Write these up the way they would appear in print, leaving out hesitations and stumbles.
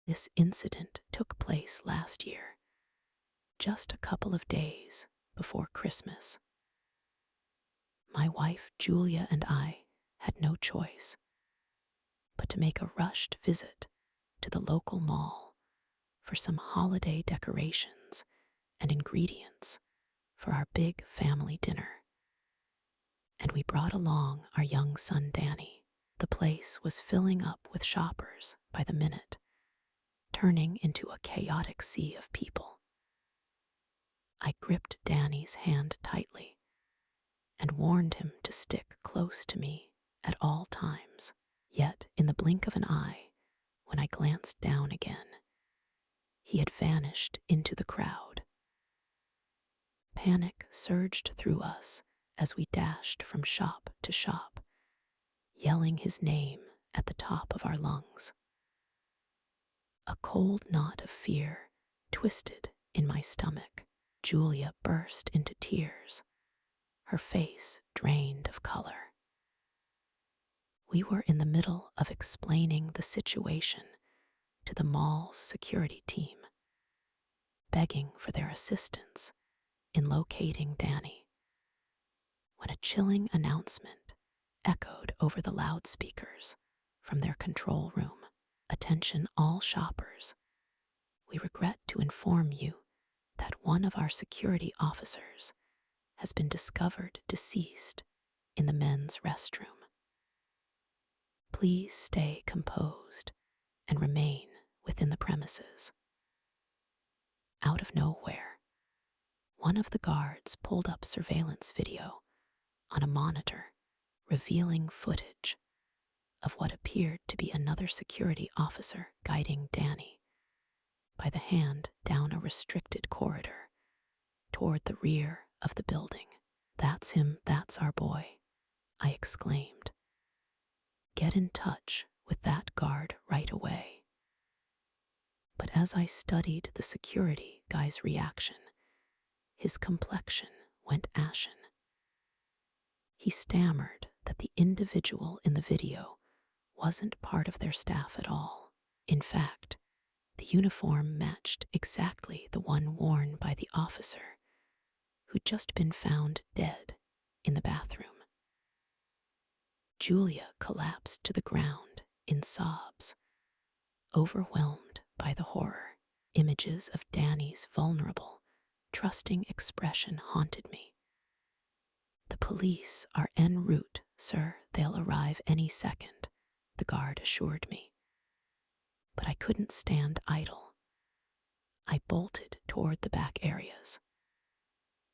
This incident took place last year, just a couple of days before Christmas. My wife, Julia, and I had no choice but to make a rushed visit to the local mall for some holiday decorations and ingredients for our big family dinner. And we brought along our young son, Danny. The place was filling up with shoppers by the minute, turning into a chaotic sea of people. I gripped Danny's hand tightly and warned him to stick close to me at all times. Yet, in the blink of an eye, when I glanced down again, he had vanished into the crowd. Panic surged through us as we dashed from shop to shop, yelling his name at the top of our lungs. A cold knot of fear twisted in my stomach. Julia burst into tears, her face drained of color. We were in the middle of explaining the situation to the mall's security team, begging for their assistance in locating Danny, when a chilling announcement echoed over the loudspeakers from their control room. Attention all shoppers. We regret to inform you that one of our security officers has been discovered deceased in the men's restroom. Please stay composed and remain within the premises. Out of nowhere, one of the guards pulled up surveillance video on a monitor, revealing footage of what appeared to be another security officer guiding Danny by the hand down a restricted corridor toward the rear of the building. That's him, that's our boy, I exclaimed. Get in touch with that guard right away. But as I studied the security guy's reaction, his complexion went ashen. He stammered that the individual in the video wasn't part of their staff at all. In fact, the uniform matched exactly the one worn by the officer who'd just been found dead in the bathroom. Julia collapsed to the ground in sobs, overwhelmed by the horror. Images of Danny's vulnerable, trusting expression haunted me. The police are en route, sir. They'll arrive any second, the guard assured me. But I couldn't stand idle. I bolted toward the back areas.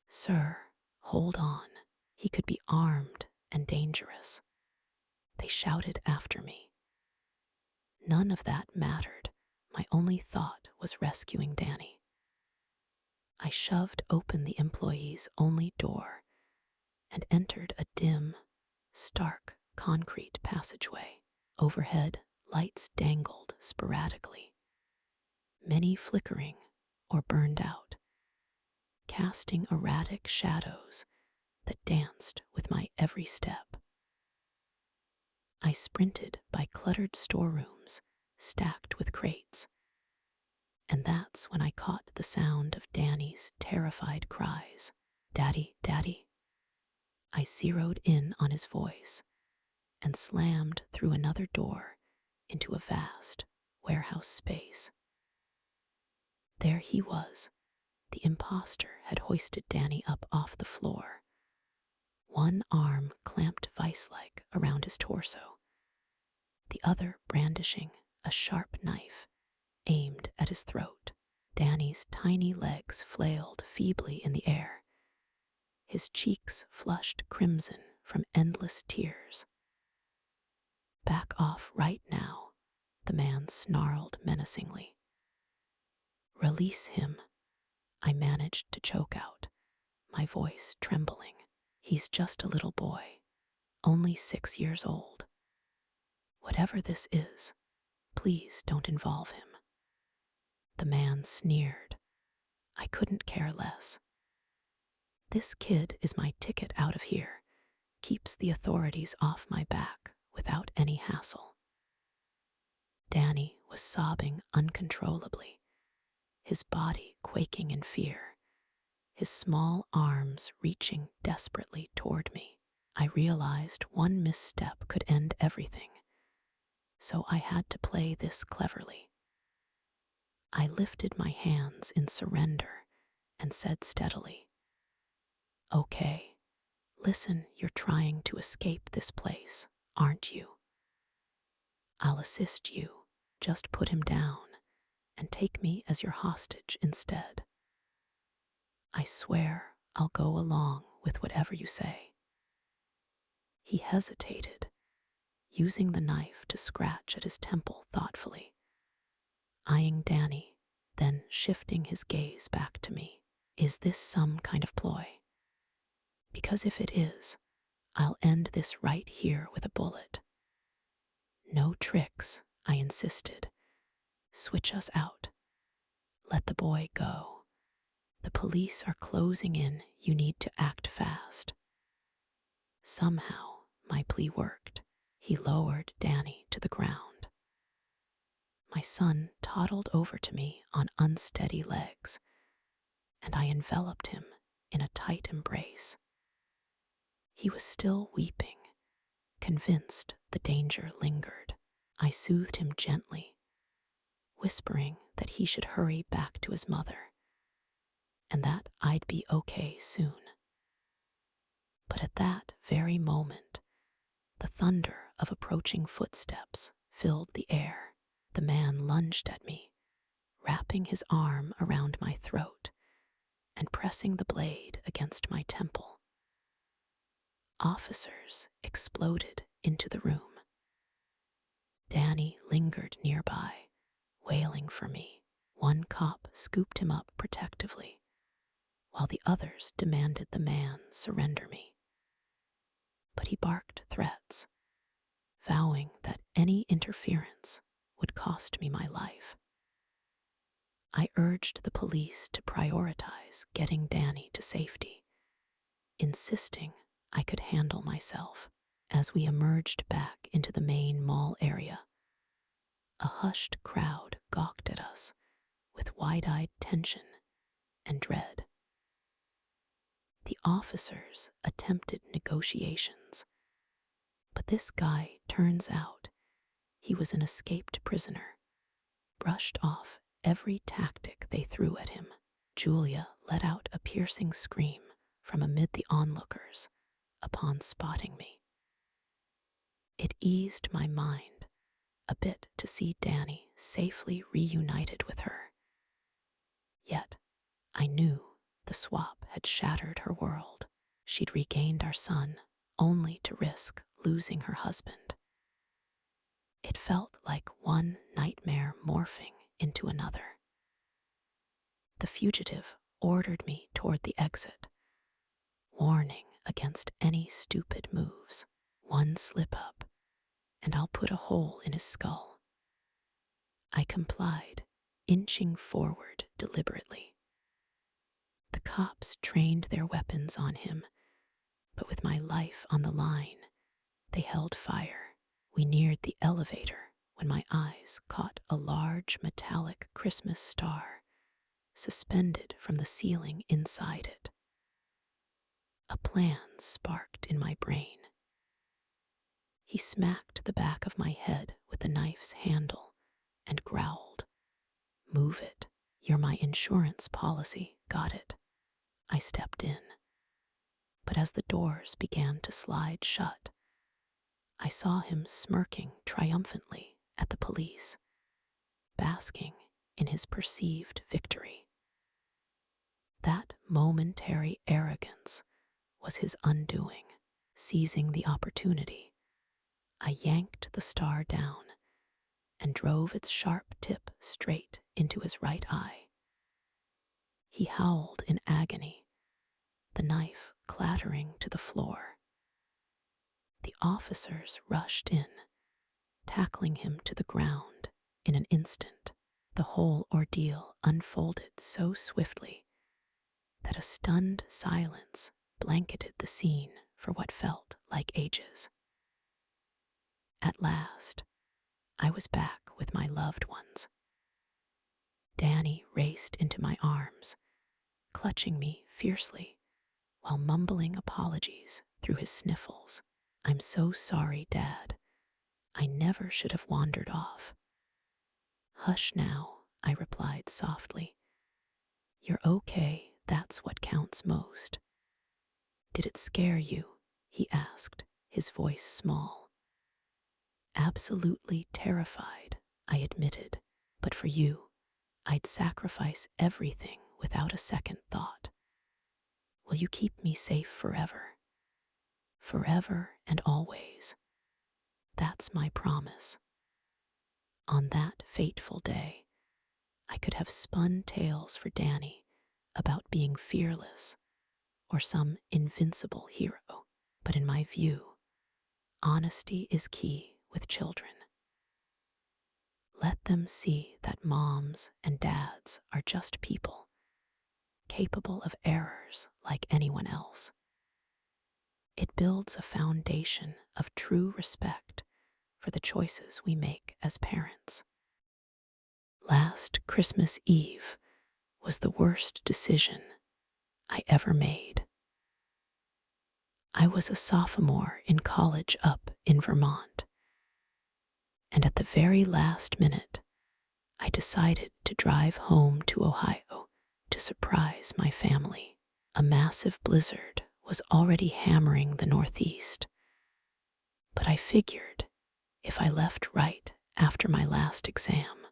Sir, hold on. He could be armed and dangerous. They shouted after me. None of that mattered. My only thought was rescuing Danny. I shoved open the employee's only door and entered a dim, stark concrete passageway. Overhead, lights dangled sporadically, many flickering or burned out, casting erratic shadows that danced with my every step. I sprinted by cluttered storerooms stacked with crates, and that's when I caught the sound of Danny's terrified cries. Daddy, Daddy. I zeroed in on his voice and slammed through another door into a vast warehouse space. There he was. The imposter had hoisted Danny up off the floor, one arm clamped vice-like around his torso, the other brandishing a sharp knife aimed at his throat. Danny's tiny legs flailed feebly in the air, his cheeks flushed crimson from endless tears. Back off right now, the man snarled menacingly. Release him, I managed to choke out, my voice trembling. He's just a little boy, only 6 years old. Whatever this is, please don't involve him. The man sneered. I couldn't care less. This kid is my ticket out of here, keeps the authorities off my back without any hassle. Danny was sobbing uncontrollably, his body quaking in fear, his small arms reaching desperately toward me. I realized one misstep could end everything, so I had to play this cleverly. I lifted my hands in surrender and said steadily, "Okay, listen, you're trying to escape this place, aren't you? I'll assist you. Just put him down and take me as your hostage instead. I swear I'll go along with whatever you say." He hesitated, using the knife to scratch at his temple thoughtfully, eyeing Danny, then shifting his gaze back to me. "Is this some kind of ploy? Because if it is, I'll end this right here with a bullet." "No tricks," I insisted. "Switch us out. Let the boy go. The police are closing in. You need to act fast." Somehow, my plea worked. He lowered Danny to the ground. My son toddled over to me on unsteady legs, and I enveloped him in a tight embrace. He was still weeping, convinced the danger lingered. I soothed him gently, whispering that he should hurry back to his mother and that I'd be okay soon. But at that very moment, the thunder of approaching footsteps filled the air. The man lunged at me, wrapping his arm around my throat and pressing the blade against my temple. Officers exploded into the room. Danny lingered nearby, wailing for me. One cop scooped him up protectively, while the others demanded the man surrender me. But he barked threats, vowing that any interference would cost me my life. I urged the police to prioritize getting Danny to safety, insisting I could handle myself. As we emerged back into the main mall area, a hushed crowd gawked at us with wide-eyed tension and dread. The officers attempted negotiations, but this guy, turns out, he was an escaped prisoner, brushed off every tactic they threw at him. Julia let out a piercing scream from amid the onlookers upon spotting me. It eased my mind a bit to see Danny safely reunited with her. Yet I knew the swap had shattered her world. She'd regained our son only to risk losing her husband. It felt like one nightmare morphing into another. The fugitive ordered me toward the exit, warning against any stupid moves. One slip up, and I'll put a hole in his skull. I complied, inching forward deliberately. The cops trained their weapons on him, but with my life on the line, they held fire. We neared the elevator when my eyes caught a large metallic Christmas star suspended from the ceiling inside it. A plan sparked in my brain. He smacked the back of my head with the knife's handle and growled, "Move it. You're my insurance policy. Got it." I stepped in, but as the doors began to slide shut, I saw him smirking triumphantly at the police, basking in his perceived victory. That momentary arrogance was his undoing. Seizing the opportunity, I yanked the star down and drove its sharp tip straight into his right eye. He howled in agony, the knife clattering to the floor. The officers rushed in, tackling him to the ground in an instant. The whole ordeal unfolded so swiftly that a stunned silence blanketed the scene for what felt like ages. At last, I was back with with my loved ones. Danny raced into my arms, clutching me fiercely while mumbling apologies through his sniffles. "I'm so sorry, Dad. I never should have wandered off." "Hush now," I replied softly. "You're okay, that's what counts most." "Did it scare you?" he asked, his voice small. "Absolutely terrified," I admitted. "But for you, I'd sacrifice everything without a second thought. Will you keep me safe forever?" "Forever and always. That's my promise." On that fateful day, I could have spun tales for Danny about being fearless or some invincible hero, but in my view, honesty is key with children. Let them see that moms and dads are just people, capable of errors like anyone else. It builds a foundation of true respect for the choices we make as parents. Last Christmas Eve was the worst decision I ever made. I was a sophomore in college up in Vermont, and at the very last minute, I decided to drive home to Ohio to surprise my family. A massive blizzard was already hammering the Northeast, but I figured if I left right after my last exam,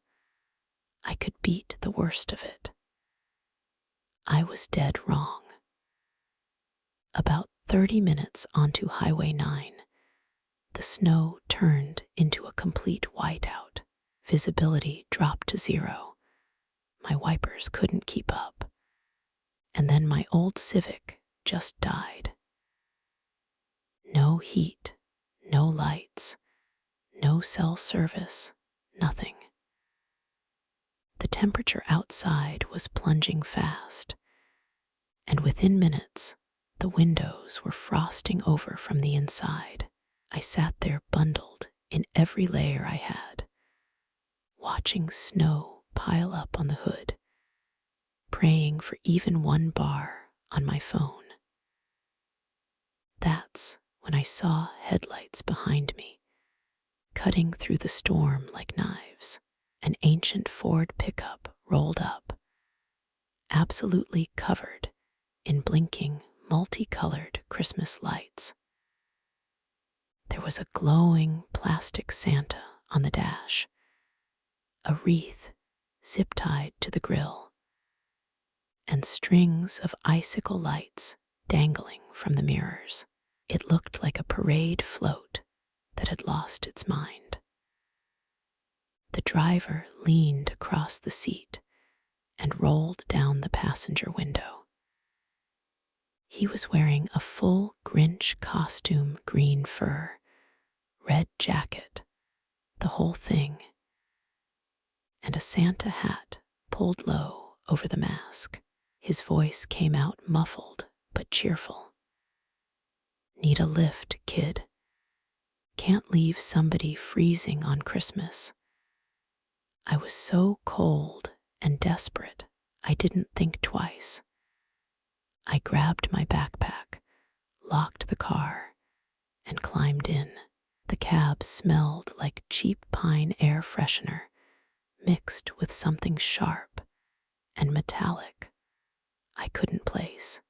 I could beat the worst of it. I was dead wrong. About 30 minutes onto Highway 9, the snow turned into a complete whiteout. Visibility dropped to zero. My wipers couldn't keep up. And then my old Civic just died. No heat, no lights, no cell service, nothing. The temperature outside was plunging fast, and within minutes, the windows were frosting over from the inside. I sat there bundled in every layer I had, watching snow pile up on the hood, praying for even one bar on my phone. That's when I saw headlights behind me, cutting through the storm like knives. An ancient Ford pickup rolled up, absolutely covered in blinking, multicolored Christmas lights. There was a glowing plastic Santa on the dash, a wreath zip-tied to the grille, and strings of icicle lights dangling from the mirrors. It looked like a parade float that had lost its mind. The driver leaned across the seat and rolled down the passenger window. He was wearing a full Grinch costume, green fur, red jacket, the whole thing, and a Santa hat pulled low over the mask. His voice came out muffled but cheerful. "Need a lift, kid? Can't leave somebody freezing on Christmas." I was so cold and desperate, I didn't think twice. I grabbed my backpack, locked the car, and climbed in. The cab smelled like cheap pine air freshener, mixed with something sharp and metallic I couldn't place.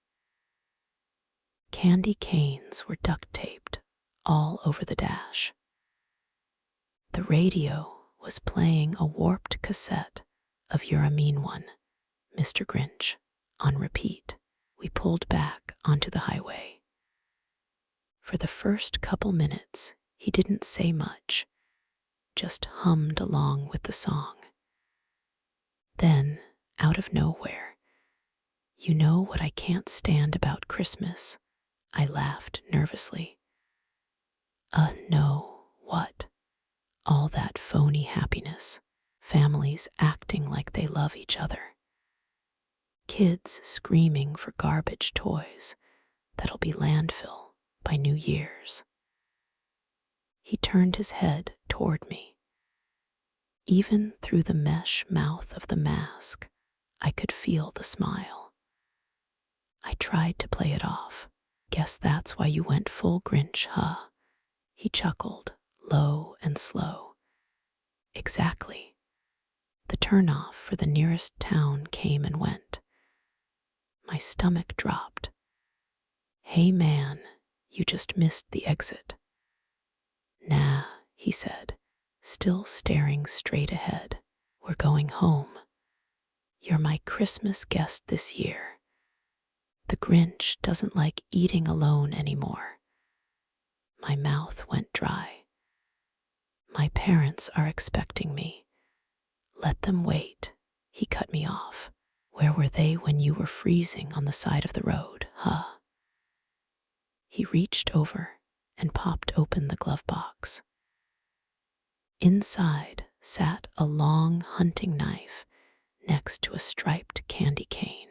Candy canes were duct taped all over the dash. The radio was playing a warped cassette of "You're a Mean One, Mr. Grinch" on repeat. We pulled back onto the highway. For the first couple minutes, he didn't say much, just hummed along with the song. Then, out of nowhere, "You know what I can't stand about Christmas?" I laughed nervously. No, what?" "All that phony happiness, families acting like they love each other, kids screaming for garbage toys that'll be landfill by New Year's." He turned his head toward me. Even through the mesh mouth of the mask, I could feel the smile. I tried to play it off. Guess that's why you went full Grinch, huh? He chuckled, low and slow. Exactly. The turnoff for the nearest town came and went. My stomach dropped. Hey man, you just missed the exit. Nah, he said, still staring straight ahead. We're going home. You're my Christmas guest this year. The Grinch doesn't like eating alone anymore. My mouth went dry. My parents are expecting me. Let them wait. He cut me off. Where were they when you were freezing on the side of the road, huh? He reached over and popped open the glove box. Inside sat a long hunting knife next to a striped candy cane.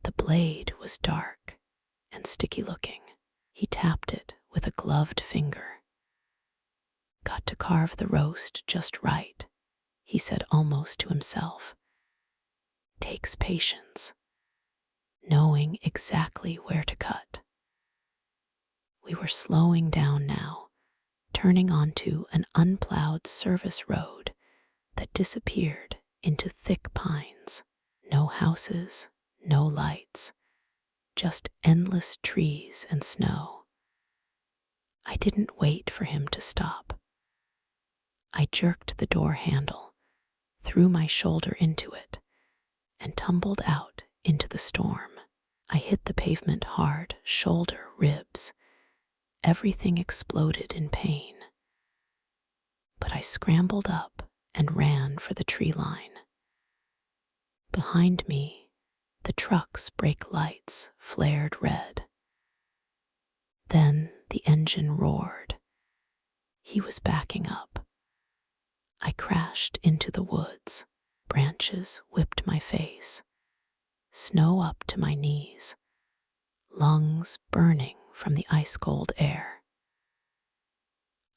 The blade was dark and sticky looking. He tapped it with a gloved finger. Got to carve the roast just right, he said almost to himself. Takes patience, knowing exactly where to cut. We were slowing down now, turning onto an unplowed service road that disappeared into thick pines. No houses, no lights, just endless trees and snow. I didn't wait for him to stop. I jerked the door handle, threw my shoulder into it, and tumbled out into the storm. I hit the pavement hard, shoulder, ribs. Everything exploded in pain. But I scrambled up and ran for the tree line. Behind me, the truck's brake lights flared red. Then the engine roared. He was backing up. I crashed into the woods. Branches whipped my face. Snow up to my knees. Lungs burning from the ice-cold air.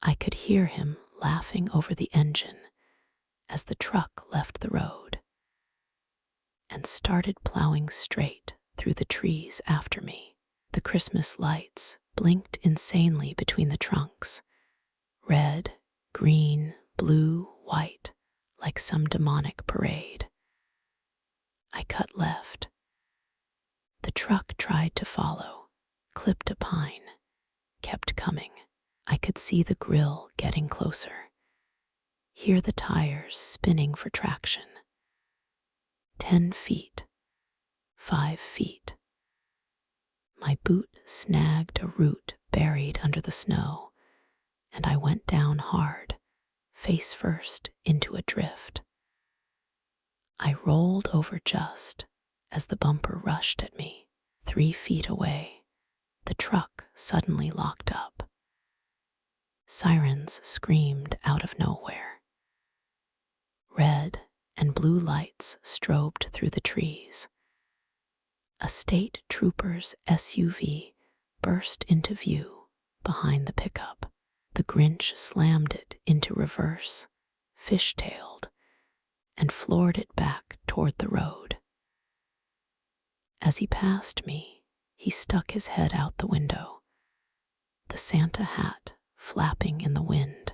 I could hear him laughing over the engine as the truck left the road and started plowing straight through the trees after me. The Christmas lights blinked insanely between the trunks. Red, green, blue, white, like some demonic parade. I cut left. The truck tried to follow, clipped a pine, kept coming. I could see the grill getting closer, hear the tires spinning for traction. 10 feet, 5 feet. My boot snagged a root buried under the snow, and I went down hard, face first into a drift. I rolled over just as the bumper rushed at me. 3 feet away, the truck suddenly locked up. Sirens screamed out of nowhere. Red and blue lights strobed through the trees. A state trooper's SUV burst into view behind the pickup. The Grinch slammed it into reverse, fishtailed, and floored it back toward the road. As he passed me, he stuck his head out the window, the Santa hat flapping in the wind.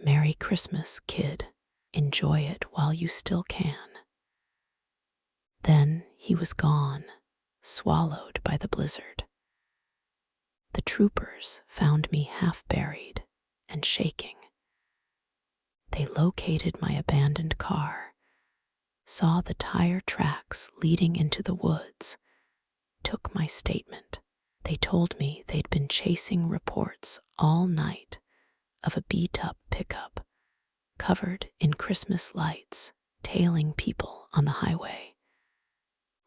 Merry Christmas, kid. Enjoy it while you still can. Then he was gone, swallowed by the blizzard. The troopers found me half buried and shaking. They located my abandoned car, saw the tire tracks leading into the woods, took my statement. They told me they'd been chasing reports all night of a beat-up pickup covered in Christmas lights, tailing people on the highway,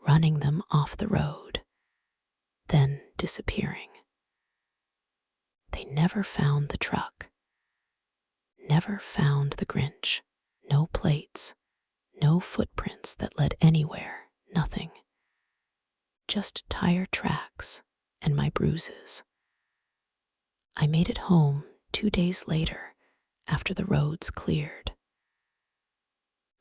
running them off the road, then disappearing. They never found the truck, never found the Grinch. No plates, no footprints that led anywhere, nothing. Just tire tracks and my bruises. I made it home 2 days later after the roads cleared.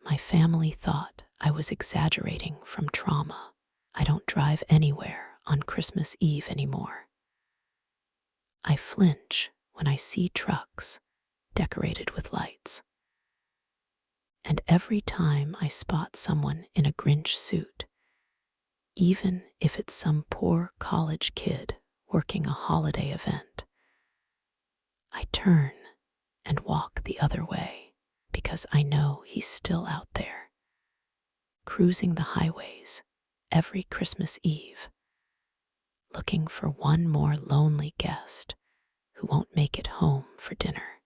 My family thought I was exaggerating from trauma. I don't drive anywhere on Christmas Eve anymore. I flinch when I see trucks decorated with lights. And every time I spot someone in a Grinch suit, even if it's some poor college kid working a holiday event, I turn and walk the other way because I know he's still out there, cruising the highways every Christmas Eve, looking for one more lonely guest who won't make it home for dinner.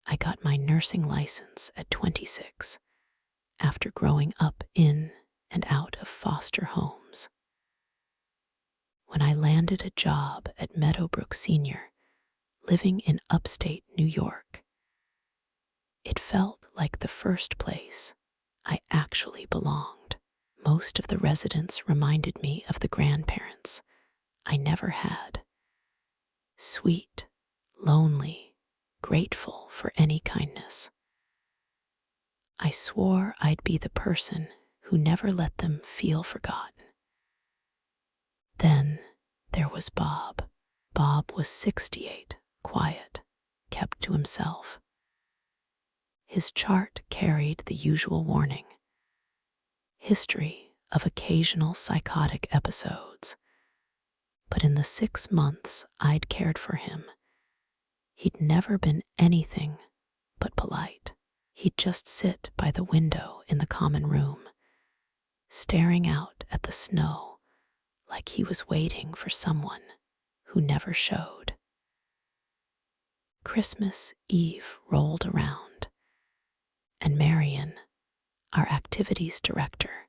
I got my nursing license at 26 after growing up in and out of foster homes. When I landed a job at Meadowbrook Senior, living in upstate New York, it felt like the first place I actually belonged. Most of the residents reminded me of the grandparents I never had. Sweet, lonely, grateful for any kindness. I swore I'd be the person who never let them feel forgotten. Then there was Bob. Bob was 68, quiet, kept to himself. His chart carried the usual warning: history of occasional psychotic episodes. But in the 6 months I'd cared for him, he'd never been anything but polite. He'd just sit by the window in the common room, staring out at the snow like he was waiting for someone who never showed. Christmas Eve rolled around, and Marion, our activities director,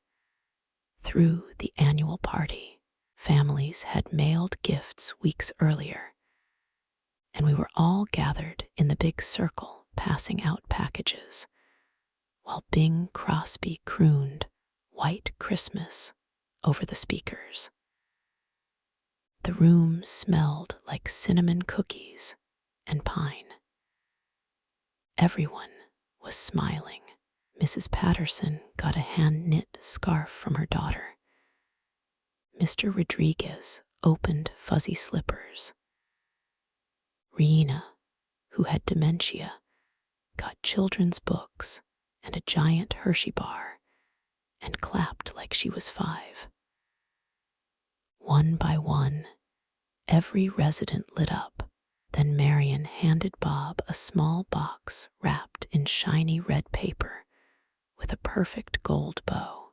threw the annual party. Families had mailed gifts weeks earlier, and we were all gathered in the big circle passing out packages, while Bing Crosby crooned White Christmas over the speakers. The room smelled like cinnamon cookies and pine. Everyone was smiling. Mrs. Patterson got a hand-knit scarf from her daughter. Mr. Rodriguez opened fuzzy slippers. Rena, who had dementia, got children's books and a giant Hershey bar and clapped like she was 5. One by one, every resident lit up. Then Marion handed Bob a small box wrapped in shiny red paper with a perfect gold bow.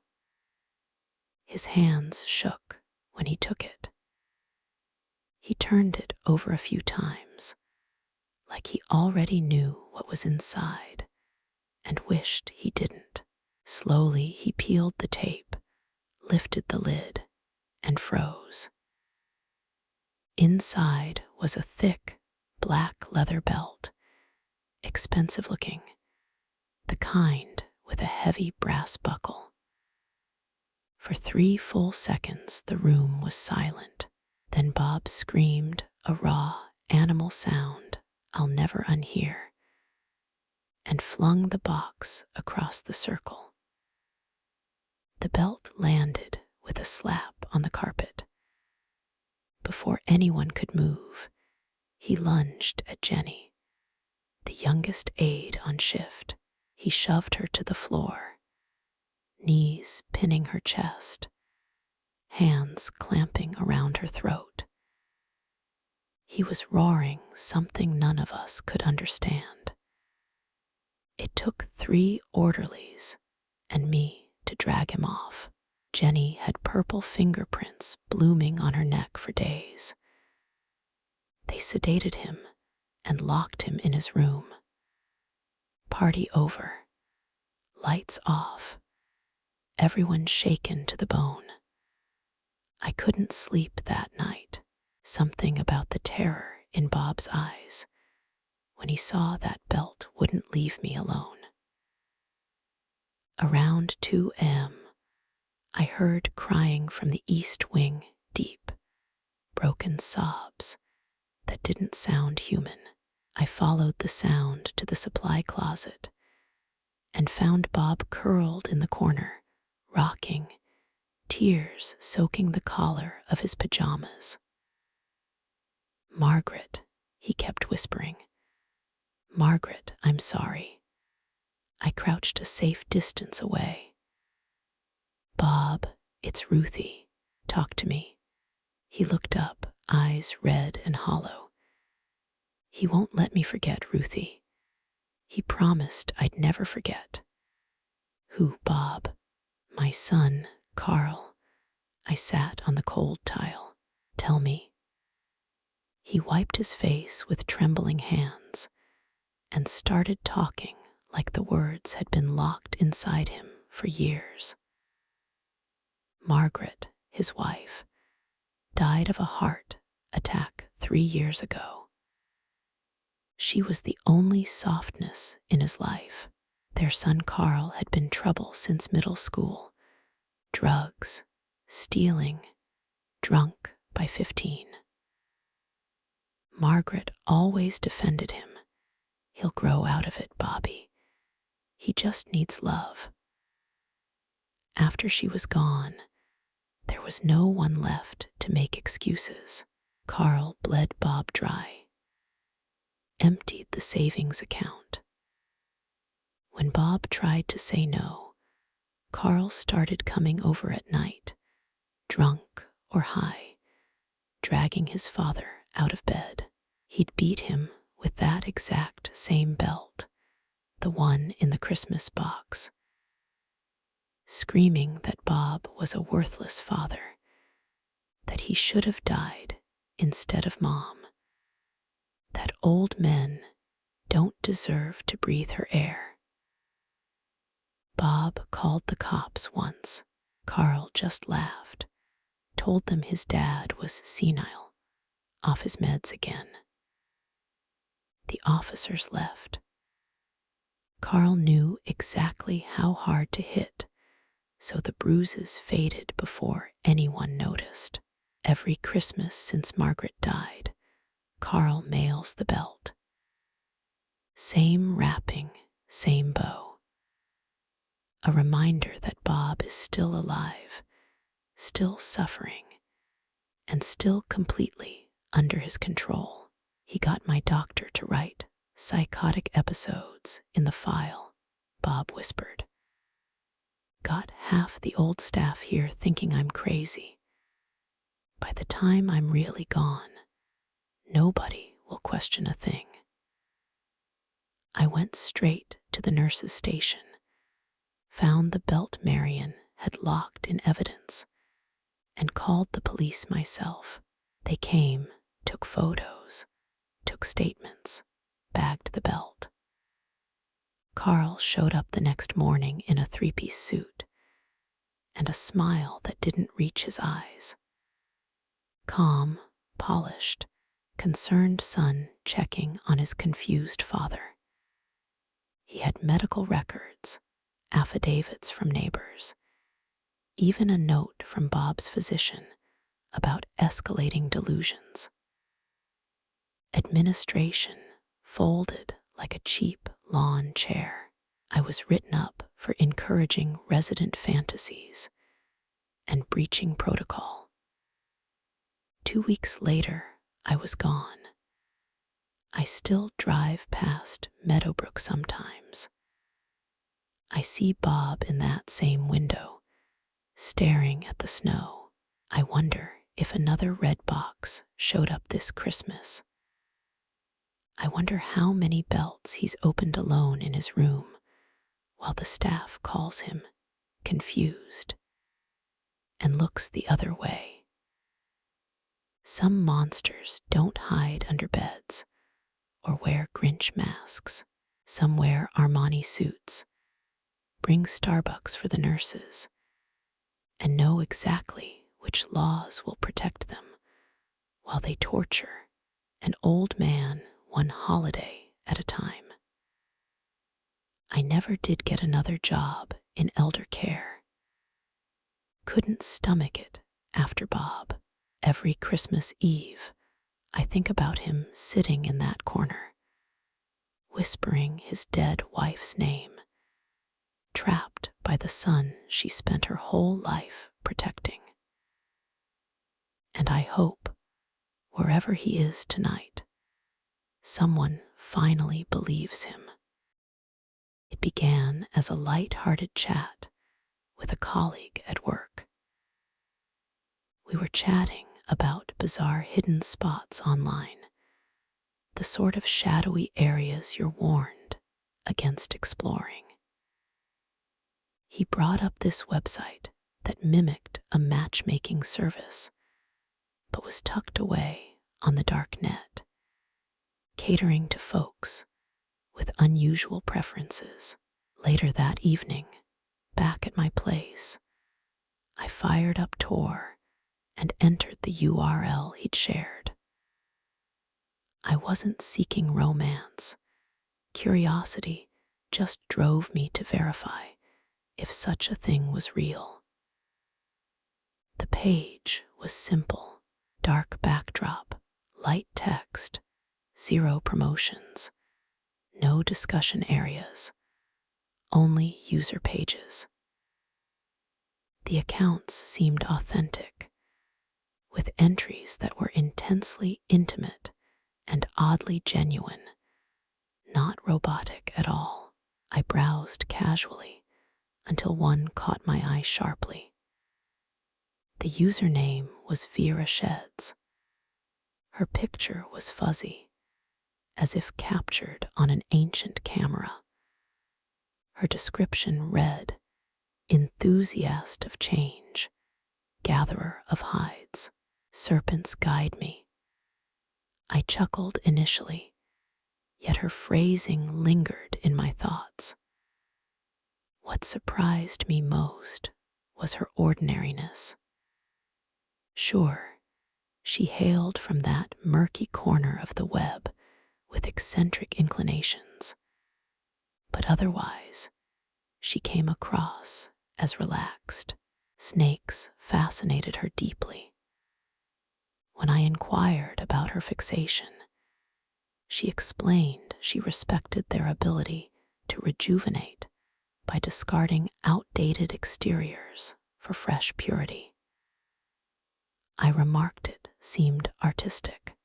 His hands shook when he took it. He turned it over a few times, like he already knew what was inside and wished he didn't. Slowly he peeled the tape, lifted the lid, and froze. Inside was a thick, black leather belt, expensive looking, the kind with a heavy brass buckle. For 3 full seconds the room was silent. Then Bob screamed a raw animal sound I'll never unhear, and flung the box across the circle. The belt landed with a slap on the carpet. Before anyone could move, he lunged at Jenny, the youngest aide on shift. He shoved her to the floor, knees pinning her chest, hands clamping around her throat. He was roaring something none of us could understand. It took 3 orderlies and me to drag him off. Jenny had purple fingerprints blooming on her neck for days. They sedated him and locked him in his room. Party over. Lights off. Everyone shaken to the bone. I couldn't sleep that night. Something about the terror in Bob's eyes when he saw that belt wouldn't leave me alone. Around 2 a.m., I heard crying from the east wing, deep, broken sobs that didn't sound human. I followed the sound to the supply closet and found Bob curled in the corner, rocking, tears soaking the collar of his pajamas. "Margaret," he kept whispering. "Margaret, I'm sorry." I crouched a safe distance away. "Bob, it's Ruthie. Talk to me." He looked up, eyes red and hollow. "He won't let me forget, Ruthie. He promised I'd never forget." "Who, Bob?" "My son, Carl." I sat on the cold tile. "Tell me." He wiped his face with trembling hands and started talking like the words had been locked inside him for years. "Margaret, his wife, died of a heart attack 3 years ago. She was the only softness in his life. Their son Carl had been trouble since middle school. Drugs, stealing, drunk by 15. Margaret always defended him. "He'll grow out of it, Bobby. He just needs love." After she was gone, there was no one left to make excuses. Carl bled Bob dry, emptied the savings account. When Bob tried to say no, Carl started coming over at night, drunk or high, dragging his father out of bed. He'd beat him with that exact same belt, the one in the Christmas box, screaming that Bob was a worthless father, that he should have died instead of Mom, that old men don't deserve to breathe her air. Bob called the cops once. Carl just laughed, told them his dad was senile, off his meds again. The officers left. Carl knew exactly how hard to hit, so the bruises faded before anyone noticed. Every Christmas since Margaret died, Carl mails the belt. Same wrapping, same bow. A reminder that Bob is still alive, still suffering, and still completely under his control. He got my doctor to write "psychotic episodes" in the file, Bob whispered. "Got half the old staff here thinking I'm crazy. By the time I'm really gone, nobody will question a thing." I went straight to the nurse's station, found the belt Marion had locked in evidence, and called the police myself. They came, took photos, took statements, bagged the belt. Carl showed up the next morning in a three-piece suit and a smile that didn't reach his eyes. Calm, polished, concerned son checking on his confused father. He had medical records, affidavits from neighbors, even a note from Bob's physician about escalating delusions. Administration folded like a cheap lawn chair. I was written up for encouraging resident fantasies and breaching protocol. 2 weeks later, I was gone. I still drive past Meadowbrook sometimes. I see Bob in that same window, staring at the snow. I wonder if another red box showed up this Christmas. I wonder how many belts he's opened alone in his room while the staff calls him confused and looks the other way. Some monsters don't hide under beds or wear Grinch masks. Some wear Armani suits, bring Starbucks for the nurses, and know exactly which laws will protect them while they torture an old man one holiday at a time. I never did get another job in elder care. Couldn't stomach it after Bob. Every Christmas Eve, I think about him sitting in that corner, whispering his dead wife's name, trapped by the son she spent her whole life protecting. And I hope, wherever he is tonight, someone finally believes him. It began as a light-hearted chat with a colleague at work. We were chatting about bizarre hidden spots online, the sort of shadowy areas you're warned against exploring. He brought up this website that mimicked a matchmaking service, but was tucked away on the dark net, catering to folks with unusual preferences. Later that evening, back at my place, I fired up Tor and entered the URL he'd shared. I wasn't seeking romance. Curiosity just drove me to verify if such a thing was real. The page was simple: dark backdrop, light text, 0 promotions, no discussion areas, only user pages. The accounts seemed authentic, with entries that were intensely intimate and oddly genuine, not robotic at all. I browsed casually until one caught my eye sharply. The username was Vera Sheds. Her picture was fuzzy, as if captured on an ancient camera. Her description read, "Enthusiast of change, gatherer of hides, serpents guide me." I chuckled initially, yet her phrasing lingered in my thoughts. What surprised me most was her ordinariness. Sure, she hailed from that murky corner of the web with eccentric inclinations, but otherwise, she came across as relaxed. Snakes fascinated her deeply. When I inquired about her fixation, she explained she respected their ability to rejuvenate by discarding outdated exteriors for fresh purity. I remarked it seemed artistic.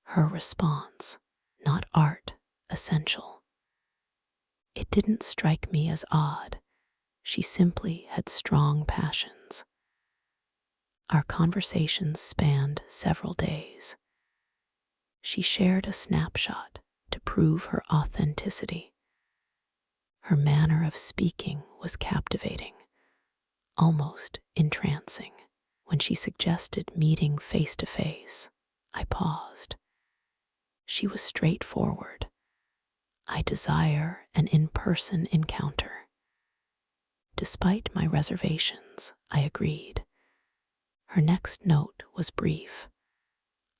Her response, not art, essential. It didn't strike me as odd. She simply had strong passions. Our conversations spanned several days. She shared a snapshot to prove her authenticity. Her manner of speaking was captivating, almost entrancing. When she suggested meeting face to face, I paused. She was straightforward. "I desire an in-person encounter." Despite my reservations, I agreed. Her next note was brief: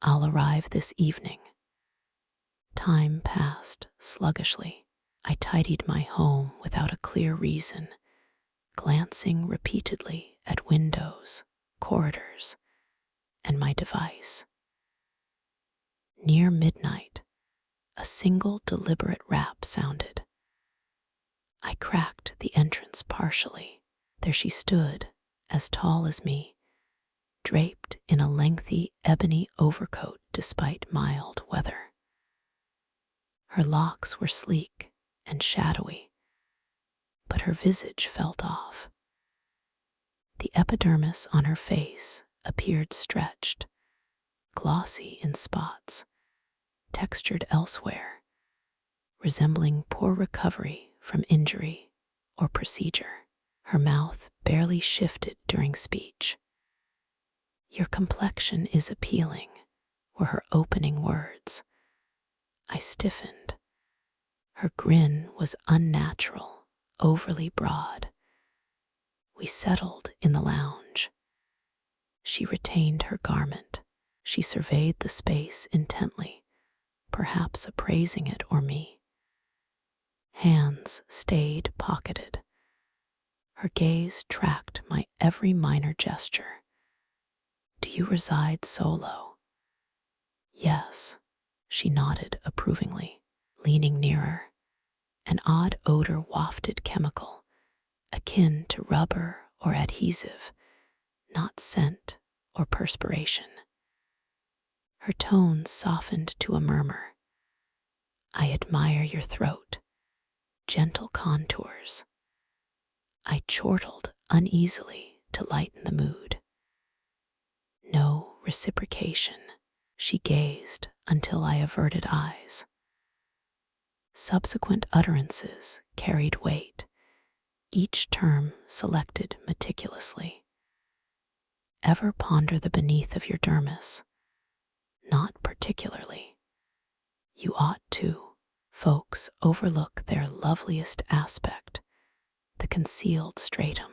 "I'll arrive this evening." Time passed sluggishly. I tidied my home without a clear reason, glancing repeatedly at windows, corridors, and my device. Near midnight, a single deliberate rap sounded. I cracked the entrance partially. There she stood, as tall as me, draped in a lengthy ebony overcoat despite mild weather. Her locks were sleek and shadowy, but her visage felt off. The epidermis on her face appeared stretched, glossy in spots, textured elsewhere, resembling poor recovery from injury or procedure. Her mouth barely shifted during speech. "Your complexion is appealing," were her opening words. I stiffened. Her grin was unnatural, overly broad. We settled in the lounge. She retained her garment. She surveyed the space intently, perhaps appraising it or me. Hands stayed pocketed. Her gaze tracked my every minor gesture. "Do you reside solo?" "Yes," she nodded approvingly. Leaning nearer, an odd odor wafted chemical, akin to rubber or adhesive, not scent or perspiration. Her tones softened to a murmur. I admire your throat, gentle contours. I chortled uneasily to lighten the mood. No reciprocation. She gazed until I averted eyes. Subsequent utterances carried weight, each term selected meticulously. Ever ponder the beneath of your dermis? Not particularly. You ought to. Folks overlook their loveliest aspect, the concealed stratum.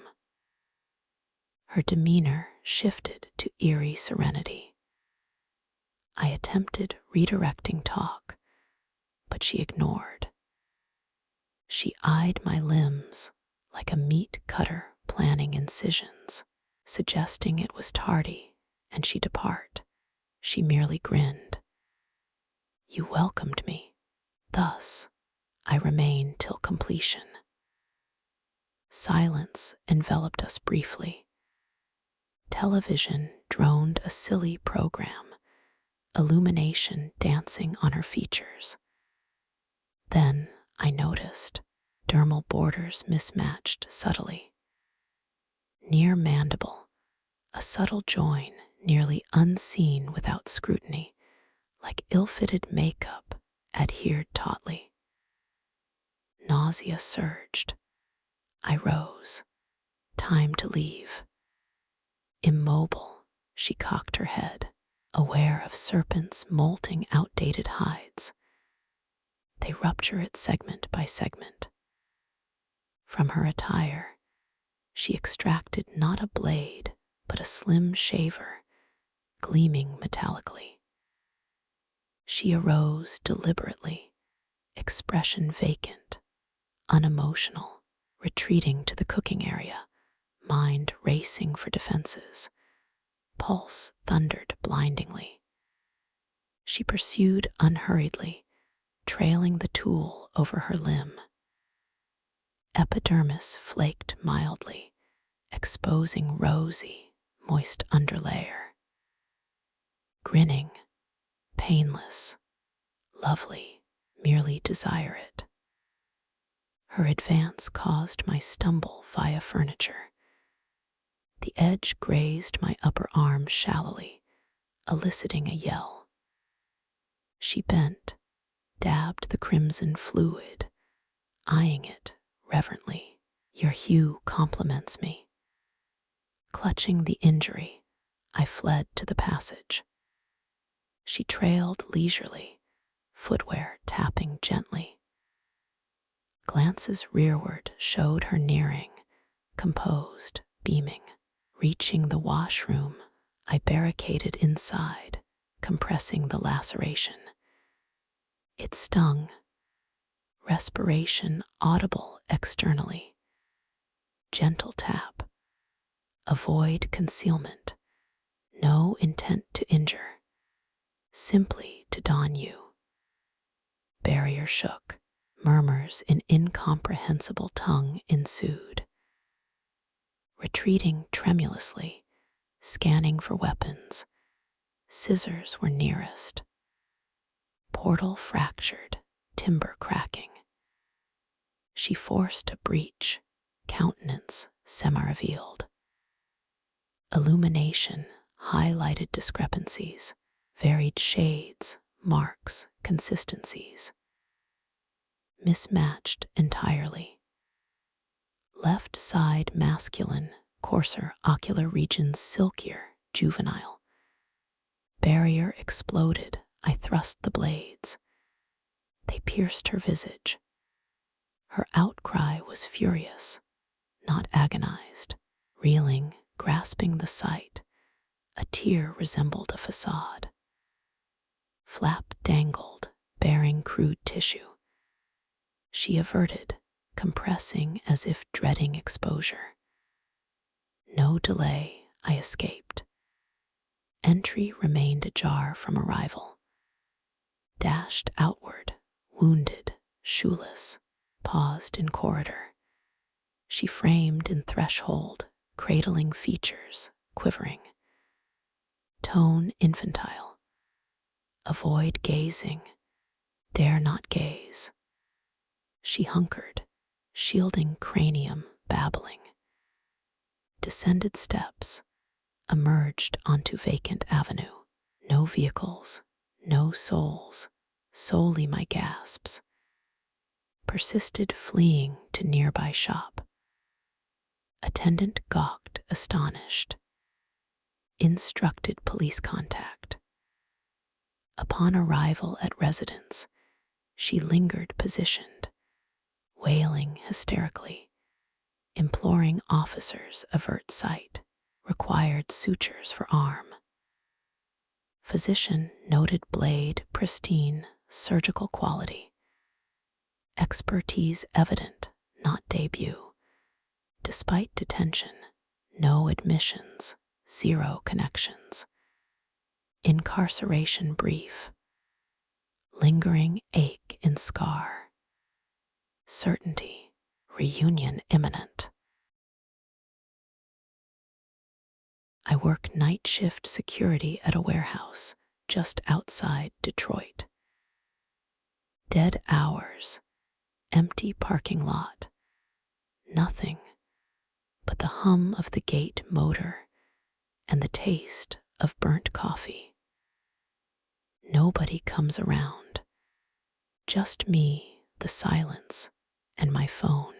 Her demeanor shifted to eerie serenity. I attempted redirecting talk, but she ignored. She eyed my limbs like a meat cutter planning incisions, suggesting it was tardy and she depart. She merely grinned. You welcomed me. Thus, I remained till completion. Silence enveloped us briefly. Television droned a silly program, illumination dancing on her features. Then I noticed dermal borders mismatched subtly. Near mandible, a subtle join nearly unseen without scrutiny, like ill-fitted makeup adhered tautly. Nausea surged. I rose. Time to leave. Immobile, she cocked her head, aware of serpents molting outdated hides. They rupture it segment by segment. From her attire, she extracted not a blade, but a slim shaver, gleaming metallically. She arose deliberately, expression vacant, unemotional, retreating to the cooking area, mind racing for defenses. Pulse thundered blindingly. She pursued unhurriedly, trailing the tool over her limb. Epidermis flaked mildly, exposing rosy, moist underlayer. Grinning, painless, lovely, merely desire it. Her advance caused my stumble via furniture. The edge grazed my upper arm shallowly, eliciting a yell. She bent, dabbed the crimson fluid, eyeing it reverently. Your hue compliments me. Clutching the injury, I fled to the passage. She trailed leisurely, footwear tapping gently. Glances rearward showed her nearing, composed, beaming. Reaching the washroom, I barricaded inside, compressing the laceration. It stung, respiration audible externally. Gentle tap. Avoid concealment. No intent to injure. Simply to don you. Barrier shook. Murmurs in incomprehensible tongue ensued. Retreating tremulously, scanning for weapons. Scissors were nearest. Portal fractured, timber cracking. She forced a breach, countenance semi-revealed. Illumination highlighted discrepancies, varied shades, marks, consistencies. Mismatched entirely. Left side masculine, coarser ocular regions silkier, juvenile. Barrier exploded, I thrust the blades. They pierced her visage. Her outcry was furious, not agonized. Reeling, grasping the sight, a tear resembled a facade. Flap dangled, bearing crude tissue. She averted, compressing as if dreading exposure. No delay, I escaped. Entry remained ajar from arrival. Dashed outward, wounded, shoeless, paused in corridor. She framed in threshold, cradling features, quivering. Tone infantile. Avoid gazing, dare not gaze. She hunkered, shielding cranium, babbling. Descended steps, emerged onto vacant avenue. No vehicles, no souls, solely my gasps. Persisted fleeing to nearby shop. Attendant gawked, astonished. Instructed police contact. Upon arrival at residence, she lingered positioned, wailing hysterically, imploring officers avert sight, required sutures for arm. Physician noted blade pristine, surgical quality. Expertise evident, not debut. Despite detention, no admissions, zero connections. Incarceration brief. Lingering ache in scar. Certainty, reunion imminent. I work night shift security at a warehouse just outside Detroit. Dead hours, empty parking lot, nothing but the hum of the gate motor and the taste of burnt coffee. Nobody comes around, just me, the silence, and my phone.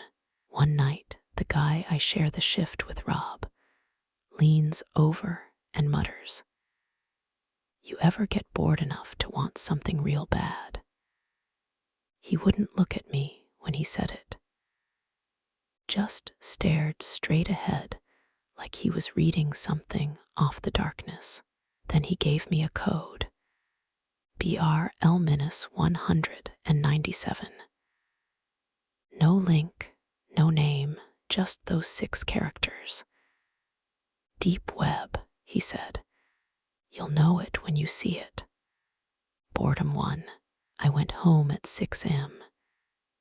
One night, the guy I share the shift with, Rob, leans over and mutters, "You ever get bored enough to want something real bad?" He wouldn't look at me when he said it, just stared straight ahead like he was reading something off the darkness. Then he gave me a code, BRL-197. No link, no name, just those 6 characters. Deep web, he said. You'll know it when you see it. Boredom won. I went home at 6 a.m.,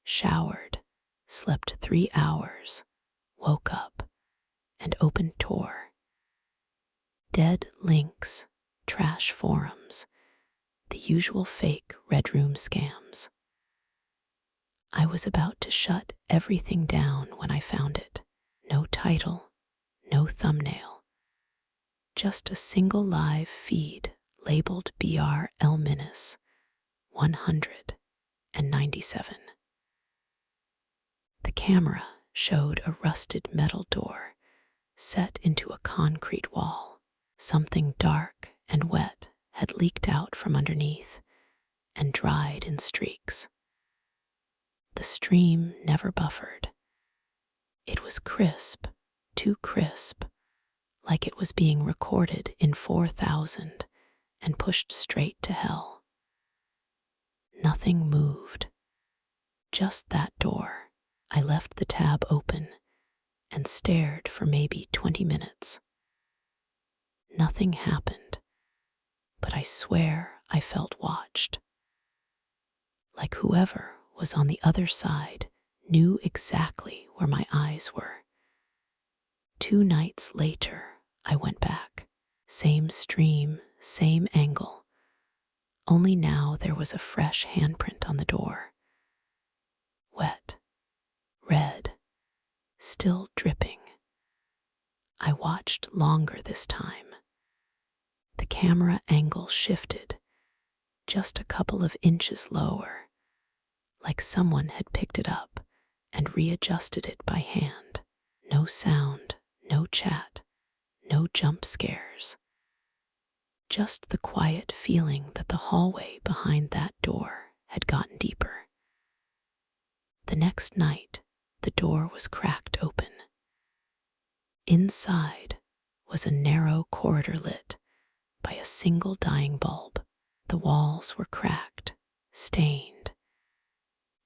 showered, slept 3 hours, woke up, and opened Tor. Dead links, trash forums, the usual fake Red Room scams. I was about to shut everything down when I found it. No title, no thumbnail. Just a single live feed labeled BRL-197. The camera showed a rusted metal door set into a concrete wall. Something dark and wet had leaked out from underneath and dried in streaks. The stream never buffered. It was crisp, too crisp, like it was being recorded in 4000 and pushed straight to hell. Nothing moved. Just that door. I left the tab open and stared for maybe 20 minutes. Nothing happened, but I swear I felt watched. Like whoever was on the other side knew exactly where my eyes were. 2 nights later, I went back. Same stream, same angle. Only now there was a fresh handprint on the door. Wet, red, still dripping. I watched longer this time. The camera angle shifted, just a couple of inches lower, like someone had picked it up and readjusted it by hand. No sound, no chat, no jump scares. Just the quiet feeling that the hallway behind that door had gotten deeper. The next night, the door was cracked open. Inside was a narrow corridor lit by a single dying bulb. The walls were cracked, stained,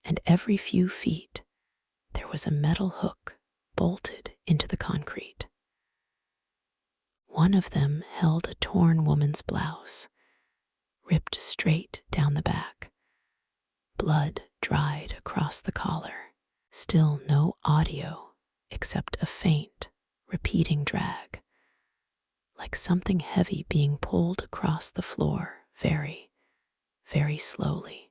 and every few feet there was a metal hook bolted into the concrete. One of them held a torn woman's blouse, ripped straight down the back, Blood dried across the collar. Still no audio except a faint, repeating drag, like something heavy being pulled across the floor very, very slowly.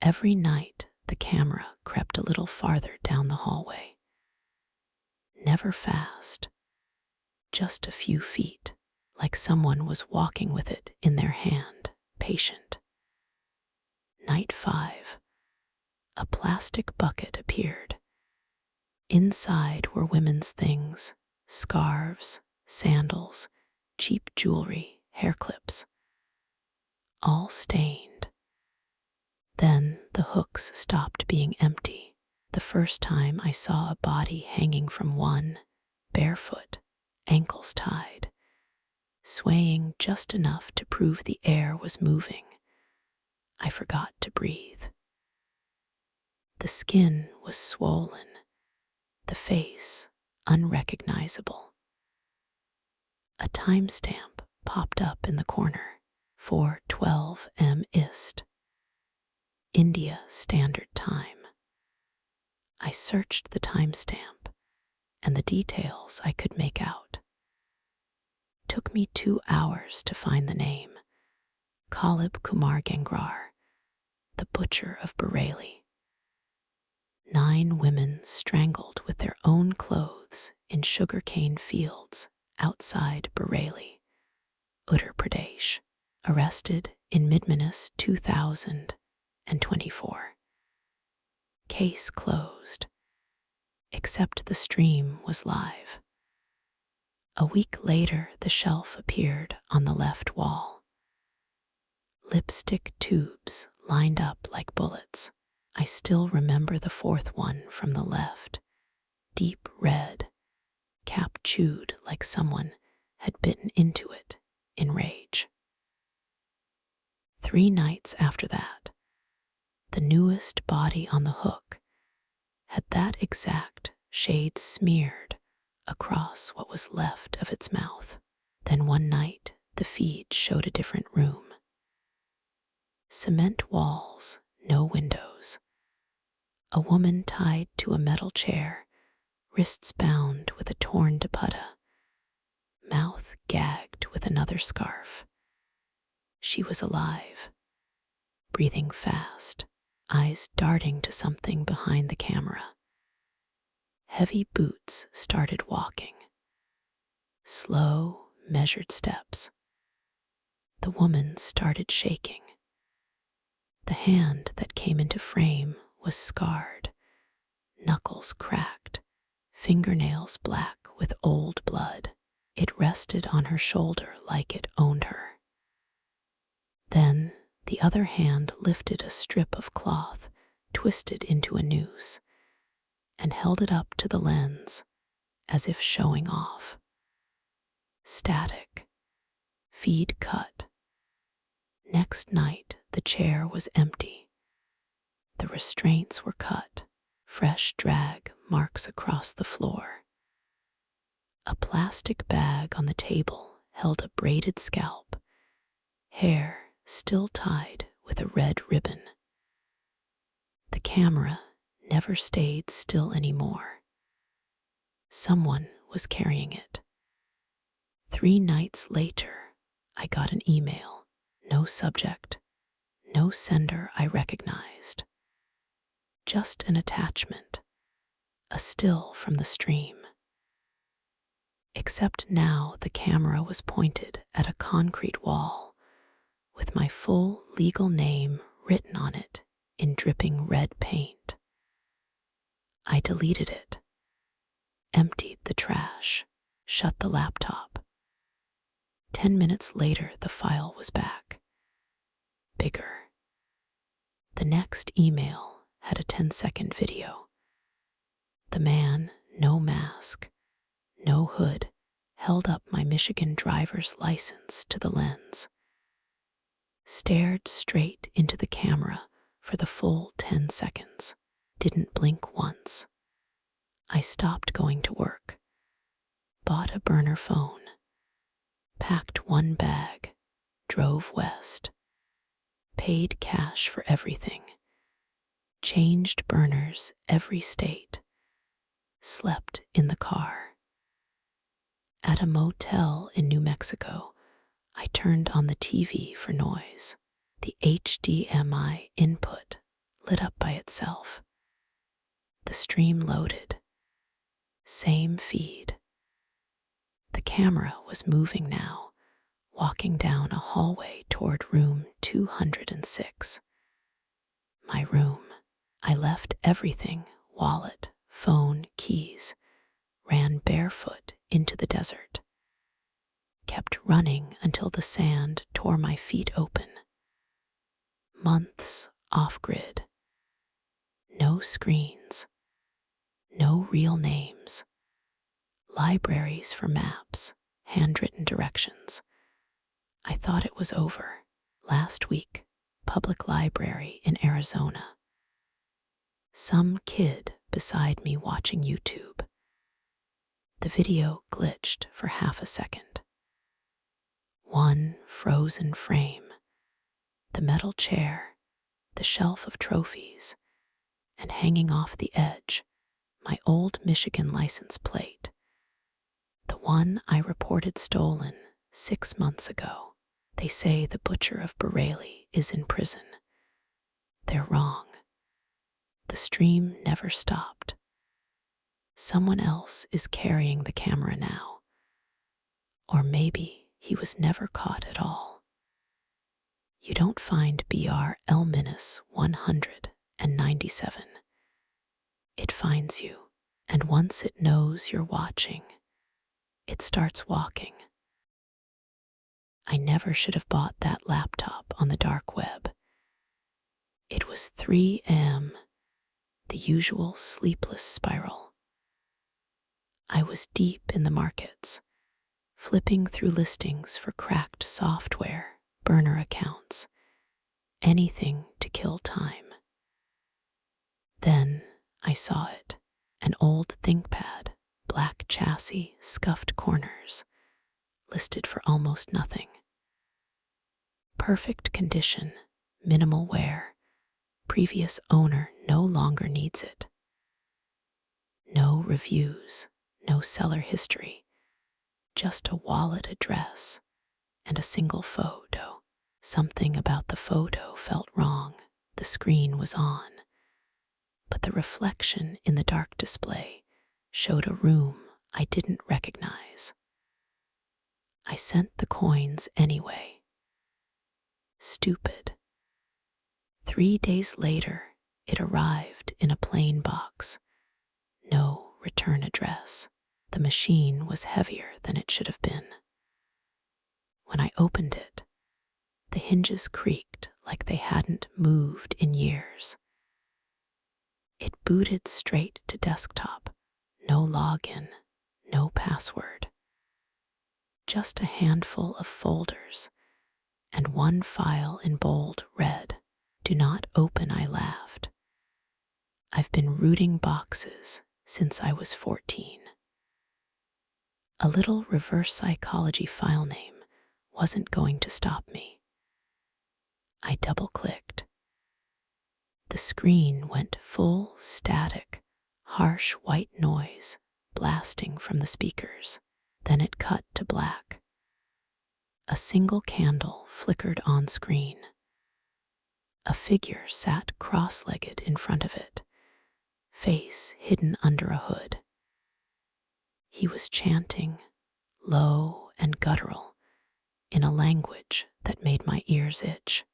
Every night, the camera crept a little farther down the hallway. Never fast, just a few feet, like someone was walking with it in their hand, patient. Night 5. A plastic bucket appeared. Inside were women's things, scarves, sandals, cheap jewelry, hair clips, all stained. Then the hooks stopped being empty. The first time I saw a body hanging from one, barefoot, ankles tied, swaying just enough to prove the air was moving. I forgot to breathe. The skin was swollen, the face unrecognizable. A timestamp popped up in the corner, 4:12 Ist, India Standard Time. I searched the timestamp, and the details I could make out. Took me 2 hours to find the name, Khalib Kumar Gangrar, the butcher of Bareilly. 9 women strangled with their own clothes in sugarcane fields outside Bareilly, Uttar Pradesh, arrested in mid-Minus 2024. Case closed, except the stream was live. A week later, the shelf appeared on the left wall. Lipstick tubes lined up like bullets. I still remember the 4th one from the left, deep red, cap chewed like someone had bitten into it in rage. 3 nights after that, the newest body on the hook had that exact shade smeared across what was left of its mouth. Then one night, the feed showed a different room. Cement walls, no windows. A woman tied to a metal chair, wrists bound with a torn dupatta, mouth gagged with another scarf. She was alive, breathing fast, eyes darting to something behind the camera. Heavy boots started walking. Slow, measured steps. The woman started shaking. The hand that came into frame was scarred, knuckles cracked, fingernails black with old blood. It rested on her shoulder like it owned her. Then the other hand lifted a strip of cloth twisted into a noose and held it up to the lens as if showing off. Static. Feed cut. Next night, the chair was empty. The restraints were cut, fresh drag marks across the floor. A plastic bag on the table held a braided scalp, hair still tied with a red ribbon. The camera never stayed still anymore. Someone was carrying it. 3 nights later, I got an email. No subject, no sender I recognized. Just an attachment, a still from the stream. Except now the camera was pointed at a concrete wall with my full legal name written on it in dripping red paint. I deleted it, emptied the trash, shut the laptop. 10 minutes later, the file was back. Bigger. The next email had a 10-second video. The man, no mask, no hood, held up my Michigan driver's license to the lens, stared straight into the camera for the full 10 seconds, didn't blink once. I stopped going to work, bought a burner phone, packed one bag, drove west. paid cash for everything, changed burners every state, slept in the car. At a motel in New Mexico, I turned on the TV for noise. The HDMI input lit up by itself. The stream loaded. Same feed. The camera was moving now, walking down a hallway toward room 206. My room. I left everything, wallet, phone, keys, ran barefoot into the desert. Kept running until the sand tore my feet open. Months off-grid. No screens. No real names. Libraries for maps, handwritten directions. I thought it was over. Last week, public library in Arizona. Some kid beside me watching YouTube. The video glitched for half a second. One frozen frame, the metal chair, the shelf of trophies, and hanging off the edge, my old Michigan license plate. The one I reported stolen 6 months ago. They say the butcher of Bareilly is in prison. They're wrong. The stream never stopped. Someone else is carrying the camera now. Or maybe he was never caught at all. You don't find BR L-197. It finds you, and once it knows you're watching, it starts walking. I never should have bought that laptop on the dark web. It was 3 a.m., the usual sleepless spiral. I was deep in the markets, flipping through listings for cracked software, burner accounts, anything to kill time. Then I saw it, an old ThinkPad, black chassis, scuffed corners, listed for almost nothing. Perfect condition, minimal wear, previous owner no longer needs it. No reviews, no seller history, just a wallet address and a single photo. Something about the photo felt wrong. The screen was on, but the reflection in the dark display showed a room I didn't recognize. I sent the coins anyway. Stupid. 3 days later, it arrived in a plain box. No return address. The machine was heavier than it should have been. When I opened it, the hinges creaked like they hadn't moved in years. It booted straight to desktop. No login, no password. Just a handful of folders and one file in bold red. Do not open, I laughed. I've been rooting boxes since I was 14. A little reverse psychology file name wasn't going to stop me. I double-clicked. The screen went full static, harsh white noise blasting from the speakers. Then it cut to black. A single candle flickered on screen. A figure sat cross-legged in front of it, face hidden under a hood. He was chanting, low and guttural, in a language that made my ears itch.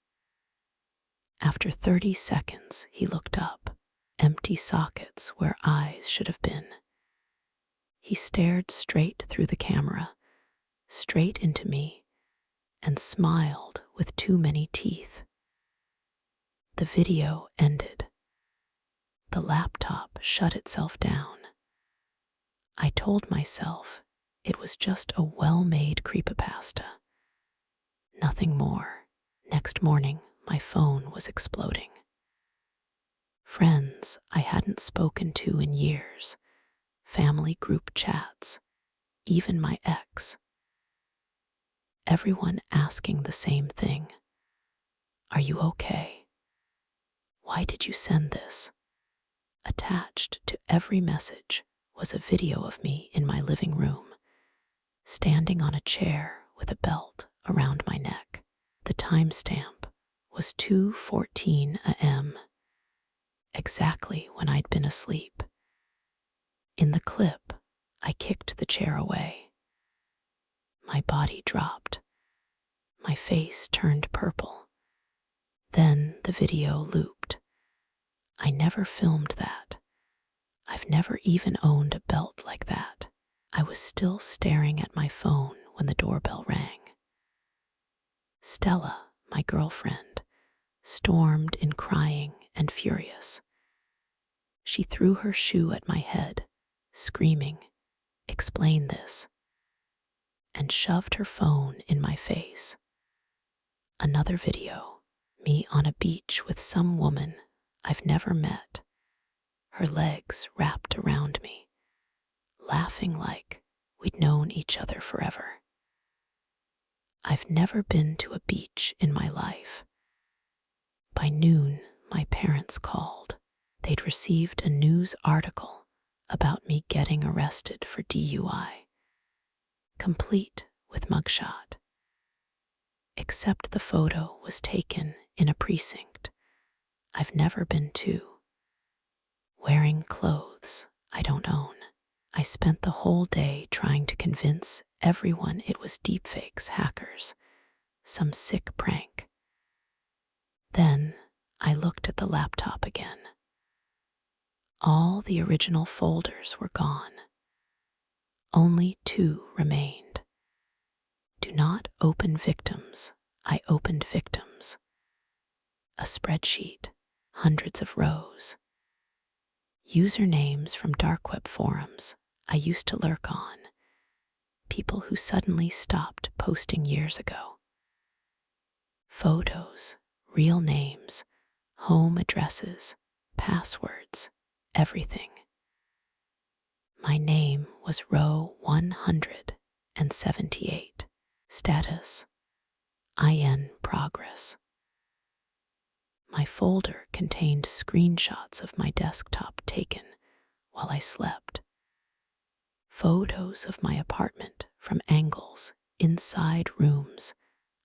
After 30 seconds, he looked up, empty sockets where eyes should have been. He stared straight through the camera, straight into me, and smiled with too many teeth. The video ended. The laptop shut itself down. I told myself it was just a well-made creepypasta. Nothing more. Next morning, my phone was exploding. Friends I hadn't spoken to in years, family group chats, even my ex. Everyone asking the same thing. Are you okay? Why did you send this? Attached to every message was a video of me in my living room, standing on a chair with a belt around my neck. The timestamp was 2:14 a.m., exactly when I'd been asleep. In the clip, I kicked the chair away. My body dropped. My face turned purple. Then the video looped. I never filmed that. I've never even owned a belt like that. I was still staring at my phone when the doorbell rang. Stella, my girlfriend, stormed in crying and furious. She threw her shoe at my head, screaming, "Explain this," and shoved her phone in my face. Another video, me on a beach with some woman I've never met, her legs wrapped around me, laughing like we'd known each other forever. I've never been to a beach in my life. By noon, my parents called. They'd received a news article about me getting arrested for DUI, complete with mugshot. Except the photo was taken in a precinct I've never been to, wearing clothes I don't own. I spent the whole day trying to convince everyone it was deepfakes hackers, some sick prank. Then I looked at the laptop again. All the original folders were gone. Only 2 remained. Do not open victims. I opened victims. A spreadsheet, hundreds of rows. Usernames from dark web forums I used to lurk on. People who suddenly stopped posting years ago. Photos, real names, home addresses, passwords, everything. My name was row 178. Status: IN progress. My folder contained screenshots of my desktop taken while I slept. Photos of my apartment from angles inside rooms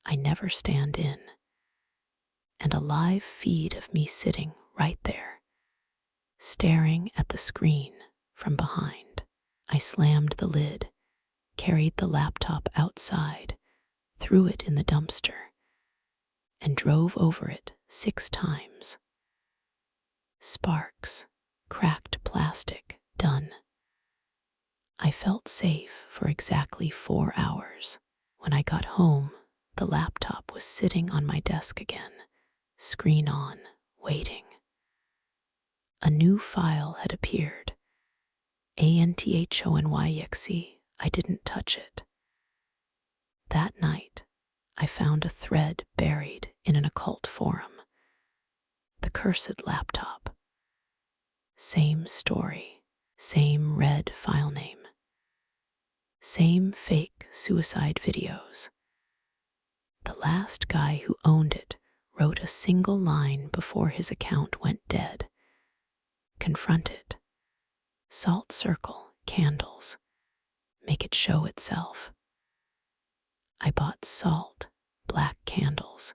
I never stand in. And a live feed of me sitting right there, staring at the screen from behind. I slammed the lid, carried the laptop outside, threw it in the dumpster, and drove over it 6 times. Sparks, cracked plastic, done. I felt safe for exactly 4 hours. When I got home, the laptop was sitting on my desk again, screen on, waiting. A new file had appeared. ANTHONYEXE. I didn't touch it. That night, I found a thread buried in an occult forum. The cursed laptop. Same story, same red file name. Same fake suicide videos. The last guy who owned it wrote a single line before his account went dead. Confront it. Salt circle, candles. Make it show itself. I bought salt, black candles,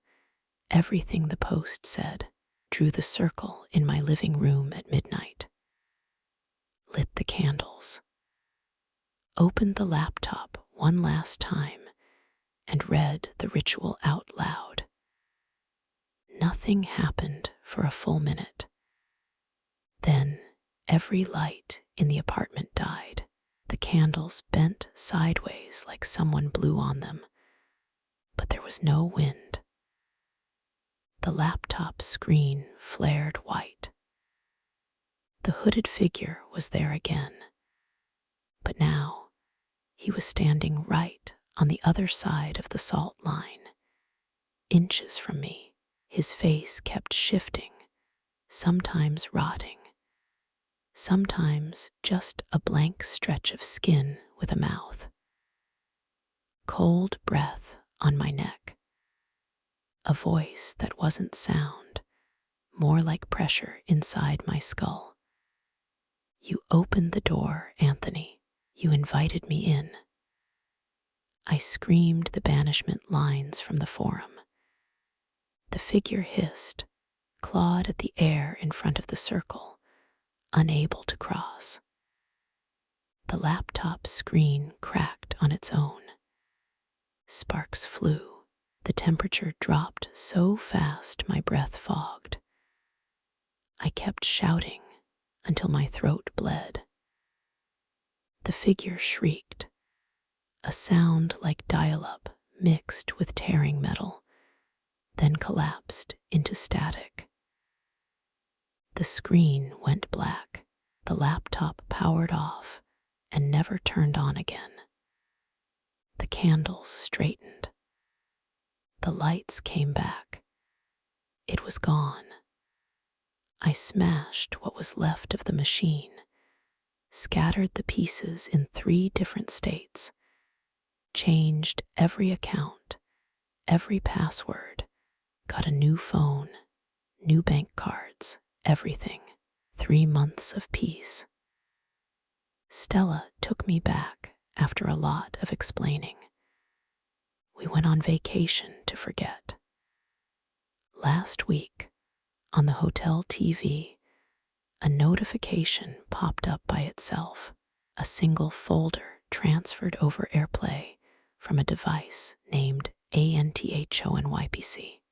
everything the post said, drew the circle in my living room at midnight. Lit the candles. Opened the laptop one last time and read the ritual out loud. Nothing happened for a full minute. Then every light in the apartment died. The candles bent sideways like someone blew on them, but there was no wind. The laptop screen flared white. The hooded figure was there again, but now he was standing right on the other side of the salt line, inches from me. His face kept shifting, sometimes rotting, sometimes just a blank stretch of skin with a mouth. Cold breath on my neck. a voice that wasn't sound, more like pressure inside my skull. "You opened the door, Anthony. You invited me in." I screamed the banishment lines from the forum. The figure hissed, clawed at the air in front of the circle, unable to cross. The laptop screen cracked on its own. Sparks flew. The temperature dropped so fast my breath fogged. I kept shouting until my throat bled. The figure shrieked, a sound like dial-up mixed with tearing metal, then collapsed into static. The screen went black, the laptop powered off and never turned on again. The candles straightened. The lights came back. It was gone. I smashed what was left of the machine, scattered the pieces in 3 different states, changed every account, every password, got a new phone, new bank cards, everything. 3 months of peace. Stella took me back after a lot of explaining. We went on vacation to forget. Last week, on the hotel TV, a notification popped up by itself, a single folder transferred over AirPlay from a device named ANTHONYPC.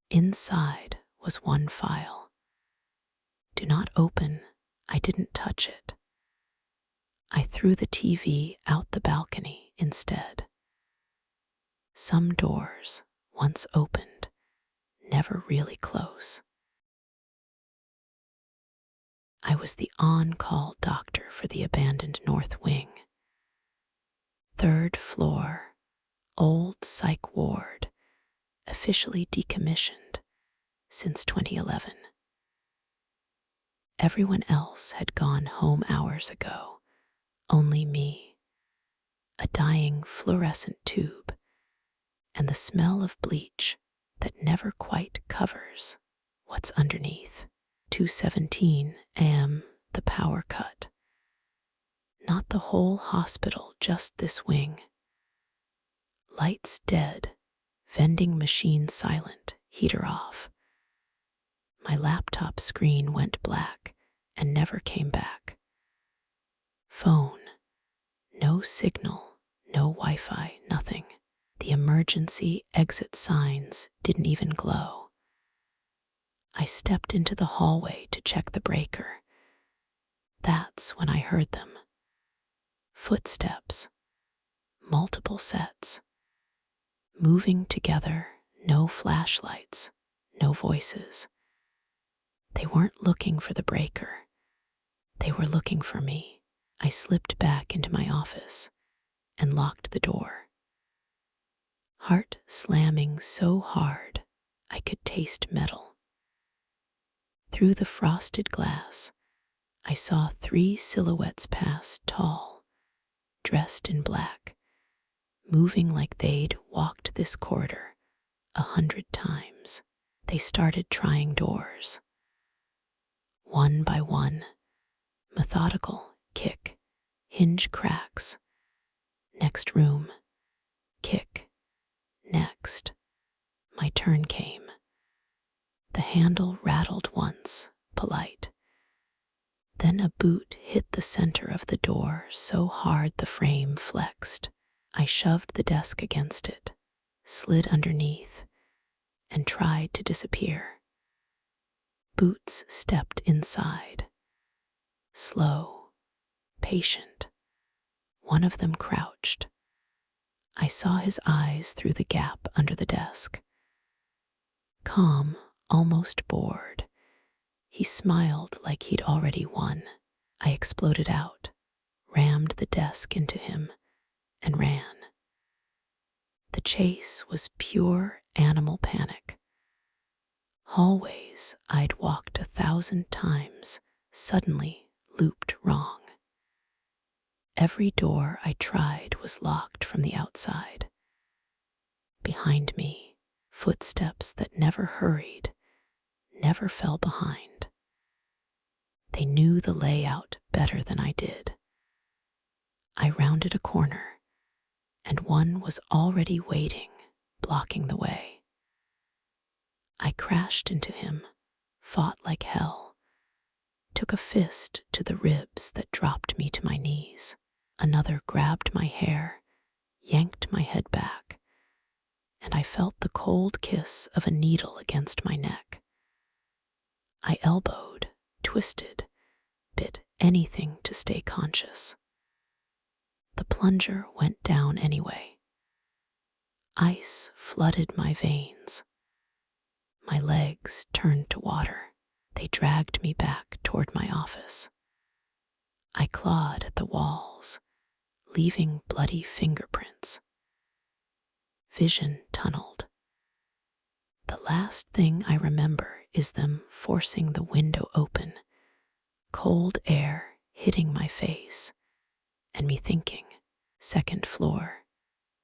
Inside was one file. "Do not open. I didn't touch it." I threw the TV out the balcony instead. Some doors, once opened, never really close. I was the on-call doctor for the abandoned North Wing. 3rd floor, old psych ward, officially decommissioned since 2011. Everyone else had gone home hours ago, only me. A dying fluorescent tube, and the smell of bleach that never quite covers what's underneath. 2:17 a.m., the power cut. Not the whole hospital, just this wing. Lights dead, vending machine silent, heater off. My laptop screen went black and never came back. Phone, no signal, no Wi-Fi, nothing. The emergency exit signs didn't even glow. I stepped into the hallway to check the breaker. That's when I heard them. Footsteps, multiple sets, moving together, no flashlights, no voices. They weren't looking for the breaker. They were looking for me. I slipped back into my office and locked the door. Heart slamming so hard I could taste metal. Through the frosted glass, I saw 3 silhouettes pass, tall, dressed in black, moving like they'd walked this corridor 100 times. They started trying doors. One by one, methodical, kick, hinge cracks. Next room, kick, next. My turn came. The handle rattled once, polite. Then a boot hit the center of the door so hard the frame flexed. I shoved the desk against it, slid underneath, and tried to disappear. Boots stepped inside. Slow, patient. One of them crouched. I saw his eyes through the gap under the desk. Calm, almost bored. He smiled like he'd already won. I exploded out, rammed the desk into him, and ran. The chase was pure animal panic. Hallways I'd walked 1,000 times suddenly looped wrong. Every door I tried was locked from the outside. Behind me, footsteps that never hurried, never fell behind. They knew the layout better than I did. I rounded a corner, and one was already waiting, blocking the way. I crashed into him, fought like hell, took a fist to the ribs that dropped me to my knees. Another grabbed my hair, yanked my head back, and I felt the cold kiss of a needle against my neck. I elbowed, twisted, bit anything to stay conscious. The plunger went down anyway. Ice flooded my veins. My legs turned to water. They dragged me back toward my office. I clawed at the walls, leaving bloody fingerprints. Vision tunneled. The last thing I remember is them forcing the window open, cold air hitting my face, and me thinking, second floor,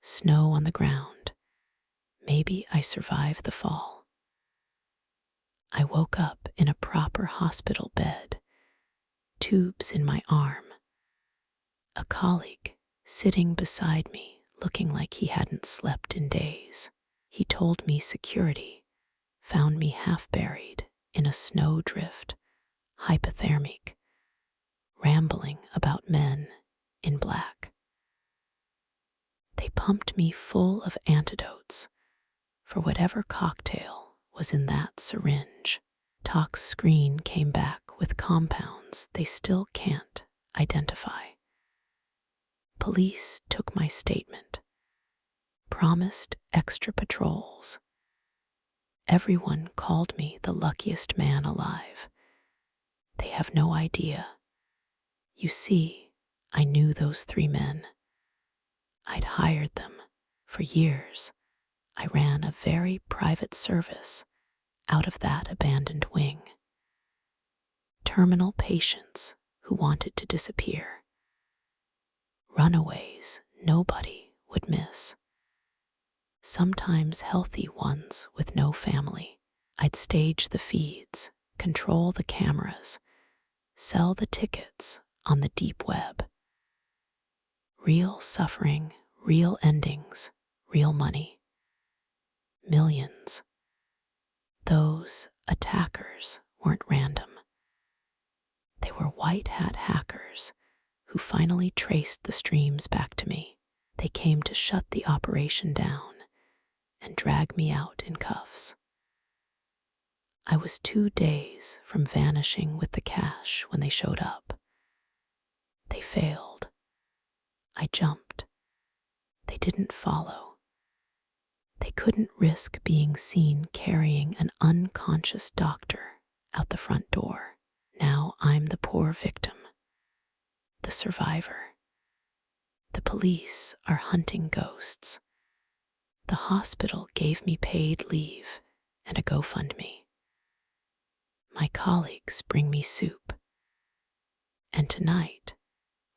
snow on the ground, maybe I survived the fall. I woke up in a proper hospital bed, tubes in my arm, a colleague sitting beside me looking like he hadn't slept in days. He told me security found me half buried in a snowdrift, hypothermic, rambling about men in black. They pumped me full of antidotes for whatever cocktail was in that syringe. Tox screen came back with compounds they still can't identify. Police took my statement, promised extra patrols. Everyone called me the luckiest man alive. They have no idea. You see, I knew those 3 men. I'd hired them for years. I ran a very private service out of that abandoned wing. Terminal patients who wanted to disappear. Runaways nobody would miss. Sometimes healthy ones with no family. I'd stage the feeds, control the cameras, sell the tickets on the deep web. Real suffering, real endings, real money. Millions. Those attackers weren't random. They were white hat hackers who finally traced the streams back to me. They came to shut the operation down and drag me out in cuffs. I was 2 days from vanishing with the cash when they showed up. They failed. I jumped. They didn't follow. They couldn't risk being seen carrying an unconscious doctor out the front door. Now I'm the poor victim, the survivor. The police are hunting ghosts. The hospital gave me paid leave and a GoFundMe. My colleagues bring me soup. And tonight,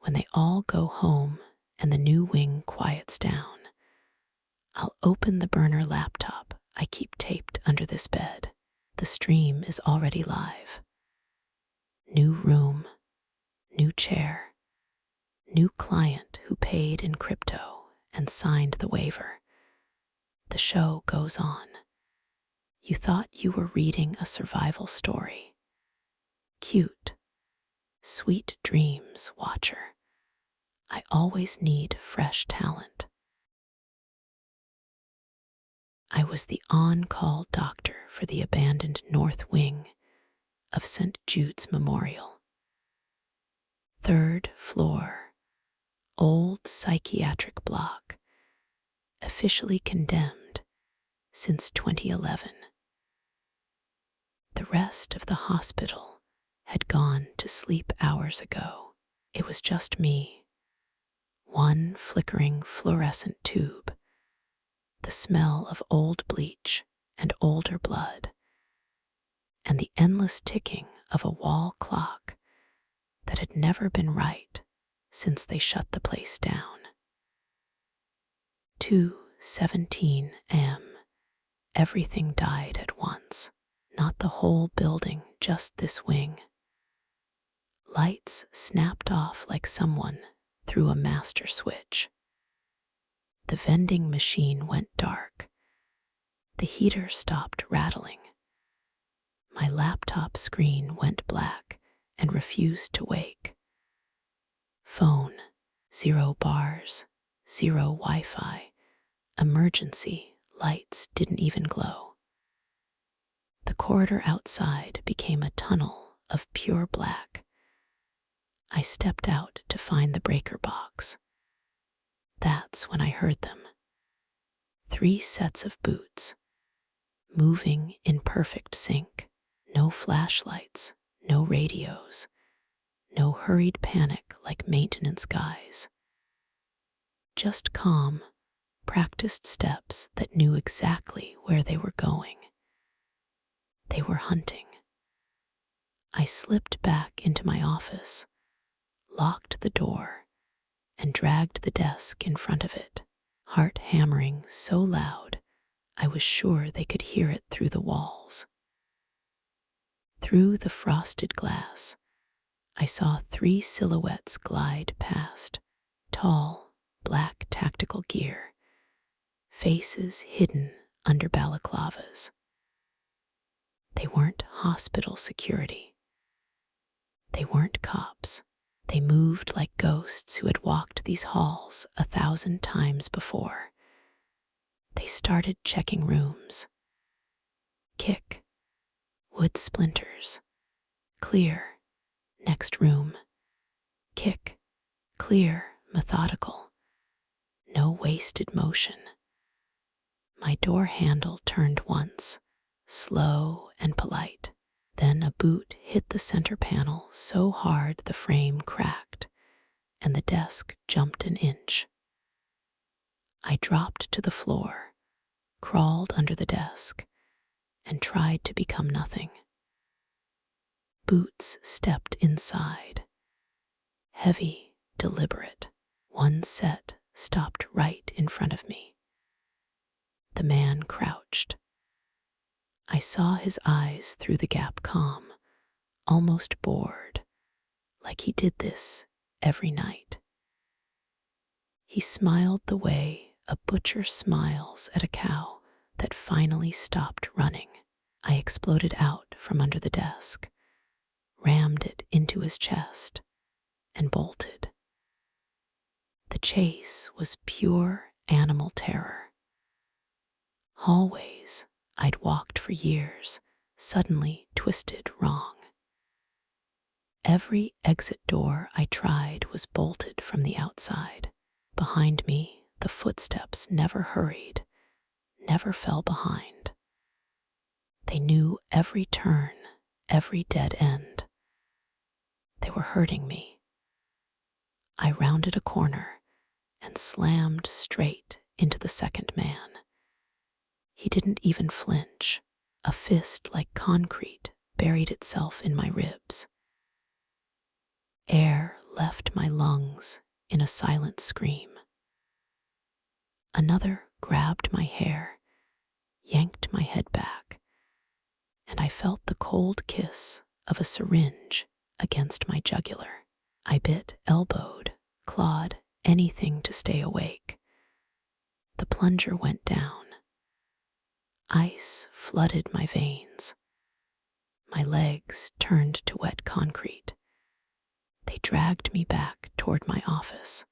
when they all go home and the new wing quiets down, I'll open the burner laptop I keep taped under this bed. The stream is already live. New room, new chair, new client who paid in crypto and signed the waiver. The show goes on. You thought you were reading a survival story. Cute. Sweet dreams, watcher. I always need fresh talent. I was the on-call doctor for the abandoned North Wing of St. Jude's Memorial. 3rd floor, old psychiatric block, officially condemned since 2011. The rest of the hospital had gone to sleep hours ago. It was just me, one flickering fluorescent tube, the smell of old bleach and older blood, and the endless ticking of a wall clock that had never been right since they shut the place down. 2:17 a.m. everything died at once. Not the whole building, just this wing. Lights snapped off like someone threw a master switch. The vending machine went dark. The heater stopped rattling. My laptop screen went black and refused to wake. Phone, 0 bars, 0 Wi-Fi. Emergency lights didn't even glow. The corridor outside became a tunnel of pure black. I stepped out to find the breaker box. That's when I heard them. 3 sets of boots, moving in perfect sync. No flashlights, no radios, no hurried panic like maintenance guys. Just calm, practiced steps that knew exactly where they were going. They were hunting. I slipped back into my office, locked the door, and dragged the desk in front of it, heart hammering so loud I was sure they could hear it through the walls. Through the frosted glass, I saw 3 silhouettes glide past, tall, black tactical gear, faces hidden under balaclavas. They weren't hospital security. They weren't cops. They moved like ghosts who had walked these halls 1,000 times before. They started checking rooms. Kick. Wood splinters. Clear. Next room. Kick. Clear. Methodical. No wasted motion. My door handle turned once, slow and polite. Then a boot hit the center panel so hard the frame cracked, and the desk jumped an inch. I dropped to the floor, crawled under the desk, and tried to become nothing. Boots stepped inside. Heavy, deliberate. One set stopped right in front of me. The man crouched. I saw his eyes through the gap calm, almost bored, like he did this every night. He smiled the way a butcher smiles at a cow that finally stopped running. I exploded out from under the desk, rammed it into his chest, and bolted. The chase was pure animal terror. Hallways I'd walked for years suddenly twisted wrong. Every exit door I tried was bolted from the outside. Behind me, the footsteps never hurried, never fell behind. They knew every turn, every dead end. They were hurting me. I rounded a corner and slammed straight into the second man. He didn't even flinch. A fist like concrete buried itself in my ribs. Air left my lungs in a silent scream. Another grabbed my hair, yanked my head back, and I felt the cold kiss of a syringe against my jugular. I bit, elbowed, clawed, anything to stay awake. The plunger went down. Ice flooded my veins. My legs turned to wet concrete. They dragged me back toward my office.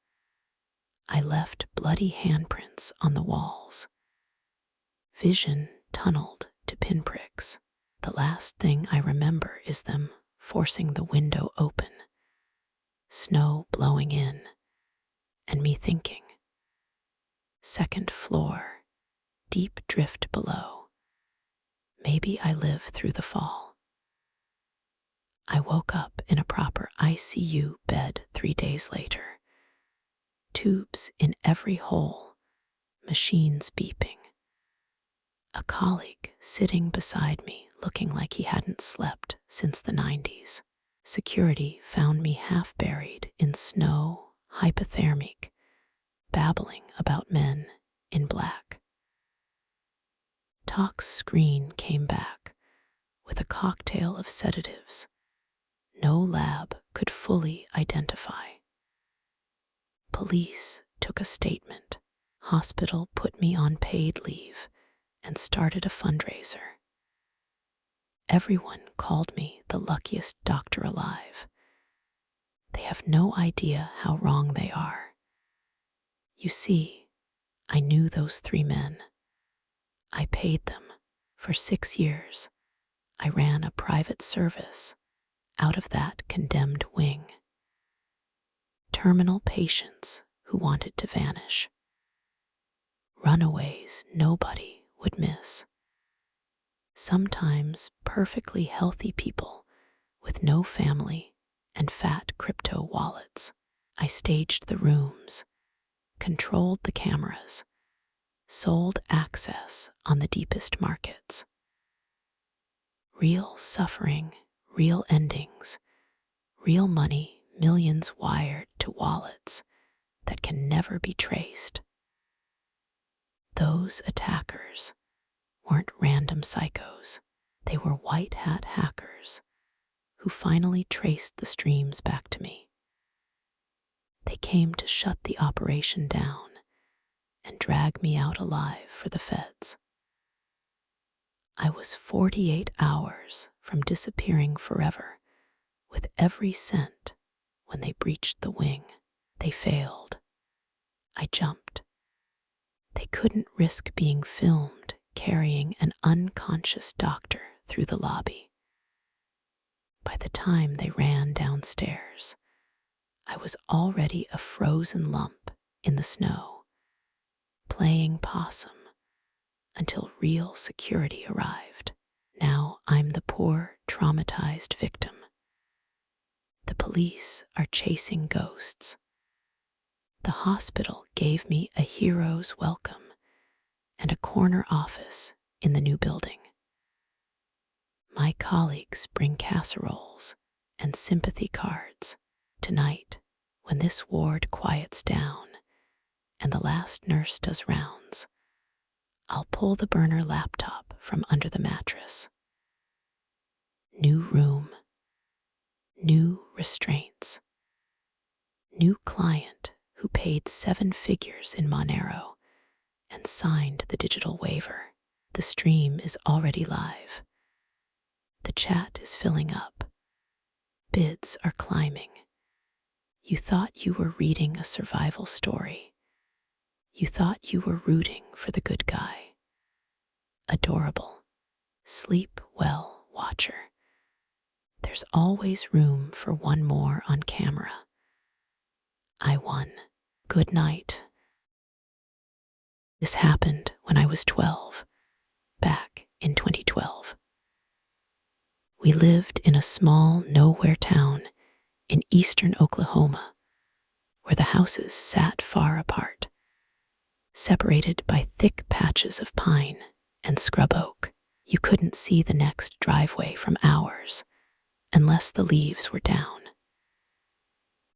I left bloody handprints on the walls. Vision tunneled to pinpricks. The last thing I remember is them forcing the window open, snow blowing in, and me thinking, second floor, deep drift below. Maybe I live through the fall. I woke up in a proper ICU bed 3 days later. Tubes in every hole, machines beeping. A colleague sitting beside me looking like he hadn't slept since the 90s. Security found me half buried in snow, hypothermic, babbling about men in black. Talk's screen came back with a cocktail of sedatives no lab could fully identify. Police took a statement. Hospital put me on paid leave and started a fundraiser. Everyone called me the luckiest doctor alive. They have no idea how wrong they are. You see, I knew those 3 men. I paid them. For 6 years, I ran a private service out of that condemned wing. Terminal patients who wanted to vanish. Runaways nobody would miss. Sometimes perfectly healthy people with no family and fat crypto wallets. I staged the rooms, controlled the cameras, sold access on the deepest markets. Real suffering, real endings, real money, millions wired to wallets that can never be traced. Those attackers weren't random psychos. They were white hat hackers who finally traced the streams back to me. They came to shut the operation down and drag me out alive for the feds. I was 48 hours from disappearing forever with every cent when they breached the wing. They failed. I jumped. They couldn't risk being filmed carrying an unconscious doctor through the lobby. By the time they ran downstairs, I was already a frozen lump in the snow, playing possum until real security arrived. Now I'm the poor, traumatized victim. The police are chasing ghosts. The hospital gave me a hero's welcome and a corner office in the new building. My colleagues bring casseroles and sympathy cards. Tonight, when this ward quiets down and the last nurse does rounds, I'll pull the burner laptop from under the mattress. New room, new restraints, new client who paid 7 figures in Monero and signed the digital waiver. The stream is already live. The chat is filling up. Bids are climbing. You thought you were reading a survival story. You thought you were rooting for the good guy. Adorable. Sleep well, watcher. There's always room for one more on camera. I won. Good night. This happened when I was 12, back in 2012. We lived in a small, nowhere town in eastern Oklahoma, where the houses sat far apart, separated by thick patches of pine and scrub oak. You couldn't see the next driveway from ours unless the leaves were down.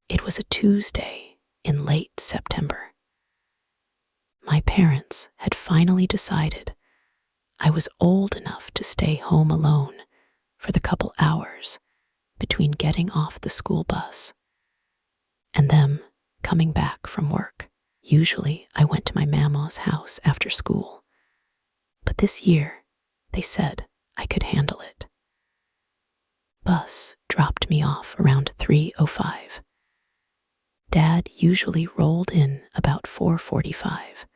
It was a Tuesday in late September. My parents had finally decided I was old enough to stay home alone for the couple hours between getting off the school bus and them coming back from work. Usually I went to my mama's house after school, but this year they said I could handle it. Bus dropped me off around 3:05. Dad usually rolled in about 4:45.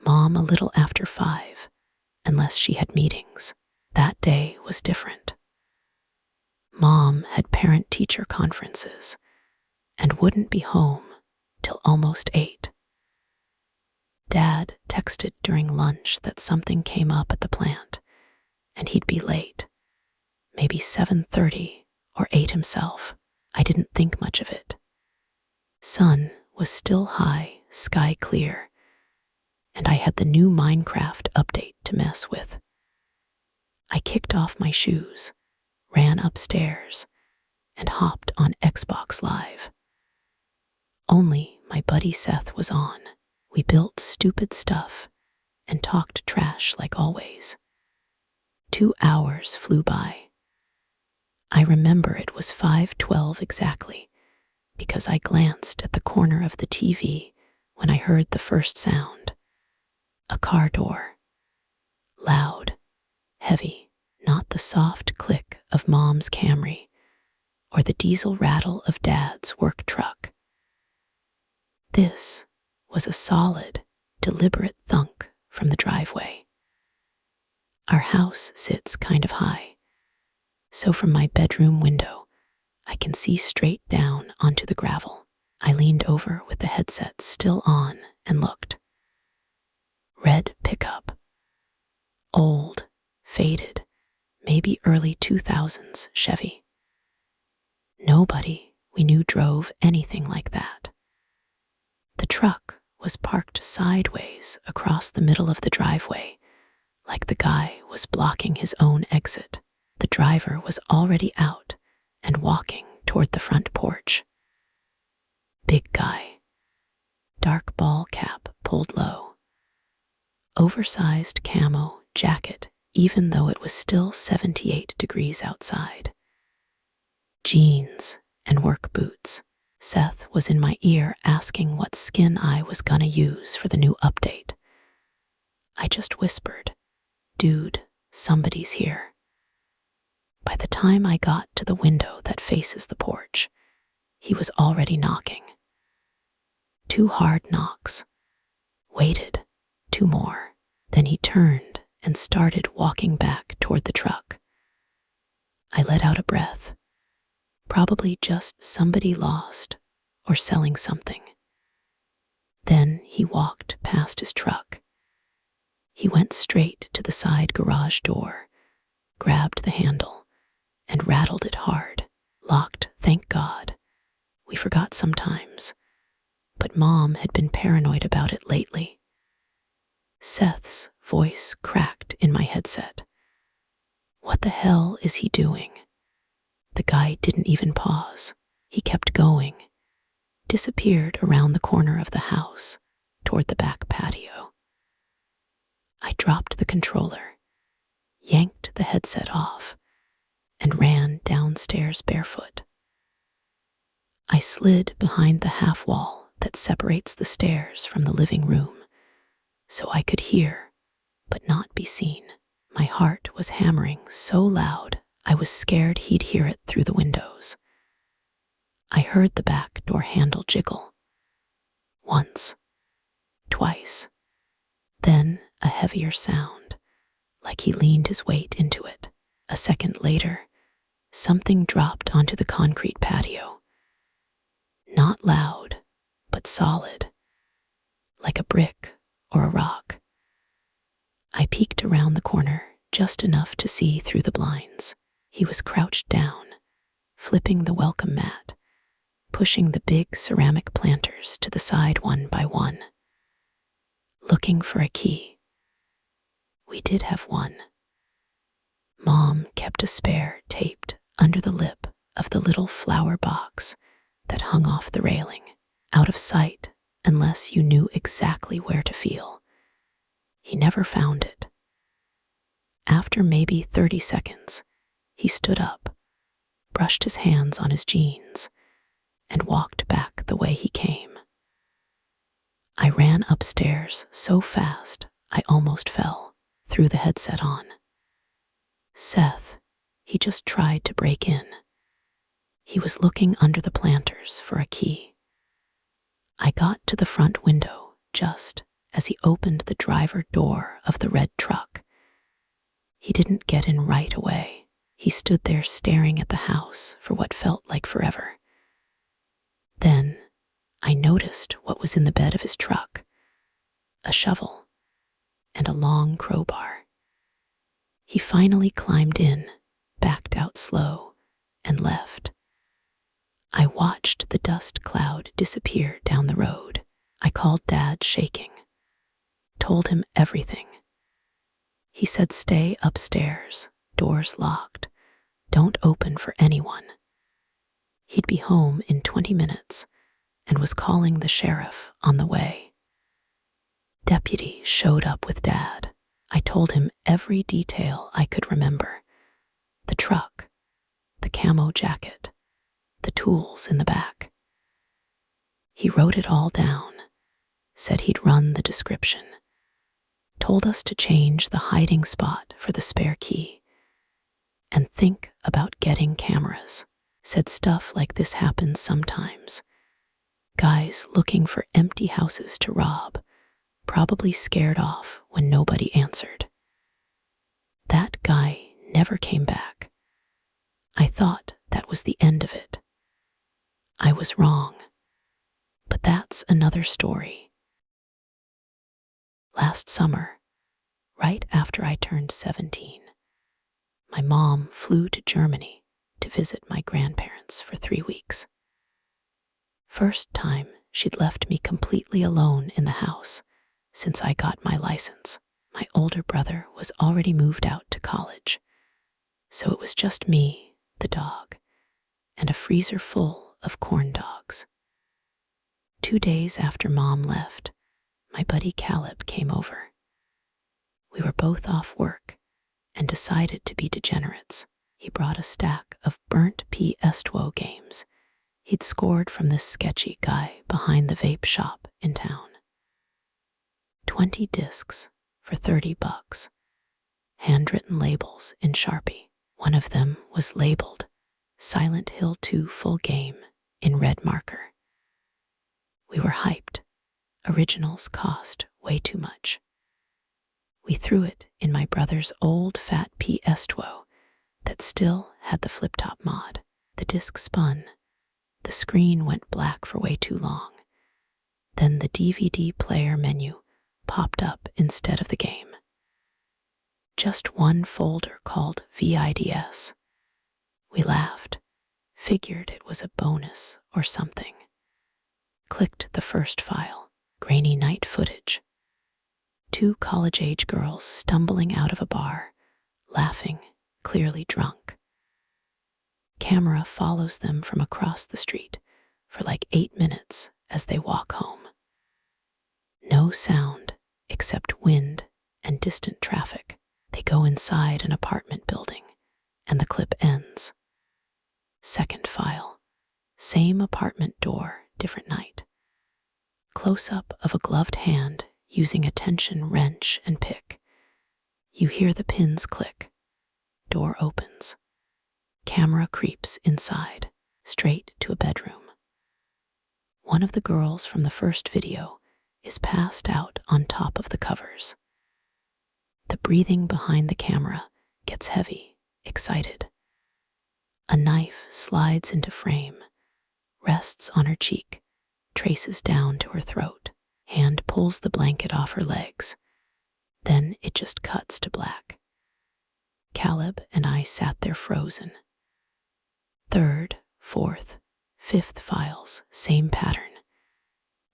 Mom a little after 5, unless she had meetings. That day was different. Mom had parent-teacher conferences and wouldn't be home till almost 8. Dad texted during lunch that something came up at the plant and he'd be late, maybe 7:30 or 8 himself. I didn't think much of it. Sun was still high, sky clear, and I had the new Minecraft update to mess with. I kicked off my shoes, ran upstairs, and hopped on Xbox Live. Only my buddy Seth was on. We built stupid stuff and talked trash like always. 2 hours flew by. I remember it was 5:12 exactly, because I glanced at the corner of the TV when I heard the first sound. A car door. Loud, heavy, not the soft click of Mom's Camry or the diesel rattle of Dad's work truck. This was a solid, deliberate thunk from the driveway. Our house sits kind of high, so from my bedroom window, I can see straight down onto the gravel. I leaned over with the headset still on and looked. Red pickup. Old, faded, maybe early 2000s Chevy. Nobody we knew drove anything like that. The truck was parked sideways across the middle of the driveway, like the guy was blocking his own exit. The driver was already out and walking toward the front porch. Big guy. Dark ball cap pulled low. Oversized camo jacket, even though it was still 78 degrees outside. Jeans and work boots. Seth was in my ear asking what skin I was gonna use for the new update. I just whispered, "Dude, somebody's here." By the time I got to the window that faces the porch, he was already knocking. 2 hard knocks. Waited. 2 more. Then he turned and started walking back toward the truck. I let out a breath. Probably just somebody lost or selling something. Then he walked past his truck. He went straight to the side garage door, grabbed the handle, and rattled it hard. Locked, thank God. We forgot sometimes, but Mom had been paranoid about it lately. Seth's voice cracked in my headset. What the hell is he doing? The guy didn't even pause. He kept going, disappeared around the corner of the house, toward the back patio. I dropped the controller, yanked the headset off, and ran downstairs barefoot. I slid behind the half wall that separates the stairs from the living room, so I could hear, but not be seen. My heart was hammering so loud I was scared he'd hear it through the windows. I heard the back door handle jiggle. Once, twice, then a heavier sound, like he leaned his weight into it. A second later, something dropped onto the concrete patio. Not loud, but solid, like a brick or a rock. I peeked around the corner just enough to see through the blinds. He was crouched down, flipping the welcome mat, pushing the big ceramic planters to the side one by one. Looking for a key. We did have one. Mom kept a spare taped under the lip of the little flower box that hung off the railing, out of sight unless you knew exactly where to feel. He never found it. After maybe 30 seconds, he stood up, brushed his hands on his jeans, and walked back the way he came. I ran upstairs so fast I almost fell, threw the headset on. Seth, he just tried to break in. He was looking under the planters for a key. I got to the front window just as he opened the driver door of the red truck. He didn't get in right away. He stood there staring at the house for what felt like forever. Then I noticed what was in the bed of his truck: a shovel and a long crowbar. He finally climbed in, backed out slow, and left. I watched the dust cloud disappear down the road. I called Dad shaking, told him everything. He said stay upstairs, doors locked, don't open for anyone. He'd be home in 20 minutes and was calling the sheriff on the way. deputy showed up with Dad. I told him every detail I could remember. The truck, the camo jacket, the tools in the back. He wrote it all down, said he'd run the description, told us to change the hiding spot for the spare key, and think about getting cameras. Said stuff like this happens sometimes. Guys looking for empty houses to rob, probably scared off when nobody answered. That guy never came back. I thought that was the end of it. I was wrong. But that's another story. Last summer, right after I turned 17, my mom flew to Germany to visit my grandparents for 3 weeks. First time she'd left me completely alone in the house since I got my license. My older brother was already moved out to college, so it was just me, the dog, and a freezer full of corn dogs. 2 days after Mom left, my buddy Caleb came over. We were both off work and decided to be degenerates. He brought a stack of burnt PS2 games he'd scored from this sketchy guy behind the vape shop in town. 20 discs for $30, handwritten labels in Sharpie. One of them was labeled Silent Hill 2 Full Game in red marker. We were hyped. Originals cost way too much. We threw it in my brother's old fat PS2 that still had the flip-top mod. The disc spun. The screen went black for way too long. Then the DVD player menu popped up instead of the game. Just one folder called VIDS. We laughed, figured it was a bonus or something. Clicked the first file, grainy night footage. 2 college-age girls stumbling out of a bar, laughing, clearly drunk. Camera follows them from across the street for like 8 minutes as they walk home. No sound except wind and distant traffic. They go inside an apartment building, and the clip ends. Second file, same apartment door, different night. Close-up of a gloved hand using a tension wrench and pick. You hear the pins click. Door opens. Camera creeps inside, straight to a bedroom. One of the girls from the first video is passed out on top of the covers. The breathing behind the camera gets heavy, excited. A knife slides into frame, rests on her cheek, traces down to her throat. Hand pulls the blanket off her legs. Then it just cuts to black. Caleb and I sat there frozen. Third, fourth, fifth files, same pattern.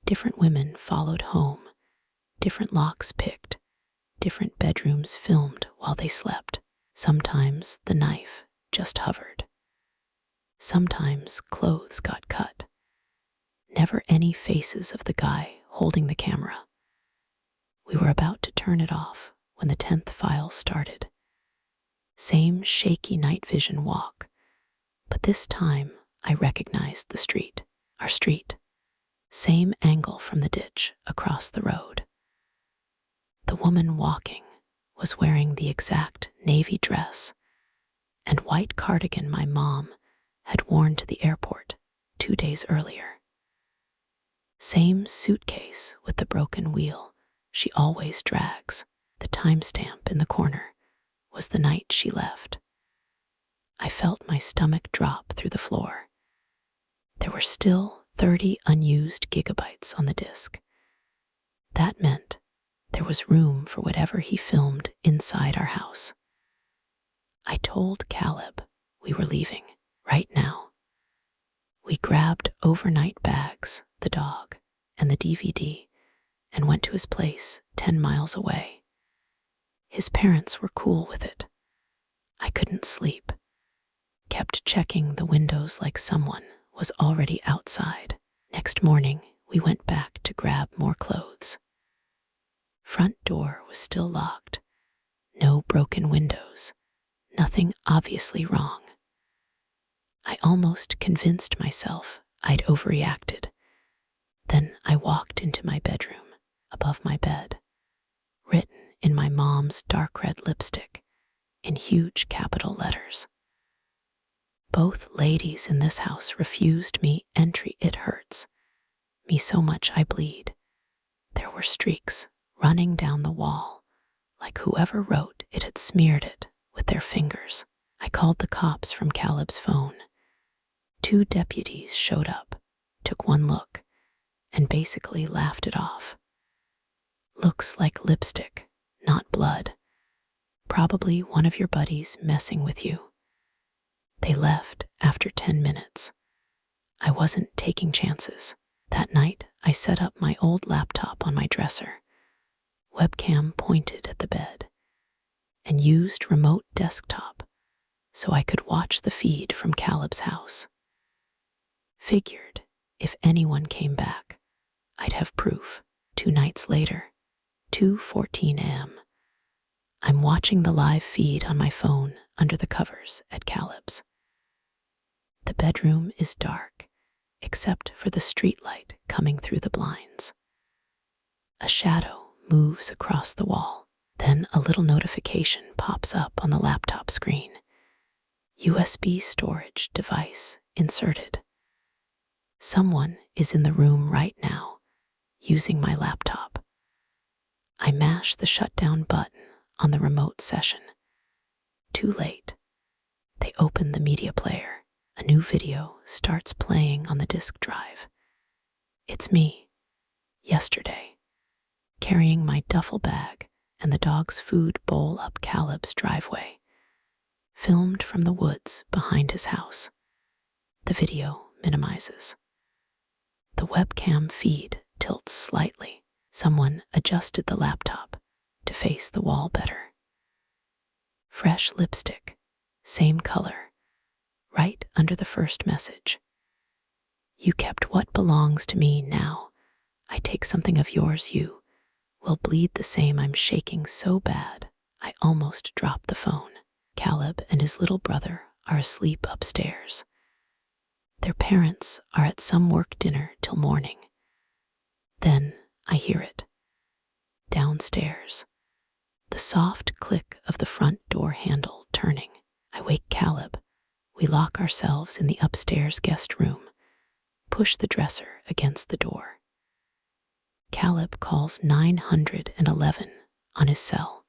Different women followed home, different locks picked, different bedrooms filmed while they slept. Sometimes the knife just hovered. Sometimes clothes got cut. Never any faces of the guy holding the camera. We were about to turn it off when the 10th file started. Same shaky night vision walk, but this time I recognized the street, our street. Same angle from the ditch across the road. The woman walking was wearing the exact navy dress and white cardigan my mom had worn to the airport 2 days earlier. Same suitcase with the broken wheel she always drags. The timestamp in the corner was the night she left. I felt my stomach drop through the floor. There were still 30 unused gigabytes on the disk. That meant there was room for whatever he filmed inside our house. I told Caleb we were leaving right now. We grabbed overnight bags, the dog, and the DVD, and went to his place 10 miles away. His parents were cool with it. I couldn't sleep. Kept checking the windows like someone was already outside. Next morning, we went back to grab more clothes. Front door was still locked. No broken windows. Nothing obviously wrong. I almost convinced myself I'd overreacted. Then I walked into my bedroom, above my bed, written in my mom's dark red lipstick, in huge capital letters. Both ladies in this house refused me entry. It hurts me so much I bleed. There were streaks running down the wall, like whoever wrote it had smeared it with their fingers. I called the cops from Caleb's phone. 2 deputies showed up, took one look, and basically laughed it off. Looks like lipstick, not blood. Probably one of your buddies messing with you. They left after 10 minutes. I wasn't taking chances. That night, I set up my old laptop on my dresser, webcam pointed at the bed, and used remote desktop so I could watch the feed from Caleb's house. Figured if anyone came back, I'd have proof. 2 nights later, 2:14 a.m., I'm watching the live feed on my phone under the covers at Caleb's. The bedroom is dark, except for the streetlight coming through the blinds. A shadow moves across the wall. Then a little notification pops up on the laptop screen. USB storage device inserted. Someone is in the room right now, using my laptop. I mash the shutdown button on the remote session. Too late. They open the media player. A new video starts playing on the disk drive. It's me, yesterday, carrying my duffel bag and the dog's food bowl up Caleb's driveway, filmed from the woods behind his house. The video minimizes. The webcam feed tilts slightly. Someone adjusted the laptop to face the wall better. Fresh lipstick, same color, right under the first message. You kept what belongs to me now. I take something of yours, you will bleed the same. I'm shaking so bad, I almost dropped the phone. Caleb and his little brother are asleep upstairs. Their parents are at some work dinner till morning. Then I hear it. Downstairs. The soft click of the front door handle turning. I wake Caleb. We lock ourselves in the upstairs guest room, push the dresser against the door. Caleb calls 911 on his cell.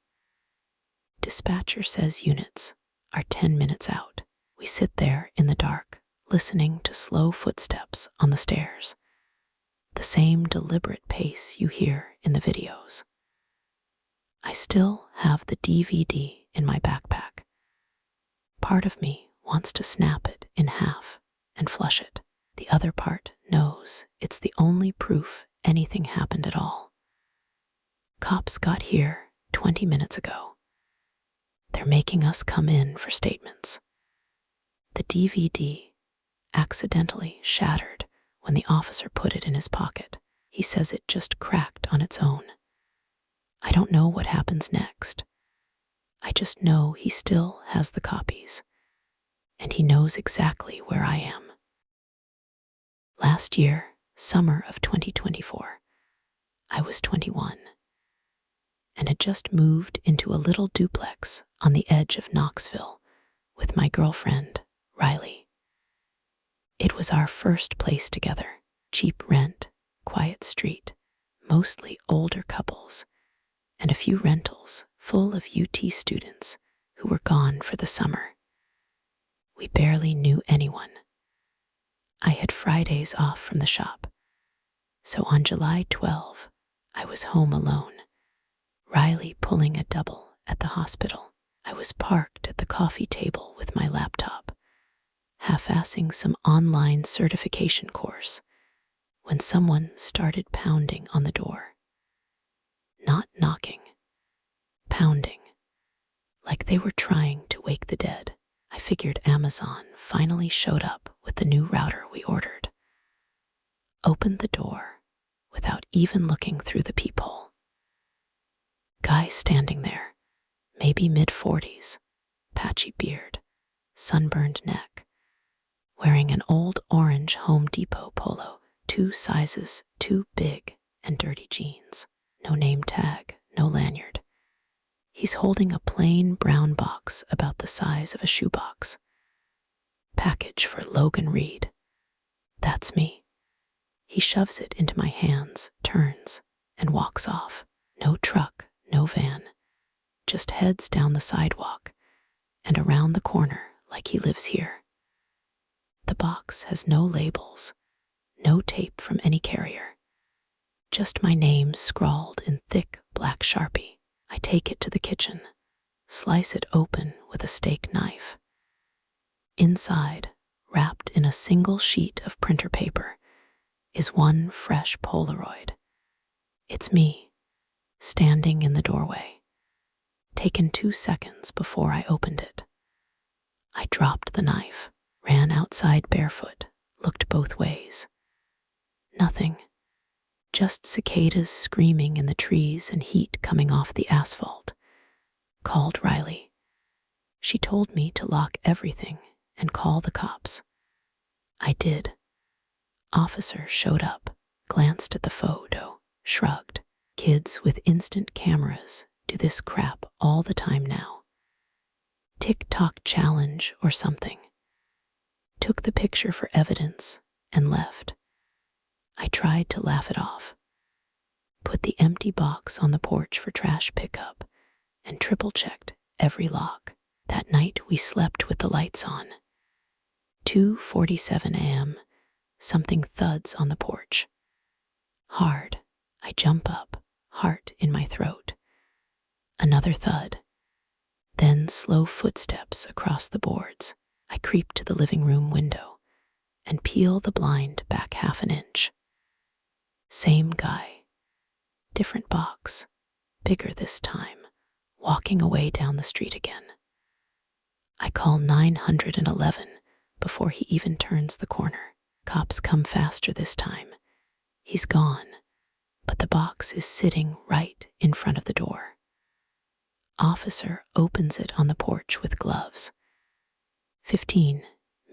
Dispatcher says units are 10 minutes out. We sit there in the dark, listening to slow footsteps on the stairs. The same deliberate pace you hear in the videos. I still have the DVD in my backpack. Part of me wants to snap it in half and flush it. The other part knows it's the only proof anything happened at all. Cops got here 20 minutes ago. They're making us come in for statements. The DVD accidentally shattered when the officer put it in his pocket. He says it just cracked on its own. I don't know what happens next. I just know he still has the copies, and he knows exactly where I am. Last year, summer of 2024, I was 21 and had just moved into a little duplex on the edge of Knoxville with my girlfriend, Riley. It was our first place together. Cheap rent, quiet street, mostly older couples, and a few rentals full of UT students who were gone for the summer. We barely knew anyone. I had Fridays off from the shop, so on July 12, I was home alone, Riley pulling a double at the hospital. I was parked at the coffee table with my laptop, half-assing some online certification course, when someone started pounding on the door. Not knocking, pounding, like they were trying to wake the dead. I figured Amazon finally showed up with the new router we ordered. Opened the door without even looking through the peephole. guy standing there, maybe mid-40s, patchy beard, sunburned neck, wearing an old orange Home Depot polo, 2 sizes too big, and dirty jeans. No name tag, no lanyard. He's holding a plain brown box about the size of a shoebox. Package for Logan Reed. That's me. He shoves it into my hands, turns, and walks off. No truck, no van. Just heads down the sidewalk and around the corner like he lives here. The box has no labels, no tape from any carrier. Just my name scrawled in thick black Sharpie. I take it to the kitchen, slice it open with a steak knife. Inside, wrapped in a single sheet of printer paper, is one fresh Polaroid. It's me, standing in the doorway, taken 2 seconds before I opened it. I dropped the knife, ran outside barefoot, looked both ways. Nothing. Just cicadas screaming in the trees and heat coming off the asphalt. Called Riley. She told me to lock everything and call the cops. I did. Officer showed up, glanced at the photo, shrugged. Kids with instant cameras do this crap all the time now. TikTok challenge or something. Took the picture for evidence and left. I tried to laugh it off. Put the empty box on the porch for trash pickup and triple-checked every lock. That night we slept with the lights on. 2:47 a.m., something thuds on the porch. Hard. I jump up, heart in my throat. Another thud. Then slow footsteps across the boards. I creep to the living room window and peel the blind back half an inch. Same guy. Different box. Bigger this time. Walking away down the street again. I call 911 before he even turns the corner. Cops come faster this time. He's gone, but the box is sitting right in front of the door. Officer opens it on the porch with gloves. 15,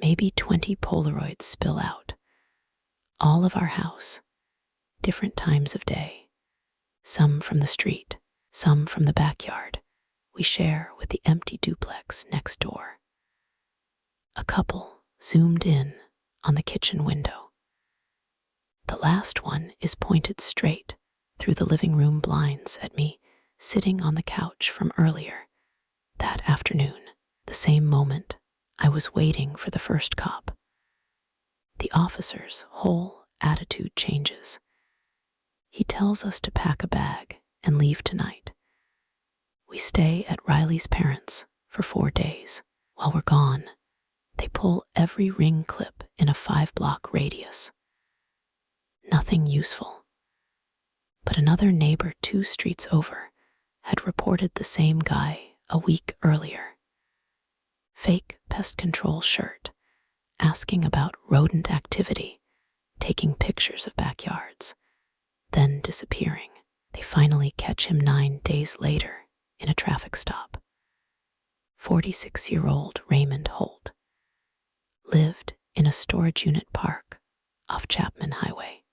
maybe 20 Polaroids spill out. All of our house. Different times of day. Some from the street, some from the backyard. We share with the empty duplex next door. A couple zoomed in on the kitchen window. The last one is pointed straight through the living room blinds at me, sitting on the couch from earlier, that afternoon, the same moment I was waiting for the first cop. The officer's whole attitude changes. He tells us to pack a bag and leave tonight. We stay at Riley's parents' for 4 days. While we're gone, they pull every ring clip in a 5-block radius. Nothing useful. But another neighbor 2 streets over had reported the same guy a week earlier. Fake pest control shirt, asking about rodent activity, taking pictures of backyards, then disappearing. They finally catch him 9 days later in a traffic stop. 46-year-old Raymond Holt lived in a storage unit park off Chapman Highway.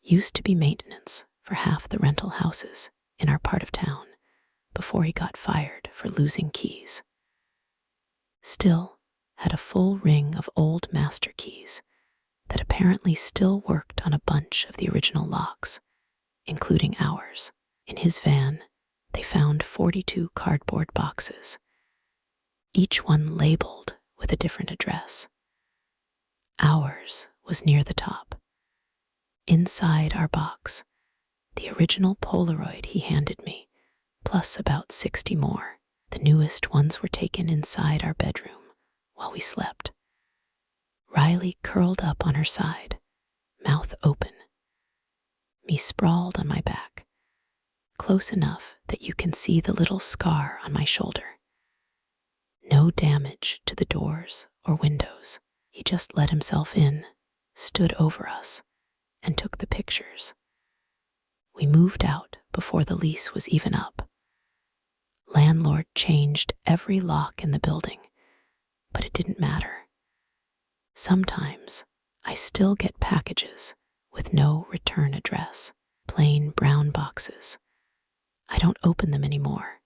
Used to be maintenance for half the rental houses in our part of town before he got fired for losing keys. Still had a full ring of old master keys that apparently still worked on a bunch of the original locks, including ours. In his van, they found 42 cardboard boxes, each one labeled with a different address. Ours was near the top. Inside our box, the original Polaroid he handed me, plus about 60 more. The newest ones were taken inside our bedroom while we slept. Riley curled up on her side, mouth open. Me sprawled on my back, close enough that you can see the little scar on my shoulder. No damage to the doors or windows. He just let himself in, stood over us, and took the pictures. We moved out before the lease was even up. Landlord changed every lock in the building, but it didn't matter. Sometimes I still get packages with no return address, plain brown boxes. I don't open them anymore.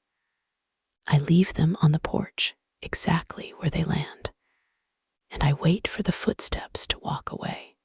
I leave them on the porch, exactly where they land, and I wait for the footsteps to walk away.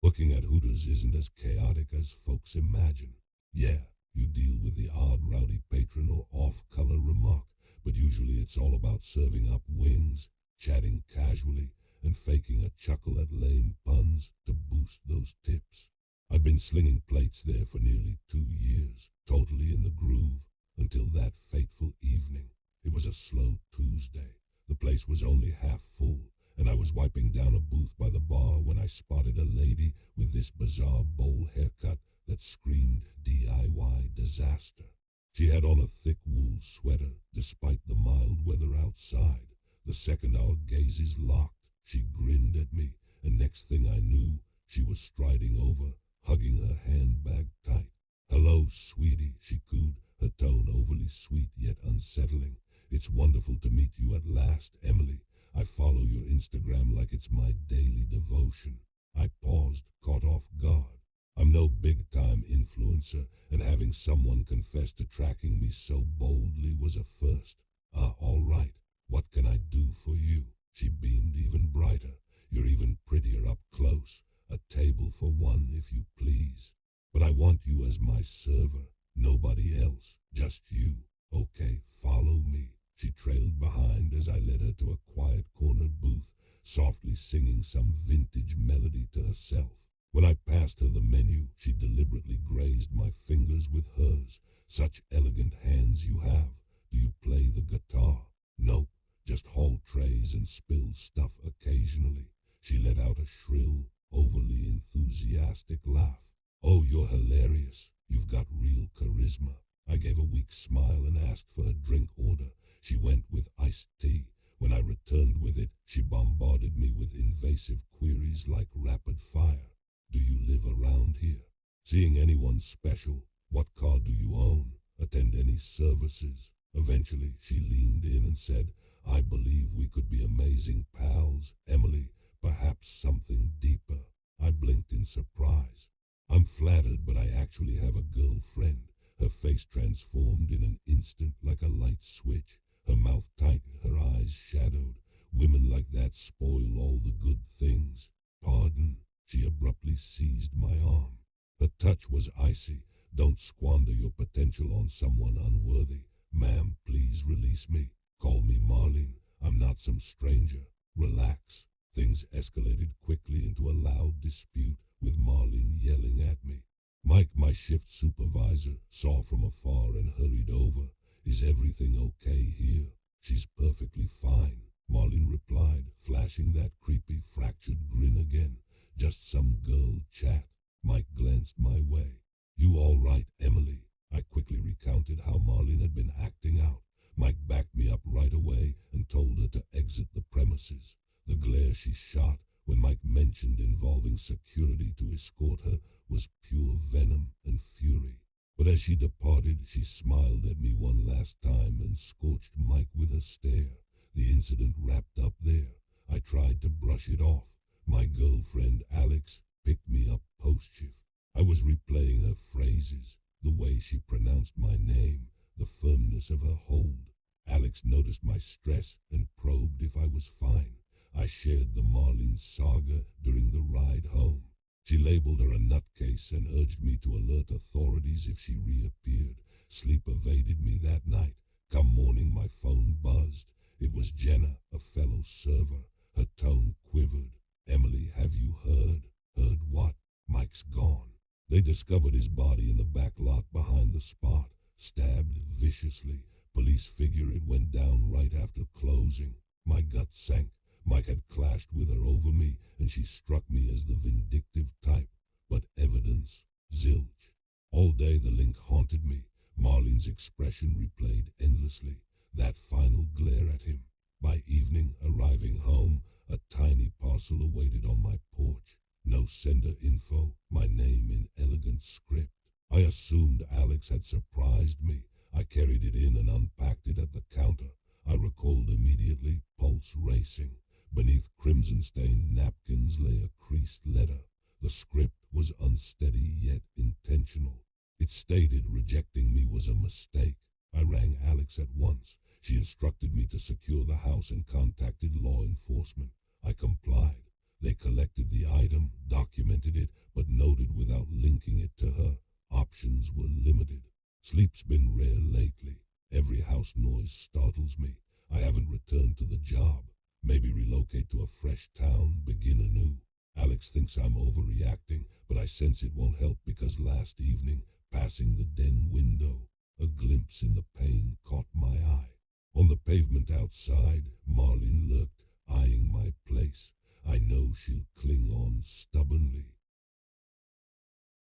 Looking at Hooters isn't as chaotic as folks imagine. Yeah, you deal with the odd rowdy patron or off-color remark, but usually it's all about serving up wings, chatting casually, and faking a chuckle at lame puns to boost those tips. I've been slinging plates there for nearly 2 years, totally in the groove, until that fateful evening. It was a slow Tuesday. The place was only half full, and I was wiping down a booth by the bar when I spotted a lady with this bizarre bowl haircut that screamed DIY disaster. She had on a thick wool sweater, despite the mild weather outside. The second our gazes locked, she grinned at me, and next thing I knew, she was striding over, hugging her handbag tight. "Hello, sweetie," she cooed, her tone overly sweet yet unsettling. "It's wonderful to meet you at last, Emily. I follow your Instagram like it's my daily devotion." I paused, caught off guard. I'm no big-time influencer, and having someone confess to tracking me so boldly was a first. All right, what can I do for you?" She beamed even brighter. "You're even prettier up close. A table for one, if you please. But I want you as my server, nobody else, just you. Okay, follow me." She trailed behind as I led her to a quiet corner booth, softly singing some vintage melody to herself. When I passed her the menu, she deliberately grazed my fingers with hers. "Such elegant hands you have. Do you play the guitar?" "Nope, just haul trays and spill stuff occasionally." She let out a shrill, overly enthusiastic laugh. "Oh, you're hilarious. You've got real charisma." I gave a weak smile and asked for her drink order. She went with iced tea. When I returned with it, she bombarded me with invasive queries like rapid fire. "Do you live around here? Seeing anyone special? What car do you own? Attend any services?" Eventually, she leaned in and said, "I believe we could be amazing pals, Emily, perhaps something deeper." I blinked in surprise. "I'm flattered, but I actually have a girlfriend." Her face transformed in an instant like a light switch. Her mouth tight, her eyes shadowed. "Women like that spoil all the good things." "Pardon?" She abruptly seized my arm. Her touch was icy. "Don't squander your potential on someone unworthy. Ma'am, please release me. Call me Marlene. I'm not some stranger. Relax." Things escalated quickly into a loud dispute, with Marlene yelling at me. Mike, my shift supervisor, saw from afar and hurried over. "Is everything okay here?" "She's perfectly fine," Marlene replied, flashing that creepy fractured grin again. "Just some girl chat." Mike glanced my way. "You all right, Emily?" I quickly recounted how Marlene had been acting out. Mike backed me up right away and told her to exit the premises. The glare she shot when Mike mentioned involving security to escort her was pure venom and fury. But as she departed, she smiled at me one last time and scorched Mike with a stare. The incident wrapped up there. I tried to brush it off. My girlfriend, Alex, picked me up post-shift. I was replaying her phrases, the way she pronounced my name, the firmness of her hold. Alex noticed my stress and probed if I was fine. I shared the Marlene saga during the ride home. She labeled her a nutcase and urged me to alert authorities if she reappeared. Sleep evaded me that night. Come morning, my phone buzzed. It was Jenna, a fellow server. Her tone quivered. "Emily, have you heard?" "Heard what?" "Mike's gone. They discovered his body in the back lot behind the spot, stabbed viciously. Police figure it went down right after closing." My gut sank. Mike had clashed with her over me, and she struck me as the vindictive type. But evidence? Zilch. All day the link haunted me. Marlene's expression replayed endlessly. That final glare at him. By evening, arriving home, a tiny parcel awaited on my porch. No sender info, my name in elegant script. I assumed Alex had surprised me. I carried it in and unpacked it at the counter. I recalled immediately, pulse racing. Beneath crimson-stained napkins lay a creased letter. The script was unsteady yet intentional. It stated rejecting me was a mistake. I rang Alex at once. She instructed me to secure the house and contacted law enforcement. I complied. They collected the item, documented it, but noted without linking it to her. Options were limited. Sleep's been rare lately. Every house noise startles me. I haven't returned to the job. Maybe relocate to a fresh town, begin anew. Alex thinks I'm overreacting, but I sense it won't help because last evening, passing the den window, a glimpse in the pane caught my eye. On the pavement outside, Marlene lurked, eyeing my place. I know she'll cling on stubbornly.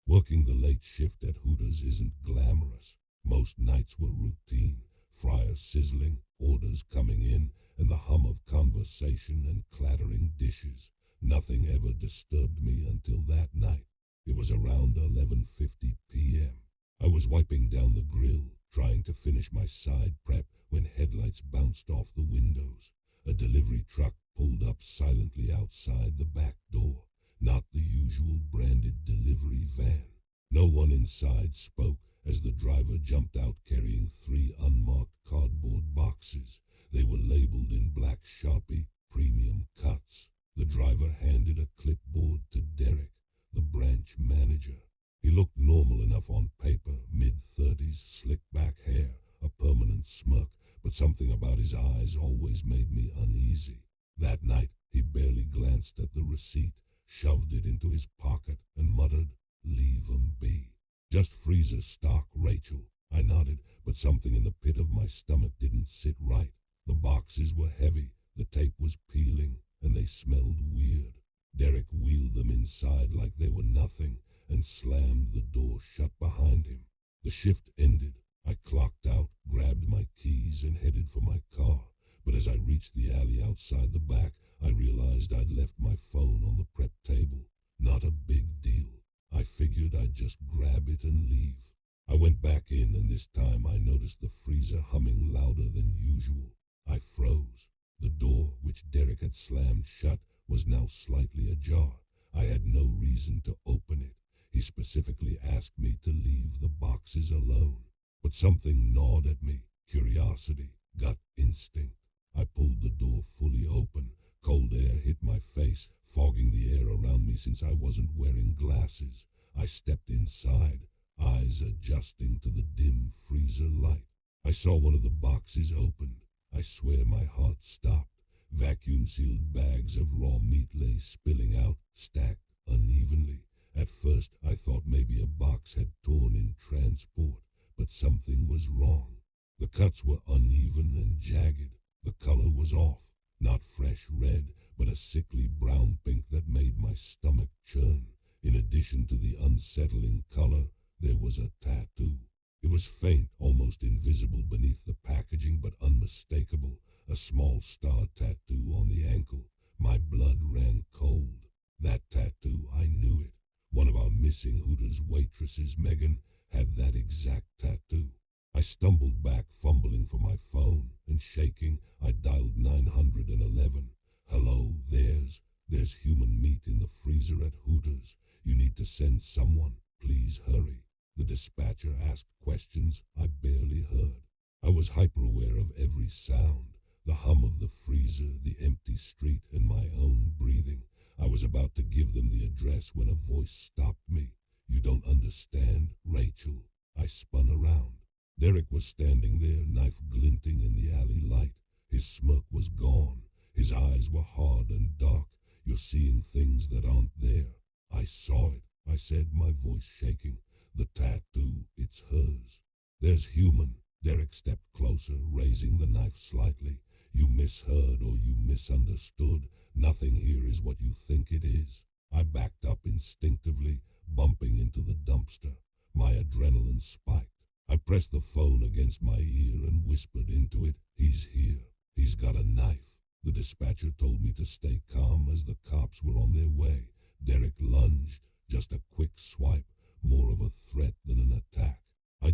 Working the late shift at Hooters isn't glamorous. Most nights were routine. Fryer sizzling, orders coming in, and the hum of conversation and clattering dishes. Nothing ever disturbed me until that night. It was around 11:50 p.m. I was wiping down the grill, trying to finish my side prep when headlights bounced off the windows. A delivery truck pulled up silently outside the back door. Not the usual branded delivery van. No one inside spoke as the driver jumped out carrying 3 unmarked cardboard boxes. They were labeled in black Sharpie, premium cuts. The driver handed a clipboard to Derek, the branch manager. He looked normal enough on paper, mid-30s, slick back hair, a permanent smirk, but something about his eyes always made me uneasy. That night, he barely glanced at the receipt, shoved it into his pocket, and muttered, "Leave 'em be. Just freezer stock, Rachel." I nodded, but something in the pit of my stomach didn't sit right. The boxes were heavy, the tape was peeling, and they smelled weird. Derek wheeled them inside like they were nothing, and slammed the door shut behind him. The shift ended. I clocked out, grabbed my keys, and headed for my car. But as I reached the alley outside the back, I realized I'd left my phone on the prep table. Not a big deal. I figured I'd just grab it and leave. I went back in, and this time I noticed the freezer humming louder than usual. I froze. The door, which Derek had slammed shut, was now slightly ajar. I had no reason to open it. He specifically asked me to leave the boxes alone. But something gnawed at me. Curiosity, gut instinct. I pulled the door fully open. Cold air hit my face, fogging the air around me since I wasn't wearing glasses. I stepped inside, eyes adjusting to the dim freezer light. I saw one of the boxes opened. I swear my heart stopped. Vacuum-sealed bags of raw meat lay spilling out, stacked unevenly. At first, I thought maybe a box had torn in transport, but something was wrong. The cuts were uneven and jagged. The color was off. Not fresh red, but a sickly brown pink that made my stomach churn. In addition to the unsettling color, there was a tattoo. It was faint, almost invisible beneath the packaging, but unmistakable. A small star tattoo on the ankle. My blood ran cold. That tattoo, I knew it. One of our missing Hooters waitresses, Megan, had that exact tattoo. I stumbled back, fumbling for my phone, and shaking, I dialed 911. "Hello, there's human meat in the freezer at Hooters. You need to send someone. Please hurry." The dispatcher asked questions I barely heard. I was hyper-aware of every sound, the hum of the freezer, the empty street, and my own breathing. I was about to give them the address when a voice stopped me. "You don't understand, Rachel." I spun around. Derek was standing there, knife glinting in the alley light. His smirk was gone. His eyes were hard and dark. "You're seeing things that aren't there." "I saw it," I said, my voice shaking. "The tattoo, it's hers." "There's human." Derek stepped closer, raising the knife slightly. "You misheard or you misunderstood. Nothing here is what you think it is." I backed up instinctively, bumping into the dumpster. My adrenaline spiked. I pressed the phone against my ear and whispered into it, "He's here. He's got a knife." The dispatcher told me to stay calm as the cops were on their way. Derek lunged, just a quick swipe, more of a threat than an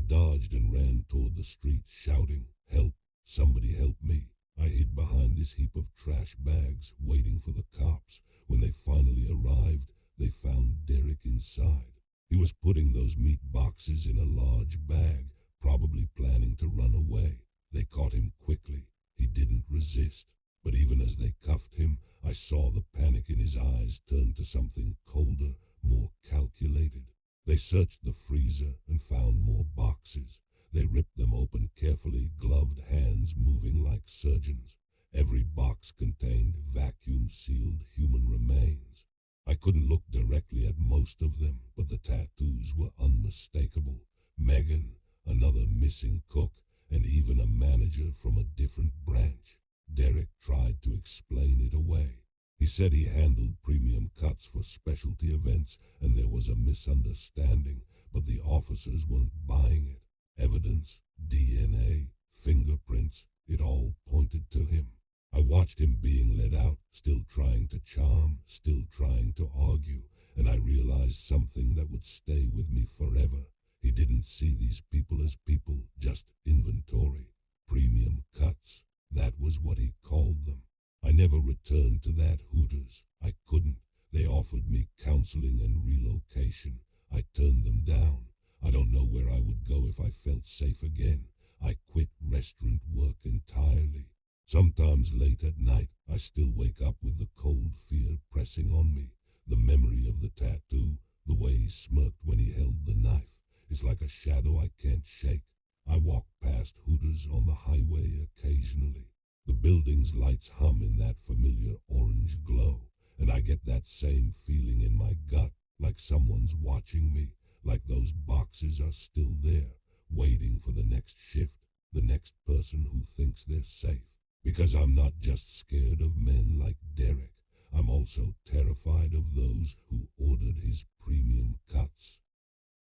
dodged and ran toward the street, shouting, "Help! Somebody help me!" I hid behind this heap of trash bags, waiting for the cops. When they finally arrived, they found Derek inside. He was putting those meat boxes in a large bag, probably planning to run away. They caught him quickly. He didn't resist. But even as they cuffed him, I saw the panic in his eyes turn to something colder, more calculated. They searched the freezer and found more boxes. They ripped them open carefully, gloved hands moving like surgeons. Every box contained vacuum-sealed human remains. I couldn't look directly at most of them, but the tattoos were unmistakable. Megan, another missing cook, and even a manager from a different branch. Derek tried to explain it away. He said he handled premium cuts for specialty events and there was a misunderstanding, but the officers weren't buying it. Evidence, DNA, fingerprints, it all pointed to him. I watched him being led out, still trying to charm, still trying to argue, and I realized something that would stay with me forever. He didn't see these people as people, just inventory. Premium cuts. That was what he called them. I never returned to that Hooters. I couldn't. They offered me counseling and relocation. I turned them down. I don't know where I would go if I felt safe again. I quit restaurant work entirely. Sometimes late at night, I still wake up with the cold fear pressing on me. The memory of the tattoo, the way he smirked when he held the knife. It's like a shadow I can't shake. I walk past Hooters on the highway occasionally. The building's lights hum in that familiar orange glow, and I get that same feeling in my gut, like someone's watching me, like those boxes are still there, waiting for the next shift, the next person who thinks they're safe. Because I'm not just scared of men like Derek, I'm also terrified of those who ordered his premium cuts.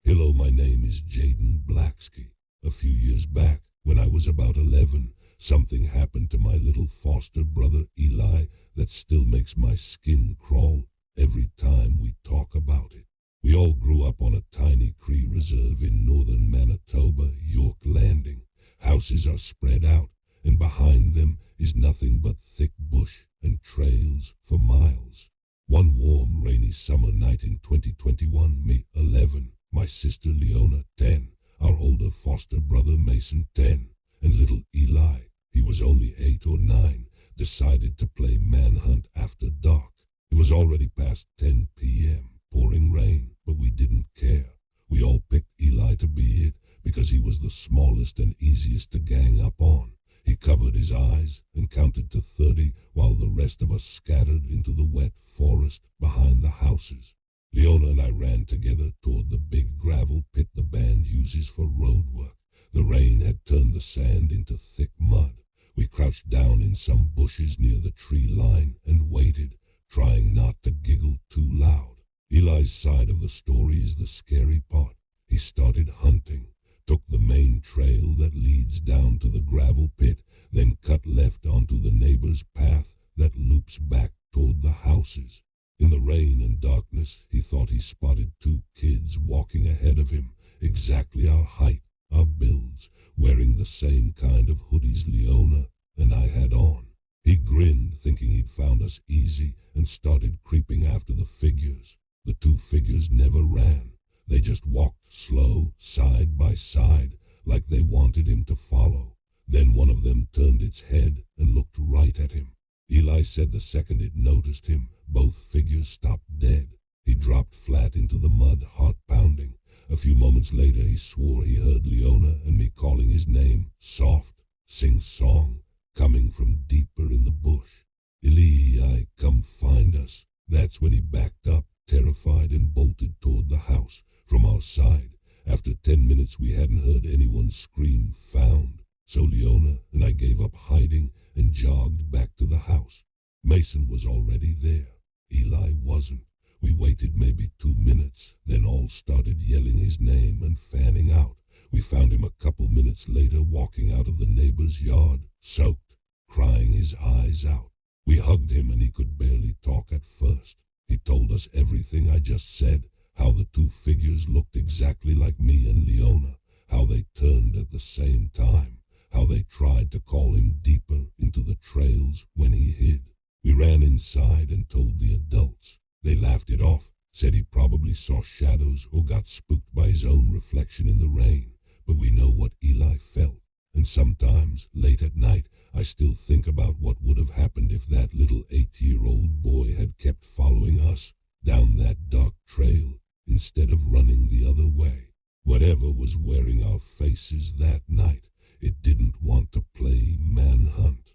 Hello, my name is Jaden Blacksky. A few years back, when I was about 11, something happened to my little foster brother Eli that still makes my skin crawl every time we talk about it. We all grew up on a tiny Cree reserve in northern Manitoba, York Landing. Houses are spread out, and behind them is nothing but thick bush and trails for miles. One warm, rainy summer night in 2021, me 11, my sister Leona 10, our older foster brother Mason 10, and little Eli, he was only 8 or 9, decided to play manhunt after dark. It was already past 10 p.m., pouring rain, but we didn't care. We all picked Eli to be it because he was the smallest and easiest to gang up on. He covered his eyes and counted to 30 while the rest of us scattered into the wet forest behind the houses. Leona and I ran together toward the big gravel pit the band uses for road work. The rain had turned the sand into thick mud. We crouched down in some bushes near the tree line and waited, trying not to giggle too loud. Eli's side of the story is the scary part. He started hunting, took the main trail that leads down to the gravel pit, then cut left onto the neighbor's path that loops back toward the houses. In the rain and darkness, he thought he spotted 2 kids walking ahead of him, exactly our height, our builds, wearing the same kind of hoodies Leona and I had on. He grinned, thinking he'd found us easy, and started creeping after the figures. The 2 figures never ran. They just walked slow, side by side, like they wanted him to follow. Then one of them turned its head and looked right at him. Eli said the second it noticed him, both figures stopped dead. He dropped flat into the mud, heart pounding. A few moments later he swore he heard Leona and me calling his name, soft, sing-song, coming from deeper in the bush. Eli, come find us. That's when he backed up, terrified, and bolted toward the house from our side. After 10 minutes we hadn't heard anyone scream found, so Leona and I gave up hiding and jogged back to the house. Mason was already there. Eli wasn't. We waited maybe 2 minutes, then all started yelling his name and fanning out. We found him a couple minutes later walking out of the neighbor's yard, soaked, crying his eyes out. We hugged him and he could barely talk at first. He told us everything I just said, how the 2 figures looked exactly like me and Leona, how they turned at the same time, how they tried to call him deeper into the trails when he hid. We ran inside and told the adults. They laughed it off, said he probably saw shadows or got spooked by his own reflection in the rain. But we know what Eli felt, and sometimes, late at night, I still think about what would have happened if that little 8-year-old boy had kept following us down that dark trail instead of running the other way. Whatever was wearing our faces that night, it didn't want to play manhunt.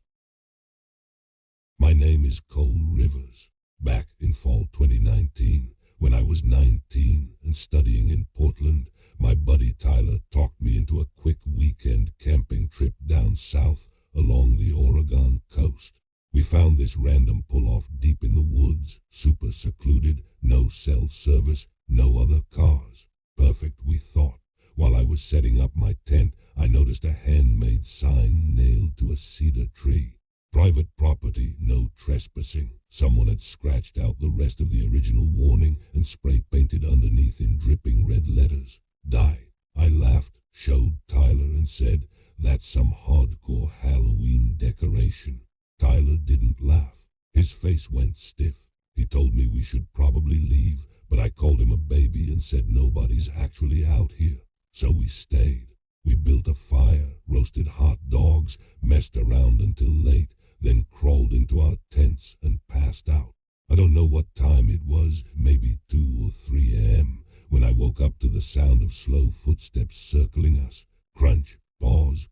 My name is Cole Rivers. Back in fall 2019, when I was 19 and studying in Portland, my buddy Tyler talked me into a quick weekend camping trip down south along the Oregon coast. We found this random pull-off deep in the woods, super secluded, no cell service, no other cars. Perfect, we thought. While I was setting up my tent, I noticed a handmade sign nailed to a cedar tree. Private property, no trespassing. Someone had scratched out the rest of the original warning and spray-painted underneath in dripping red letters. Die. I laughed, showed Tyler, and said, "That's some hardcore Halloween decoration." Tyler didn't laugh. His face went stiff. He told me we should probably leave, but I called him a baby and said nobody's actually out here. So we stayed. We built a fire, roasted hot dogs, messed around until late, then crawled into our tents and passed out. I don't know what time it was, maybe 2 or 3 a.m., when I woke up to the sound of slow footsteps circling us. Crunch, pause,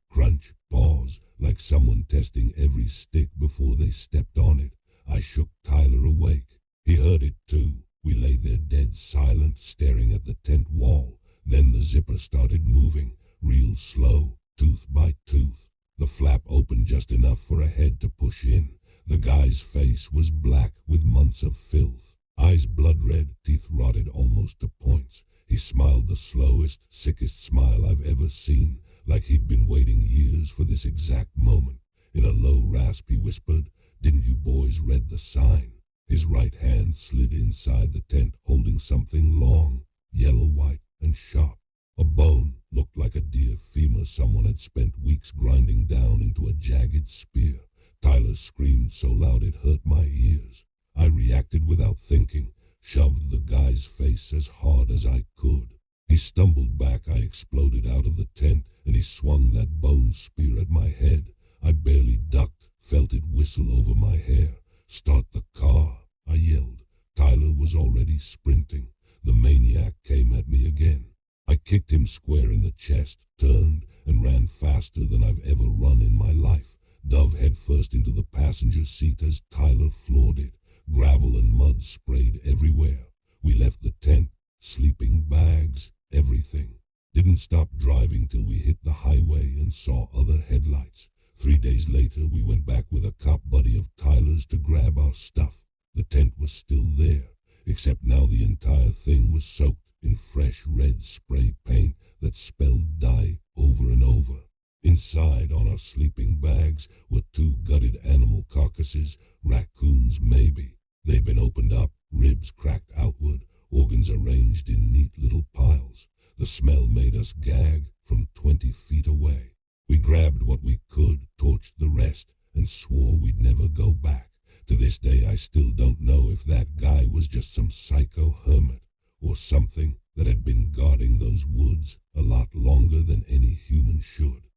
like someone testing every stick before they stepped on it. I shook Tyler awake. He heard it too. We lay there dead silent, staring at the tent wall. Then the zipper started moving, real slow, tooth by tooth. The flap opened just enough for a head to push in. The guy's face was black with months of filth. Eyes blood red, teeth rotted almost to points. He smiled the slowest, sickest smile I've ever seen, like he'd been waiting years for this exact moment. In a low rasp he whispered, "Didn't you boys read the sign?" His right hand slid inside the tent holding something long, yellow-white and sharp. A bone, looked like a deer femur someone had spent weeks grinding down into a jagged spear. Tyler screamed so loud it hurt my ears. I reacted without thinking, shoved the guy's face as hard as I could. He stumbled back, I exploded out of the tent, and he swung that bone spear at my head. I barely ducked, felt it whistle over my hair. "Start the car," I yelled. Tyler was already sprinting. The maniac came at me again. I kicked him square in the chest, turned, and ran faster than I've ever run in my life. Dove headfirst into the passenger seat as Tyler floored it. Gravel and mud sprayed everywhere. We left the tent, sleeping bags, everything. Didn't stop driving till we hit the highway and saw other headlights. 3 days later, we went back with a cop buddy of Tyler's to grab our stuff. The tent was still there, except now the entire thing was soaked in fresh red spray paint that spelled die over and over. Inside, on our sleeping bags, were 2 gutted animal carcasses, raccoons maybe. They'd been opened up, ribs cracked outward, organs arranged in neat little piles. The smell made us gag from 20 feet away. We grabbed what we could, torched the rest, and swore we'd never go back. To this day, I still don't know if that guy was just some psycho hermit, or something that had been guarding those woods a lot longer than any human should.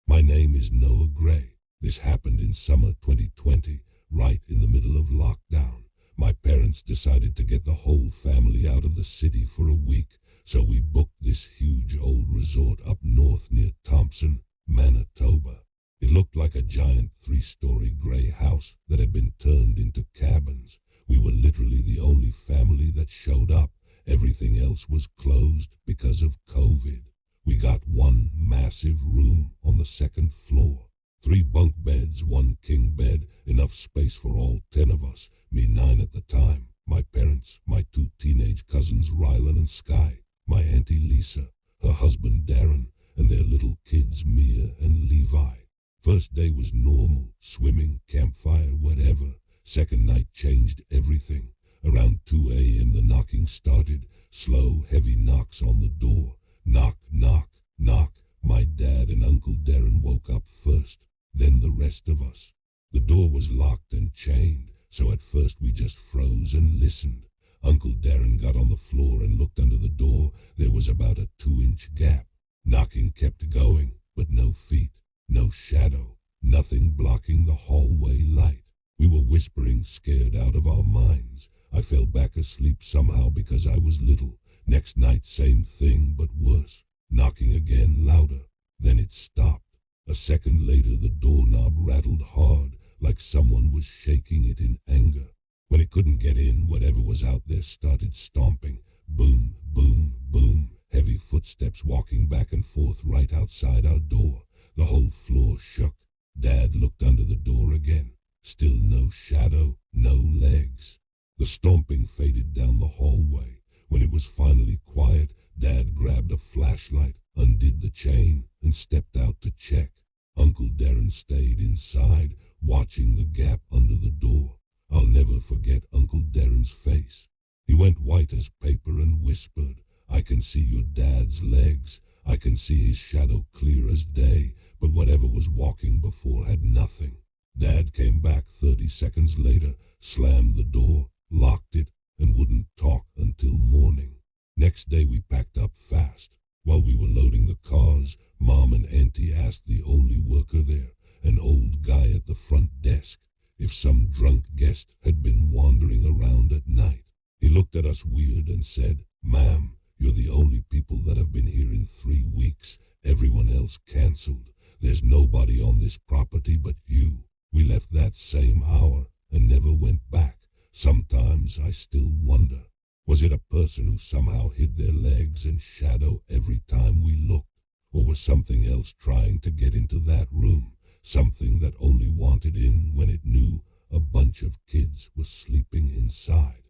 My name is Noah Gray. This happened in summer 2020, right in the middle of lockdown. My parents decided to get the whole family out of the city for a week, so we booked this huge old resort up north near Thompson, Manitoba. It looked like a giant 3-story gray house that had been turned into cabins. We were literally the only family that showed up. Everything else was closed because of COVID. We got one massive room on the 2nd floor. 3 bunk beds, 1 king bed, enough space for all 10 of us, me 9 at the time. My parents, my 2 teenage cousins Rylan and Sky, my auntie Lisa, her husband Darren, and their little kids Mia and Levi. First day was normal, swimming, campfire, whatever. Second night changed everything. Around 2 a.m. the knocking started, slow, heavy knocks on the door. Knock, knock, knock. My dad and Uncle Darren woke up first, then the rest of us. The door was locked and chained, so at first we just froze and listened. Uncle Darren got on the floor and looked under the door. There was about a 2-inch gap. Knocking kept going, but no feet, no shadow, nothing blocking the hallway light. We were whispering, scared out of our minds. I fell back asleep somehow because I was little. Next night, same thing, but worse. Knocking again, louder. Then it stopped. A second later, the doorknob rattled hard, like someone was shaking it in anger. When it couldn't get in, whatever was out there started stomping. Boom, boom, boom. Heavy footsteps walking back and forth right outside our door. The whole floor shook. Dad looked under the door again. Still no shadow, no legs. The stomping faded down the hallway. When it was finally quiet, Dad grabbed a flashlight, undid the chain, and stepped out to check. Uncle Darren stayed inside, watching the gap under the door. I'll never forget Uncle Darren's face. He went white as paper and whispered, "I can see your dad's legs. I can see his shadow clear as day, but whatever was walking before had nothing." Dad came back 30 seconds later, slammed the door, locked it, and wouldn't talk until morning. Next day we packed up fast. While we were loading the cars, Mom and Auntie asked the only worker there, an old guy at the front desk, if some drunk guest had been wandering around at night. He looked at us weird and said, "Ma'am, you're the only people that have been here in 3 weeks. Everyone else canceled. There's nobody on this property but you." We left that same hour and never went back. Sometimes I still wonder, was it a person who somehow hid their legs and shadow every time we looked? Or was something else trying to get into that room? Something that only wanted in when it knew a bunch of kids were sleeping inside.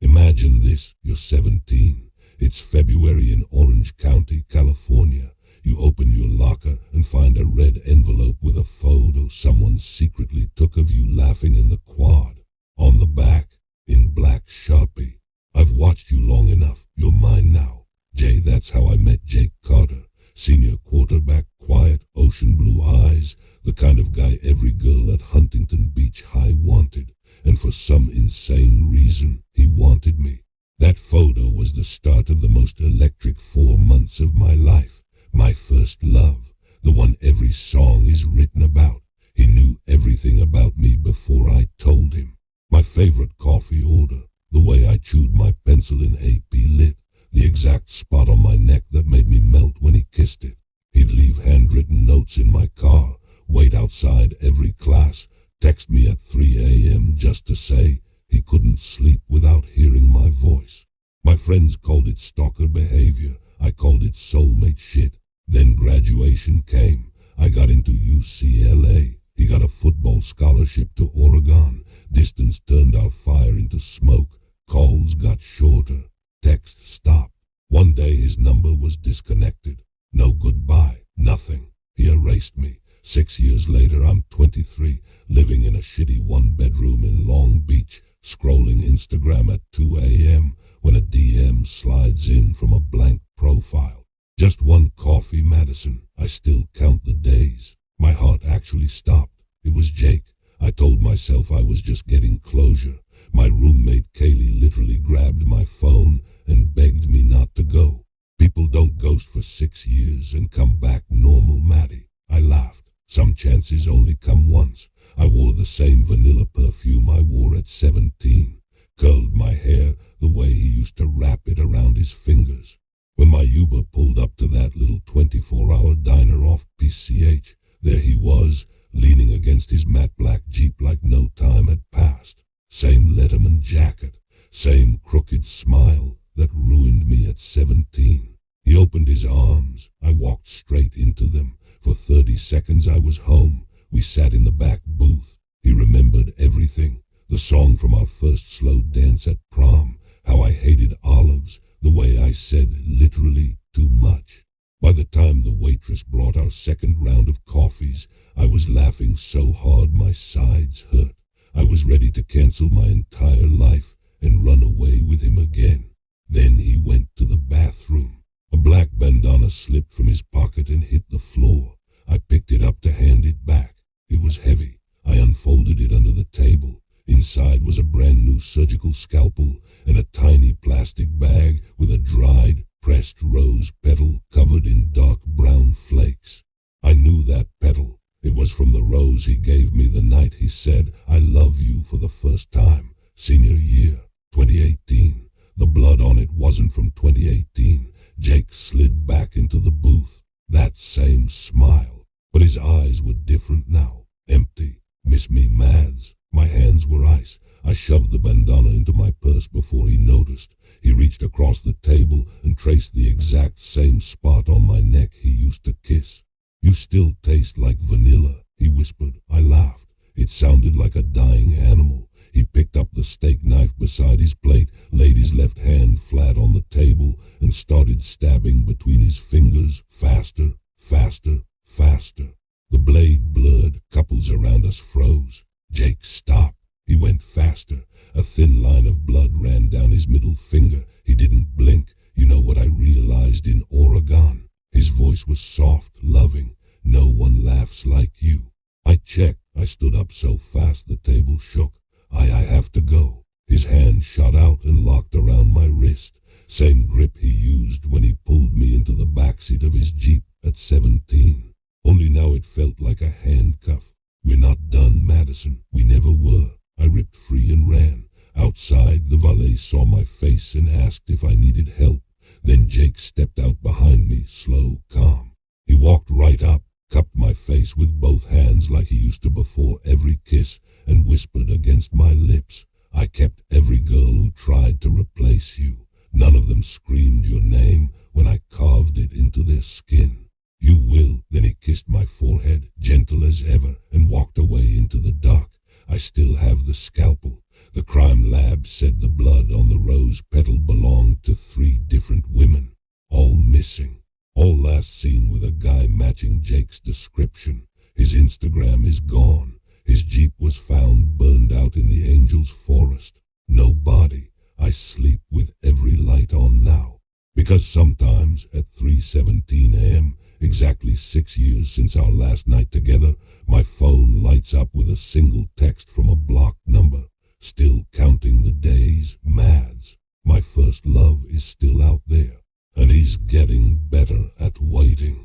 Imagine this, you're 17. It's February in Orange County, California. You open your locker and find a red envelope with a photo someone secretly took of you laughing in the quad. On the back, in black Sharpie, "I've watched you long enough. You're mine now. Jay." That's how I met Jake Carter. Senior quarterback, quiet, ocean blue eyes, the kind of guy every girl at Huntington Beach High wanted. And for some insane reason, he wanted me. That photo was the start of the most electric 4 months of my life. My first love, the one every song is written about. He knew everything about me before I told him. My favorite coffee order, the way I chewed my pencil in AP Lit, the exact spot on my neck that made me melt when he kissed it. He'd leave handwritten notes in my car, wait outside every class, text me at 3 a.m. just to say he couldn't sleep without hearing my voice. My friends called it stalker behavior. I called it soulmate shit. Then graduation came. I got into UCLA. He got a football scholarship to Oregon. Distance turned our fire into smoke. Calls got shorter. Text stopped. One day his number was disconnected. No goodbye, nothing. He erased me. 6 years later, I'm 23, living in a shitty 1-bedroom in Long Beach, scrolling Instagram at 2 a.m. when a DM slides in from a blank profile. Just one coffee, Madison. I still count the days. My heart actually stopped. It was Jake. I told myself I was just getting closure. My roommate Kaylee literally grabbed my phone and begged me not to go. People don't ghost for 6 years and come back normal, Maddie. I laughed. Some chances only come once. I wore the same vanilla perfume I wore at 17. Curled my hair the way he used to wrap it around his fingers. When my Uber pulled up to that little 24-hour diner off PCH, there he was, leaning against his matte black Jeep like no time had passed. Same Letterman jacket, same crooked smile that ruined me at 17. He opened his arms. I walked straight into them. For 30 seconds I was home. We sat in the back booth. He remembered everything. The song from our first slow dance at prom. How I hated olives. The way I said literally too much. By the time the waitress brought our second round of coffees, I was laughing so hard my sides hurt. I was ready to cancel my entire life and run away with him again. Then he went to the bathroom. A black bandana slipped from his pocket and hit the floor. I picked it up to hand it back. It was heavy. I unfolded it under the table. Inside was a brand new surgical scalpel and a tiny plastic bag with a dried, pressed rose petal covered in dark brown flakes. I knew that petal. It was from the rose he gave me the night he said, "I love you," for the first time. Senior year, 2018. The blood on it wasn't from 2018. Jake slid back into the booth. That same smile. But his eyes were different now. Empty. Miss me mads. My hands were ice. I shoved the bandana into my purse before he noticed. He reached across the table and traced the exact same spot on my neck he used to kiss. "You still taste like vanilla," he whispered. I laughed. It sounded like a dying animal. He picked up the steak knife beside his plate, laid his left hand flat on the table, and started stabbing between his fingers, faster, faster, faster. The blade blurred. Couples around us froze. "Jake, stop." He went faster. A thin line of blood ran down his middle finger. He didn't blink. "You know what I realized in Oregon?" His voice was soft, loving. "No one laughs like you." I checked. I stood up so fast the table shook. I have to go." His hand shot out and locked around my wrist. Same grip he used when he pulled me into the backseat of his Jeep at 17. Only now it felt like a handcuff. "We're not done, Madison. We never were." I ripped free and ran. Outside, the valet saw my face and asked if I needed help. Then Jake stepped out behind me, slow, calm. He walked right up, cupped my face with both hands like he used to before every kiss, and whispered against my lips, "I kept every girl who tried to replace you. None of them screamed your name when I carved it into their skin. You will." Then he kissed my forehead, gentle as ever, and walked away into the dark. I still have the scalpel. The crime lab said the blood on the rose petal belonged to 3 different women. All missing. All last seen with a guy matching Jake's description. His Instagram is gone. His Jeep was found burned out in the Angel's Forest. No body. I sleep with every light on now. Because sometimes at 3:17 a.m., exactly 6 years since our last night together, my phone lights up with a single text from a blocked number. "Still counting the days, Mads. My first love is still out there, and he's getting better at waiting."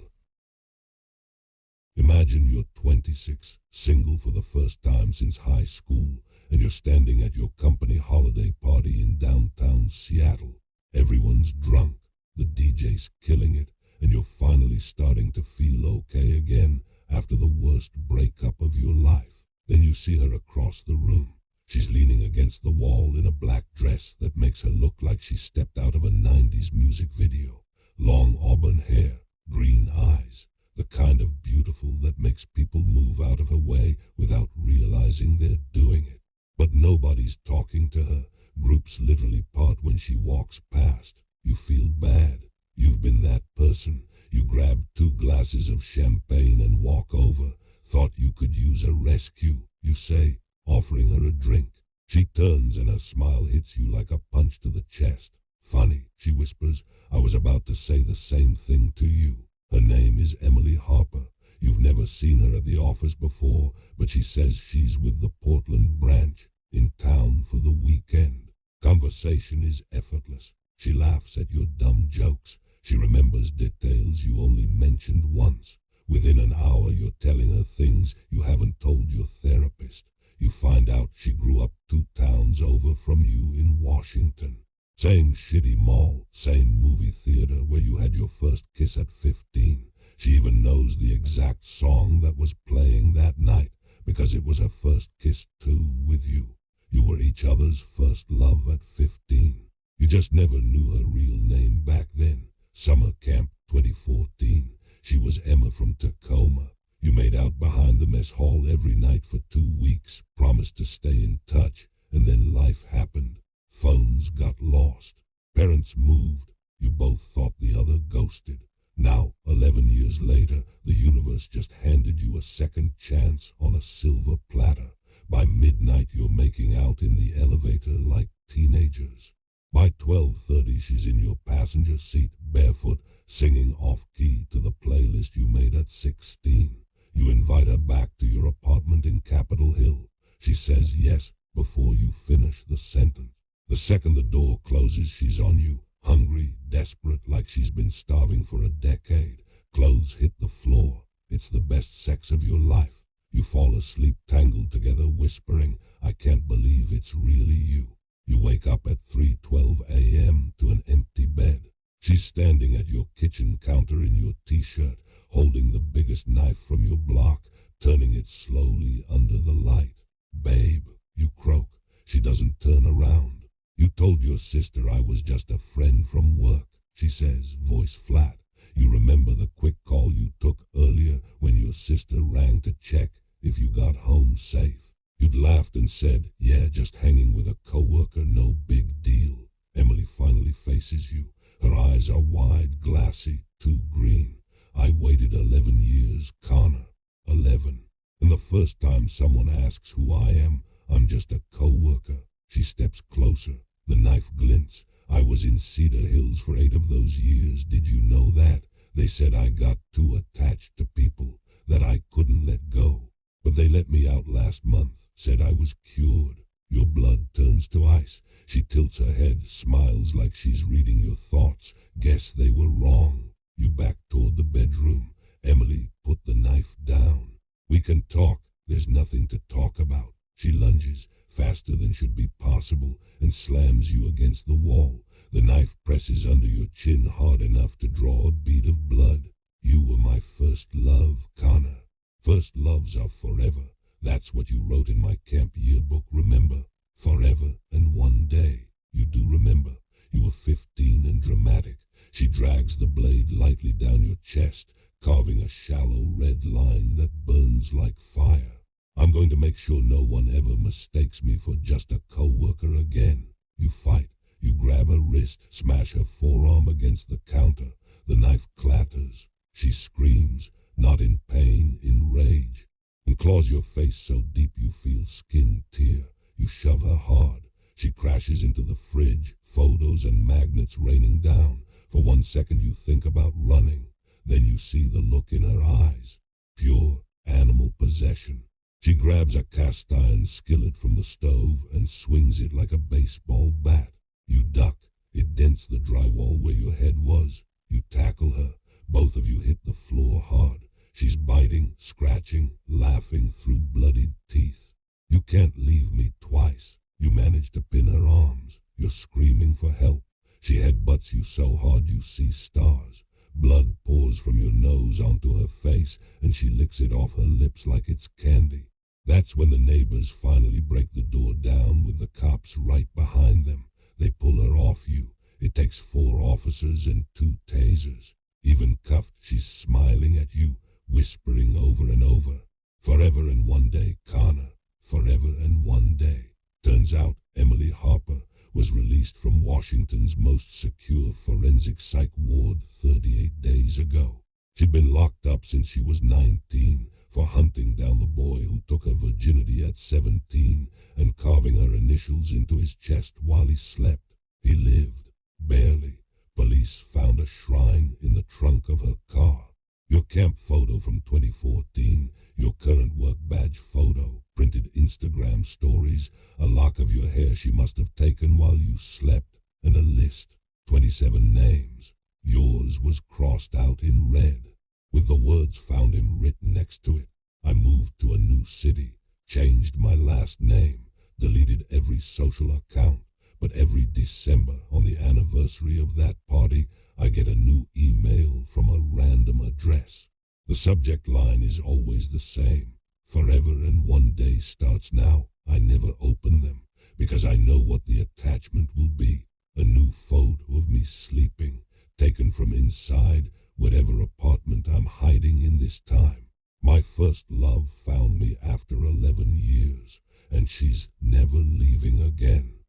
Imagine you're 26, single for the first time since high school, and you're standing at your company holiday party in downtown Seattle. Everyone's drunk, the DJ's killing it, and you're finally starting to feel okay again after the worst breakup of your life. Then you see her across the room. She's leaning against the wall in a black dress that makes her look like she stepped out of a 90s music video. Long auburn hair, green eyes. The kind of beautiful that makes people move out of her way without realizing they're doing it. But nobody's talking to her. Groups literally part when she walks past. You feel bad. You've been that person. You grab 2 glasses of champagne and walk over. Thought you could use a rescue, you say, offering her a drink. She turns and her smile hits you like a punch to the chest. "Funny," she whispers, "I was about to say the same thing to you." Her name is Emily Harper. You've never seen her at the office before, but she says she's with the Portland branch, in town for the weekend. Conversation is effortless. She laughs at your dumb jokes. She remembers details you only mentioned once. Within an hour you're telling her things you haven't told your therapist. You find out she grew up 2 towns over from you in Washington. Same shitty mall, same movie theater where you had your first kiss at 15. She even knows the exact song that was playing that night, because it was her first kiss too with you. You were each other's first love at 15. You just never knew her real name back then. Summer camp 2014. She was Emma from Tacoma. You made out behind the mess hall every night for 2 weeks, promised to stay in touch, and then life happened. Phones got lost. Parents moved. You both thought the other ghosted. Now, 11 years later, the universe just handed you a second chance on a silver platter. By midnight, you're making out in the elevator like teenagers. By 12:30, she's in your passenger seat, barefoot, singing off-key to the playlist you made at 16. You invite her back to your apartment in Capitol Hill. She says yes before you finish the sentence. The second the door closes, she's on you, hungry, desperate, like she's been starving for a decade. Clothes hit the floor. It's the best sex of your life. You fall asleep tangled together, whispering, I can't believe it's really you. You wake up at 3:12 a.m. to an empty bed. She's standing at your kitchen counter in your t-shirt, holding the biggest knife from your block, turning it slowly under the light. Babe, you croak. She doesn't turn around. You told your sister I was just a friend from work, she says, voice flat. You remember the quick call you took earlier when your sister rang to check if you got home safe. You'd laughed and said, yeah, just hanging with a coworker, no big deal. Emily finally faces you. Her eyes are wide, glassy, too green. I waited 11 years, Connor. 11. And the first time someone asks who I am, I'm just a coworker. She steps closer. The knife glints. I was in Cedar Hills for 8 of those years. Did you know that? They said I got too attached to people, that I couldn't let go. But they let me out last month, said I was cured. Your blood turns to ice. She tilts her head, smiles like she's reading your thoughts. Guess they were wrong. You back toward the bedroom. Emily, put the knife down. We can talk. There's nothing to talk about. She lunges, faster than should be possible, and slams you against the wall. The knife presses under your chin hard enough to draw a bead of blood. You were my first love, Connor. First loves are forever. That's what you wrote in my camp yearbook, remember? Forever and one day. You do remember. You were 15 and dramatic. She drags the blade lightly down your chest, carving a shallow red line that burns like fire. I'm going to make sure no one ever mistakes me for just a coworker again. You fight. You grab her wrist, smash her forearm against the counter. The knife clatters. She screams, not in pain, in rage, and claws your face so deep you feel skin tear. You shove her hard. She crashes into the fridge, photos and magnets raining down. For 1 second you think about running. Then you see the look in her eyes. Pure animal possession. She grabs a cast iron skillet from the stove and swings it like a baseball bat. You duck. It dents the drywall where your head was. You tackle her. Both of you hit the floor hard. She's biting, scratching, laughing through bloodied teeth. You can't leave me twice. You manage to pin her arms. You're screaming for help. She headbutts you so hard you see stars. Blood pours from your nose onto her face, and she licks it off her lips like it's candy. That's when the neighbors finally break the door down with the cops right behind them. They pull her off you. It takes 4 officers and 2 tasers. Even cuffed, she's smiling at you, whispering over and over, forever and one day, Connor, forever and one day. Turns out Emily Harper was released from Washington's most secure forensic psych ward 38 days ago. She'd been locked up since she was 19 for hunting down the boy who took her virginity at 17 and carving her initials into his chest while he slept. He lived, barely. Police found a shrine in the trunk of her car. Your camp photo from 2014, your current work badge photo, printed Instagram stories, a lock of your hair she must have taken while you slept, and a list, 27 names. Yours was crossed out in red, with the words "found him" written next to it. I moved to a new city, changed my last name, deleted every social account. But every December, on the anniversary of that party, I get a new email from a random address. The subject line is always the same. Forever and one day starts now. I never open them, because I know what the attachment will be. A new photo of me sleeping, taken from inside whatever apartment I'm hiding in this time. My first love found me after 11 years, and she's never leaving again.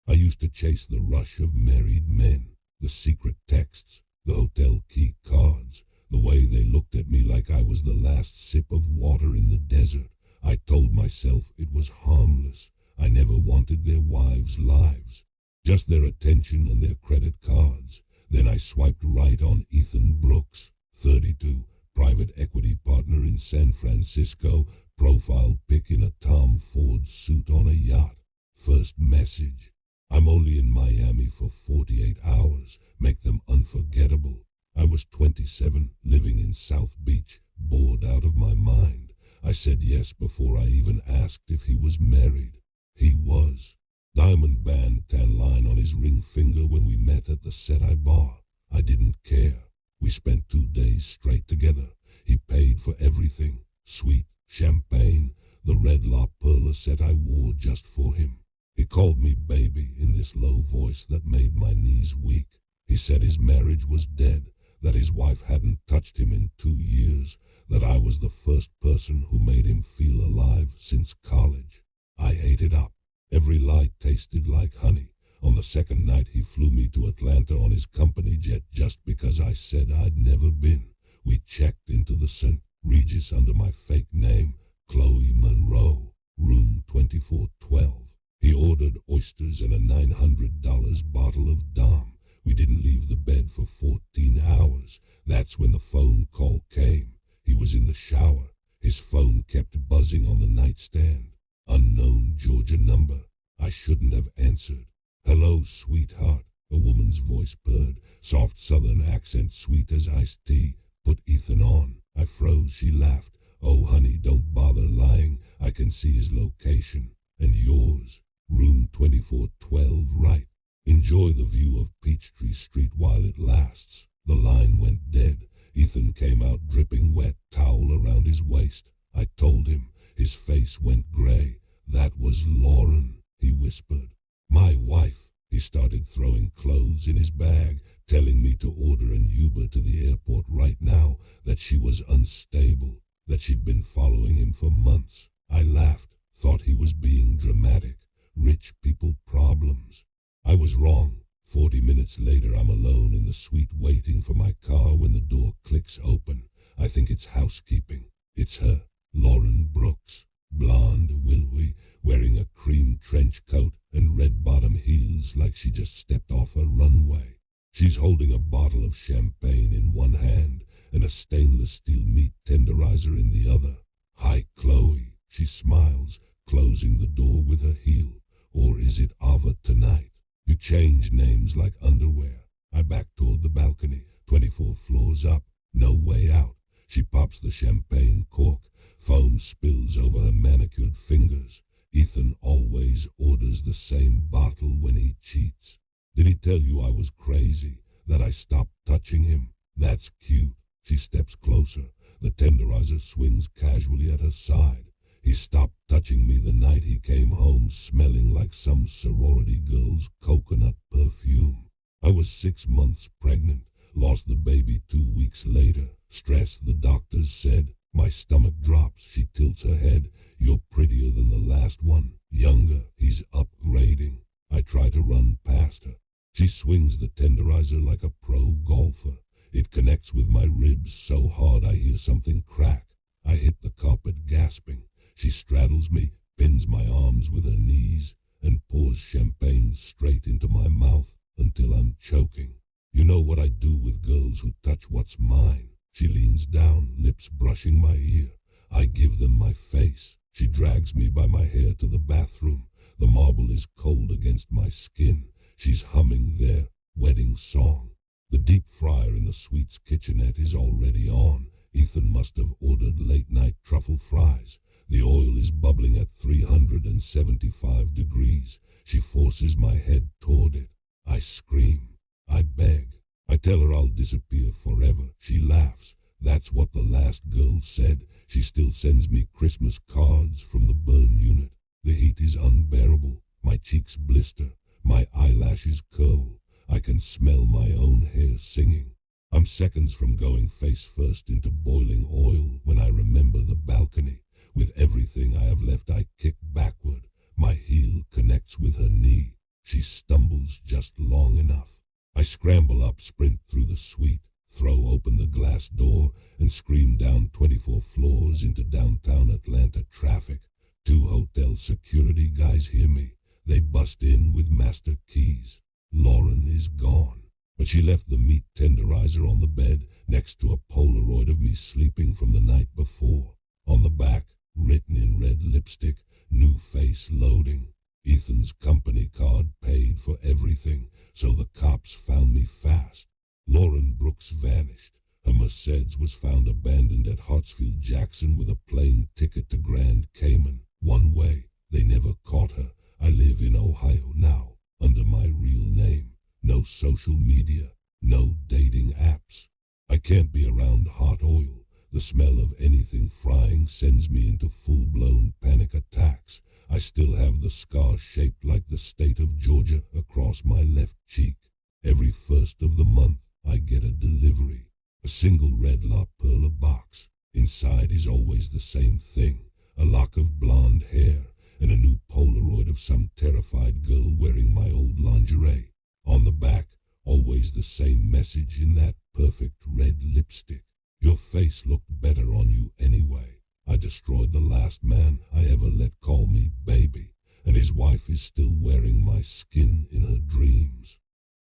I used to chase the rush of married men, the secret texts, the hotel key cards, the way they looked at me like I was the last sip of water in the desert. I told myself it was harmless. I never wanted their wives' lives, just their attention and their credit cards. Then I swiped right on Ethan Brooks, 32, private equity partner in San Francisco, profile pic in a Tom Ford suit on a yacht. First message: I'm only in Miami for 48 hours. Make them unforgettable. I was 27, living in South Beach, bored out of my mind. I said yes before I even asked if he was married. He was. Diamond band tan line on his ring finger when we met at the Seti bar. I didn't care. We spent 2 days straight together. He paid for everything. Sweet, champagne, the red La Perla set I wore just for him. He called me baby in this low voice that made my knees weak. He said his marriage was dead, that his wife hadn't touched him in 2 years, that I was the first person who made him feel alive since college. I ate it up. Every lie tasted like honey. On the second night he flew me to Atlanta on his company jet just because I said I'd never been. We checked into the St. Regis under my fake name, Chloe Monroe, room 2412. He ordered oysters and a $900 bottle of Dom. We didn't leave the bed for 14 hours. That's when the phone call came. He was in the shower. His phone kept buzzing on the nightstand. Unknown Georgia number. I shouldn't have answered. Hello, sweetheart, a woman's voice purred. Soft southern accent, sweet as iced tea. Put Ethan on. I froze. She laughed. Oh, honey, don't bother lying. I can see his location. And yours. Room 2412, right. Enjoy the view of Peachtree Street while it lasts. The line went dead. Ethan came out dripping wet, towel around his waist. I told him. His face went gray. That was Lauren, he whispered. My wife. He started throwing clothes in his bag, telling me to order an Uber to the airport right now, that she was unstable, that she'd been following him for months. I laughed, thought he was being dramatic. Rich people problems. I was wrong. 40 minutes later, I'm alone in the suite waiting for my car when the door clicks open. I think it's housekeeping. It's her, Lauren Brooks. Blonde, willowy, wearing a cream trench coat and red bottom heels like she just stepped off a runway. She's holding a bottle of champagne in one hand and a stainless steel meat tenderizer in the other. Hi, Chloe, she smiles, closing the door with her heel. Or is it Ava tonight? You change names like underwear. I back toward the balcony, 24 floors up, no way out. She pops the champagne cork. Foam spills over her manicured fingers. Ethan always orders the same bottle when he cheats. Did he tell you I was crazy? That I stopped touching him? That's cute. She steps closer. The tenderizer swings casually at her side. He stopped touching me the night he came home smelling like some sorority girl's coconut perfume. I was 6 months pregnant. Lost the baby 2 weeks later. Stress, the doctors said. My stomach drops. She tilts her head. You're prettier than the last one. Younger. He's upgrading. I try to run past her. She swings the tenderizer like a pro golfer. It connects with my ribs so hard I hear something crack. I hit the carpet gasping. She straddles me, pins my arms with her knees, and pours champagne straight into my mouth until I'm choking. You know what I do with girls who touch what's mine. She leans down, lips brushing my ear. I give them my face. She drags me by my hair to the bathroom. The marble is cold against my skin. She's humming their wedding song. The deep fryer in the suite's kitchenette is already on. Ethan must have ordered late-night truffle fries. The oil is bubbling at 375 degrees. She forces my head toward it. I scream. I beg. I tell her I'll disappear forever. She laughs. That's what the last girl said. She still sends me Christmas cards from the burn unit. The heat is unbearable. My cheeks blister. My eyelashes curl. I can smell my own hair singing. I'm seconds from going face first into boiling oil when I remember the balcony. With everything I have left, I kick backward. My heel connects with her knee. She stumbles just long enough. I scramble up, sprint through the suite, throw open the glass door, and scream down 24 floors into downtown Atlanta traffic. 2 hotel security guys hear me. They bust in with master keys. Lauren is gone. but she left the meat tenderizer on the bed next to a Polaroid of me sleeping from the night before. On the back, written in red lipstick, new face loading. Ethan's company card paid for everything, so the cops found me fast. Lauren Brooks vanished. Her Mercedes was found abandoned at Hartsfield Jackson with a plane ticket to Grand Cayman. One way. They never caught her. I live in Ohio now, under my real name. No social media, no dating apps. I can't be around hot oil. The smell of anything frying sends me into full-blown panic attacks. I still have the scar shaped like the state of Georgia across my left cheek. Every first of the month, I get a delivery. A single red La Perla box. Inside is always the same thing. A lock of blonde hair and a new Polaroid of some terrified girl wearing my old lingerie. On the back, always the same message in that perfect red lipstick. Your face looked better on you anyway. I destroyed the last man I ever let call me baby, and his wife is still wearing my skin in her dreams.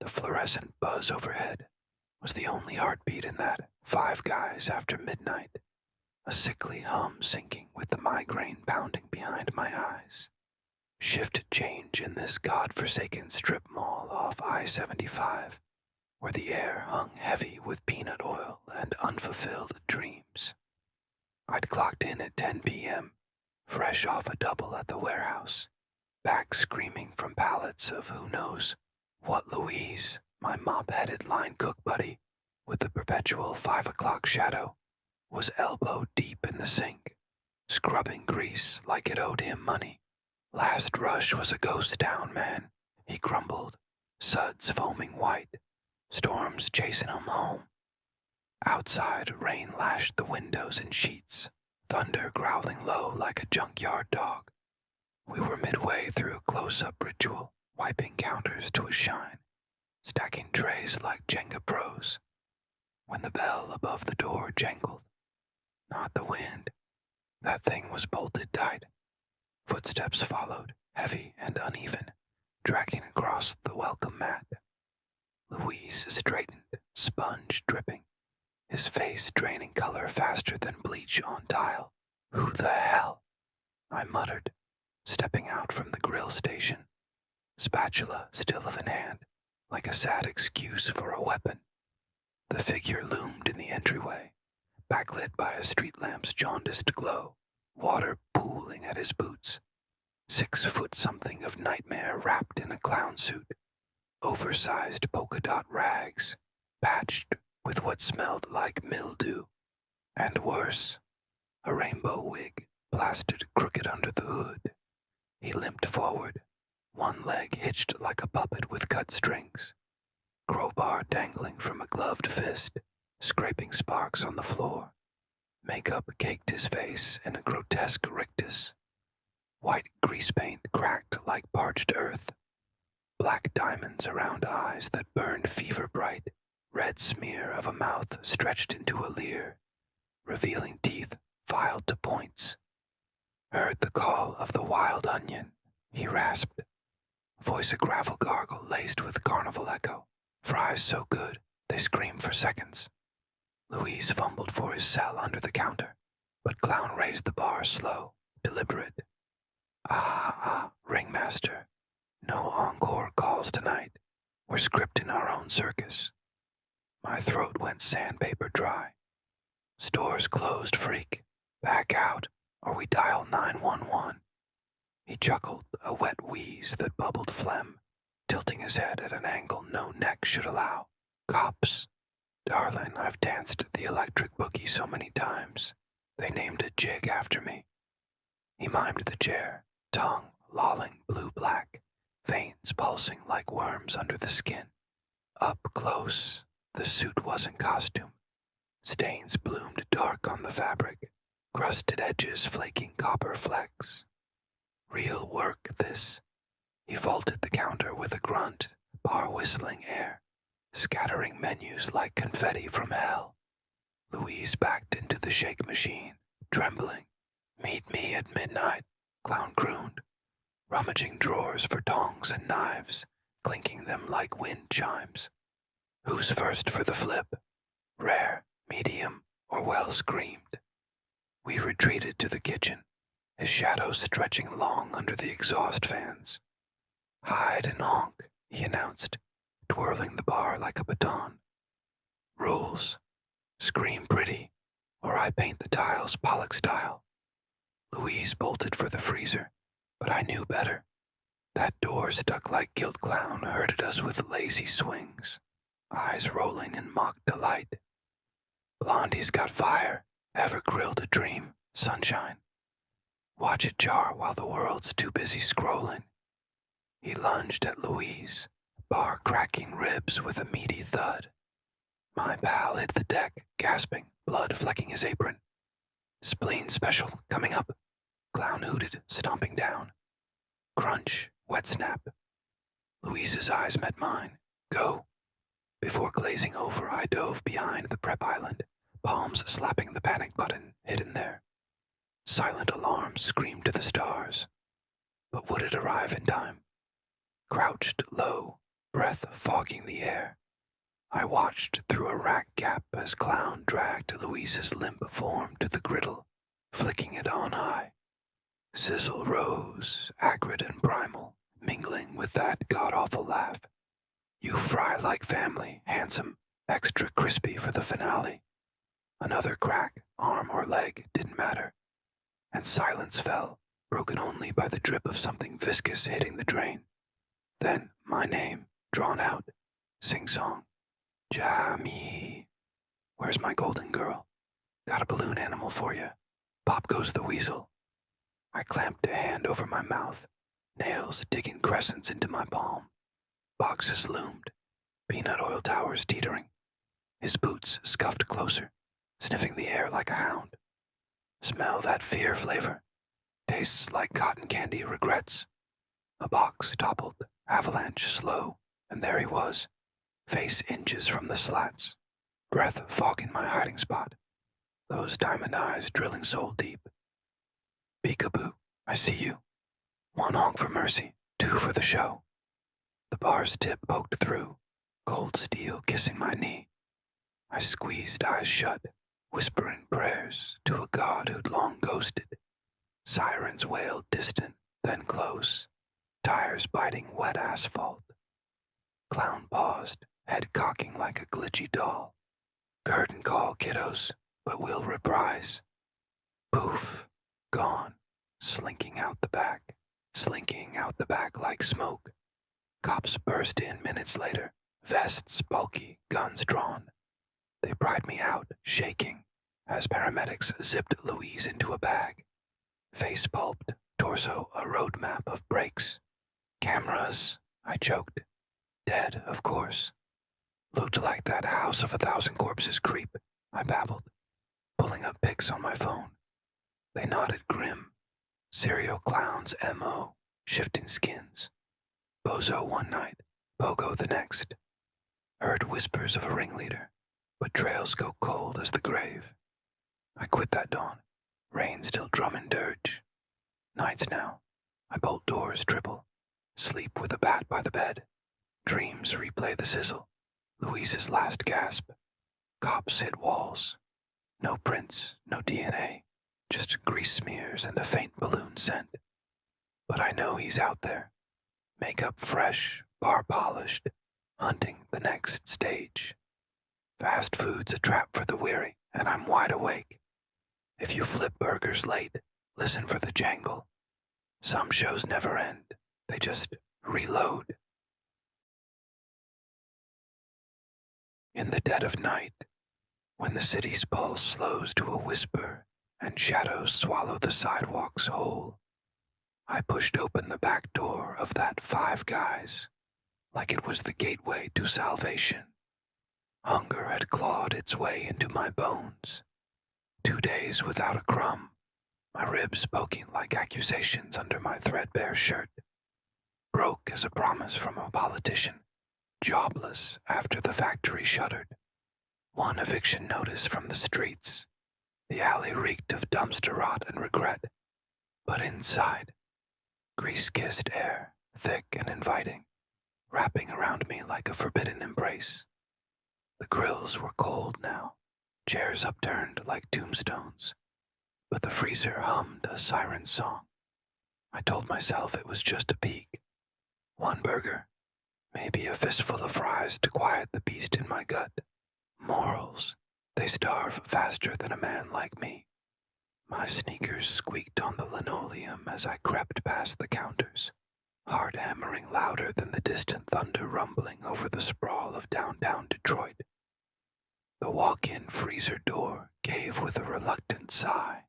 The fluorescent buzz overhead was the only heartbeat in that 5 guys after midnight, a sickly hum sinking with the migraine pounding behind my eyes. Shift change in this god-forsaken strip mall off I-75, where the air hung heavy with peanut oil and unfulfilled dreams. I'd clocked in at 10 p.m., fresh off a double at the warehouse, back screaming from pallets of who knows what Louise, my mop-headed line cook buddy, with the perpetual 5 o'clock shadow, was elbow deep in the sink, scrubbing grease like it owed him money. Last rush was a ghost town, man, he grumbled, suds foaming white, storms chasing him home. Outside, rain lashed the windows in sheets, thunder growling low like a junkyard dog. We were midway through close-up ritual, wiping counters to a shine, stacking trays like Jenga pros, when the bell above the door jangled. Not the wind. That thing was bolted tight. Footsteps followed, heavy and uneven, dragging across the welcome mat. Louise straightened, sponge dripping, his face draining color faster than bleach on tile. Who the hell? I muttered, stepping out from the grill station, spatula still in hand, like a sad excuse for a weapon. The figure loomed in the entryway, backlit by a street lamp's jaundiced glow, water pooling at his boots. 6 foot something of nightmare wrapped in a clown suit, oversized polka dot rags, patched with what smelled like mildew, and worse, a rainbow wig plastered crooked under the hood. He limped forward, one leg hitched like a puppet with cut strings, crowbar dangling from a gloved fist, scraping sparks on the floor. Makeup caked his face in a grotesque rictus. White grease paint cracked like parched earth. Black diamonds around eyes that burned fever bright. Red smear of a mouth stretched into a leer, revealing teeth filed to points. Heard the call of the wild onion, he rasped. Voice a gravel gargle laced with carnival echo. Fries so good, they scream for seconds. Louise fumbled for his cell under the counter, but Clown raised the bar slow, deliberate. Ringmaster. No encore calls tonight. We're scripting our own circus. My throat went sandpaper dry. Stores closed, freak. Back out, or we dial 911. He chuckled, a wet wheeze that bubbled phlegm, tilting his head at an angle no neck should allow. Cops. Darling, I've danced the electric boogie so many times. They named a jig after me. He mimed the chair, tongue lolling blue-black, veins pulsing like worms under the skin. Up close, the suit wasn't costume. Stains bloomed dark on the fabric, crusted edges flaking copper flecks. Real work, this. He vaulted the counter with a grunt, bar-whistling air, scattering menus like confetti from hell. Louise backed into the shake machine, trembling. Meet me at midnight, Clown crooned, rummaging drawers for tongs and knives, clinking them like wind chimes. Who's first for the flip? Rare, medium, or well screamed? We retreated to the kitchen, his shadow stretching long under the exhaust fans. Hide and honk, he announced, twirling the bar like a baton. Rules. Scream pretty, or I paint the tiles Pollock style. Louise bolted for the freezer, but I knew better. That door stuck like gilt clown herded us with lazy swings, eyes rolling in mock delight. Blondie's got fire, ever grilled a dream, sunshine. Watch it jar while the world's too busy scrolling. He lunged at Louise, bar cracking ribs with a meaty thud. My pal hit the deck, gasping, blood flecking his apron. Spleen special, coming up, Clown hooted, stomping down. Crunch, wet snap. Louise's eyes met mine. Go. Before glazing over, I dove behind the prep island, palms slapping the panic button hidden there. Silent alarms screamed to the stars. But would it arrive in time? Crouched low, breath fogging the air, I watched through a rack gap as Clown dragged Louise's limp form to the griddle, flicking it on high. Sizzle rose, acrid and primal, mingling with that god-awful laugh. You fry like family, handsome, extra crispy for the finale. Another crack, arm or leg, didn't matter. And silence fell, broken only by the drip of something viscous hitting the drain. Then my name, drawn out, sing-song. Jamie. Where's my golden girl? Got a balloon animal for you. Pop goes the weasel. I clamped a hand over my mouth, nails digging crescents into my palm. Boxes loomed, peanut oil towers teetering. His boots scuffed closer, sniffing the air like a hound. Smell that fear flavor. Tastes like cotton candy regrets. A box toppled, avalanche slow, and there he was, face inches from the slats, breath fogging my hiding spot, those diamond eyes drilling soul deep. Peekaboo, I see you. One honk for mercy, two for the show. The bar's tip poked through, cold steel kissing my knee. I squeezed eyes shut, whispering prayers to a god who'd long ghosted. Sirens wailed distant, then close, tires biting wet asphalt. Clown paused, head cocking like a glitchy doll. Curtain call, kiddos, but we'll reprise. Poof, gone, slinking out the back like smoke. Cops burst in minutes later, vests bulky, guns drawn. They pried me out, shaking, as paramedics zipped Louise into a bag. Face pulped, torso a roadmap of brakes. Cameras, I choked. Dead, of course. Looked like that house of 1,000 corpses creep, I babbled, pulling up pics on my phone. They nodded grim. Serial clowns M.O., shifting skins. Bozo one night, Pogo the next. Heard whispers of a ringleader, but trails go cold as the grave. I quit that dawn, rain still drumming dirge. Nights now, I bolt doors triple, sleep with a bat by the bed. Dreams replay the sizzle, Louise's last gasp. Cops hit walls. No prints, no DNA, just grease smears and a faint balloon scent. But I know he's out there, makeup fresh, bar polished, hunting the next stage. Fast food's a trap for the weary, and I'm wide awake. If you flip burgers late, listen for the jangle. Some shows never end, they just reload. In the dead of night, when the city's pulse slows to a whisper and shadows swallow the sidewalks whole, I pushed open the back door of that Five Guys like it was the gateway to salvation. Hunger had clawed its way into my bones. 2 days without a crumb, my ribs poking like accusations under my threadbare shirt. Broke as a promise from a politician, jobless after the factory shuttered. One eviction notice from the streets. The alley reeked of dumpster rot and regret. But inside, grease-kissed air, thick and inviting, wrapping around me like a forbidden embrace. The grills were cold now, chairs upturned like tombstones, but the freezer hummed a siren song. I told myself it was just a peek. One burger, maybe a fistful of fries to quiet the beast in my gut. Morals, they starve faster than a man like me. My sneakers squeaked on the linoleum as I crept past the counters, heart hammering louder than the distant thunder rumbling over the sprawl of downtown Detroit. The walk-in freezer door gave with a reluctant sigh,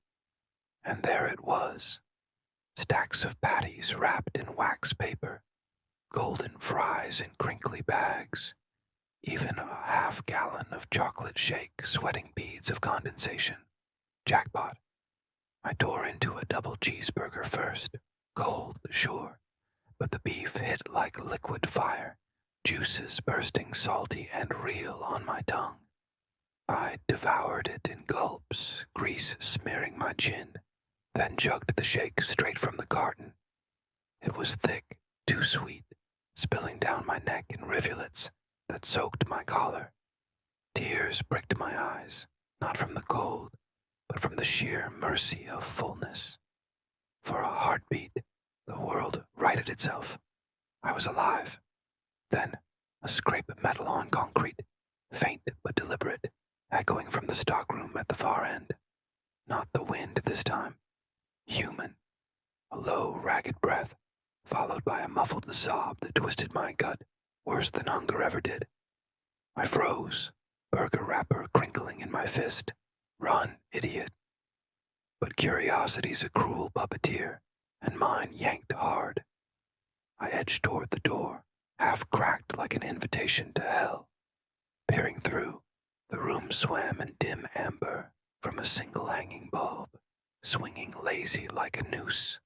and there it was, stacks of patties wrapped in wax paper, golden fries in crinkly bags, even a half-gallon of chocolate shake sweating beads of condensation. Jackpot. I tore into a double cheeseburger first, cold, sure, but the beef hit like liquid fire, juices bursting salty and real on my tongue. I devoured it in gulps, grease smearing my chin, then chugged the shake straight from the carton. It was thick, too sweet, spilling down my neck in rivulets that soaked my collar. Tears pricked my eyes, not from the cold, but from the sheer mercy of fullness. For a heartbeat, the world righted itself. I was alive. Then, a scrape of metal on concrete, faint but deliberate, echoing from the stockroom at the far end. Not the wind this time. Human. A low, ragged breath, followed by a muffled sob that twisted my gut, worse than hunger ever did. I froze, burger wrapper crinkling in my fist. Run, idiot. But curiosity's a cruel puppeteer, and mine yanked hard. I edged toward the door, half cracked like an invitation to hell. Peering through, the room swam in dim amber from a single hanging bulb, swinging lazy like a noose.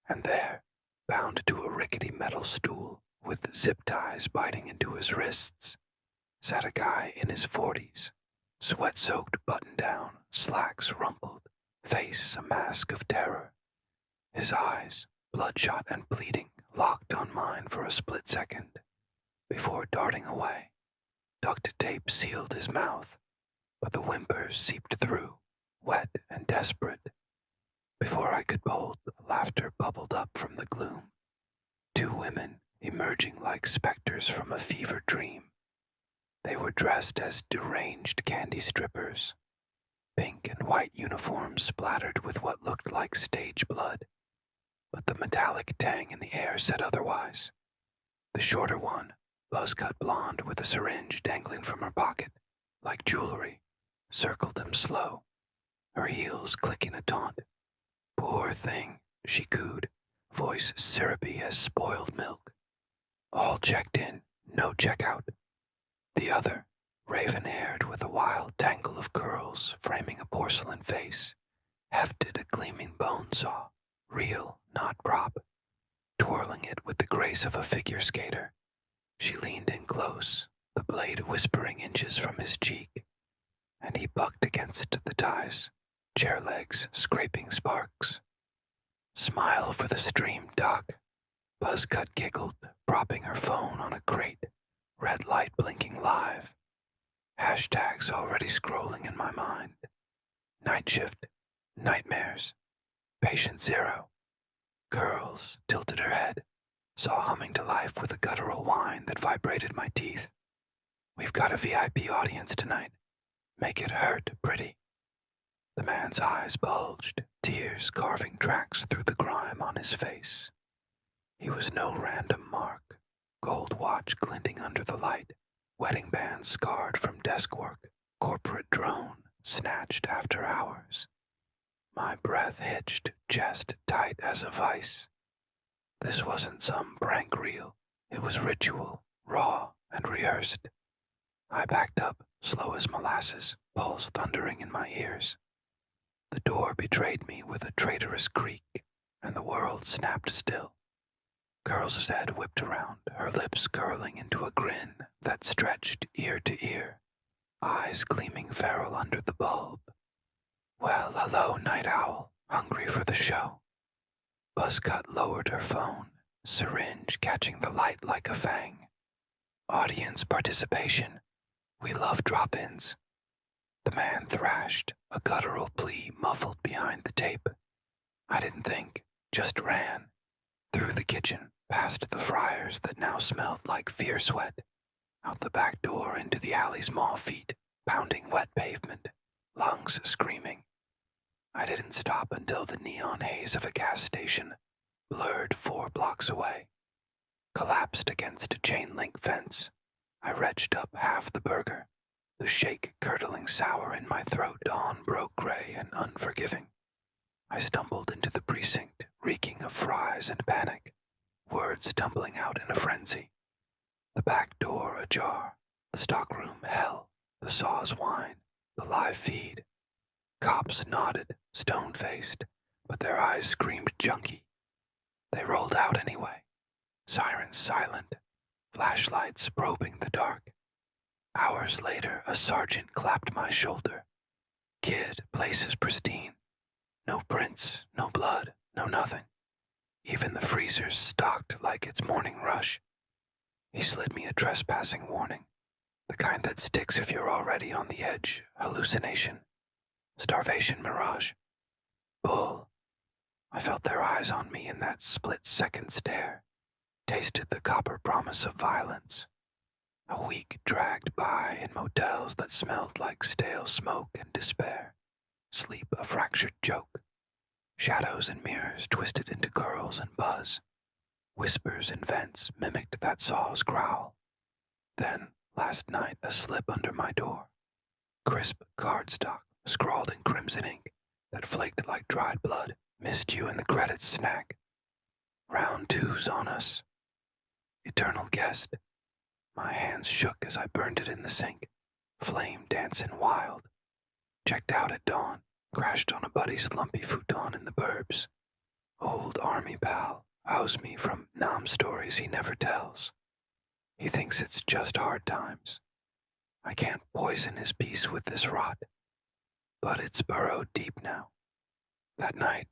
And there, bound to a rickety metal stool, with zip ties biting into his wrists, sat a guy in his 40s, sweat-soaked button-down, slacks rumpled, face a mask of terror. His eyes, bloodshot and bleeding, locked on mine for a split second, before darting away. Duct tape sealed his mouth, but the whimpers seeped through, wet and desperate. Before I could bolt, laughter bubbled up from the gloom. Two women emerging like specters from a fever dream. They were dressed as deranged candy strippers, pink and white uniforms splattered with what looked like stage blood, but the metallic tang in the air said otherwise. The shorter one, buzz-cut blonde with a syringe dangling from her pocket, like jewelry, circled them slow, her heels clicking a taunt. Poor thing, she cooed, voice syrupy as spoiled milk. All checked in, no checkout. The other, raven-haired with a wild tangle of curls framing a porcelain face, hefted a gleaming bone saw, real, not prop, twirling it with the grace of a figure skater. She leaned in close, the blade whispering inches from his cheek, and he bucked against the ties, chair legs scraping sparks. Smile for the stream, Doc. Buzzcut giggled, propping her phone on a crate, red light blinking live. Hashtags already scrolling in my mind. Night shift, nightmares, patient zero. Curls tilted her head, saw humming to life with a guttural whine that vibrated my teeth. We've got a VIP audience tonight. Make it hurt, pretty. The man's eyes bulged, tears carving tracks through the grime on his face. He was no random mark, gold watch glinting under the light, wedding band scarred from desk work, corporate drone snatched after hours. My breath hitched, chest tight as a vice. This wasn't some prank reel. It was ritual, raw and rehearsed. I backed up, slow as molasses, pulse thundering in my ears. The door betrayed me with a traitorous creak, and the world snapped still. Curls' head whipped around, her lips curling into a grin that stretched ear to ear, eyes gleaming feral under the bulb. Well, hello, night owl, hungry for the show. Buzzcut lowered her phone, syringe catching the light like a fang. Audience participation. We love drop-ins. The man thrashed, a guttural plea muffled behind the tape. I didn't think, just ran. Through the kitchen, past the fryers that now smelled like fear sweat, out the back door into the alley's maw feet, pounding wet pavement, lungs screaming. I didn't stop until the neon haze of a gas station, blurred 4 blocks away, collapsed against a chain-link fence. I retched up half the burger, the shake curdling sour in my throat. Dawn broke gray and unforgiving. I stumbled into the precinct, reeking of fries and panic, words tumbling out in a frenzy. The back door ajar, the stockroom hell, the saws whine, the live feed. Cops nodded, stone-faced, but their eyes screamed junkie. They rolled out anyway, sirens silent, flashlights probing the dark. Hours later, a sergeant clapped my shoulder. Kid, place is pristine. No prints, no blood, no nothing. Even the freezer's stocked like it's morning rush. He slid me a trespassing warning, the kind that sticks if you're already on the edge. Hallucination. Starvation mirage. Bull. I felt their eyes on me in that split-second stare, tasted the copper promise of violence. A week dragged by in motels that smelled like stale smoke and despair. Sleep a fractured joke. Shadows and mirrors twisted into curls and buzz. Whispers in vents mimicked that saw's growl. Then, last night, a slip under my door. Crisp cardstock, scrawled in crimson ink, that flaked like dried blood. Missed you in the credits snack. Round 2's on us. Eternal guest. My hands shook as I burned it in the sink. Flame dancing wild. Checked out at dawn. Crashed on a buddy's lumpy futon in the burbs. Old army pal owes me from Nam stories he never tells. He thinks it's just hard times. I can't poison his peace with this rot. But it's burrowed deep now. That night,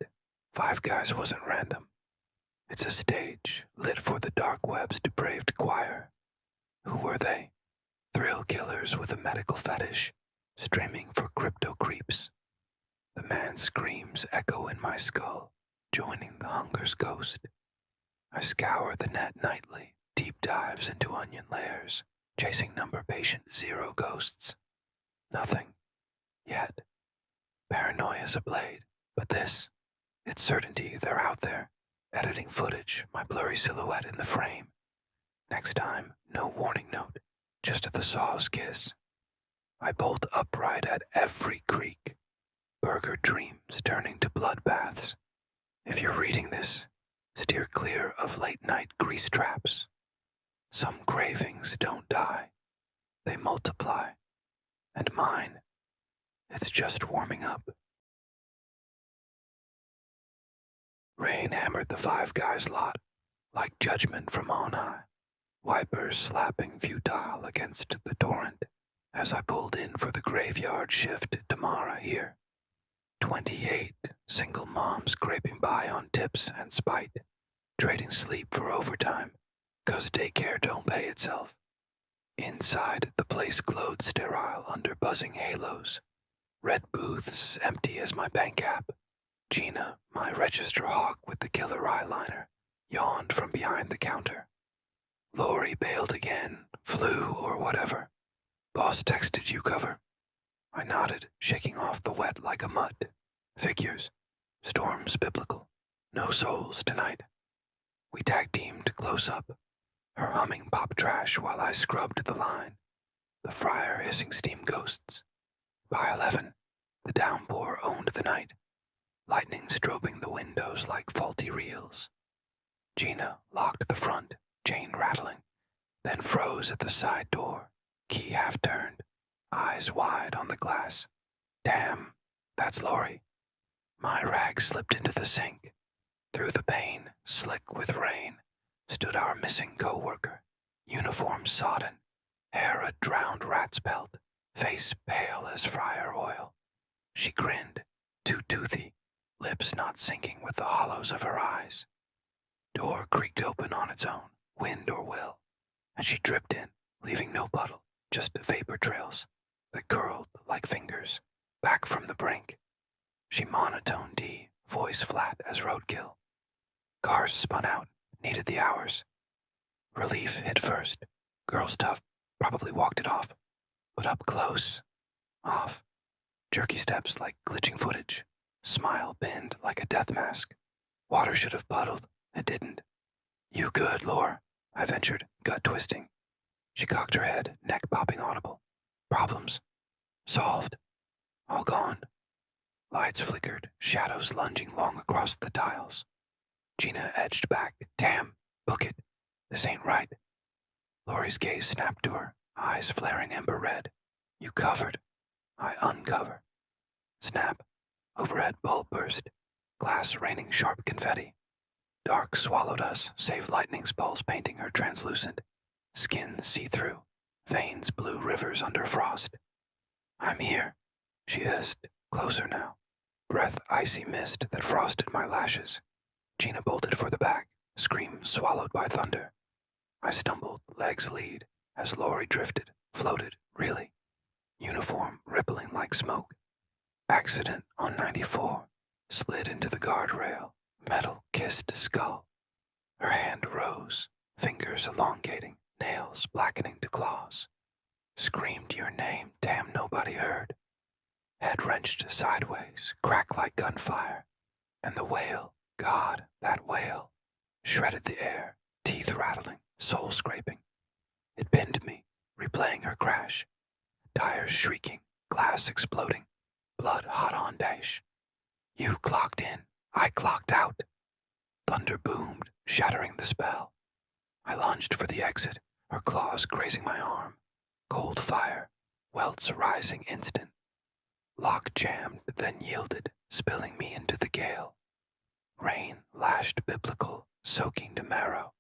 5 Guys wasn't random. It's a stage lit for the dark web's depraved choir. Who were they? Thrill killers with a medical fetish, streaming for crypto creeps. The man's screams echo in my skull, joining the hunger's ghost. I scour the net nightly, deep dives into onion layers, chasing number patient 0 ghosts. Nothing. Yet. Paranoia's a blade, but this, it's certainty they're out there, editing footage, my blurry silhouette in the frame. Next time, no warning note, just the saw's kiss. I bolt upright at every creak. Burger dreams turning to bloodbaths. If you're reading this, steer clear of late-night grease traps. Some cravings don't die. They multiply. And mine, it's just warming up. Rain hammered the 5 Guys lot, like judgment from on high. Wipers slapping futile against the torrent as I pulled in for the graveyard shift tomorrow here. 28 single moms scraping by on tips and spite, trading sleep for overtime, 'cause daycare don't pay itself. Inside, the place glowed sterile under buzzing halos. Red booths empty as my bank app. Gina, my register hawk with the killer eyeliner, yawned from behind the counter. Lori bailed again, flu or whatever. Boss texted you cover. I nodded, shaking off the wet like a mud. Figures. Storms biblical. No souls tonight. We tag-teamed close up. Her humming pop trash while I scrubbed the line. The fryer hissing steam ghosts. By 11, the downpour owned the night. Lightning strobing the windows like faulty reels. Gina locked the front, chain rattling, then froze at the side door, key half turned, eyes wide on the glass. Damn, that's Lori. My rag slipped into the sink. Through the pane, slick with rain, stood our missing co-worker, uniform sodden, hair a drowned rat's pelt, face pale as fryer oil. She grinned, too toothy, lips not syncing with the hollows of her eyes. Door creaked open on its own, wind or will, and she dripped in, leaving no puddle, just vapor trails that curled like fingers back from the brink. She monotoned D, voice flat as roadkill. Cars spun out, needed the hours. Relief hit first. Girl's tough, probably walked it off. But up close, off. Jerky steps like glitching footage. Smile pinned like a death mask. Water should have puddled. It didn't. You good, Lore? I ventured, gut twisting. She cocked her head, neck popping audible. Problems. Solved. All gone. Lights flickered, shadows lunging long across the tiles. Gina edged back. Damn, book it. This ain't right. Lori's gaze snapped to her, eyes flaring ember red. You covered. I uncover. Snap. Overhead bulb burst. Glass raining sharp confetti. Dark swallowed us, save lightning's pulse painting her translucent. Skin see-through. Veins blue rivers under frost. I'm here, she hissed, closer now. Breath icy mist that frosted my lashes. Gina bolted for the back, scream swallowed by thunder. I stumbled, legs lead, as Lori drifted, floated, really. Uniform rippling like smoke. Accident on 94. Slid into the guardrail, metal kissed skull. Her hand rose, fingers elongating, nails blackening to claws. Screamed your name, damn nobody heard. Head wrenched sideways, crack like gunfire. And the wail, God, that wail, shredded the air, teeth rattling, soul scraping. It pinned me, replaying her crash. Tires shrieking, glass exploding, blood hot on dash. You clocked in, I clocked out. Thunder boomed, shattering the spell. I lunged for the exit, her claws grazing my arm. Cold fire, welts rising instant. Lock jammed, then yielded, spilling me into the gale. Rain lashed biblical, soaking to marrow,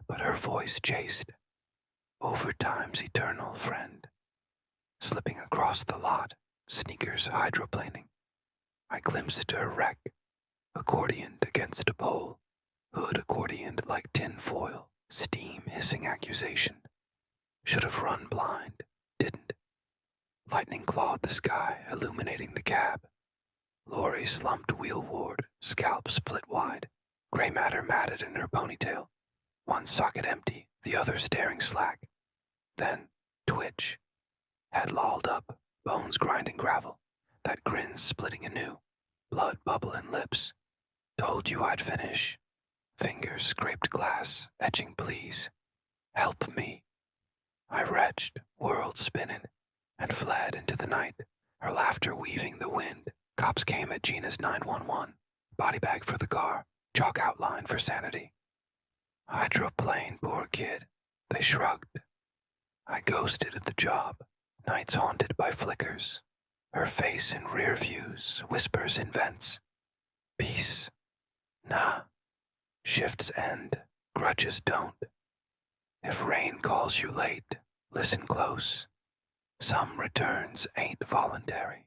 but her voice chased. Overtime's eternal friend. Slipping across the lot, sneakers hydroplaning. I glimpsed her wreck, accordioned against a pole, hood accordioned like tin foil, steam hissing accusation. Should have run blind, didn't. Lightning clawed the sky, illuminating the cab. Lori slumped wheelward, scalp split wide, gray matter matted in her ponytail. One socket empty, the other staring slack. Then, twitch. Head lolled up, bones grinding gravel. That grin splitting anew, blood bubbling lips. Told you I'd finish. Fingers scraped glass, etching pleas. Help me. I retched, world spinning, and fled into the night, her laughter weaving the wind. Cops came at Gina's 911. Body bag for the car, chalk outline for sanity. Hydroplane, poor kid. They shrugged. I ghosted at the job, nights haunted by flickers. Her face in rear views, whispers in vents. Peace. Nah. Shifts end, grudges don't. If rain calls you late, listen close. Some returns ain't voluntary.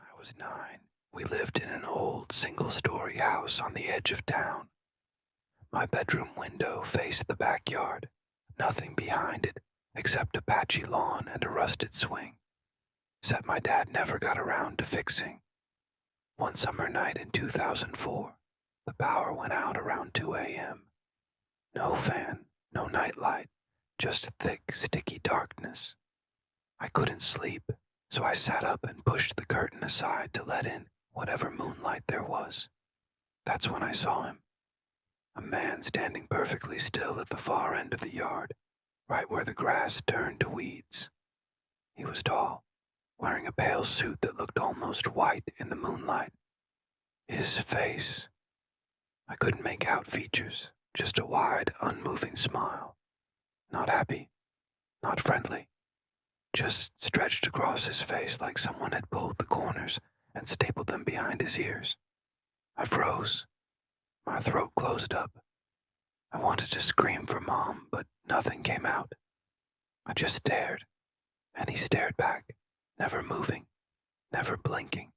I was 9. We lived in an old single-story house on the edge of town. My bedroom window faced the backyard, nothing behind it except a patchy lawn and a rusted swing. Set my dad never got around to fixing. One summer night in 2004, the power went out around 2 a.m. No fan, no nightlight, just thick, sticky darkness. I couldn't sleep, so I sat up and pushed the curtain aside to let in whatever moonlight there was. That's when I saw him. A man standing perfectly still at the far end of the yard, right where the grass turned to weeds. He was tall, wearing a pale suit that looked almost white in the moonlight. His face. I couldn't make out features, just a wide, unmoving smile. Not happy, not friendly. Just stretched across his face like someone had pulled the corners and stapled them behind his ears. I froze. My throat closed up. I wanted to scream for Mom, but nothing came out. I just stared, and he stared back, never moving, never blinking.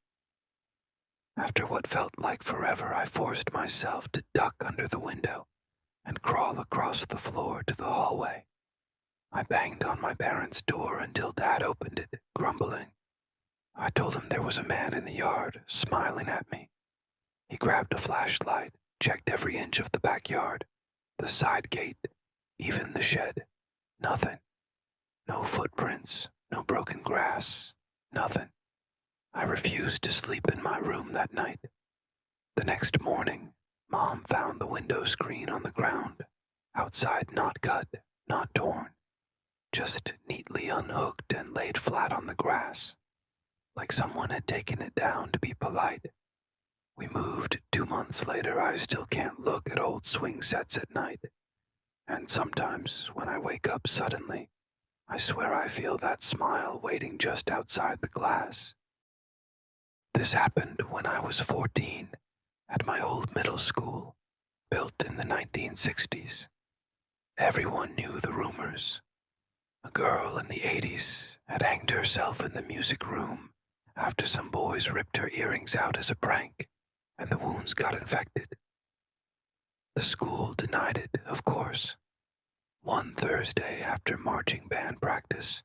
After what felt like forever, I forced myself to duck under the window and crawl across the floor to the hallway. I banged on my parents' door until Dad opened it, grumbling. I told him there was a man in the yard, smiling at me. He grabbed a flashlight, checked every inch of the backyard, the side gate, even the shed. Nothing. No footprints, no broken grass, nothing. I refused to sleep in my room that night. The next morning, Mom found the window screen on the ground, outside not cut, not torn, just neatly unhooked and laid flat on the grass, like someone had taken it down to be polite. We moved 2 months later. I still can't look at old swing sets at night, and sometimes when I wake up suddenly, I swear I feel that smile waiting just outside the glass. This happened when I was 14 at my old middle school, built in the 1960s. Everyone knew the rumors. A girl in the 80s had hanged herself in the music room after some boys ripped her earrings out as a prank, and the wounds got infected. The school denied it, of course. One Thursday after marching band practice,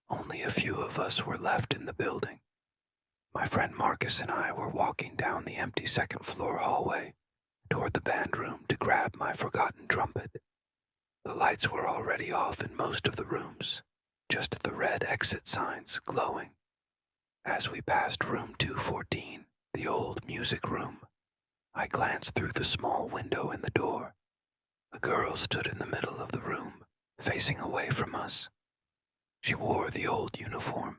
only a few of us were left in the building. My friend Marcus and I were walking down the empty second-floor hallway toward the band room to grab my forgotten trumpet. The lights were already off in most of the rooms, just the red exit signs glowing. As we passed room 214, the old music room, I glanced through the small window in the door. A girl stood in the middle of the room, facing away from us. She wore the old uniform,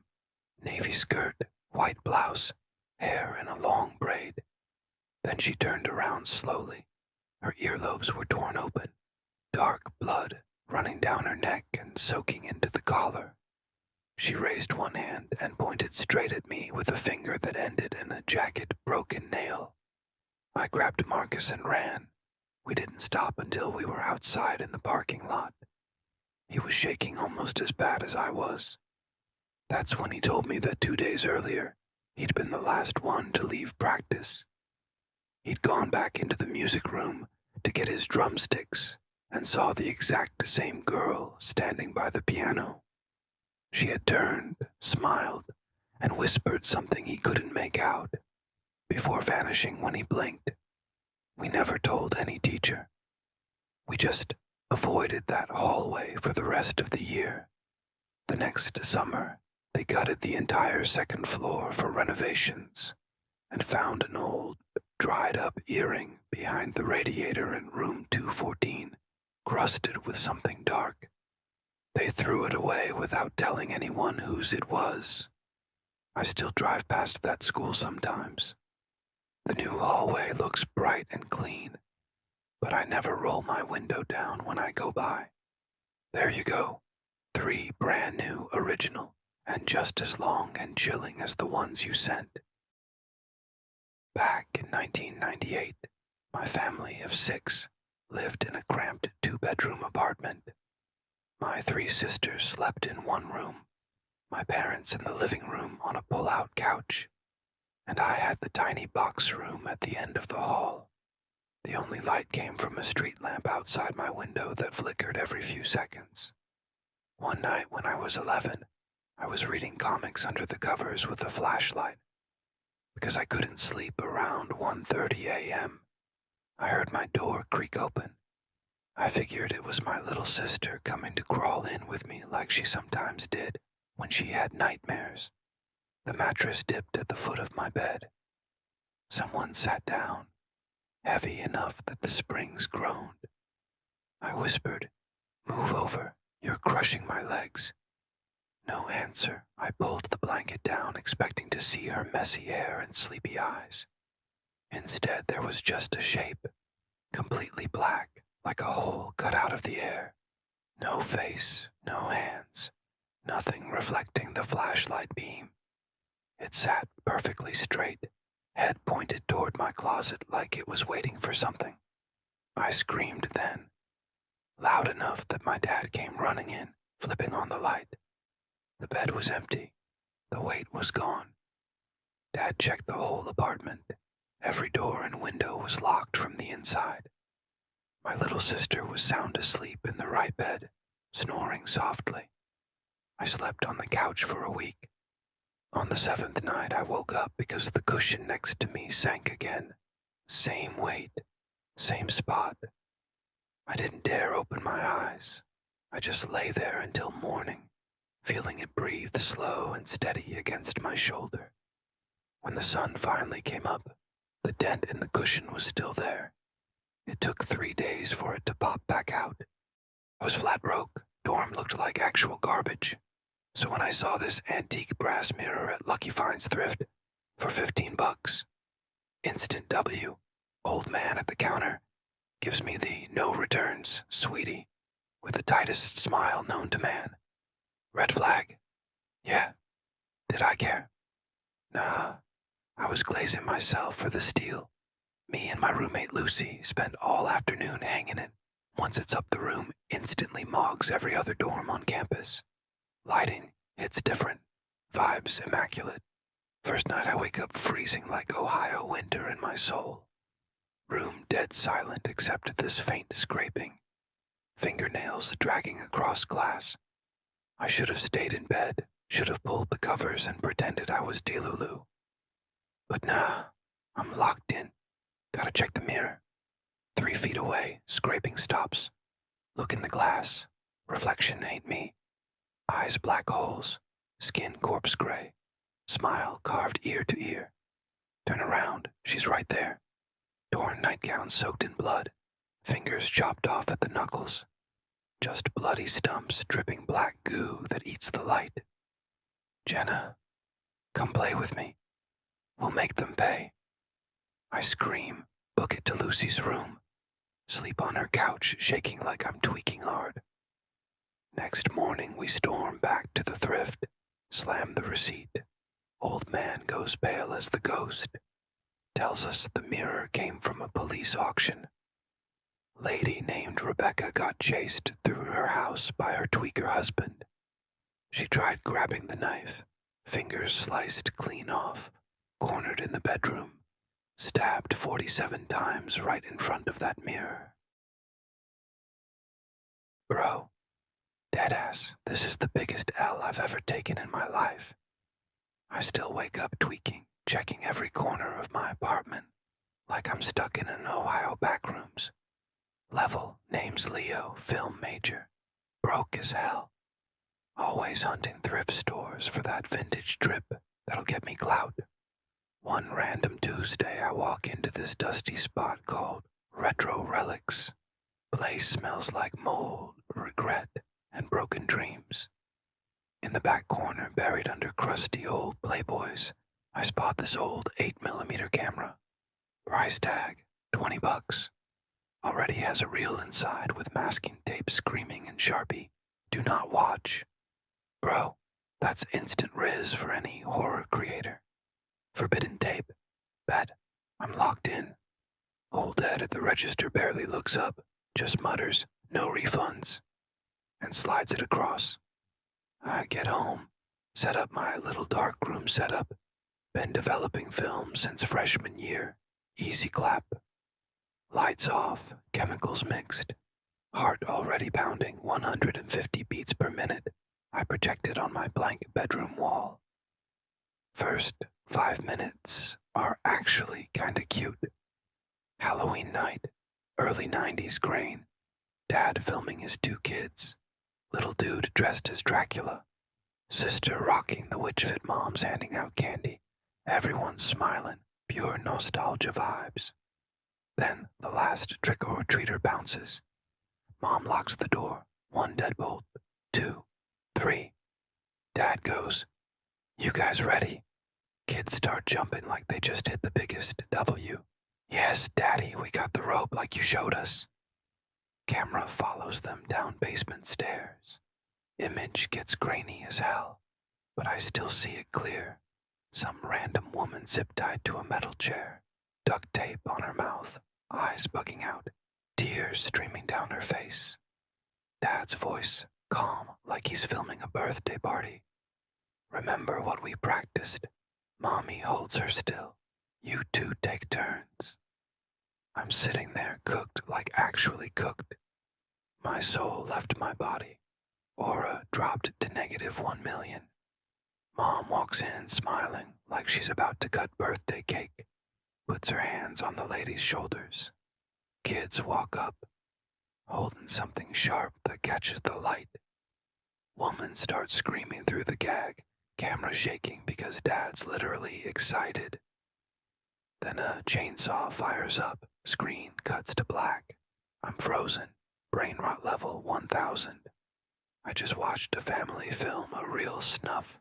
navy skirt, white blouse, hair in a long braid. Then she turned around slowly. Her earlobes were torn open, dark blood running down her neck and soaking into the collar. She raised one hand and pointed straight at me with a finger that ended in a jagged, broken nail. I grabbed Marcus and ran. We didn't stop until we were outside in the parking lot. He was shaking almost as bad as I was. That's when he told me that 2 days earlier, he'd been the last one to leave practice. He'd gone back into the music room to get his drumsticks and saw the exact same girl standing by the piano. She had turned, smiled, and whispered something he couldn't make out, before vanishing when he blinked. We never told any teacher. We just avoided that hallway for the rest of the year. The next summer, they gutted the entire second floor for renovations and found an old, dried-up earring behind the radiator in room 214, crusted with something dark. They threw it away without telling anyone whose it was. I still drive past that school sometimes. The new hallway looks bright and clean, but I never roll my window down when I go by. There you go, 3 brand new original, and just as long and chilling as the ones you sent. Back in 1998, my family of 6 lived in a cramped 2-bedroom apartment. My 3 sisters slept in one room, my parents in the living room on a pull-out couch, and I had the tiny box room at the end of the hall. The only light came from a street lamp outside my window that flickered every few seconds. One night when I was 11, I was reading comics under the covers with a flashlight. Because I couldn't sleep around 1:30 a.m., I heard my door creak open. I figured it was my little sister coming to crawl in with me like she sometimes did when she had nightmares. The mattress dipped at the foot of my bed. Someone sat down, heavy enough that the springs groaned. I whispered, "Move over, you're crushing my legs." No answer. I pulled the blanket down, expecting to see her messy hair and sleepy eyes. Instead, there was just a shape, completely black, like a hole cut out of the air. No face, no hands, nothing reflecting the flashlight beam. It sat perfectly straight, head pointed toward my closet like it was waiting for something. I screamed then, loud enough that my dad came running in, flipping on the light. The bed was empty. The weight was gone. Dad checked the whole apartment. Every door and window was locked from the inside. My little sister was sound asleep in the right bed, snoring softly. I slept on the couch for a week. On the seventh night, I woke up because the cushion next to me sank again. Same weight, same spot. I didn't dare open my eyes. I just lay there until morning, feeling it breathe slow and steady against my shoulder. When the sun finally came up, the dent in the cushion was still there. It took 3 days for it to pop back out. I was flat broke. Dorm looked like actual garbage. So when I saw this antique brass mirror at Lucky Finds Thrift for $15, instant W, old man at the counter, gives me the no returns, sweetie, with the tightest smile known to man. Red flag. Yeah. Did I care? Nah. I was glazing myself for the steal. Me and my roommate Lucy spent all afternoon hanging it. Once it's up, the room instantly mogs every other dorm on campus. Lighting hits different. Vibes immaculate. First night I wake up freezing like Ohio winter in my soul. Room dead silent except this faint scraping. Fingernails dragging across glass. I should have stayed in bed, should have pulled the covers and pretended I was Delulu. But nah, I'm locked in. Gotta check the mirror. 3 feet away, scraping stops. Look in the glass. Reflection ain't me. Eyes black holes. Skin corpse gray. Smile carved ear to ear. Turn around, she's right there. Torn nightgown soaked in blood. Fingers chopped off at the knuckles. Just bloody stumps dripping black goo that eats the light. Jenna, come play with me. We'll make them pay. I scream, book it to Lucy's room. Sleep on her couch, shaking like I'm tweaking hard. Next morning, we storm back to the thrift, slam the receipt. Old man goes pale as the ghost. Tells us the mirror came from a police auction. Lady named Rebecca got chased through her house by her tweaker husband. She tried grabbing the knife, fingers sliced clean off, cornered in the bedroom, stabbed 47 times right in front of that mirror. Bro, deadass, this is the biggest L I've ever taken in my life. I still wake up tweaking, checking every corner of my apartment, like I'm stuck in an Ohio backrooms. Level, name's Leo, film major. Broke as hell. Always hunting thrift stores for that vintage drip that'll get me clout. One random Tuesday, I walk into this dusty spot called Retro Relics. Place smells like mold, regret, and broken dreams. In the back corner, buried under crusty old Playboys, I spot this old 8mm camera. Price tag, $20. Already has a reel inside with masking tape screaming in Sharpie, "Do not watch." Bro, that's instant riz for any horror creator. Forbidden tape. Bet. I'm locked in. Old Ed at the register barely looks up, just mutters, "No refunds," and slides it across. I get home, set up my little darkroom setup. Been developing film since freshman year. Easy clap. Lights off, chemicals mixed. Heart already pounding 150 beats per minute. I project it on my blank bedroom wall. First 5 minutes are actually kinda cute. Halloween night, early 90s grain. Dad filming his 2 kids. Little dude dressed as Dracula. Sister rocking the witch fit, moms handing out candy. Everyone's smiling, pure nostalgia vibes. Then the last trick-or-treater bounces. Mom locks the door. 1 deadbolt. 2. 3. Dad goes, "You guys ready?" Kids start jumping like they just hit the biggest W. "Yes, Daddy, we got the rope like you showed us." Camera follows them down basement stairs. Image gets grainy as hell, but I still see it clear. Some random woman zip-tied to a metal chair, duct tape on her mouth, eyes bugging out, tears streaming down her face. Dad's voice, calm like he's filming a birthday party. "Remember what we practiced. Mommy holds her still. You 2 take turns." I'm sitting there cooked like actually cooked. My soul left my body. aura dropped to -1 million. Mom walks in smiling like she's about to cut birthday cake, puts her hands on the lady's shoulders. Kids walk up, holding something sharp that catches the light. Woman starts screaming through the gag, camera shaking because Dad's literally excited. Then a chainsaw fires up, screen cuts to black. I'm frozen, brain rot level 1000. I just watched a family film a real snuff,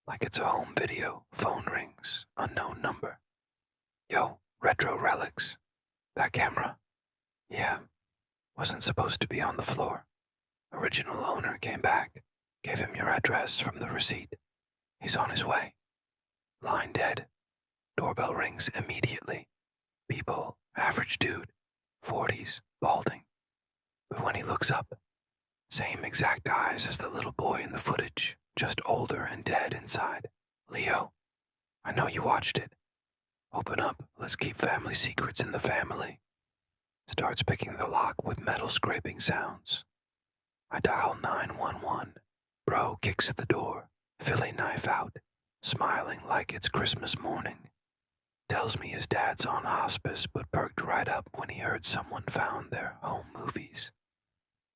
like it's a home video, phone rings, unknown number. Yo, retro relics. That camera? Yeah, wasn't supposed to be on the floor. Original owner came back, gave him your address from the receipt. He's on his way. Line dead. Doorbell rings immediately. People, average dude, 40s, balding. But when he looks up, same exact eyes as the little boy in the footage, just older and dead inside. Leo, I know you watched it. Open up, let's keep family secrets in the family. Starts picking the lock with metal scraping sounds. I dial 911. Bro kicks at the door, Philly knife out, smiling like it's Christmas morning. Tells me his dad's on hospice but perked right up when he heard someone found their home movies.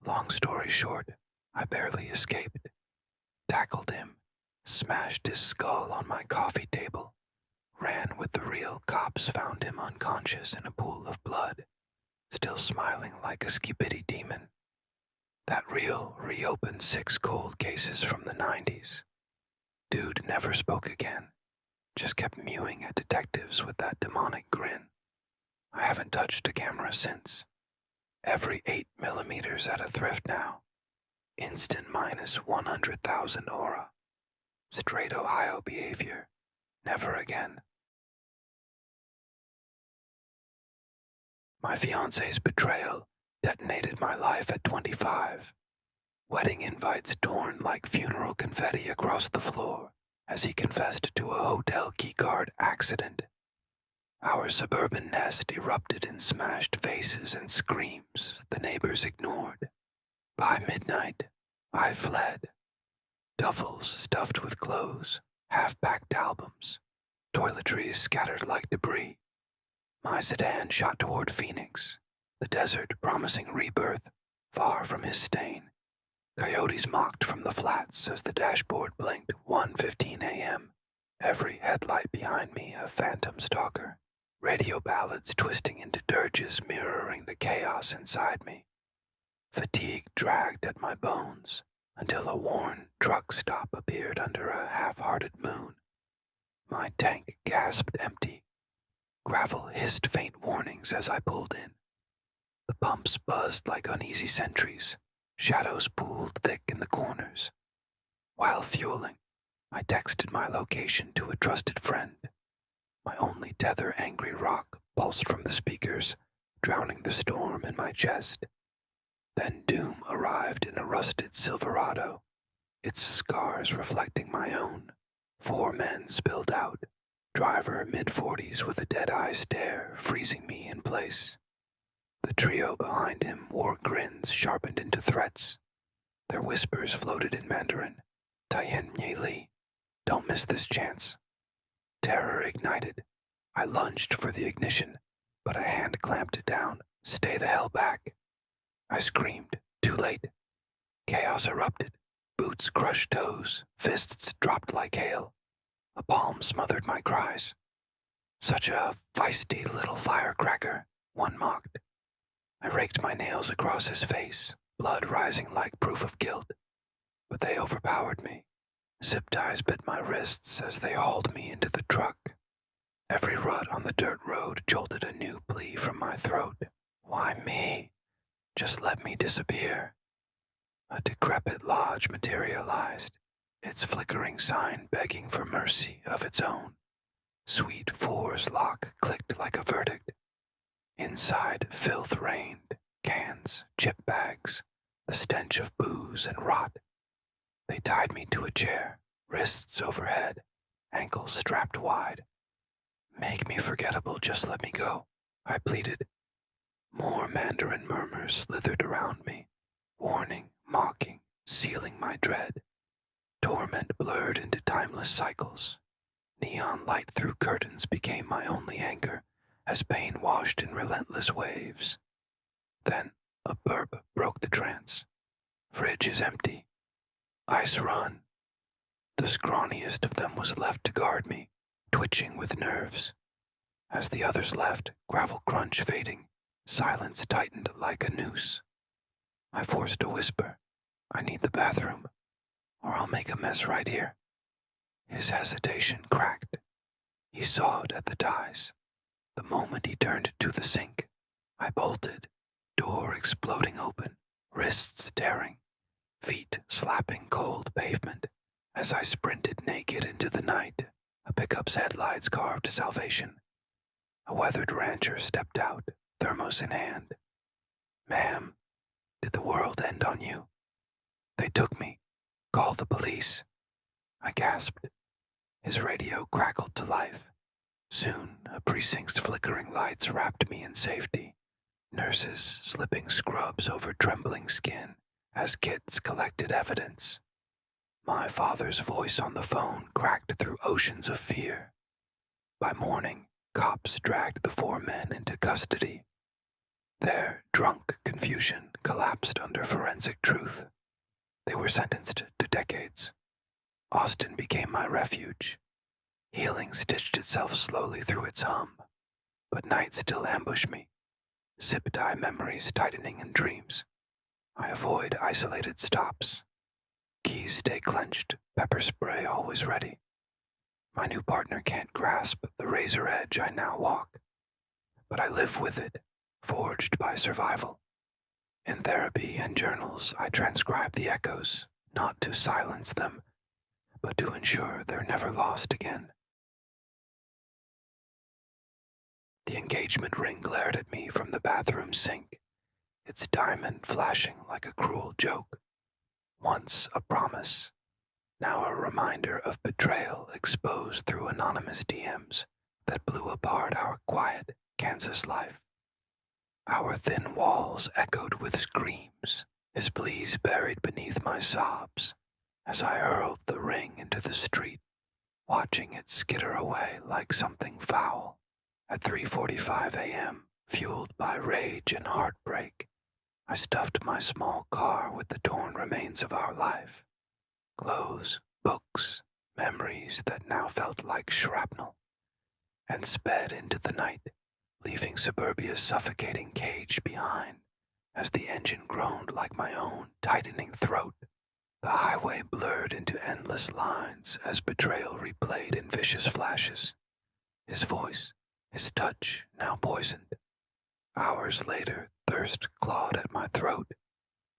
Long story short, I barely escaped. Tackled him, smashed his skull on my coffee table, ran with the real cops, found him unconscious in a pool of blood, still smiling like a skibidi demon. That reel reopened 6 cold cases from the 90s. Dude never spoke again, just kept mewing at detectives with that demonic grin. I haven't touched a camera since. Every 8mm at a thrift now. Instant minus 100,000 aura. Straight Ohio behavior. Never again. My fiance's betrayal detonated my life at 25. Wedding invites torn like funeral confetti across the floor as he confessed to a hotel keycard accident. Our suburban nest erupted in smashed faces and screams the neighbors ignored. By midnight, I fled. Duffels stuffed with clothes, half-packed albums, toiletries scattered like debris. My sedan shot toward Phoenix, the desert promising rebirth, far from his stain. Coyotes mocked from the flats as the dashboard blinked 1:15 a.m. Every headlight behind me a phantom stalker. Radio ballads twisting into dirges mirroring the chaos inside me. Fatigue dragged at my bones until a worn truck stop appeared under a half-hearted moon. My tank gasped empty. Gravel hissed faint warnings as I pulled in. The pumps buzzed like uneasy sentries. Shadows pooled thick in the corners. While fueling, I texted my location to a trusted friend. My only tether angry rock pulsed from the speakers, drowning the storm in my chest. Then doom arrived in a rusted Silverado, its scars reflecting my own. 4 men spilled out, driver mid-40s with a dead-eye stare freezing me in place. The trio behind him wore grins sharpened into threats. Their whispers floated in Mandarin. Taihen Ye Li, don't miss this chance. Terror ignited. I lunged for the ignition, but a hand clamped it down. Stay the hell back. I screamed, too late. Chaos erupted. Boots crushed toes, fists dropped like hail. A palm smothered my cries. Such a feisty little firecracker, one mocked. I raked my nails across his face, blood rising like proof of guilt. But they overpowered me. Zip ties bit my wrists as they hauled me into the truck. Every rut on the dirt road jolted a new plea from my throat. Why me? Just let me disappear. A decrepit lodge materialized, its flickering sign begging for mercy of its own. Suite 4's lock clicked like a verdict. Inside, filth reigned, cans, chip bags, the stench of booze and rot. They tied me to a chair, wrists overhead, ankles strapped wide. Make me forgettable, just let me go, I pleaded. More Mandarin murmurs slithered around me, warning, mocking, sealing my dread. Torment blurred into timeless cycles. Neon light through curtains became my only anchor as pain washed in relentless waves. Then a burp broke the trance. Fridge is empty. Ice run. The scrawniest of them was left to guard me, twitching with nerves. As the others left, gravel crunch fading, silence tightened like a noose. I forced a whisper. I need the bathroom, or I'll make a mess right here. His hesitation cracked. He sawed at the ties. The moment he turned to the sink, I bolted, door exploding open, wrists tearing, feet slapping cold pavement as I sprinted naked into the night. A pickup's headlights carved salvation. A weathered rancher stepped out, thermos in hand. "Ma'am, did the world end on you? They took me. Call the police." I gasped. His radio crackled to life. Soon, a precinct's flickering lights wrapped me in safety. Nurses slipping scrubs over trembling skin as kids collected evidence. My father's voice on the phone cracked through oceans of fear. By morning, cops dragged the 4 men into custody. Their drunk confusion collapsed under forensic truth. They were sentenced to decades. Austin became my refuge. Healing stitched itself slowly through its hum, but night still ambushed me. Zip-tie memories tightening in dreams. I avoid isolated stops. Keys stay clenched, pepper spray always ready. My new partner can't grasp the razor edge I now walk, but I live with it, forged by survival. In therapy and journals, I transcribe the echoes, not to silence them, but to ensure they're never lost again. The engagement ring glared at me from the bathroom sink, its diamond flashing like a cruel joke. Once a promise, now a reminder of betrayal exposed through anonymous DMs that blew apart our quiet Kansas life. Our thin walls echoed with screams, his pleas buried beneath my sobs, as I hurled the ring into the street, watching it skitter away like something foul. At 3:45 a.m., fueled by rage and heartbreak, I stuffed my small car with the torn remains of our life. Clothes, books, memories that now felt like shrapnel, and sped into the night, leaving suburbia's suffocating cage behind as the engine groaned like my own tightening throat. The highway blurred into endless lines as betrayal replayed in vicious flashes. His voice, his touch now poisoned. Hours later, thirst clawed at my throat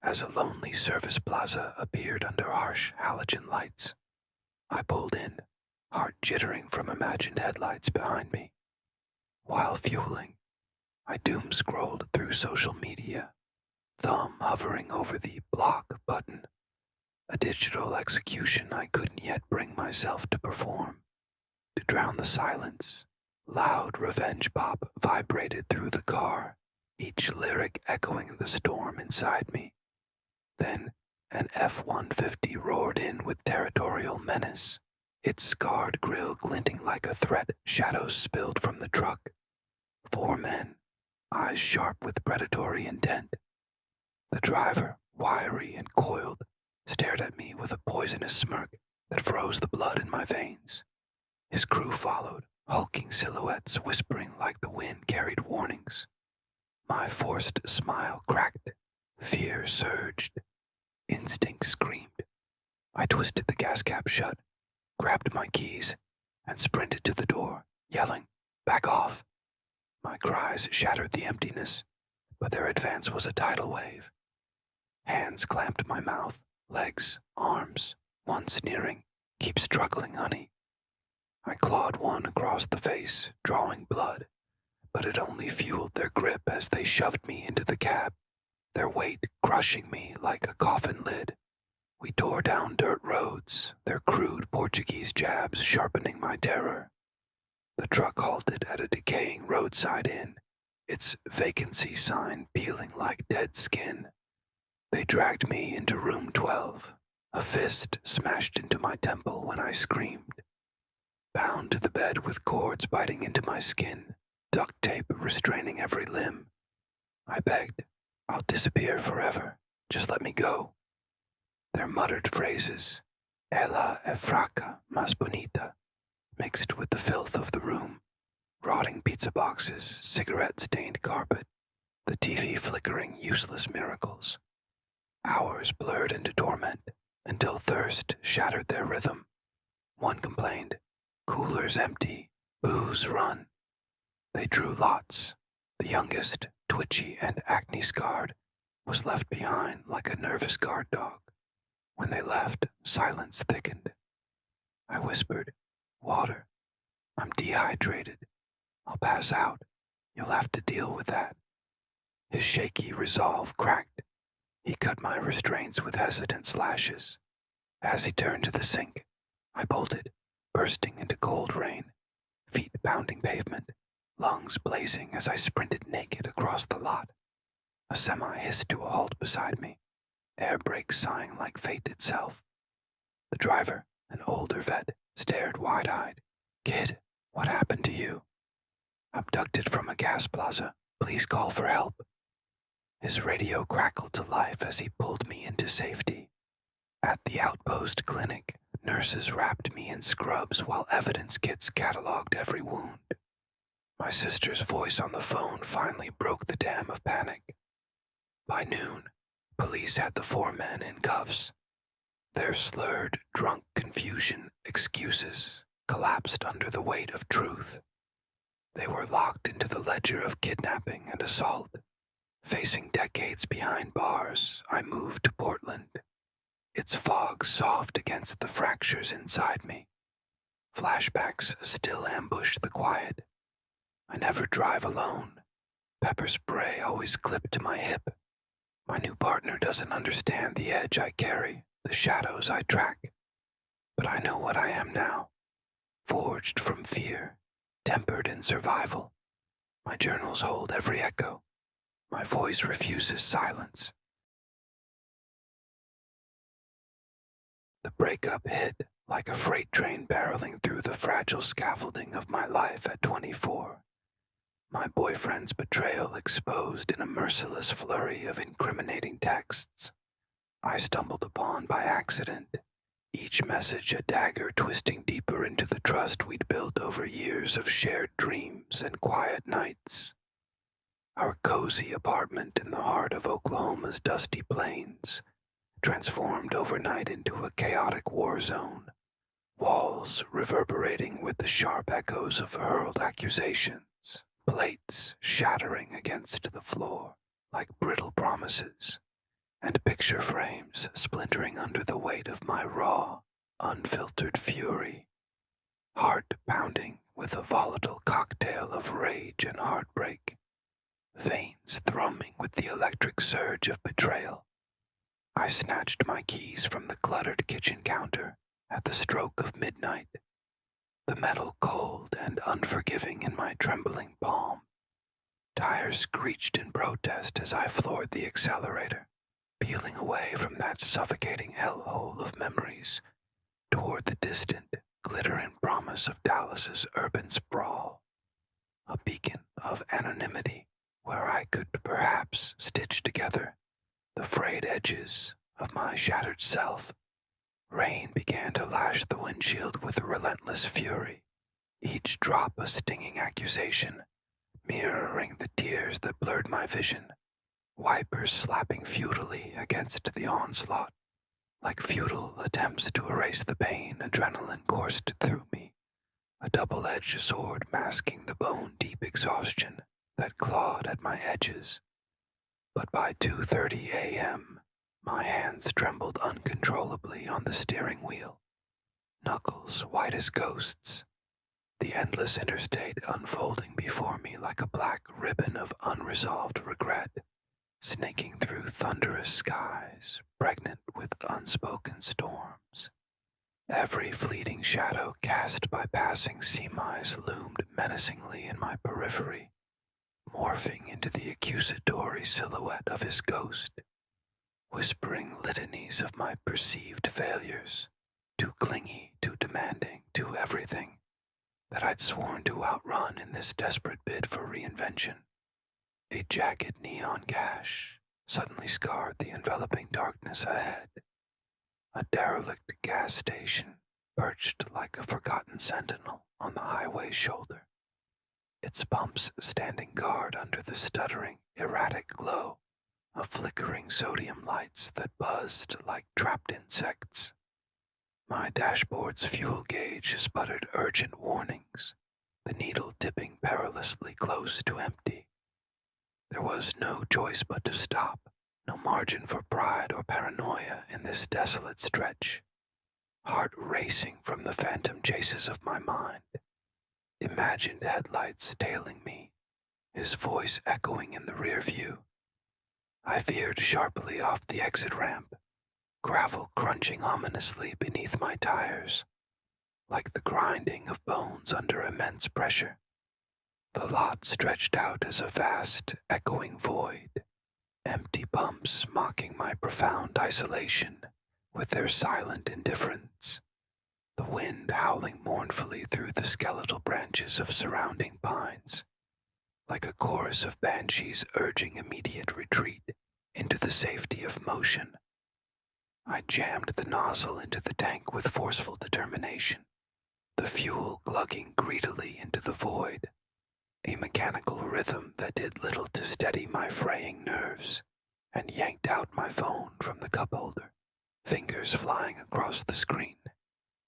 as a lonely service plaza appeared under harsh halogen lights. I pulled in, heart jittering from imagined headlights behind me. While fueling, I doom-scrolled through social media, thumb hovering over the block button, a digital execution I couldn't yet bring myself to perform. To drown the silence, loud revenge pop vibrated through the car, each lyric echoing the storm inside me. Then an F-150 roared in with territorial menace, its scarred grille glinting like a threat shadows spilled from the truck. 4 men, eyes sharp with predatory intent. The driver, wiry and coiled, stared at me with a poisonous smirk that froze the blood in my veins. His crew followed, hulking silhouettes whispering like the wind carried warnings. My forced smile cracked. Fear surged. Instinct screamed. I twisted the gas cap shut, grabbed my keys, and sprinted to the door, yelling, "Back off!" My cries shattered the emptiness, but their advance was a tidal wave. Hands clamped my mouth, legs, arms, one sneering, "Keep struggling, honey." I clawed one across the face, drawing blood, but it only fueled their grip as they shoved me into the cab, their weight crushing me like a coffin lid. We tore down dirt roads, their crude Portuguese jabs sharpening my terror. The truck halted at a decaying roadside inn, its vacancy sign peeling like dead skin. They dragged me into room 12. A fist smashed into my temple when I screamed. Bound to the bed with cords biting into my skin, duct tape restraining every limb. I begged, "I'll disappear forever. Just let me go." Their muttered phrases, "Ella é fraca, mas bonita," mixed with the filth of the room, rotting pizza boxes, cigarette-stained carpet, the TV flickering useless miracles. Hours blurred into torment until thirst shattered their rhythm. One complained, "Cooler's empty, booze run." They drew lots. The youngest, twitchy and acne-scarred, was left behind like a nervous guard dog. When they left, silence thickened. I whispered, "Water. I'm dehydrated. I'll pass out. You'll have to deal with that." His shaky resolve cracked. He cut my restraints with hesitant slashes. As he turned to the sink, I bolted, bursting into cold rain, feet pounding pavement, lungs blazing as I sprinted naked across the lot. A semi hissed to a halt beside me, air brakes sighing like fate itself. The driver, an older vet, stared wide-eyed. "Kid, what happened to you?" "Abducted from a gas plaza. Please call for help." His radio crackled to life as he pulled me into safety. At the outpost clinic, nurses wrapped me in scrubs while evidence kits cataloged every wound. My sister's voice on the phone finally broke the dam of panic. By noon, police had the 4 men in cuffs. Their slurred, drunk confusion excuses collapsed under the weight of truth. They were locked into the ledger of kidnapping and assault. Facing decades behind bars, I moved to Portland, its fog soft against the fractures inside me. Flashbacks still ambush the quiet. I never drive alone. Pepper spray always clipped to my hip. My new partner doesn't understand the edge I carry, the shadows I track. But I know what I am now. Forged from fear, tempered in survival. My journals hold every echo. My voice refuses silence. The breakup hit like a freight train barreling through the fragile scaffolding of my life at 24. My boyfriend's betrayal exposed in a merciless flurry of incriminating texts I stumbled upon by accident, each message a dagger twisting deeper into the trust we'd built over years of shared dreams and quiet nights. Our cozy apartment in the heart of Oklahoma's dusty plains transformed overnight into a chaotic war zone, walls reverberating with the sharp echoes of hurled accusations, plates shattering against the floor like brittle promises, and picture frames splintering under the weight of my raw, unfiltered fury, heart pounding with a volatile cocktail of rage and heartbreak, veins thrumming with the electric surge of betrayal. I snatched my keys from the cluttered kitchen counter at the stroke of midnight, the metal cold and unforgiving in my trembling palm. Tires screeched in protest as I floored the accelerator, peeling away from that suffocating hellhole of memories toward the distant, glittering promise of Dallas's urban sprawl, a beacon of anonymity where I could perhaps stitch together the frayed edges of my shattered self. Rain began to lash the windshield with relentless fury, each drop a stinging accusation, mirroring the tears that blurred my vision, wipers slapping futilely against the onslaught, like futile attempts to erase the pain adrenaline coursed through me, a double-edged sword masking the bone-deep exhaustion that clawed at my edges. But by 2:30 a.m., my hands trembled uncontrollably on the steering wheel, knuckles white as ghosts, the endless interstate unfolding before me like a black ribbon of unresolved regret, snaking through thunderous skies, pregnant with unspoken storms. Every fleeting shadow cast by passing semis loomed menacingly in my periphery, morphing into the accusatory silhouette of his ghost. whispering litanies of my perceived failures, too clingy, too demanding, too everything, that I'd sworn to outrun in this desperate bid for reinvention. A jagged neon gash suddenly scarred the enveloping darkness ahead. A derelict gas station perched like a forgotten sentinel on the highway's shoulder, its pumps standing guard under the stuttering, erratic glow of flickering sodium lights that buzzed like trapped insects. My dashboard's fuel gauge sputtered urgent warnings, the needle dipping perilously close to empty. There was no choice but to stop, no margin for pride or paranoia in this desolate stretch. Heart racing from the phantom chases of my mind. Imagined headlights tailing me, his voice echoing in the rear view. I veered sharply off the exit ramp, gravel crunching ominously beneath my tires, like the grinding of bones under immense pressure. The lot stretched out as a vast, echoing void, empty pumps mocking my profound isolation with their silent indifference, the wind howling mournfully through the skeletal branches of surrounding pines, like a chorus of banshees urging immediate retreat into the safety of motion. I jammed the nozzle into the tank with forceful determination, the fuel glugging greedily into the void, a mechanical rhythm that did little to steady my fraying nerves, and yanked out my phone from the cup holder, fingers flying across the screen,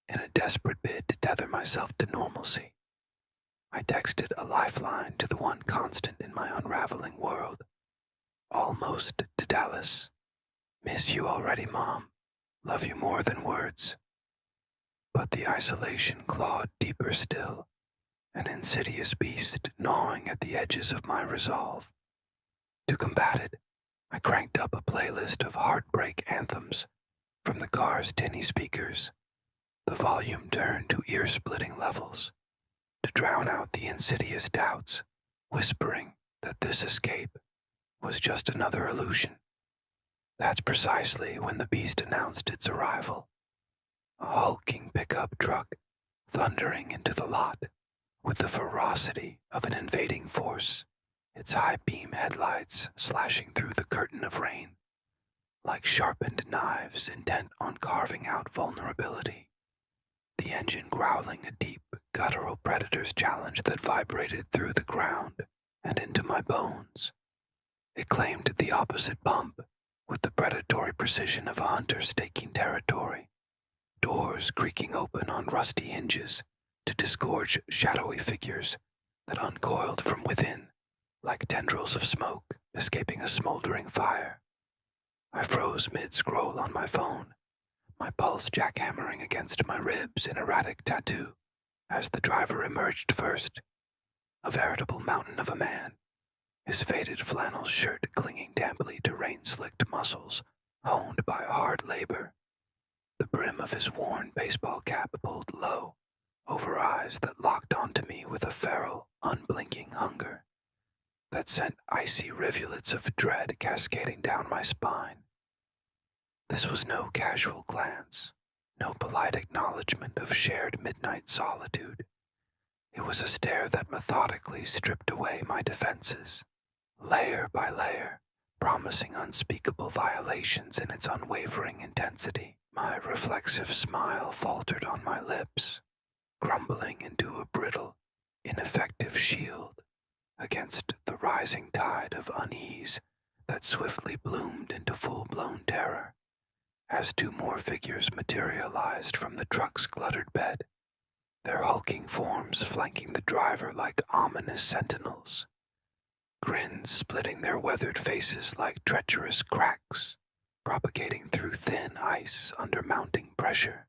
in a desperate bid to tether myself to normalcy. I texted a lifeline to the one constant in my unraveling world, almost to Dallas. Miss you already, Mom. Love you more than words. But the isolation clawed deeper still, an insidious beast gnawing at the edges of my resolve. To combat it, I cranked up a playlist of heartbreak anthems from the car's tinny speakers, the volume turned to ear-splitting levels, to drown out the insidious doubts, whispering that this escape was just another illusion. That's precisely when the beast announced its arrival, a hulking pickup truck thundering into the lot with the ferocity of an invading force, its high-beam headlights slashing through the curtain of rain, like sharpened knives intent on carving out vulnerability, the engine growling a deep, guttural predator's challenge that vibrated through the ground and into my bones. It claimed the opposite pump with the predatory precision of a hunter staking territory, doors creaking open on rusty hinges to disgorge shadowy figures that uncoiled from within like tendrils of smoke escaping a smoldering fire. I froze mid-scroll on my phone, my pulse jackhammering against my ribs in erratic tattoo as the driver emerged first, a veritable mountain of a man, his faded flannel shirt clinging damply to rain-slicked muscles honed by hard labor, the brim of his worn baseball cap pulled low over eyes that locked onto me with a feral, unblinking hunger that sent icy rivulets of dread cascading down my spine. This was no casual glance, no polite acknowledgement of shared midnight solitude. It was a stare that methodically stripped away my defenses, layer by layer, promising unspeakable violations in its unwavering intensity. My reflexive smile faltered on my lips, crumbling into a brittle, ineffective shield against the rising tide of unease that swiftly bloomed into full-blown terror as two more figures materialized from the truck's cluttered bed, their hulking forms flanking the driver like ominous sentinels, grins splitting their weathered faces like treacherous cracks, propagating through thin ice under mounting pressure.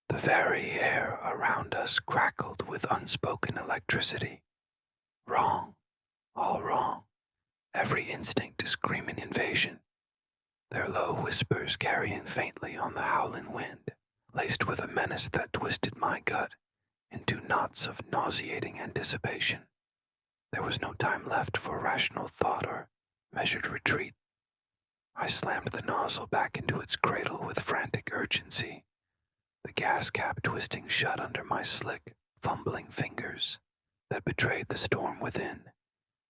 The very air around us crackled with unspoken electricity. Wrong, all wrong, every instinct screaming invasion, their low whispers carrying faintly on the howling wind, laced with a menace that twisted my gut into knots of nauseating anticipation. There was no time left for rational thought or measured retreat. I slammed the nozzle back into its cradle with frantic urgency, the gas cap twisting shut under my slick, fumbling fingers that betrayed the storm within,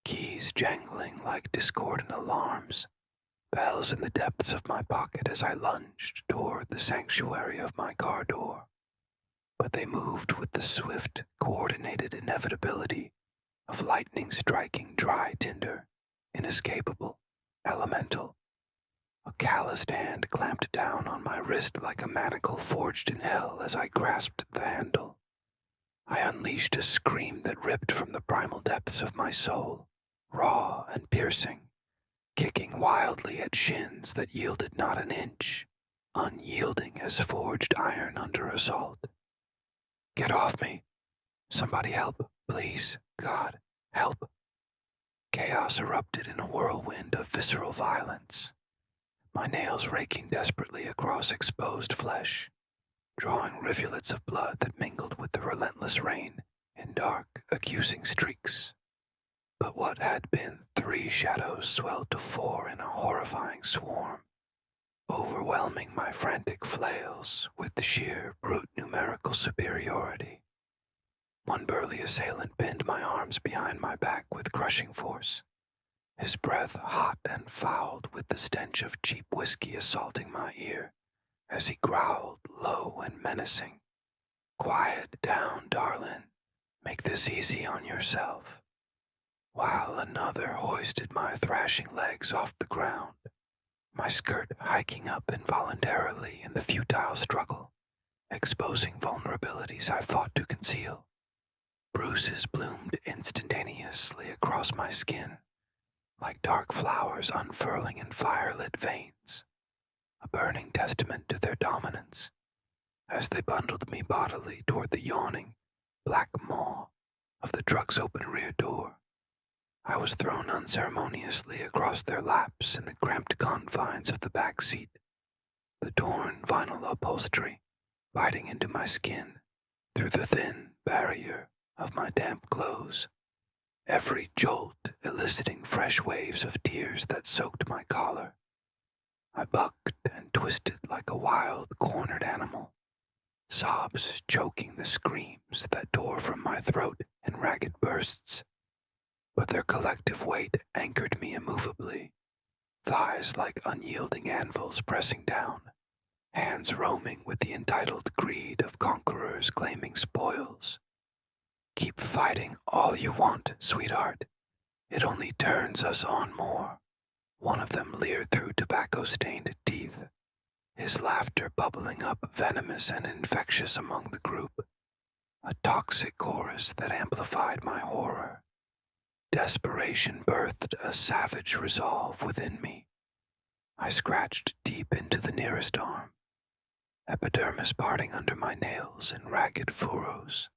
keys jangling like discordant alarms, bells in the depths of my pocket as I lunged toward the sanctuary of my car door. But they moved with the swift, coordinated inevitability of lightning striking dry tinder, inescapable, elemental. A calloused hand clamped down on my wrist like a manacle forged in hell as I grasped the handle. I unleashed a scream that ripped from the primal depths of my soul, raw and piercing, kicking wildly at shins that yielded not an inch, unyielding as forged iron under assault. Get off me! Somebody help, please, God, help! Chaos erupted in a whirlwind of visceral violence, my nails raking desperately across exposed flesh, drawing rivulets of blood that mingled with the relentless rain in dark, accusing streaks. But what had been 3 shadows swelled to 4 in a horrifying swarm, overwhelming my frantic flails with the sheer, brute numerical superiority. One burly assailant pinned my arms behind my back with crushing force, his breath hot and fouled with the stench of cheap whiskey assaulting my ear as he growled low and menacing. Quiet down, darling. Make this easy on yourself. While another hoisted my thrashing legs off the ground, my skirt hiking up involuntarily in the futile struggle, exposing vulnerabilities I fought to conceal. Bruises bloomed instantaneously across my skin, like dark flowers unfurling in fire-lit veins, a burning testament to their dominance, as they bundled me bodily toward the yawning, black maw of the truck's open rear door. I was thrown unceremoniously across their laps in the cramped confines of the back seat, the torn vinyl upholstery biting into my skin through the thin barrier of my damp clothes, every jolt eliciting fresh waves of tears that soaked my collar. I bucked and twisted like a wild, cornered animal, sobs choking the screams that tore from my throat in ragged bursts. But their collective weight anchored me immovably, thighs like unyielding anvils pressing down, hands roaming with the entitled greed of conquerors claiming spoils. Keep fighting all you want, sweetheart. It only turns us on more. One of them leered through tobacco-stained teeth, his laughter bubbling up venomous and infectious among the group, a toxic chorus that amplified my horror. Desperation birthed a savage resolve within me. I scratched deep into the nearest arm, epidermis parting under my nails in ragged furrows,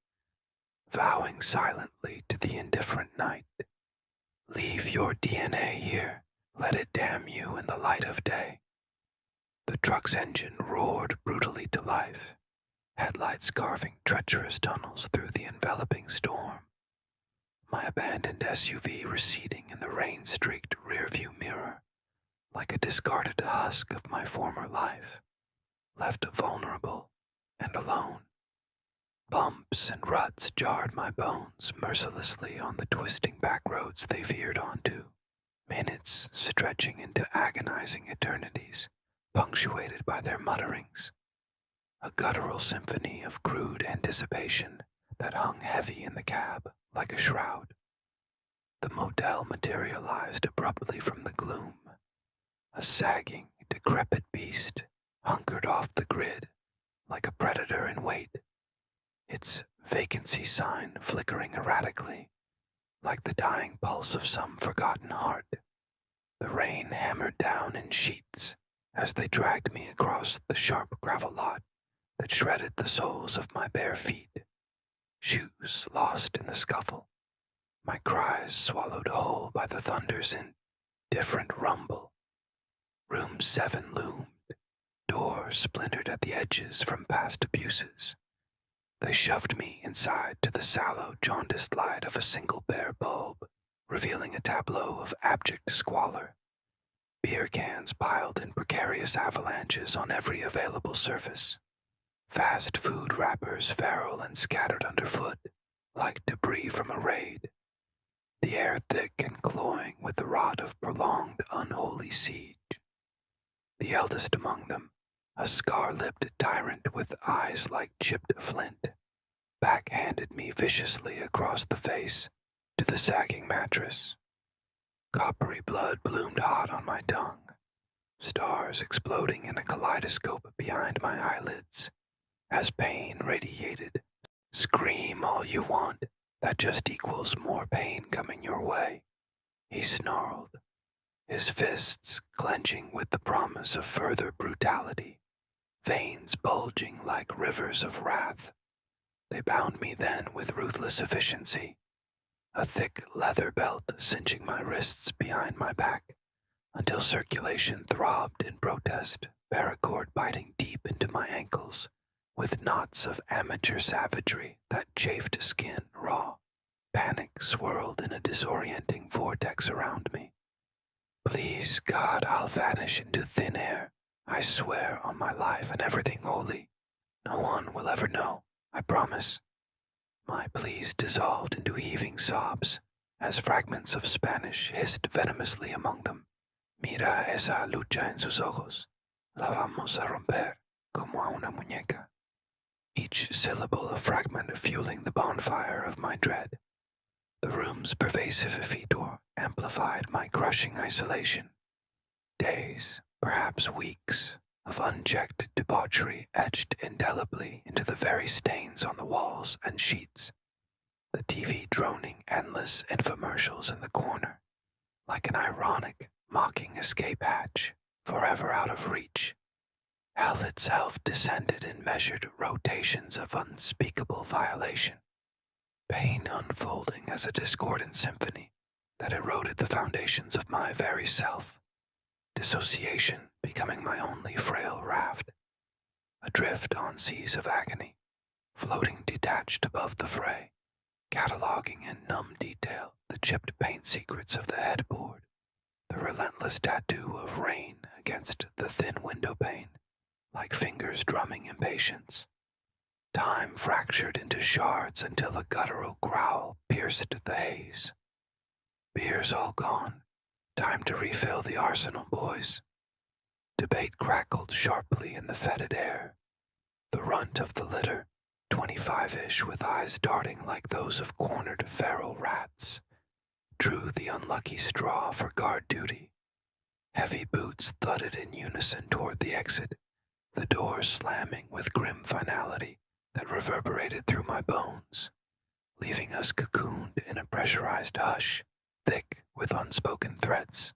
vowing silently to the indifferent night, leave your DNA here, let it damn you in the light of day. The truck's engine roared brutally to life, headlights carving treacherous tunnels through the enveloping storm. My abandoned SUV receding in the rain-streaked rearview mirror, like a discarded husk of my former life, left vulnerable and alone. Bumps and ruts jarred my bones mercilessly on the twisting back roads they veered onto, minutes stretching into agonizing eternities, punctuated by their mutterings. A guttural symphony of crude anticipation that hung heavy in the cab like a shroud. The motel materialized abruptly from the gloom, a sagging, decrepit beast hunkered off the grid like a predator in wait, its vacancy sign flickering erratically like the dying pulse of some forgotten heart. The rain hammered down in sheets as they dragged me across the sharp gravel lot that shredded the soles of my bare feet, shoes lost in the scuffle, my cries swallowed whole by the thunder's indifferent rumble. Room 7 loomed, door splintered at the edges from past abuses. They shoved me inside to the sallow, jaundiced light of a single bare bulb, revealing a tableau of abject squalor. beer cans piled in precarious avalanches on every available surface, fast food wrappers feral and scattered underfoot, like debris from a raid, the air thick and cloying with the rot of prolonged unholy siege. The eldest among them, a scar-lipped tyrant with eyes like chipped flint, backhanded me viciously across the face to the sagging mattress. Coppery blood bloomed hot on my tongue, stars exploding in a kaleidoscope behind my eyelids, as pain radiated. Scream all you want, that just equals more pain coming your way, he snarled, his fists clenching with the promise of further brutality, veins bulging like rivers of wrath. They bound me then with ruthless efficiency, a thick leather belt cinching my wrists behind my back until circulation throbbed in protest, paracord biting deep into my ankles with knots of amateur savagery that chafed skin raw. Panic swirled in a disorienting vortex around me. Please, God, I'll vanish into thin air. I swear on my life and everything holy. No one will ever know, I promise. My pleas dissolved into heaving sobs as fragments of Spanish hissed venomously among them. Mira esa lucha en sus ojos. La vamos a romper como a una muñeca. Each syllable a fragment fueling the bonfire of my dread. The room's pervasive fetor amplified my crushing isolation. Days, perhaps weeks, of unchecked debauchery etched indelibly into the very stains on the walls and sheets. The TV droning endless infomercials in the corner, like an ironic, mocking escape hatch, forever out of reach. Hell itself descended in measured rotations of unspeakable violation, pain unfolding as a discordant symphony that eroded the foundations of my very self, dissociation becoming my only frail raft, adrift on seas of agony, floating detached above the fray, cataloging in numb detail the chipped paint secrets of the headboard, the relentless tattoo of rain against the thin window pane, like fingers drumming impatience. Time fractured into shards until a guttural growl pierced the haze. Beer's all gone. Time to refill the arsenal, boys. Debate crackled sharply in the fetid air. The runt of the litter, 25-ish with eyes darting like those of cornered feral rats, drew the unlucky straw for guard duty. Heavy boots thudded in unison toward the exit, the door slamming with grim finality that reverberated through my bones, leaving us cocooned in a pressurized hush, thick with unspoken threats.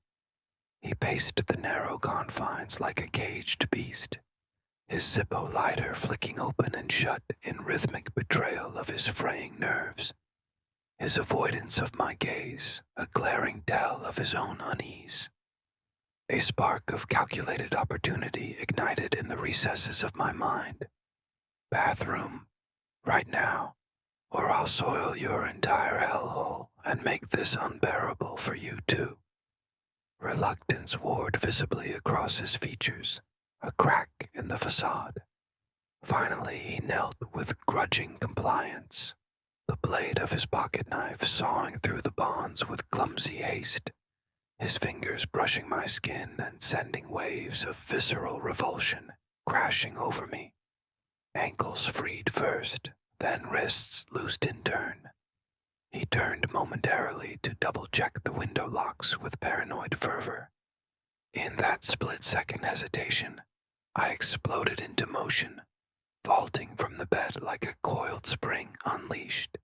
He paced the narrow confines like a caged beast, his Zippo lighter flicking open and shut in rhythmic betrayal of his fraying nerves, his avoidance of my gaze a glaring tell of his own unease. A spark of calculated opportunity ignited in the recesses of my mind. Bathroom, right now, or I'll soil your entire hellhole and make this unbearable for you too. Reluctance warred visibly across his features, a crack in the facade. Finally, he knelt with grudging compliance, the blade of his pocket knife sawing through the bonds with clumsy haste, his fingers brushing my skin and sending waves of visceral revulsion crashing over me. Ankles freed first, then wrists loosed in turn. He turned momentarily to double-check the window locks with paranoid fervor. In that split-second hesitation, I exploded into motion, vaulting from the bed like a coiled spring unleashed,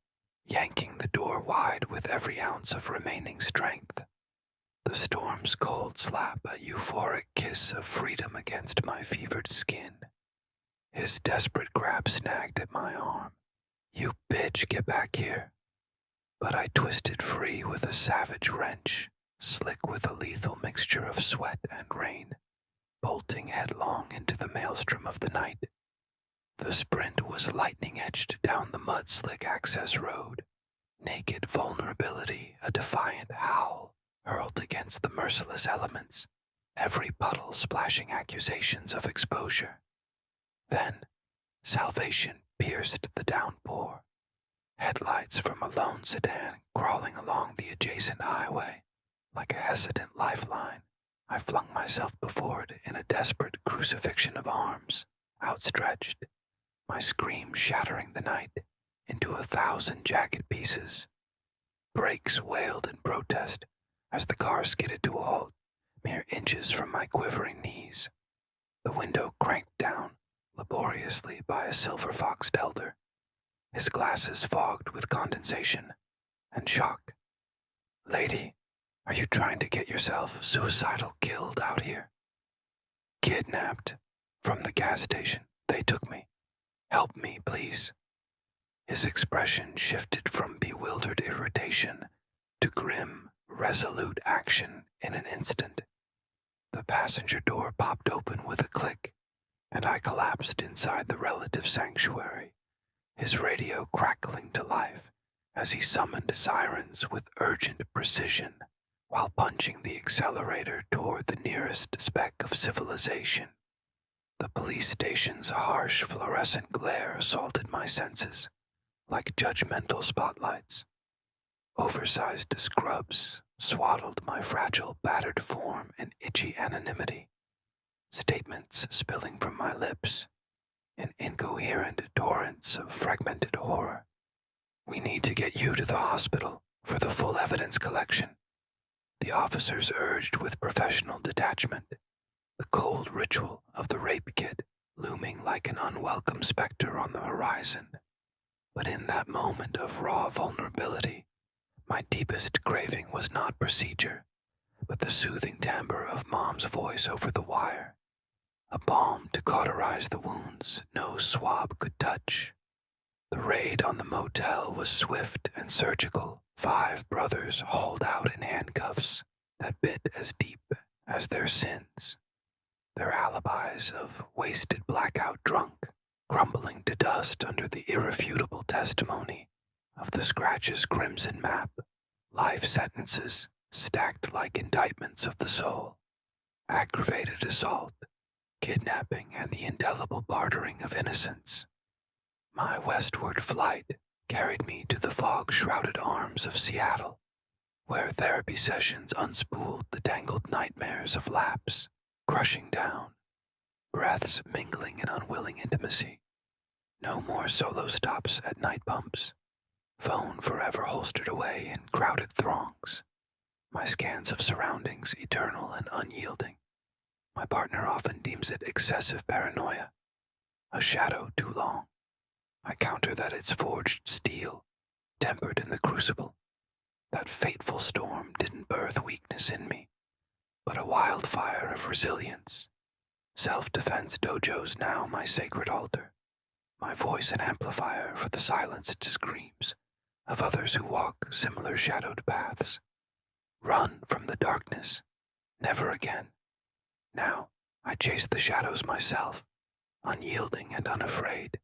yanking the door wide with every ounce of remaining strength. The storm's cold slap a euphoric kiss of freedom against my fevered skin. His desperate grab snagged at my arm. You bitch, get back here. But I twisted free with a savage wrench, slick with a lethal mixture of sweat and rain, bolting headlong into the maelstrom of the night. The sprint was lightning-edged down the mud-slick access road, naked vulnerability a defiant howl hurled against the merciless elements, every puddle splashing accusations of exposure. Then, salvation pierced the downpour. Headlights from a lone sedan crawling along the adjacent highway. Like a hesitant lifeline, I flung myself before it in a desperate crucifixion of arms, outstretched, my scream shattering the night into 1,000 jagged pieces. Brakes wailed in protest as the car skidded to a halt, mere inches from my quivering knees. The window cranked down laboriously by a silver-foxed elder, his glasses fogged with condensation and shock. "Lady, are you trying to get yourself suicidal killed out here?" "Kidnapped. From the gas station. They took me. Help me, please." His expression shifted from bewildered irritation to grim, resolute action in an instant. The passenger door popped open with a click, and I collapsed inside the relative sanctuary, his radio crackling to life as he summoned sirens with urgent precision while punching the accelerator toward the nearest speck of civilization. The police station's harsh fluorescent glare assaulted my senses like judgmental spotlights. Oversized scrubs swaddled my fragile, battered form in itchy anonymity, statements spilling from my lips in incoherent torrents of fragmented horror. "We need to get you to the hospital for the full evidence collection," the officers urged with professional detachment, the cold ritual of the rape kit looming like an unwelcome specter on the horizon. But in that moment of raw vulnerability, my deepest craving was not procedure, but the soothing timbre of Mom's voice over the wire, a balm to cauterize the wounds no swab could touch. The raid on the motel was swift and surgical. 5 brothers hauled out in handcuffs that bit as deep as their sins, their alibis of wasted blackout drunk crumbling to dust under the irrefutable testimony of the Scratch's crimson map, life sentences stacked like indictments of the soul, aggravated assault, kidnapping, and the indelible bartering of innocence. My westward flight carried me to the fog-shrouded arms of Seattle, where therapy sessions unspooled the tangled nightmares of lapse, crushing down, breaths mingling in unwilling intimacy. No more solo stops at night pumps, phone forever holstered away in crowded throngs, my scans of surroundings eternal and unyielding. My partner often deems it excessive paranoia, a shadow too long. I counter that it's forged steel, tempered in the crucible. That fateful storm didn't birth weakness in me, but a wildfire of resilience. Self-defense dojo's now my sacred altar, my voice an amplifier for the silenced screams of others who walk similar shadowed paths. Run from the darkness, never again. Now I chase the shadows myself, unyielding and unafraid.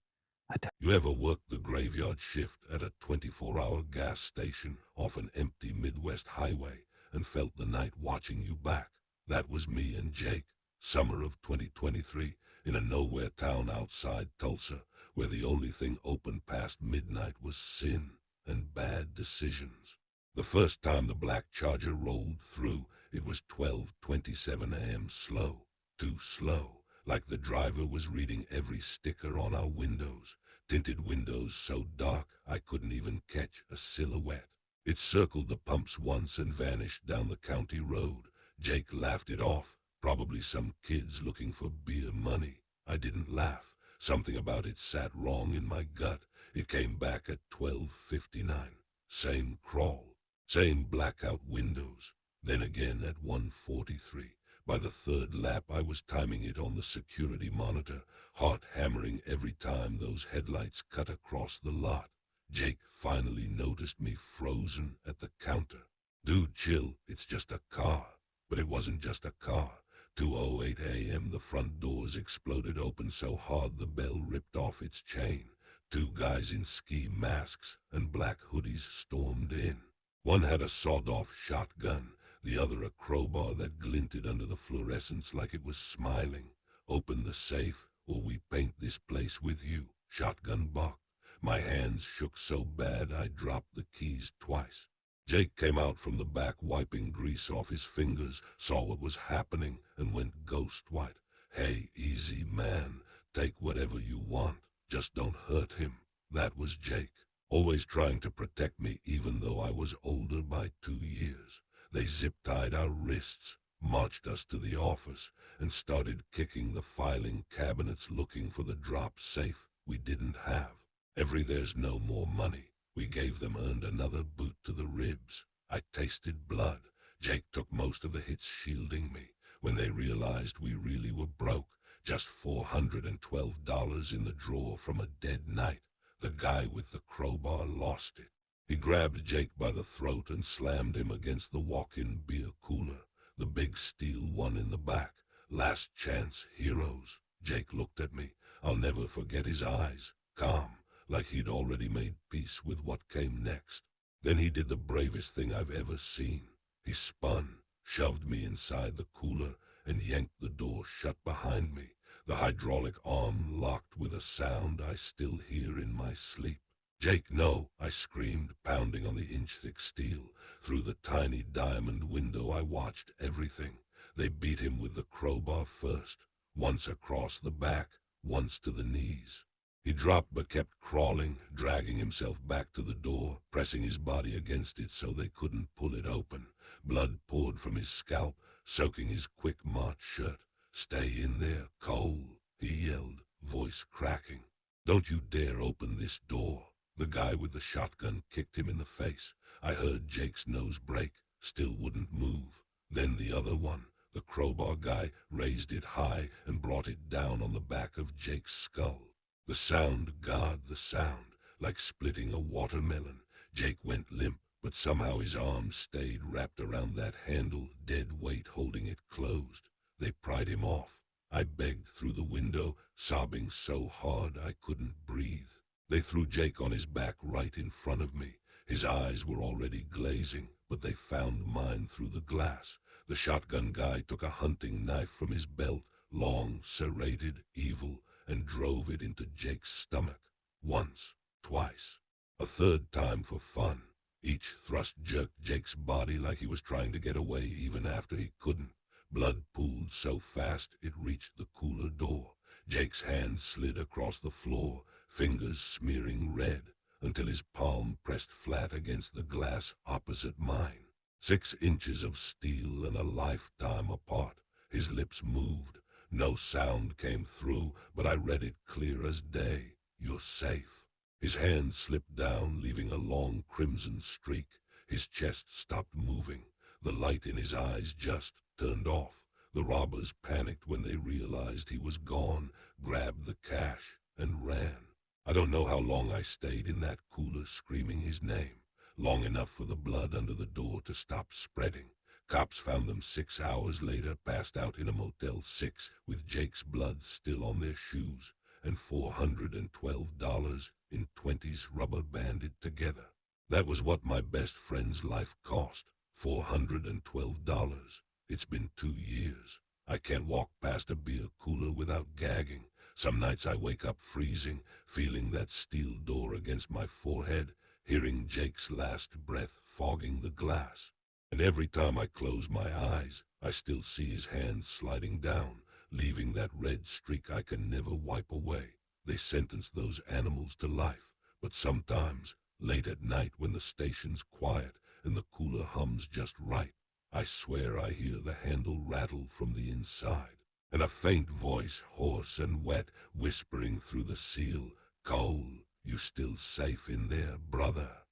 You ever worked the graveyard shift at a 24-hour gas station off an empty Midwest highway and felt the night watching you back? That was me and Jake, summer of 2023, in a nowhere town outside Tulsa, where the only thing open past midnight was sin and bad decisions. The first time the black Charger rolled through, it was 12:27 a.m. slow, too slow, like the driver was reading every sticker on our windows, tinted windows so dark I couldn't even catch a silhouette. It circled the pumps once and vanished down the county road. Jake laughed it off, probably some kids looking for beer money. I didn't laugh. Something about it sat wrong in my gut. It came back at 12:59. Same crawl, same blackout windows. Then again at 1:43. By the third lap I was timing it on the security monitor, heart hammering every time those headlights cut across the lot. Jake finally noticed me frozen at the counter. "Dude, chill, it's just a car." But it wasn't just a car. 2:08 a.m. the front doors exploded open so hard the bell ripped off its chain. 2 guys in ski masks and black hoodies stormed in. One had a sawed-off shotgun. the other a crowbar that glinted under the fluorescence like it was smiling. Open the safe, or we paint this place with you. Shotgun buck. My hands shook so bad I dropped the keys twice. Jake came out from the back wiping grease off his fingers, saw what was happening, and went ghost white. Hey, easy man, take whatever you want, just don't hurt him. That was Jake, always trying to protect me even though I was older by 2 years. They zip-tied our wrists, marched us to the office, and started kicking the filing cabinets looking for the drop safe we didn't have. Every "there's no more money" we gave them earned another boot to the ribs. I tasted blood. Jake took most of the hits shielding me. When they realized we really were broke, just $412 in the drawer from a dead night, the guy with the crowbar lost it. He grabbed Jake by the throat and slammed him against the walk-in beer cooler, the big steel one in the back. Last chance, heroes. Jake looked at me. I'll never forget his eyes, calm, like he'd already made peace with what came next. Then he did the bravest thing I've ever seen. He spun, shoved me inside the cooler, and yanked the door shut behind me. The hydraulic arm locked with a sound I still hear in my sleep. "Jake, no!" I screamed, pounding on the inch-thick steel. Through the tiny diamond window I watched everything. They beat him with the crowbar first, once across the back, once to the knees. He dropped but kept crawling, dragging himself back to the door, pressing his body against it so they couldn't pull it open. Blood poured from his scalp, soaking his quick march shirt. "Stay in there, Cole," he yelled, voice cracking. "Don't you dare open this door." The guy with the shotgun kicked him in the face. I heard Jake's nose break, still wouldn't move. Then the other one, the crowbar guy, raised it high and brought it down on the back of Jake's skull. The sound, God, the sound, like splitting a watermelon. Jake went limp, but somehow his arms stayed wrapped around that handle, dead weight holding it closed. They pried him off. I begged through the window, sobbing so hard I couldn't breathe. They threw Jake on his back right in front of me. His eyes were already glazing, but they found mine through the glass. The shotgun guy took a hunting knife from his belt, long, serrated, evil, and drove it into Jake's stomach. Once, twice, a third time for fun. Each thrust jerked Jake's body like he was trying to get away even after he couldn't. Blood pooled so fast it reached the cooler door. Jake's hand slid across the floor, fingers smearing red, until his palm pressed flat against the glass opposite mine. 6 inches of steel and a lifetime apart. His lips moved. No sound came through, but I read it clear as day. "You're safe." His hand slipped down, leaving a long crimson streak. His chest stopped moving. The light in his eyes just turned off. The robbers panicked when they realized he was gone, grabbed the cash, and ran. I don't know how long I stayed in that cooler screaming his name. Long enough for the blood under the door to stop spreading. Cops found them 6 hours later, passed out in a Motel 6, with Jake's blood still on their shoes, and $412 in 20s rubber banded together. That was what my best friend's life cost, $412. It's been 2 years. I can't walk past a beer cooler without gagging. Some nights I wake up freezing, feeling that steel door against my forehead, hearing Jake's last breath fogging the glass. And every time I close my eyes, I still see his hand sliding down, leaving that red streak I can never wipe away. They sentenced those animals to life, but sometimes, late at night when the station's quiet and the cooler hums just right, I swear I hear the handle rattle from the inside, and a faint voice, hoarse and wet, whispering through the seal, "Cole, you still safe in there, brother?"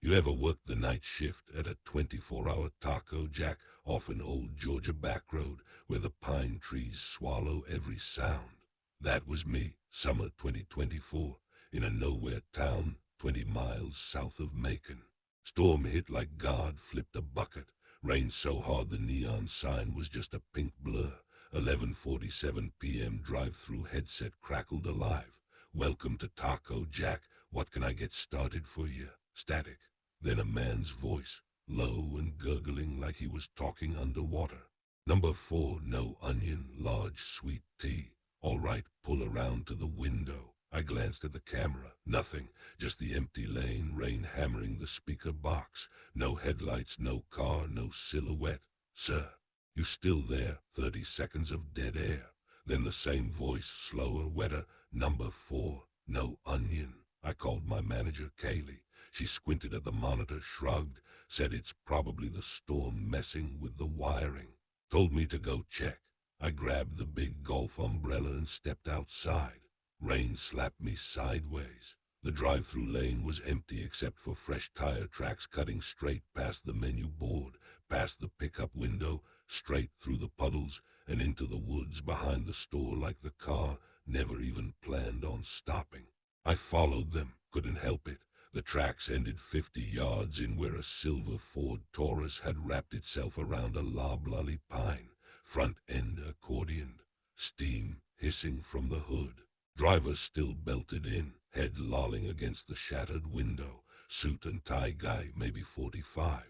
You ever worked the night shift at a 24-hour taco jack off an old Georgia back road where the pine trees swallow every sound? That was me, summer 2024, in a nowhere town 20 miles south of Macon. Storm hit like God flipped a bucket. Rained so hard the neon sign was just a pink blur. 11:47 p.m. drive-through headset crackled alive. "Welcome to Taco Jack. What can I get started for you?" Static. Then a man's voice, low and gurgling like he was talking underwater. Number 4, no onion, large sweet tea. All right, pull around to the window. I glanced at the camera. Nothing, just the empty lane, rain hammering the speaker box. No headlights, no car, no silhouette. Sir, you still there? 30 seconds of dead air. Then the same voice, slower, wetter. Number 4, no onion. I called my manager, Kaylee. She squinted at the monitor, shrugged, said it's probably the storm messing with the wiring. Told me to go check. I grabbed the big golf umbrella and stepped outside. Rain slapped me sideways. The drive-through lane was empty except for fresh tire tracks cutting straight past the menu board, past the pickup window, straight through the puddles, and into the woods behind the store like the car never even planned on stopping. I followed them, couldn't help it. The tracks ended 50 yards in where a silver Ford Taurus had wrapped itself around a loblolly pine, front end accordioned, steam hissing from the hood. Driver still belted in, head lolling against the shattered window, suit and tie guy maybe 45.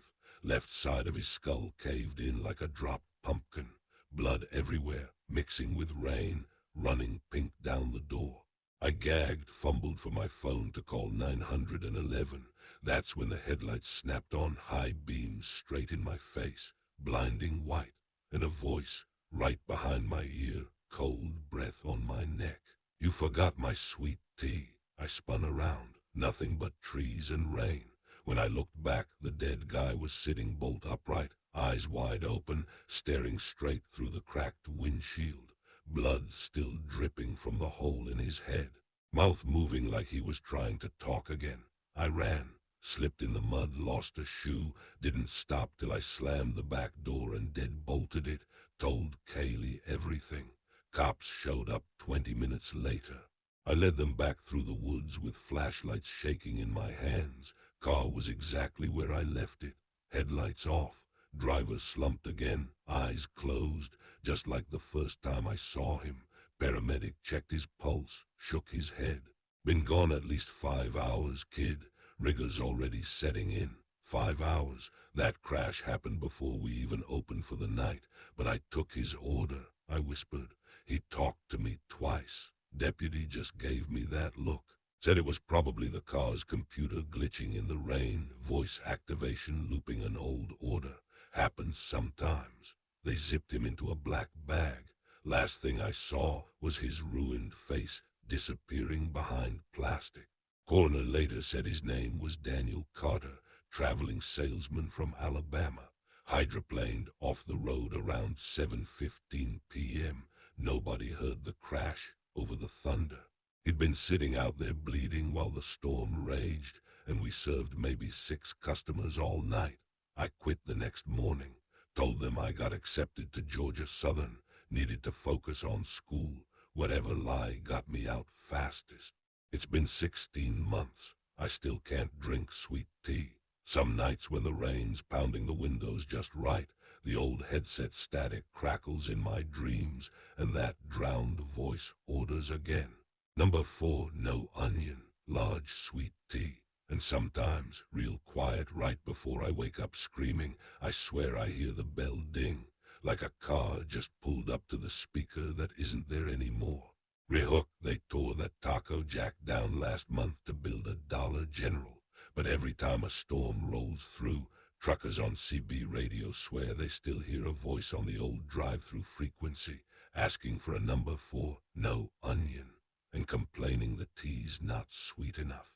Left side of his skull caved in like a dropped pumpkin, blood everywhere, mixing with rain, running pink down the door. I gagged, fumbled for my phone to call 911. That's when the headlights snapped on, high beams straight in my face, blinding white, and a voice right behind my ear, cold breath on my neck. You forgot my sweet tea. I spun around, nothing but trees and rain. When I looked back, the dead guy was sitting bolt upright, eyes wide open, staring straight through the cracked windshield. Blood still dripping from the hole in his head, mouth moving like he was trying to talk again. I ran, slipped in the mud, lost a shoe, didn't stop till I slammed the back door and dead-bolted it, told Kaylee everything. Cops showed up 20 minutes later. I led them back through the woods with flashlights shaking in my hands. Car was exactly where I left it, headlights off. Driver slumped again, eyes closed, just like the first time I saw him. Paramedic checked his pulse, shook his head. Been gone at least 5 hours, kid. Rigger's already setting in. 5 hours. That crash happened before we even opened for the night. But I took his order, I whispered. He talked to me twice. Deputy just gave me that look. Said it was probably the car's computer glitching in the rain, voice activation looping an old order. Happens sometimes. They zipped him into a black bag. Last thing I saw was his ruined face disappearing behind plastic. Coroner later said his name was Daniel Carter, traveling salesman from Alabama. Hydroplaned off the road around 7:15 p.m. Nobody heard the crash over the thunder. He'd been sitting out there bleeding while the storm raged, and we served maybe 6 customers all night. I quit the next morning, told them I got accepted to Georgia Southern, needed to focus on school, whatever lie got me out fastest. It's been 16 months. I still can't drink sweet tea. Some nights when the rain's pounding the windows just right, the old headset static crackles in my dreams, and that drowned voice orders again. Number 4, no onion, large sweet tea. And sometimes, real quiet right before I wake up screaming, I swear I hear the bell ding, like a car just pulled up to the speaker that isn't there anymore. Rehook, they tore that Taco Jack down last month to build a Dollar General. But every time a storm rolls through, truckers on CB radio swear they still hear a voice on the old drive-through frequency, asking for a number 4, no onion, and complaining the tea's not sweet enough.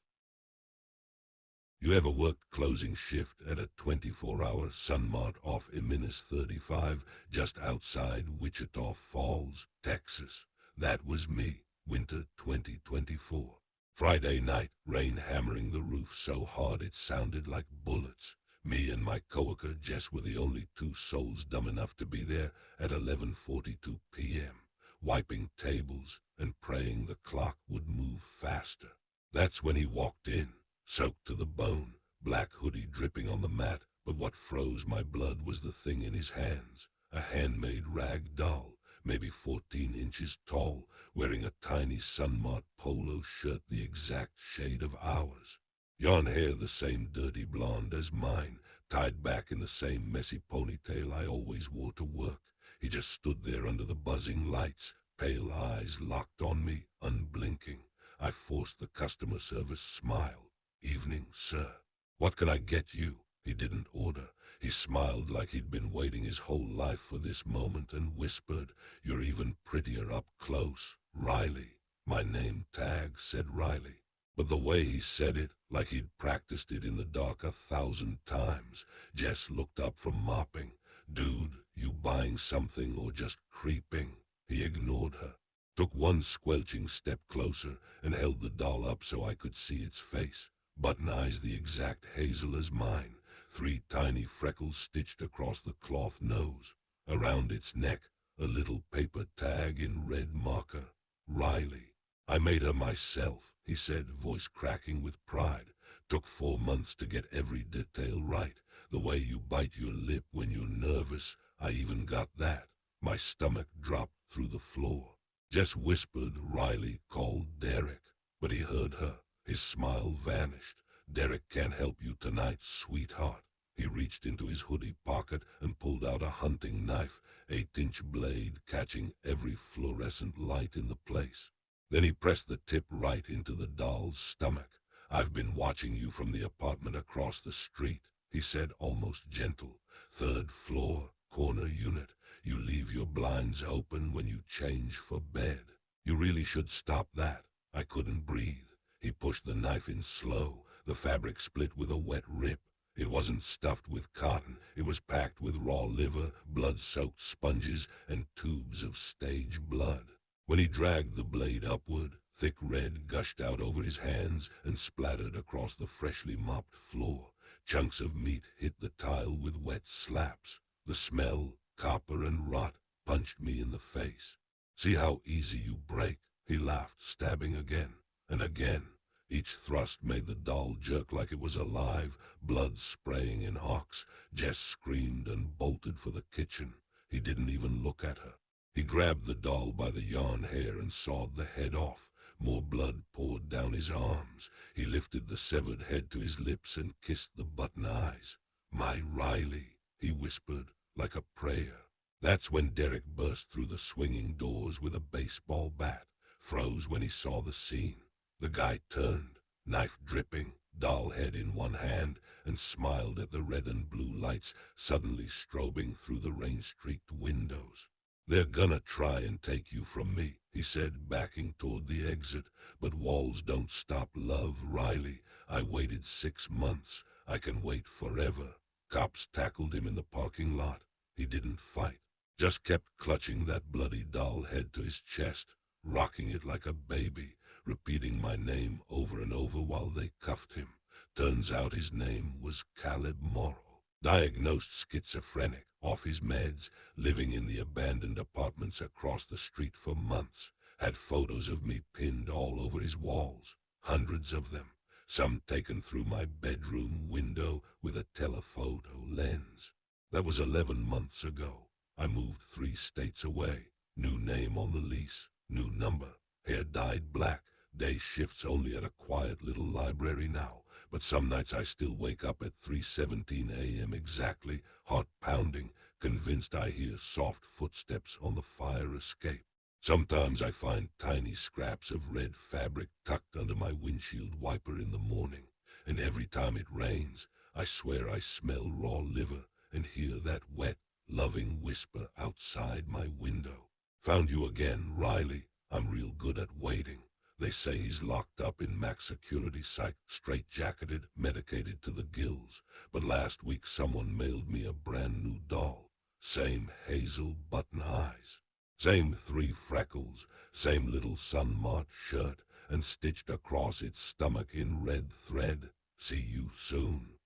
You ever worked closing shift at a 24-hour Sunmart off Eminis 35 just outside Wichita Falls, Texas? That was me, winter 2024. Friday night, rain hammering the roof so hard it sounded like bullets. Me and my coworker Jess were the only 2 souls dumb enough to be there at 11:42 p.m., wiping tables and praying the clock would move faster. That's when he walked in, soaked to the bone, black hoodie dripping on the mat, but what froze my blood was the thing in his hands, a handmade rag doll, maybe 14 inches tall, wearing a tiny Sunmart polo shirt the exact shade of ours. Yarn hair the same dirty blonde as mine, tied back in the same messy ponytail I always wore to work. He just stood there under the buzzing lights, pale eyes locked on me, unblinking. I forced the customer service smile. "Evening, sir. What can I get you?" He didn't order. He smiled like he'd been waiting his whole life for this moment and whispered, "You're even prettier up close, Riley." My name tag said Riley. But the way he said it, like he'd practiced it in the dark 1,000 times. Jess looked up from mopping. "Dude, you buying something or just creeping?" He ignored her, took one squelching step closer, and held the doll up so I could see its face. Button eyes the exact hazel as mine, 3 tiny freckles stitched across the cloth nose. Around its neck, a little paper tag in red marker. "Riley." "I made her myself," he said, voice cracking with pride. "Took 4 months to get every detail right. The way you bite your lip when you're nervous, I even got that." My stomach dropped through the floor. Jess whispered Riley called Derek, but he heard her. His smile vanished. "Derek can't help you tonight, sweetheart." He reached into his hoodie pocket and pulled out a hunting knife, 8-inch blade catching every fluorescent light in the place. Then he pressed the tip right into the doll's stomach. "I've been watching you from the apartment across the street," he said, almost gentle. "3rd floor, corner unit. You leave your blinds open when you change for bed. You really should stop that." I couldn't breathe. He pushed the knife in slow. The fabric split with a wet rip. It wasn't stuffed with cotton. It was packed with raw liver, blood-soaked sponges, and tubes of stage blood. When he dragged the blade upward, thick red gushed out over his hands and splattered across the freshly mopped floor. Chunks of meat hit the tile with wet slaps. The smell, copper and rot, punched me in the face. "See how easy you break," he laughed, stabbing again and again. Each thrust made the doll jerk like it was alive, blood spraying in arcs. Jess screamed and bolted for the kitchen. He didn't even look at her. He grabbed the doll by the yarn hair and sawed the head off. More blood poured down his arms. He lifted the severed head to his lips and kissed the button eyes. "My Riley," he whispered, like a prayer. That's when Derek burst through the swinging doors with a baseball bat, froze when he saw the scene. The guy turned, knife dripping, doll head in one hand, and smiled at the red and blue lights suddenly strobing through the rain-streaked windows. "They're gonna try and take you from me," he said, backing toward the exit. "But walls don't stop love, Riley. I waited 6 months. I can wait forever." Cops tackled him in the parking lot. He didn't fight, just kept clutching that bloody doll head to his chest, rocking it like a baby, repeating my name over and over while they cuffed him. Turns out his name was Caleb Morrow. Diagnosed schizophrenic, off his meds, living in the abandoned apartments across the street for months. Had photos of me pinned all over his walls, hundreds of them, some taken through my bedroom window with a telephoto lens. That was 11 months ago. I moved 3 states away. New name on the lease, new number, hair dyed black. Day shifts only at a quiet little library now, but some nights I still wake up at 3:17 a.m. exactly, heart pounding, convinced I hear soft footsteps on the fire escape. Sometimes I find tiny scraps of red fabric tucked under my windshield wiper in the morning, and every time it rains, I swear I smell raw liver and hear that wet, loving whisper outside my window. "Found you again, Riley. I'm real good at waiting." They say he's locked up in max security psych, straight-jacketed, medicated to the gills. But last week someone mailed me a brand new doll. Same hazel button eyes. Same 3 freckles, same little sun-marked shirt, and stitched across its stomach in red thread. "See you soon."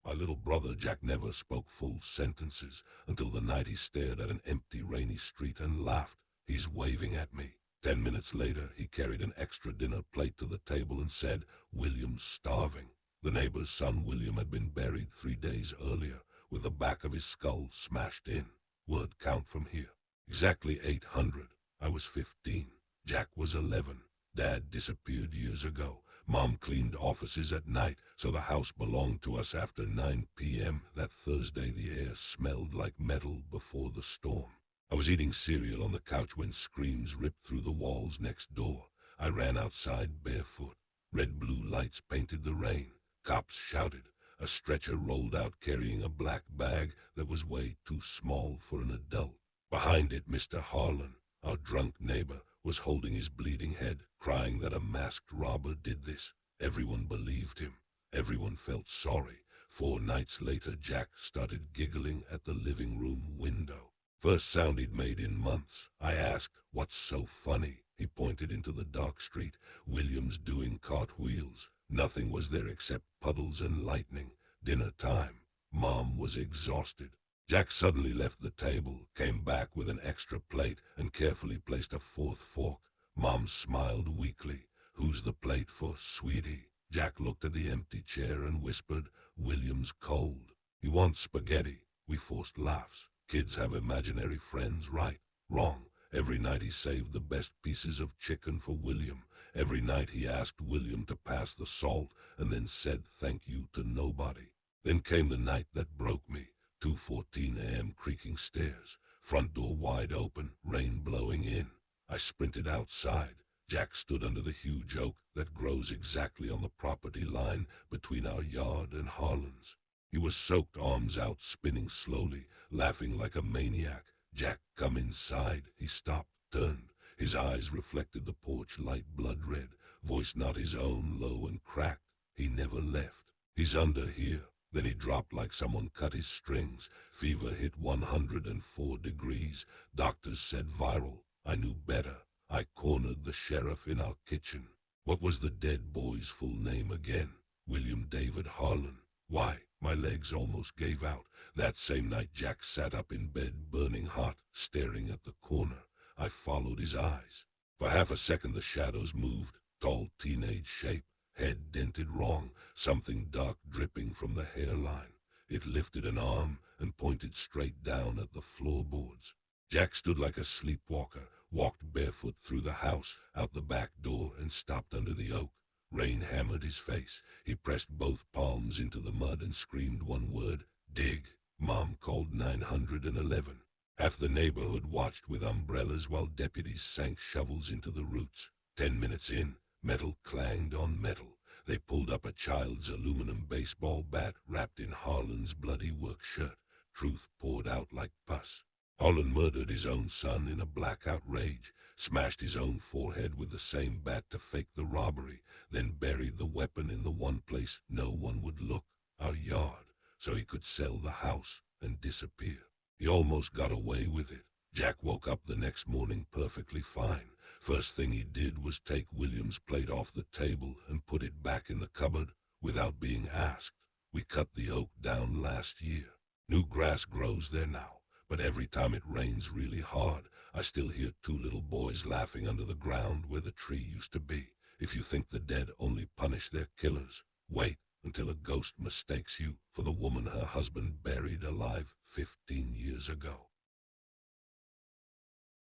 My little brother Jack never spoke full sentences until the night he stared at an empty rainy street and laughed. "He's waving at me." 10 minutes later, he carried an extra dinner plate to the table and said, "William's starving." The neighbor's son William had been buried 3 days earlier, with the back of his skull smashed in. Word count from here. Exactly 800. I was 15. Jack was 11. Dad disappeared years ago. Mom cleaned offices at night, so the house belonged to us after 9 p.m. That Thursday the air smelled like metal before the storm. I was eating cereal on the couch when screams ripped through the walls next door. I ran outside barefoot. Red-blue lights painted the rain. Cops shouted. A stretcher rolled out carrying a black bag that was way too small for an adult. Behind it, Mr. Harlan, our drunk neighbor, was holding his bleeding head, crying that a masked robber did this. Everyone believed him. Everyone felt sorry. 4 nights later, Jack started giggling at the living room window. First sound he'd made in months. I asked, "What's so funny?" He pointed into the dark street. William's doing cartwheels. Nothing was there except puddles and lightning. Dinner time. Mom was exhausted. Jack suddenly left the table, came back with an extra plate, and carefully placed a 4th fork. Mom smiled weakly. "Who's the plate for, sweetie?" Jack looked at the empty chair and whispered, "William's cold. He wants spaghetti." We forced laughs. Kids have imaginary friends, right? Wrong. Every night he saved the best pieces of chicken for William. Every night he asked William to pass the salt and then said thank you to nobody. Then came the night that broke me. 2:14 a.m. creaking stairs. Front door wide open, rain blowing in. I sprinted outside. Jack stood under the huge oak that grows exactly on the property line between our yard and Harlan's. He was soaked, arms out, spinning slowly, laughing like a maniac. "Jack, come inside." He stopped, turned. His eyes reflected the porch light, blood red. Voice not his own, low and cracked. "He never left. He's under here." Then he dropped like someone cut his strings. Fever hit 104 degrees. Doctors said viral. I knew better. I cornered the sheriff in our kitchen. What was the dead boy's full name again? William David Harlan. Why, my legs almost gave out. That same night Jack sat up in bed, burning hot, staring at the corner. I followed his eyes. For half a second the shadows moved, tall teenage shape, head dented wrong, something dark dripping from the hairline. It lifted an arm and pointed straight down at the floorboards. Jack stood like a sleepwalker, walked barefoot through the house, out the back door, and stopped under the oak. Rain hammered his face. He pressed both palms into the mud and screamed one word, "Dig." Mom called 911. Half the neighborhood watched with umbrellas while deputies sank shovels into the roots. 10 minutes in, metal clanged on metal. They pulled up a child's aluminum baseball bat wrapped in Harlan's bloody work shirt. Truth poured out like pus. Harlan murdered his own son in a blackout rage, smashed his own forehead with the same bat to fake the robbery, then buried the weapon in the one place no one would look, our yard, so he could sell the house and disappear. He almost got away with it. Jack woke up the next morning perfectly fine. First thing he did was take William's plate off the table and put it back in the cupboard without being asked. We cut the oak down last year. New grass grows there now, but every time it rains really hard, I still hear 2 little boys laughing under the ground where the tree used to be. If you think the dead only punish their killers, wait until a ghost mistakes you for the woman her husband buried alive 15 years ago.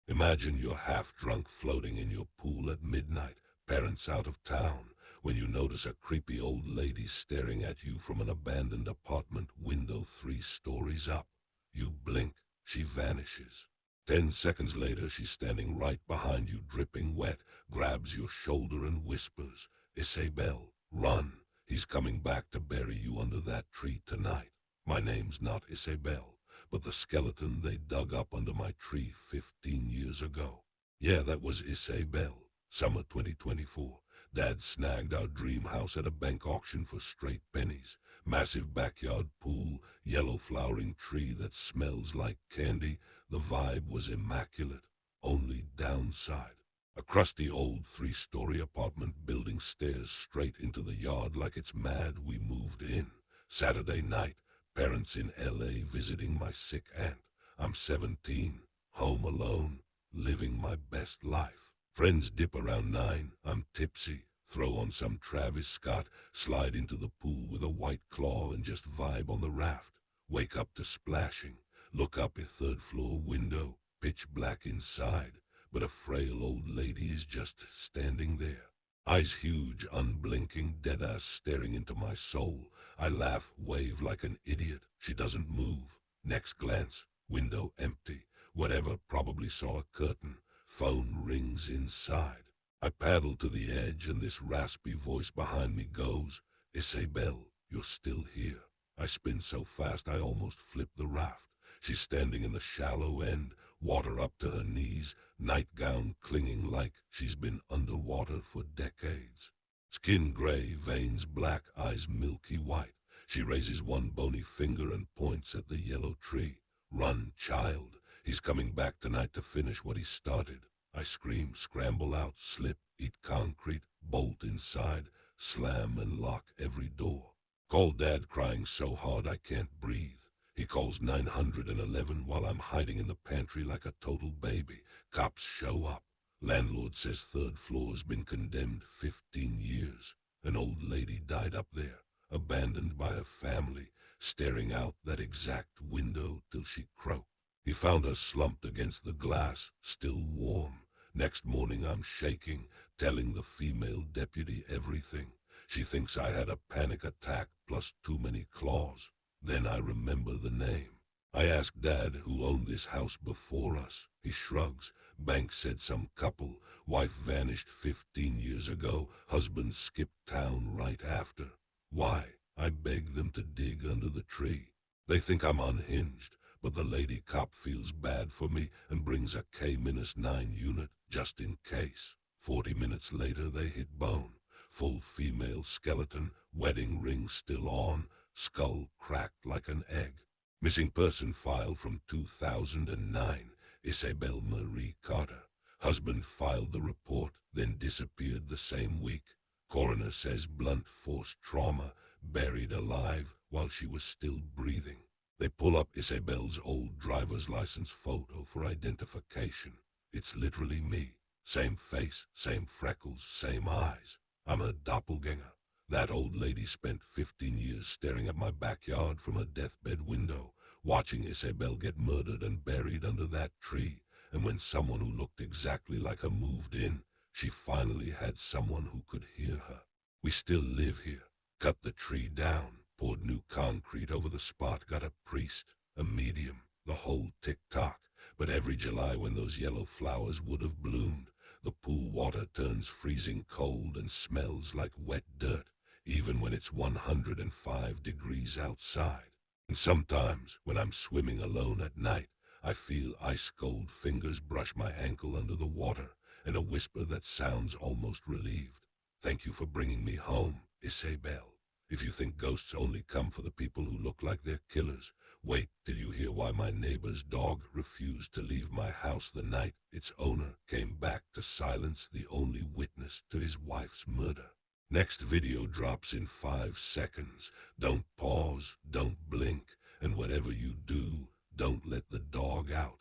Imagine you're half drunk floating in your pool at midnight, parents out of town, when you notice a creepy old lady staring at you from an abandoned apartment window 3 stories up. You blink, she vanishes. 10 seconds later, she's standing right behind you, dripping wet, grabs your shoulder and whispers, "Isabel, run. He's coming back to bury you under that tree tonight." My name's not Isabel, but the skeleton they dug up under my tree 15 years ago. Yeah, that was Isabel. Summer 2024. Dad snagged our dream house at a bank auction for straight pennies. Massive backyard pool, yellow flowering tree that smells like candy. The vibe was immaculate. Only downside. A crusty old 3-story apartment building stairs straight into the yard like it's mad. We moved in. Saturday night, parents in LA visiting my sick aunt. I'm 17, home alone, living my best life. Friends dip around 9, I'm tipsy, throw on some Travis Scott, slide into the pool with a white claw and just vibe on the raft. Wake up to splashing, look up a 3rd floor window, pitch black inside, but a frail old lady is just standing there. Eyes huge, unblinking, dead-ass staring into my soul. I laugh, wave like an idiot. She doesn't move. Next glance, window empty. Whatever, probably saw a curtain. Phone rings inside. I paddle to the edge and this raspy voice behind me goes, Isabel, you're still here. I spin so fast I almost flip the raft. She's standing in the shallow end, water up to her knees, nightgown clinging like she's been underwater for decades. Skin gray, veins black, eyes milky white. She raises one bony finger and points at the yellow tree. Run, child. He's coming back tonight to finish what he started. I scream, scramble out, slip, eat concrete, bolt inside, slam and lock every door. Call Dad crying so hard I can't breathe. He calls 911 while I'm hiding in the pantry like a total baby. Cops show up. Landlord says third floor's been condemned 15 years. An old lady died up there, abandoned by her family, staring out that exact window till she croaked. He found her slumped against the glass, still warm. Next morning I'm shaking, telling the female deputy everything. She thinks I had a panic attack plus too many claws. Then I remember the name. I asked Dad who owned this house before us. He shrugs. Bank said some couple. Wife vanished 15 years ago. Husband skipped town right after. Why? I beg them to dig under the tree. They think I'm unhinged, but the lady cop feels bad for me and brings a K-9 unit just in case. 40 minutes later they hit bone. Full female skeleton, wedding ring still on, skull cracked like an egg. Missing person file from 2009, Isabel Marie Carter. Husband filed the report, then disappeared the same week. Coroner says blunt force trauma, buried alive while she was still breathing. They pull up Isabel's old driver's license photo for identification. It's literally me. Same face, same freckles, same eyes. I'm her doppelganger. That old lady spent 15 years staring at my backyard from her deathbed window, watching Isabel get murdered and buried under that tree. And when someone who looked exactly like her moved in, she finally had someone who could hear her. We still live here. Cut the tree down, poured new concrete over the spot, got a priest, a medium, the whole tick-tock. But every July when those yellow flowers would have bloomed, the pool water turns freezing cold and smells like wet dirt, even when it's 105 degrees outside. And sometimes, when I'm swimming alone at night, I feel ice-cold fingers brush my ankle under the water, and a whisper that sounds almost relieved. Thank you for bringing me home, Isabel. If you think ghosts only come for the people who look like they're killers, wait till you hear why my neighbor's dog refused to leave my house the night its owner came back to silence the only witness to his wife's murder. Next video drops in 5 seconds. Don't pause, don't blink, and whatever you do, don't let the dog out.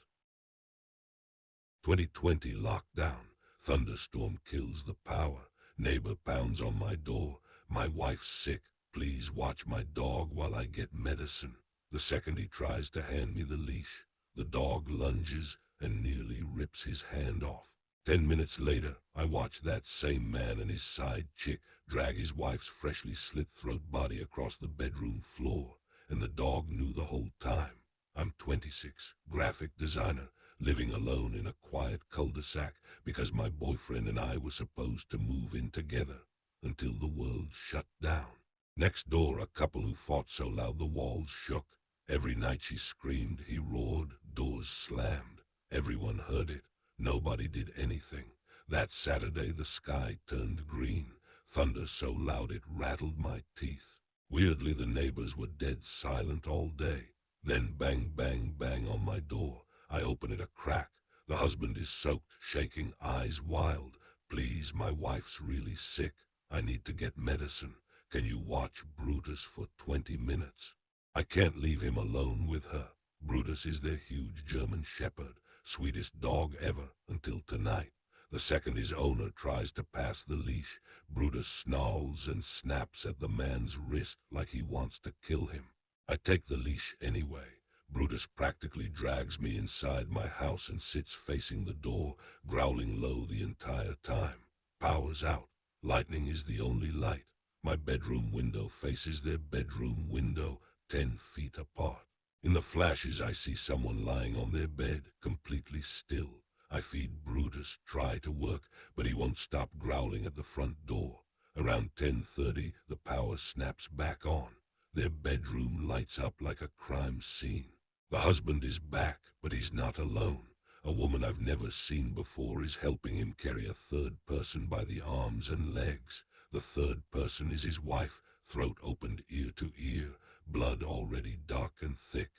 2020 lockdown. Thunderstorm kills the power. Neighbor pounds on my door. My wife's sick. Please watch my dog while I get medicine. The second he tries to hand me the leash, the dog lunges and nearly rips his hand off. 10 minutes later, I watch that same man and his side chick drag his wife's freshly slit-throat body across the bedroom floor, and the dog knew the whole time. I'm 26, graphic designer, living alone in a quiet cul-de-sac because my boyfriend and I were supposed to move in together until the world shut down. Next door, a couple who fought so loud the walls shook. Every night she screamed, he roared, doors slammed. Everyone heard it. Nobody did anything. That Saturday the sky turned green. Thunder so loud it rattled my teeth. Weirdly, the neighbors were dead silent all day. Then bang, bang, bang on my door. I open it a crack. The husband is soaked, shaking, eyes wild. Please, my wife's really sick. I need to get medicine. Can you watch Brutus for 20 minutes? I can't leave him alone with her. Brutus is their huge German shepherd, sweetest dog ever, until tonight. The second his owner tries to pass the leash, Brutus snarls and snaps at the man's wrist like he wants to kill him. I take the leash anyway. Brutus practically drags me inside my house and sits facing the door, growling low the entire time. Power's out. Lightning is the only light. My bedroom window faces their bedroom window, 10 feet apart. In the flashes, I see someone lying on their bed, completely still. I feed Brutus, try to work, but he won't stop growling at the front door. Around 10:30, the power snaps back on. Their bedroom lights up like a crime scene. The husband is back, but he's not alone. A woman I've never seen before is helping him carry a third person by the arms and legs. The third person is his wife, throat opened ear to ear, blood already dark and thick,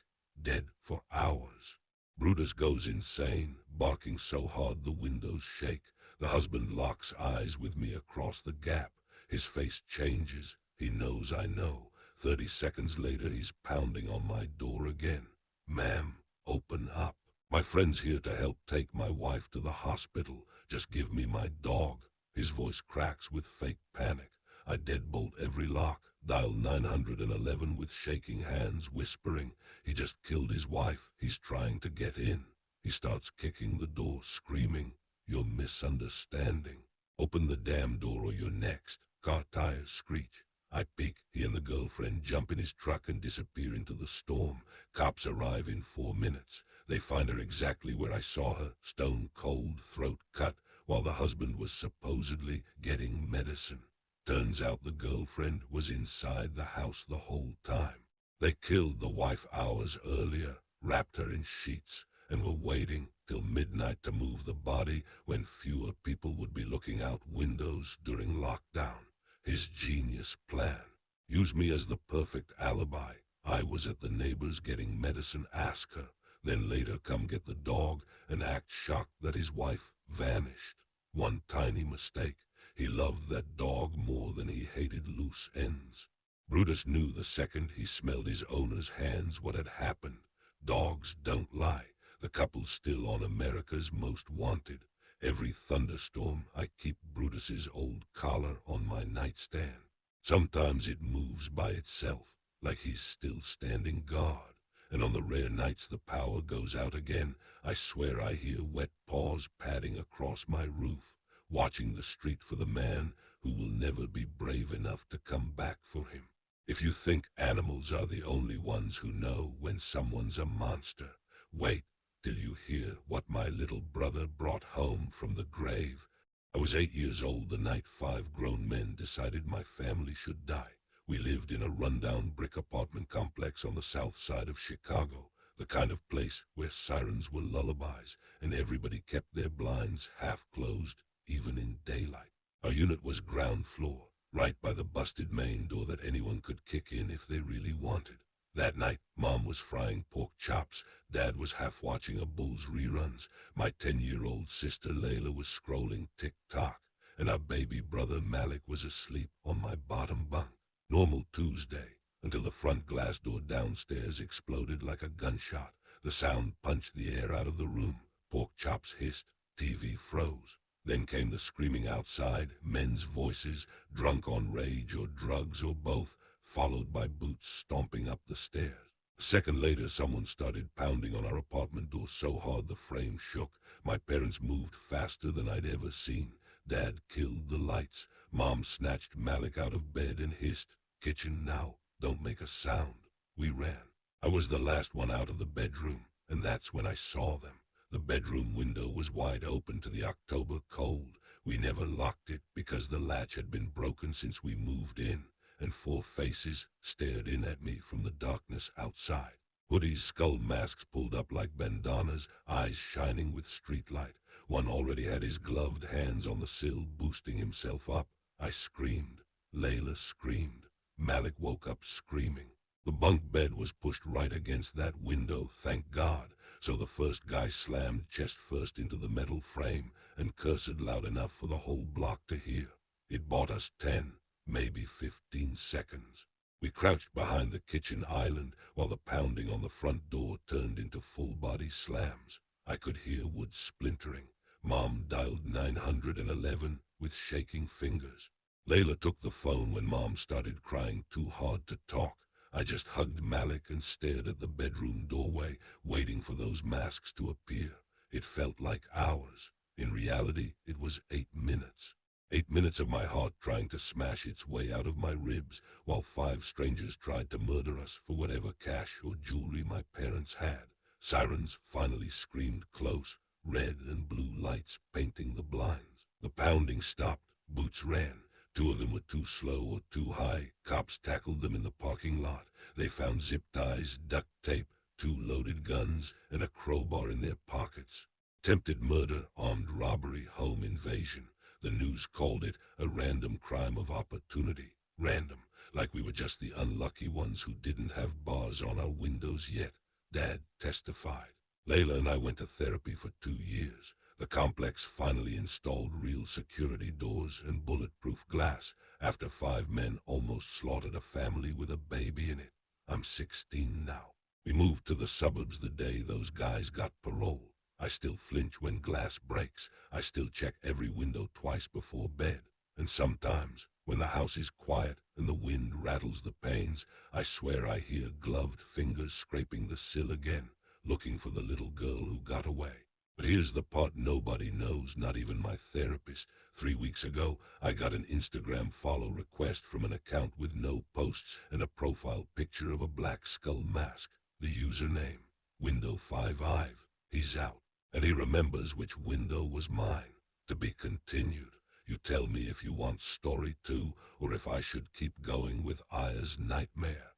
dead for hours. Brutus goes insane, barking so hard the windows shake. The husband locks eyes with me across the gap. His face changes. He knows I know. 30 seconds later, he's pounding on my door again. Ma'am, open up. My friend's here to help take my wife to the hospital. Just give me my dog. His voice cracks with fake panic. I deadbolt every lock, dial 911 with shaking hands, whispering, he just killed his wife. He's trying to get in. He starts kicking the door, screaming, you're misunderstanding. Open the damn door or you're next. Car tires screech. I peek. He and the girlfriend jump in his truck and disappear into the storm. Cops arrive in 4 minutes. They find her exactly where I saw her, stone cold, throat cut, while the husband was supposedly getting medicine. Turns out the girlfriend was inside the house the whole time. They killed the wife hours earlier, wrapped her in sheets, and were waiting till midnight to move the body when fewer people would be looking out windows during lockdown. His genius plan. Use me as the perfect alibi. I was at the neighbor's getting medicine, ask her. Then later come get the dog and act shocked that his wife vanished. One tiny mistake. He loved that dog more than he hated loose ends. Brutus knew the second he smelled his owner's hands what had happened. Dogs don't lie. The couple's still on America's Most Wanted. Every thunderstorm, I keep Brutus's old collar on my nightstand. Sometimes it moves by itself, like he's still standing guard. And on the rare nights the power goes out again, I swear I hear wet paws padding across my roof, watching the street for the man who will never be brave enough to come back for him. If you think animals are the only ones who know when someone's a monster, wait till you hear what my little brother brought home from the grave. I was 8 years old the night 5 grown men decided my family should die. We lived in a rundown brick apartment complex on the south side of Chicago, the kind of place where sirens were lullabies and everybody kept their blinds half closed, even in daylight. Our unit was ground floor, right by the busted main door that anyone could kick in if they really wanted. That night, Mom was frying pork chops, Dad was half watching a Bulls reruns, my 10-year-old sister Layla was scrolling TikTok, and our baby brother Malik was asleep on my bottom bunk. Normal Tuesday, until the front glass door downstairs exploded like a gunshot. The sound punched the air out of the room. Pork chops hissed, TV froze. Then came the screaming outside, men's voices, drunk on rage or drugs or both, followed by boots stomping up the stairs. A second later, someone started pounding on our apartment door so hard the frame shook. My parents moved faster than I'd ever seen. Dad killed the lights. Mom snatched Malik out of bed and hissed, "Kitchen now, don't make a sound." We ran. I was the last one out of the bedroom, and that's when I saw them. The bedroom window was wide open to the October cold. We never locked it because the latch had been broken since we moved in, and 4 faces stared in at me from the darkness outside. Hoodies, skull masks pulled up like bandanas, eyes shining with streetlight. One already had his gloved hands on the sill, boosting himself up. I screamed. Layla screamed. Malik woke up screaming. The bunk bed was pushed right against that window, thank God, so the first guy slammed chest first into the metal frame and cursed loud enough for the whole block to hear. It bought us 10, maybe 15 seconds. We crouched behind the kitchen island while the pounding on the front door turned into full-body slams. I could hear wood splintering. Mom dialed 911 with shaking fingers. Layla took the phone when Mom started crying too hard to talk. I just hugged Malik and stared at the bedroom doorway, waiting for those masks to appear. It felt like hours. In reality, it was 8 minutes. 8 minutes of my heart trying to smash its way out of my ribs, while 5 strangers tried to murder us for whatever cash or jewelry my parents had. Sirens finally screamed close, red and blue lights painting the blinds. The pounding stopped, boots ran. 2 of them were too slow or too high. Cops tackled them in the parking lot. They found zip ties, duct tape, 2 loaded guns, and a crowbar in their pockets. Attempted murder, armed robbery, home invasion. The news called it a random crime of opportunity. Random, like we were just the unlucky ones who didn't have bars on our windows yet. Dad testified. Layla and I went to therapy for 2 years. The complex finally installed real security doors and bulletproof glass after 5 men almost slaughtered a family with a baby in it. I'm 16 now. We moved to the suburbs the day those guys got parole. I still flinch when glass breaks. I still check every window twice before bed. And sometimes, when the house is quiet and the wind rattles the panes, I swear I hear gloved fingers scraping the sill again, looking for the little girl who got away. But here's the part nobody knows, not even my therapist. 3 weeks ago, I got an Instagram follow request from an account with no posts and a profile picture of a black skull mask. The username, Window5ive. He's out. And he remembers which window was mine. To be continued. You tell me if you want story 2, or if I should keep going with Aya's nightmare.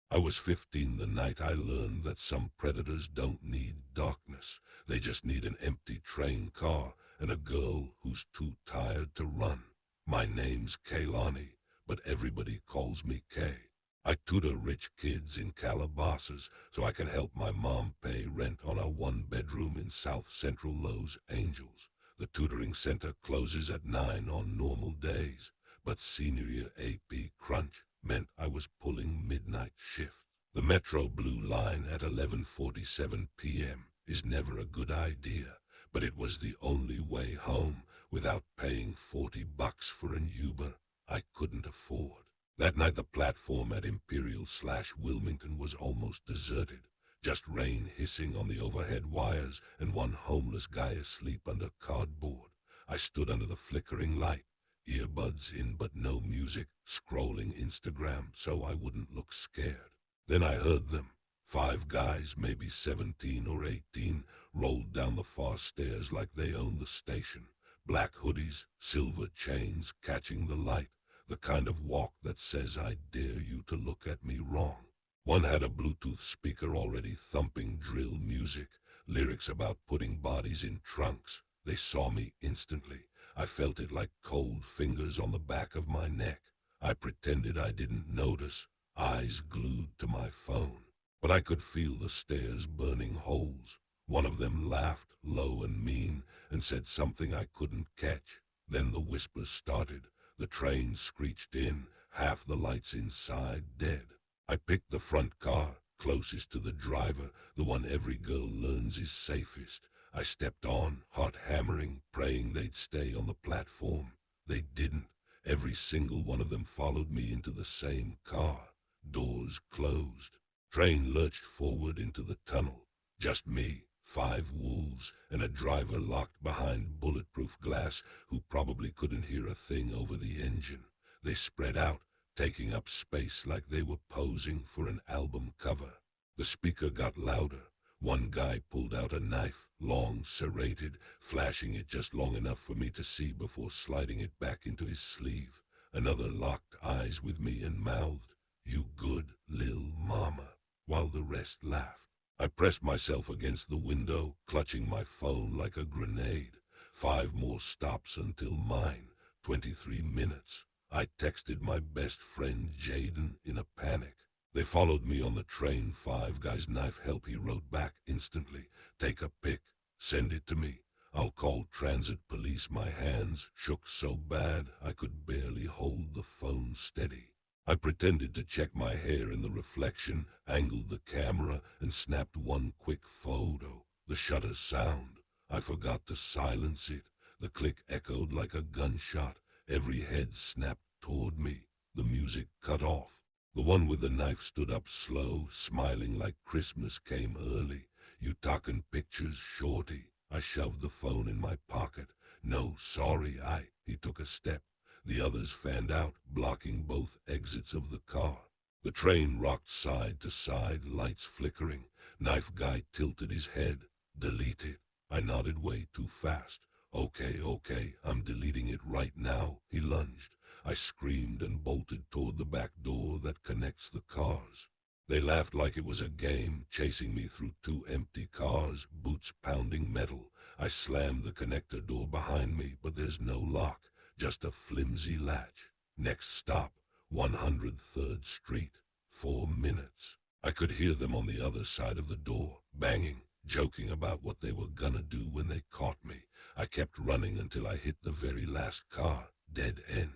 I was 15 the night I learned that some predators don't need darkness. They just need an empty train car and a girl who's too tired to run. My name's Kaylani, but everybody calls me Kay. I tutor rich kids in Calabasas so I can help my mom pay rent on a 1-bedroom in South Central Los Angeles. The tutoring center closes at 9 on normal days, but senior year AP crunch meant I was pulling midnight shift. The Metro Blue Line at 11:47 p.m. is never a good idea, but it was the only way home without paying $40 for an Uber I couldn't afford. That night the platform at Imperial/Wilmington was almost deserted. Just rain hissing on the overhead wires and one homeless guy asleep under cardboard. I stood under the flickering light, earbuds in but no music, scrolling Instagram so I wouldn't look scared. Then I heard them. 5 guys, maybe 17 or 18, rolled down the far stairs like they owned the station. Black hoodies, silver chains catching the light. The kind of walk that says I dare you to look at me wrong. One had a Bluetooth speaker already thumping drill music, lyrics about putting bodies in trunks. They saw me instantly. I felt it like cold fingers on the back of my neck. I pretended I didn't notice, eyes glued to my phone. But I could feel the stairs burning holes. One of them laughed, low and mean, and said something I couldn't catch. Then the whispers started. The train screeched in, half the lights inside dead. I picked the front car, closest to the driver, the one every girl learns is safest. I stepped on, heart hammering, praying they'd stay on the platform. They didn't. Every single one of them followed me into the same car. Doors closed. Train lurched forward into the tunnel. Just me, 5 wolves, and a driver locked behind bulletproof glass who probably couldn't hear a thing over the engine. They spread out, taking up space like they were posing for an album cover. The speaker got louder. One guy pulled out a knife, long, serrated, flashing it just long enough for me to see before sliding it back into his sleeve. Another locked eyes with me and mouthed, "You good, lil mama," while the rest laughed. I pressed myself against the window, clutching my phone like a grenade. 5 more stops until mine. 23 minutes. I texted my best friend Jaden in a panic. They followed me on the train. 5 guys knife help. He wrote back instantly. "Take a pic. Send it to me. I'll call transit police." My hands shook so bad I could barely hold the phone steady. I pretended to check my hair in the reflection, angled the camera, and snapped one quick photo. The shutter sound. I forgot to silence it. The click echoed like a gunshot. Every head snapped toward me. The music cut off. The one with the knife stood up slow, smiling like Christmas came early. "You talkin' pictures, shorty?" I shoved the phone in my pocket. No, sorry, He took a step. The others fanned out, blocking both exits of the car. The train rocked side to side, lights flickering. Knife guy tilted his head. Delete it. I nodded way too fast. Okay, I'm deleting it right now, he lunged. I screamed and bolted toward the back door that connects the cars. They laughed like it was a game, chasing me through two empty cars, boots pounding metal. I slammed the connector door behind me, but there's no lock, just a flimsy latch. Next stop, 103rd Street. 4 minutes. I could hear them on the other side of the door, banging, joking about what they were gonna do when they caught me. I kept running until I hit the very last car, dead end.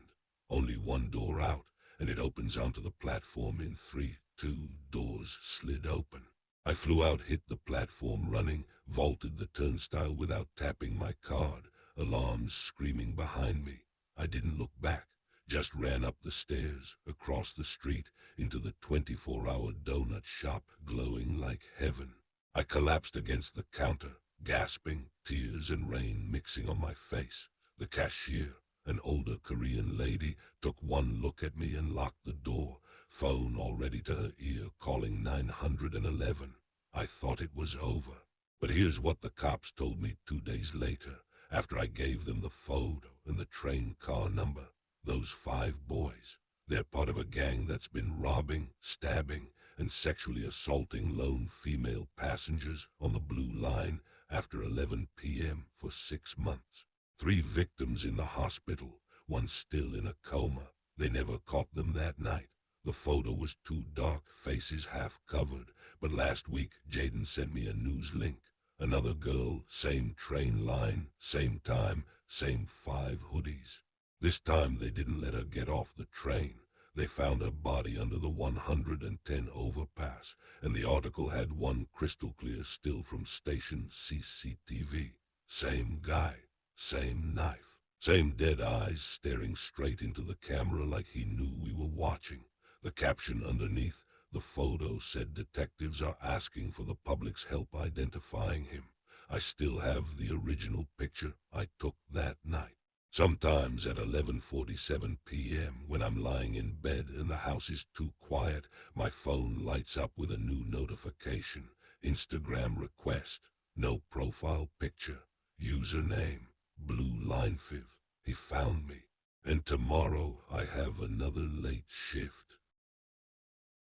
Only one door out, and it opens onto the platform in three. Two doors slid open. I flew out, hit the platform running, vaulted the turnstile without tapping my card, alarms screaming behind me. I didn't look back, just ran up the stairs, across the street, into the 24-hour donut shop glowing like heaven. I collapsed against the counter, gasping, tears and rain mixing on my face. The cashier, an older Korean lady, took one look at me and locked the door, phone already to her ear calling 911. I thought it was over. But here's what the cops told me 2 days later, after I gave them the photo and the train car number. Those 5 boys, they're part of a gang that's been robbing, stabbing, and sexually assaulting lone female passengers on the Blue Line after 11 p.m. for 6 months. 3 victims in the hospital, one still in a coma. They never caught them that night. The photo was too dark, faces half covered, but last week Jaden sent me a news link. Another girl, same train line, same time, same 5 hoodies. This time they didn't let her get off the train. They found her body under the 110 overpass, and the article had one crystal clear still from station CCTV. Same guy, same knife, same dead eyes staring straight into the camera like he knew we were watching. The caption underneath the photo said detectives are asking for the public's help identifying him. I still have the original picture I took that night. Sometimes at 11:47 p.m. when I'm lying in bed and the house is too quiet, my phone lights up with a new notification. Instagram request. No profile picture. Username. Blue Line Fiv. He found me. And tomorrow I have another late shift.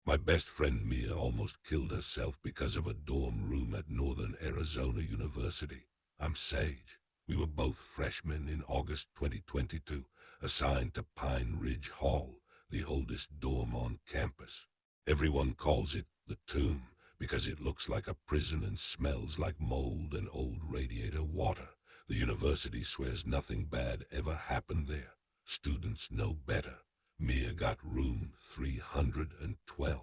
My best friend Mia almost killed herself because of a dorm room at Northern Arizona University. I'm Sage. We were both freshmen in August 2022, assigned to Pine Ridge Hall, the oldest dorm on campus. Everyone calls it the Tomb because it looks like a prison and smells like mold and old radiator water. The university swears nothing bad ever happened there. Students know better. Mia got room 312.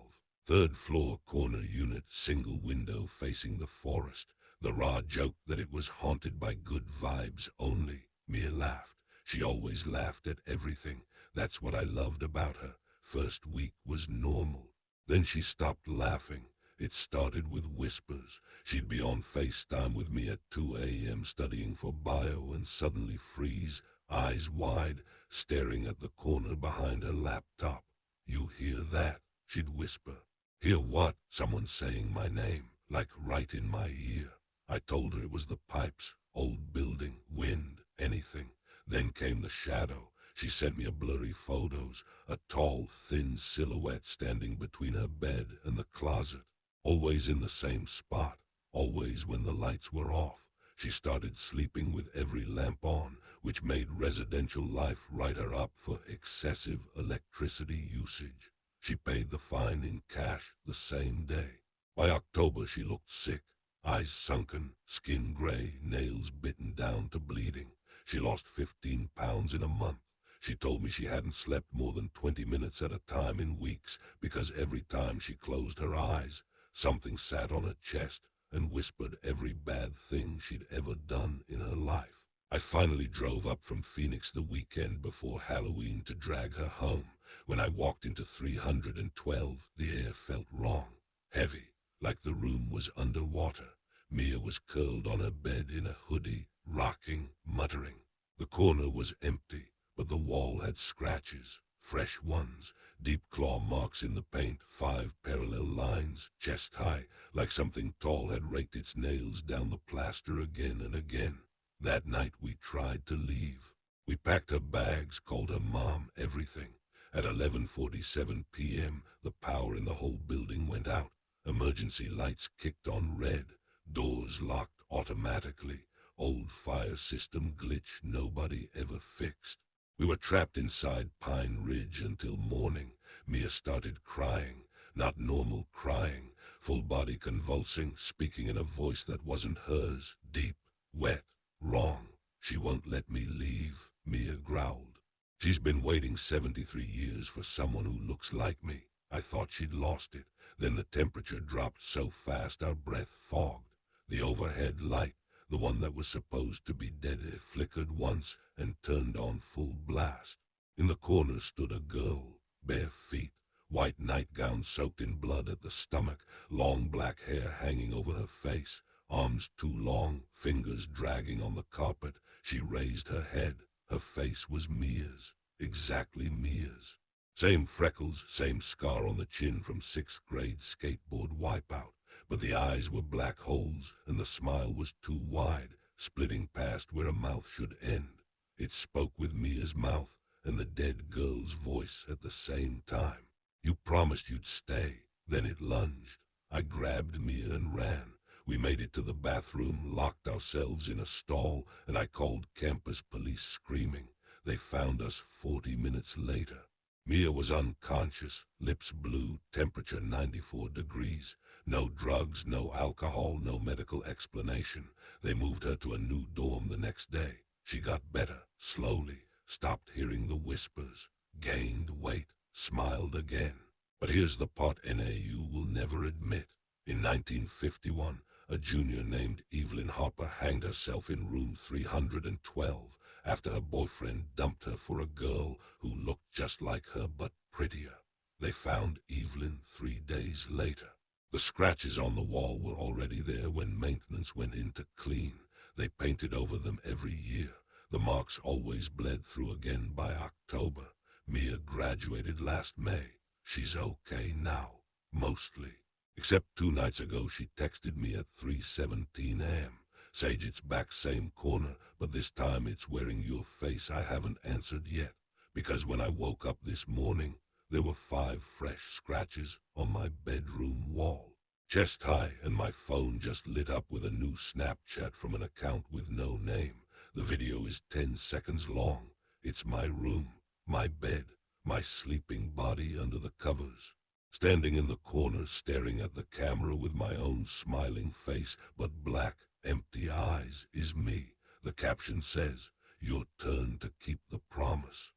3rd floor corner unit, single window facing the forest. The Ra joked that it was haunted by good vibes only. Mia laughed. She always laughed at everything. That's what I loved about her. First week was normal. Then she stopped laughing. It started with whispers. She'd be on FaceTime with me at 2 a.m. studying for bio and suddenly freeze, eyes wide, staring at the corner behind her laptop. You hear that? She'd whisper. Hear what? Someone saying my name, like right in my ear. I told her it was the pipes, old building, wind, anything. Then came the shadow. She sent me a blurry photos, a tall, thin silhouette standing between her bed and the closet. Always in the same spot, always when the lights were off. She started sleeping with every lamp on, which made residential life write her up for excessive electricity usage. She paid the fine in cash the same day. By October she looked sick. Eyes sunken, skin gray, nails bitten down to bleeding. She lost 15 pounds in a month. She told me she hadn't slept more than 20 minutes at a time in weeks because every time she closed her eyes, something sat on her chest and whispered every bad thing she'd ever done in her life. I finally drove up from Phoenix the weekend before Halloween to drag her home. When I walked into 312, the air felt wrong, heavy, like the room was underwater. Mia was curled on her bed in a hoodie, rocking, muttering. The corner was empty, but the wall had scratches, fresh ones, deep claw marks in the paint, 5 parallel lines, chest high, like something tall had raked its nails down the plaster again and again. That night we tried to leave. We packed her bags, called her mom, everything. At 11:47 p.m., the power in the whole building went out. Emergency lights kicked on red. Doors locked automatically. Old fire system glitch nobody ever fixed. We were trapped inside Pine Ridge until morning. Mia started crying. Not normal crying. Full body convulsing, speaking in a voice that wasn't hers. Deep, wet, wrong. She won't let me leave, Mia growled. She's been waiting 73 years for someone who looks like me. I thought she'd lost it. Then the temperature dropped so fast our breath fogged. The overhead light, the one that was supposed to be dead, flickered once and turned on full blast. In the corner stood a girl, bare feet, white nightgown soaked in blood at the stomach, long black hair hanging over her face, arms too long, fingers dragging on the carpet. She raised her head. Her face was Mia's, exactly Mia's. Same freckles, same scar on the chin from 6th grade skateboard wipeout. But the eyes were black holes, and the smile was too wide, splitting past where a mouth should end. It spoke with Mia's mouth and the dead girl's voice at the same time. You promised you'd stay. Then it lunged. I grabbed Mia and ran. We made it to the bathroom, locked ourselves in a stall, and I called campus police screaming. They found us 40 minutes later. Mia was unconscious, lips blue, temperature 94 degrees. No drugs, no alcohol, no medical explanation. They moved her to a new dorm the next day. She got better, slowly, stopped hearing the whispers, gained weight, smiled again. But here's the part NAU will never admit. In 1951, a junior named Evelyn Harper hanged herself in room 312 after her boyfriend dumped her for a girl who looked just like her but prettier. They found Evelyn 3 days later. The scratches on the wall were already there when maintenance went in to clean. They painted over them every year. The marks always bled through again by October. Mia graduated last May. She's okay now, mostly. Except 2 nights ago she texted me at 3:17 a.m. Sage, it's back same corner, but this time it's wearing your face. I haven't answered yet, because when I woke up this morning, there were 5 fresh scratches on my bedroom wall. Chest high, and my phone just lit up with a new Snapchat from an account with no name. The video is 10 seconds long. It's my room, my bed, my sleeping body under the covers. Standing in the corner staring at the camera with my own smiling face but black, empty eyes is me. The caption says, "Your turn to keep the promise."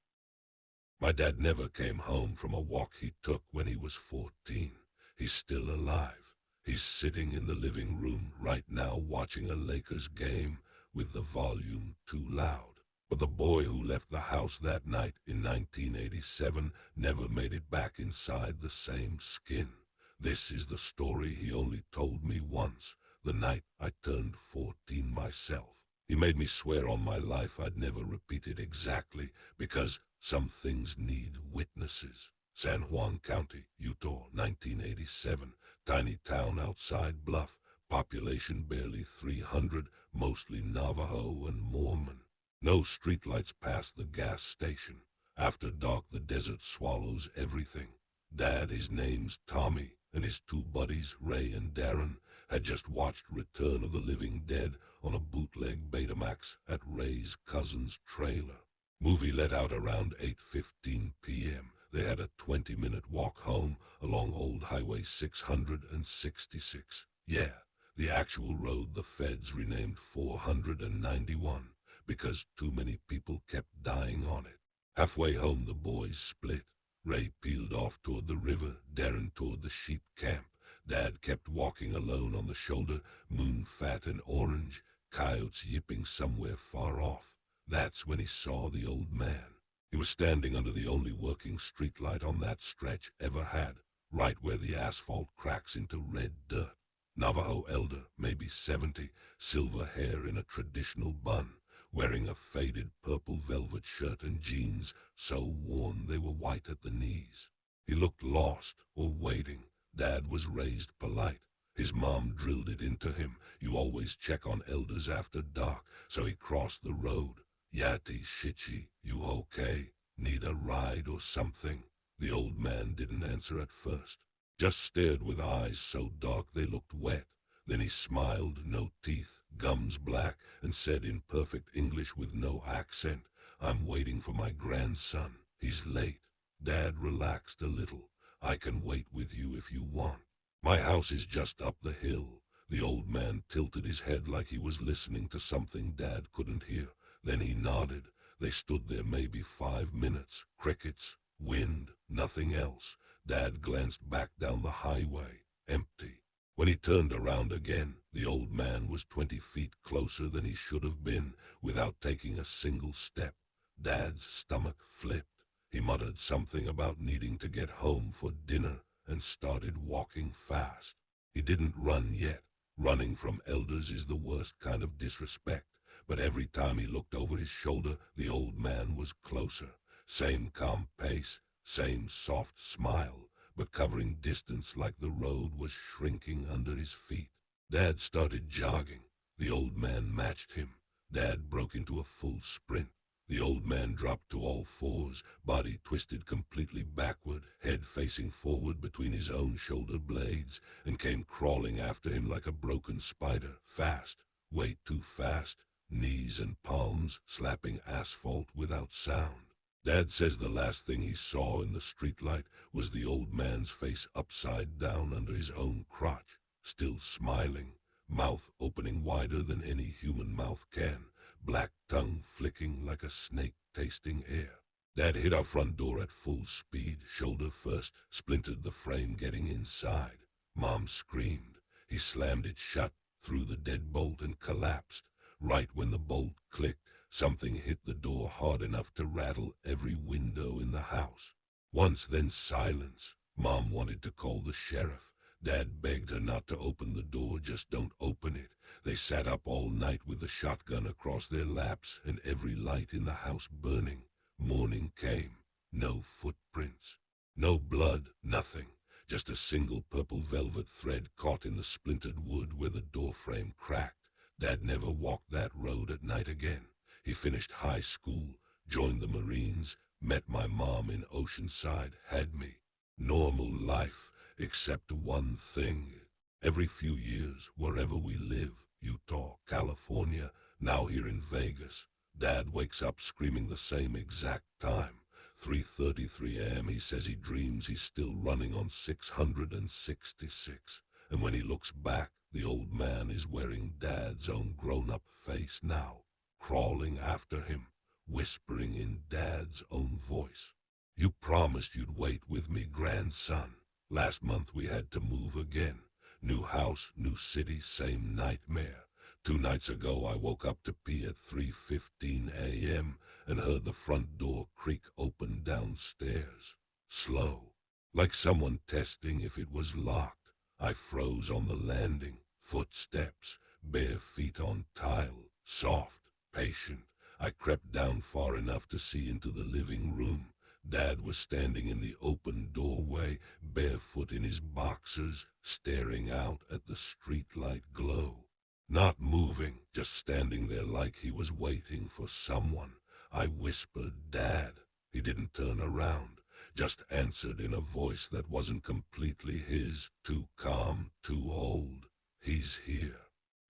My dad never came home from a walk he took when he was 14. He's still alive. He's sitting in the living room right now watching a Lakers game with the volume too loud. But the boy who left the house that night in 1987 never made it back inside the same skin. This is the story he only told me once, the night I turned 14 myself. He made me swear on my life I'd never repeat it exactly, because some things need witnesses. San Juan County, Utah, 1987. Tiny town outside Bluff. Population barely 300, mostly Navajo and Mormon. No streetlights past the gas station. After dark the desert swallows everything. Dad, his name's Tommy, and his 2 buddies, Ray and Darren, had just watched Return of the Living Dead on a bootleg Betamax at Ray's cousin's trailer. Movie let out around 8:15 p.m. They had a 20-minute walk home along Old Highway 666. Yeah, the actual road the feds renamed 491. Because too many people kept dying on it. Halfway home the boys split. Ray peeled off toward the river, Darren toward the sheep camp. Dad kept walking alone on the shoulder, moon fat and orange, coyotes yipping somewhere far off. That's when he saw the old man. He was standing under the only working streetlight on that stretch ever had, right where the asphalt cracks into red dirt. Navajo elder, maybe 70, silver hair in a traditional bun. wearing a faded purple velvet shirt and jeans so worn they were white at the knees. He looked lost or waiting. Dad was raised polite. His mom drilled it into him. You always check on elders after dark. So he crossed the road. Yati, shitchy, you okay? Need a ride or something? The old man didn't answer at first. Just stared with eyes so dark they looked wet. Then he smiled, no teeth, gums black, and said in perfect English with no accent, I'm waiting for my grandson. He's late. Dad relaxed a little. I can wait with you if you want. My house is just up the hill. The old man tilted his head like he was listening to something Dad couldn't hear. Then he nodded. They stood there maybe 5 minutes. Crickets, wind, nothing else. Dad glanced back down the highway. Empty. When he turned around again, the old man was 20 feet closer than he should have been, without taking a single step. Dad's stomach flipped. He muttered something about needing to get home for dinner and started walking fast. He didn't run yet. Running from elders is the worst kind of disrespect. But every time he looked over his shoulder, the old man was closer. Same calm pace, same soft smile, but covering distance like the road was shrinking under his feet. Dad started jogging. The old man matched him. Dad broke into a full sprint. The old man dropped to all fours, body twisted completely backward, head facing forward between his own shoulder blades, and came crawling after him like a broken spider, fast, way too fast, knees and palms slapping asphalt without sound. Dad says the last thing he saw in the streetlight was the old man's face upside down under his own crotch, still smiling, mouth opening wider than any human mouth can, black tongue flicking like a snake tasting air. Dad hit our front door at full speed, shoulder first, splintered the frame getting inside. Mom screamed. He slammed it shut, threw the deadbolt and collapsed. Right when the bolt clicked, something hit the door hard enough to rattle every window in the house. Once then silence. Mom wanted to call the sheriff. Dad begged her not to open the door, just don't open it. They sat up all night with the shotgun across their laps and every light in the house burning. Morning came. No footprints. No blood, nothing. Just a single purple velvet thread caught in the splintered wood where the doorframe cracked. Dad never walked that road at night again. He finished high school, joined the Marines, met my mom in Oceanside, had me. Normal life, except one thing. Every few years, wherever we live, Utah, California, now here in Vegas, Dad wakes up screaming the same exact time. 3:33 a.m. He says he dreams he's still running on 666. And when he looks back, the old man is wearing Dad's own grown-up face now, crawling after him, whispering in Dad's own voice. You promised you'd wait with me, grandson. Last month we had to move again. New house, new city, same nightmare. 2 nights ago I woke up to pee at 3:15 a.m. and heard the front door creak open downstairs. Slow, like someone testing if it was locked. I froze on the landing. Footsteps, bare feet on tile, soft, patient. I crept down far enough to see into the living room. Dad was standing in the open doorway, barefoot in his boxers, staring out at the streetlight glow. Not moving, just standing there like he was waiting for someone. I whispered, Dad. He didn't turn around, just answered in a voice that wasn't completely his, too calm, too old. He's here.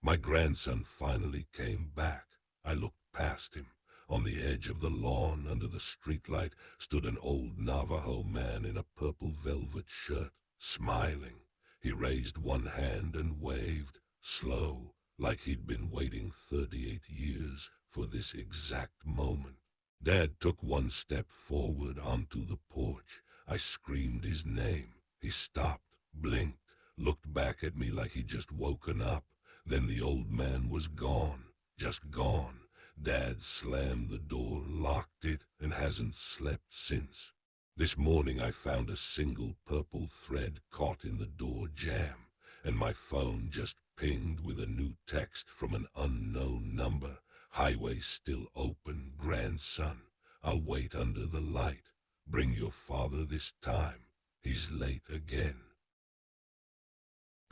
My grandson finally came back. I looked past him. On the edge of the lawn under the streetlight stood an old Navajo man in a purple velvet shirt, smiling. He raised one hand and waved, slow, like he'd been waiting 38 years for this exact moment. Dad took one step forward onto the porch. I screamed his name. He stopped, blinked, looked back at me like he'd just woken up. Then the old man was gone, just gone. Dad slammed the door, locked it, and hasn't slept since. This morning I found a single purple thread caught in the door jamb, and my phone just pinged with a new text from an unknown number. Highway still open, grandson. I'll wait under the light. Bring your father this time. He's late again.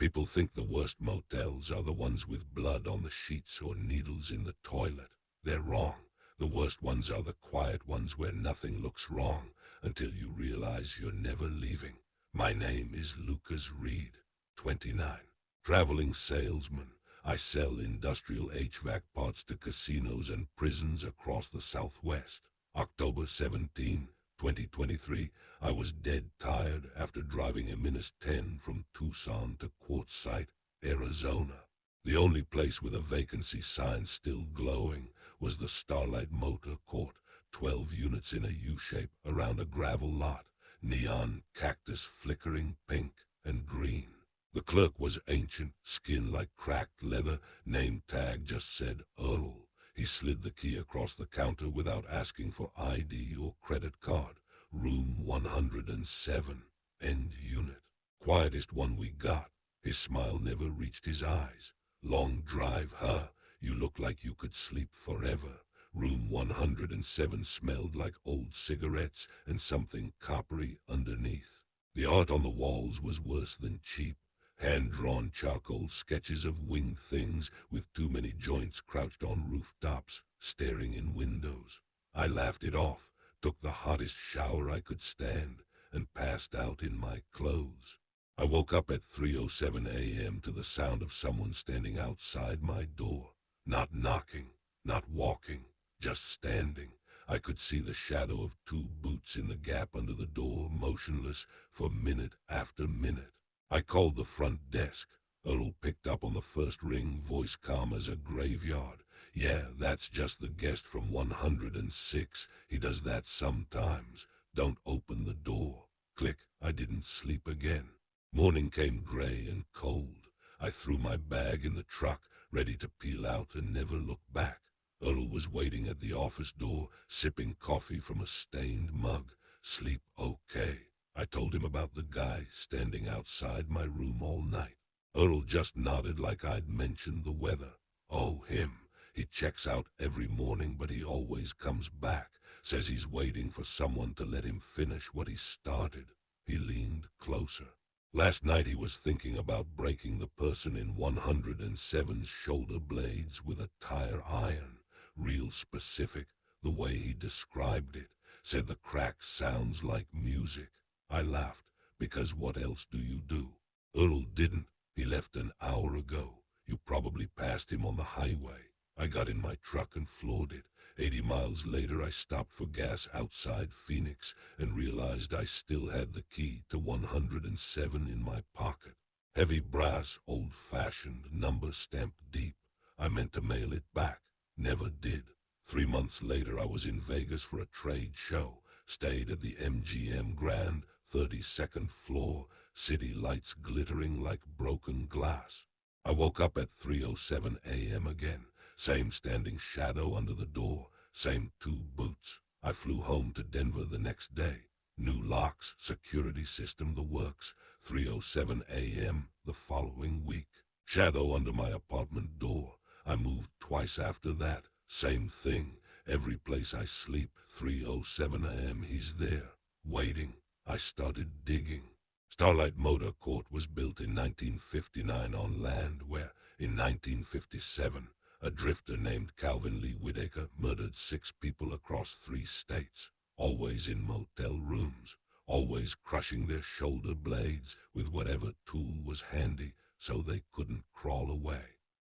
People think the worst motels are the ones with blood on the sheets or needles in the toilet. They're wrong. The worst ones are the quiet ones where nothing looks wrong until you realize you're never leaving. My name is Lucas Reed, 29. Traveling salesman. I sell industrial HVAC parts to casinos and prisons across the Southwest. October 17, 2023, I was dead tired after driving a Minus 10 from Tucson to Quartzsite, Arizona. The only place with a vacancy sign still glowing was the Starlight Motor Court, 12 units in a U-shape around a gravel lot, neon cactus flickering pink and green. The clerk was ancient, skin like cracked leather, name tag just said Earl. He slid the key across the counter without asking for ID or credit card. Room 107, end unit. Quietest one we got. His smile never reached his eyes. Long drive, huh? You look like you could sleep forever. Room 107 smelled like old cigarettes and something coppery underneath. The art on the walls was worse than cheap. Hand-drawn charcoal sketches of winged things with too many joints crouched on rooftops, staring in windows. I laughed it off, took the hottest shower I could stand, and passed out in my clothes. I woke up at 3:07 a.m. to the sound of someone standing outside my door. Not knocking, not walking, just standing. I could see the shadow of two boots in the gap under the door, motionless for minute after minute. I called the front desk. Earl picked up on the first ring, voice calm as a graveyard. Yeah, that's just the guest from 106. He does that sometimes. Don't open the door. Click. I didn't sleep again. Morning came gray and cold. I threw my bag in the truck, ready to peel out and never look back. Earl was waiting at the office door, sipping coffee from a stained mug. Sleep okay. I told him about the guy standing outside my room all night. Earl just nodded like I'd mentioned the weather. Oh, him. He checks out every morning, but he always comes back. Says he's waiting for someone to let him finish what he started. He leaned closer. Last night he was thinking about breaking the person in 107's shoulder blades with a tire iron. Real specific, the way he described it. Said the crack sounds like music. I laughed, because what else do you do? Earl didn't. He left an hour ago. You probably passed him on the highway. I got in my truck and floored it. 80 miles later I stopped for gas outside Phoenix and realized I still had the key to 107 in my pocket. Heavy brass, old-fashioned, number stamped deep. I meant to mail it back. Never did. 3 months later I was in Vegas for a trade show. Stayed at the MGM Grand, 32nd floor, city lights glittering like broken glass. I woke up at 3:07 a.m. again. Same standing shadow under the door, same two boots. I flew home to Denver the next day. New locks, security system, the works. 3:07 a.m. the following week. Shadow under my apartment door. I moved twice after that. Same thing. Every place I sleep, 3:07 a.m. he's there, waiting. I started digging. Starlight Motor Court was built in 1959 on land where, in 1957, a drifter named Calvin Lee Whitaker murdered 6 people across 3 states, always in motel rooms, always crushing their shoulder blades with whatever tool was handy so they couldn't crawl away.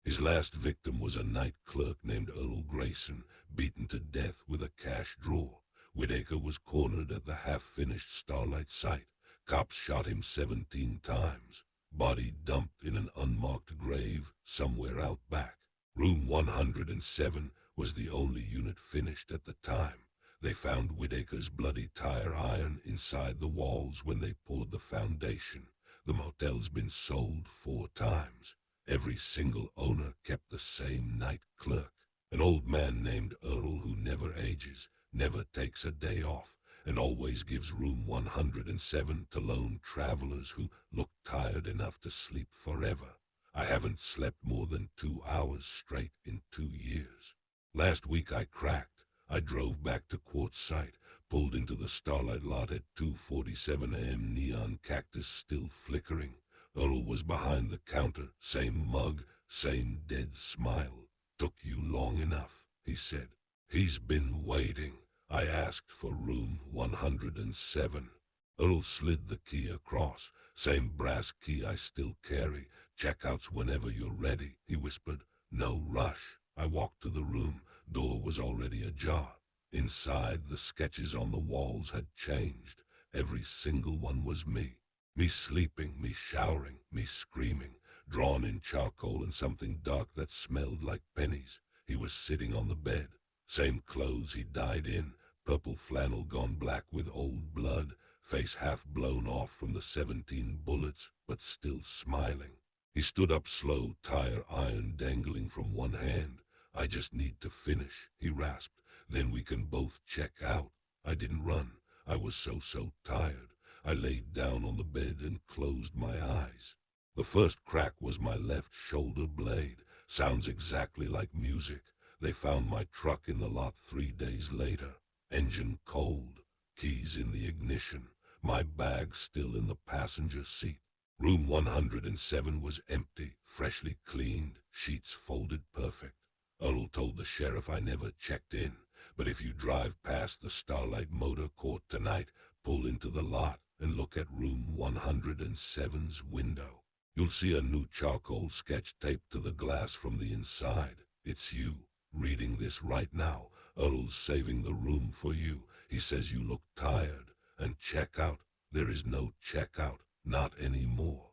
His last victim was a night clerk named Earl Grayson, beaten to death with a cash drawer. Whitaker was cornered at the half-finished Starlight site. Cops shot him 17 times. Body dumped in an unmarked grave somewhere out back. Room 107 was the only unit finished at the time. They found Whitaker's bloody tire iron inside the walls when they poured the foundation. The motel's been sold 4 times. Every single owner kept the same night clerk, an old man named Earl who never ages, never takes a day off, and always gives room 107 to lone travelers who look tired enough to sleep forever. I haven't slept more than 2 hours straight in 2 years. Last week I cracked. I drove back to Quartzsite, pulled into the Starlight lot at 2:47 a.m. Neon cactus still flickering. Earl was behind the counter, same mug, same dead smile. Took you long enough, he said. He's been waiting. I asked for room 107. Earl slid the key across. Same brass key I still carry. Checkouts whenever you're ready, he whispered. No rush. I walked to the room. Door was already ajar. Inside, the sketches on the walls had changed. Every single one was me. Me sleeping, me showering, me screaming, drawn in charcoal and something dark that smelled like pennies. He was sitting on the bed. Same clothes he died in, purple flannel gone black with old blood, face half blown off from the 17 bullets, but still smiling. He stood up slow, tire iron dangling from one hand. I just need to finish, he rasped. Then we can both check out. I didn't run. I was so tired. I laid down on the bed and closed my eyes. The first crack was my left shoulder blade. Sounds exactly like music. They found my truck in the lot 3 days later. Engine cold. Keys in the ignition. My bag still in the passenger seat. Room 107 was empty, freshly cleaned, sheets folded perfect. Earl told the sheriff I never checked in, but if you drive past the Starlight Motor Court tonight, pull into the lot and look at room 107's window. You'll see a new charcoal sketch taped to the glass from the inside. It's you, reading this right now. Earl's saving the room for you. He says you look tired. And check out. There is no checkout, not anymore.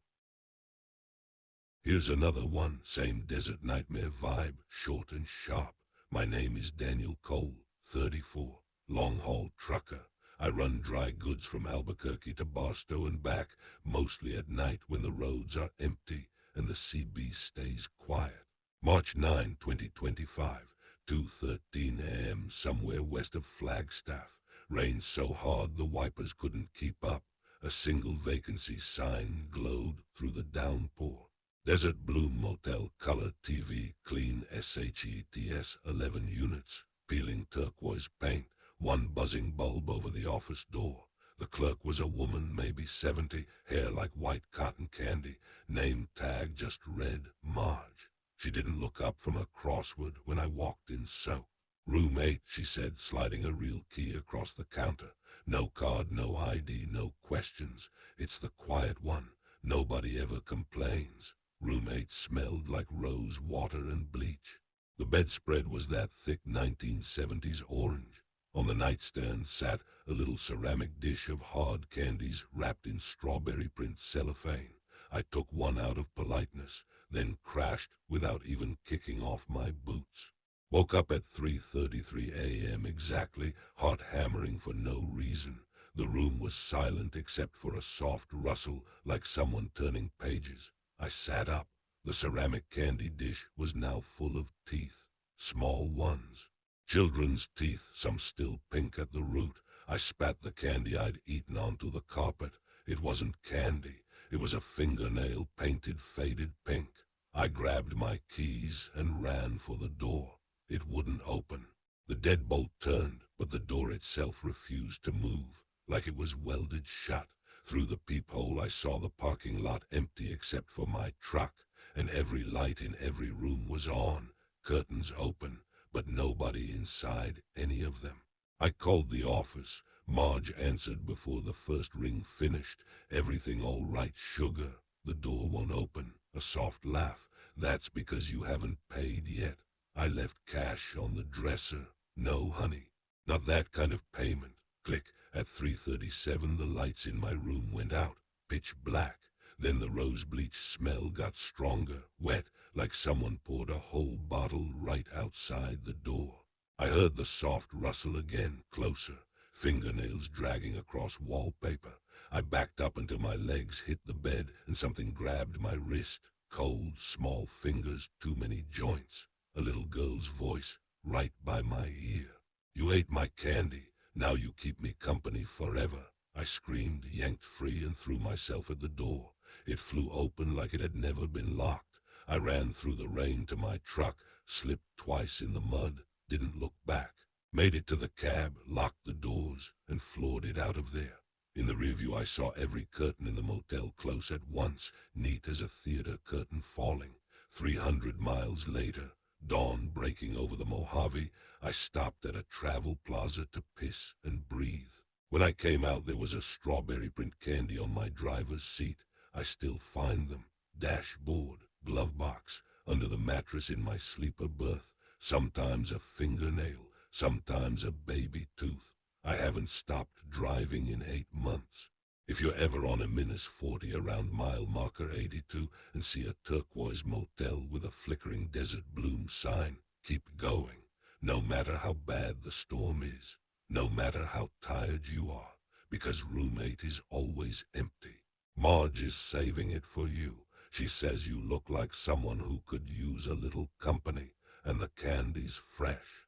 Here's another one, same desert nightmare vibe, short and sharp. My name is Daniel Cole, 34, long-haul trucker. I run dry goods from Albuquerque to Barstow and back, mostly at night when the roads are empty and the CB stays quiet. March 9, 2025, 2:13 a.m. somewhere west of Flagstaff. Rained so hard the wipers couldn't keep up. A single vacancy sign glowed through the downpour. Desert Bloom Motel, color TV, clean SHETS, 11 units, peeling turquoise paint, one buzzing bulb over the office door. The clerk was a woman, maybe 70, hair like white cotton candy, name tag just read Marge. She didn't look up from her crossword when I walked in so. Room 8, she said, sliding a real key across the counter. No card, no ID, no questions. It's the quiet one. Nobody ever complains. Room 8 smelled like rose water and bleach. The bedspread was that thick 1970s orange. On the nightstand sat a little ceramic dish of hard candies wrapped in strawberry print cellophane. I took one out of politeness, then crashed without even kicking off my boots. Woke up at 3:33 a.m. exactly, heart hammering for no reason. The room was silent except for a soft rustle like someone turning pages. I sat up. The ceramic candy dish was now full of teeth, small ones. Children's teeth, some still pink at the root. I spat the candy I'd eaten onto the carpet. It wasn't candy. It was a fingernail painted faded pink. I grabbed my keys and ran for the door. It wouldn't open. The deadbolt turned, but the door itself refused to move, like it was welded shut. Through the peephole I saw the parking lot empty except for my truck, and every light in every room was on, curtains open, but nobody inside any of them. I called the office. Marge answered before the first ring finished. Everything all right, sugar. The door won't open. A soft laugh. That's because you haven't paid yet. I left cash on the dresser. No, honey, not that kind of payment. Click. At 3:37 the lights in my room went out, pitch black. Then the rose bleach smell got stronger, wet, like someone poured a whole bottle right outside the door. I heard the soft rustle again, closer, fingernails dragging across wallpaper. I backed up until my legs hit the bed and something grabbed my wrist. Cold, small fingers, too many joints. A little girl's voice, right by my ear. You ate my candy. Now you keep me company forever. I screamed, yanked free, and threw myself at the door. It flew open like it had never been locked. I ran through the rain to my truck, slipped twice in the mud, didn't look back. Made it to the cab, locked the doors, and floored it out of there. In the rearview I saw every curtain in the motel close at once, neat as a theater curtain falling. 300 miles later, dawn breaking over the Mojave, I stopped at a travel plaza to piss and breathe. When I came out, there was a strawberry print candy on my driver's seat. I still find them. Dashboard, glove box, under the mattress in my sleeper berth. Sometimes a fingernail, sometimes a baby tooth. I haven't stopped driving in 8 months. If you're ever on a minus 40 around mile marker 82 and see a turquoise motel with a flickering desert bloom sign, keep going. No matter how bad the storm is, no matter how tired you are, because room 8 is always empty. Marge is saving it for you. She says you look like someone who could use a little company, and the candy's fresh.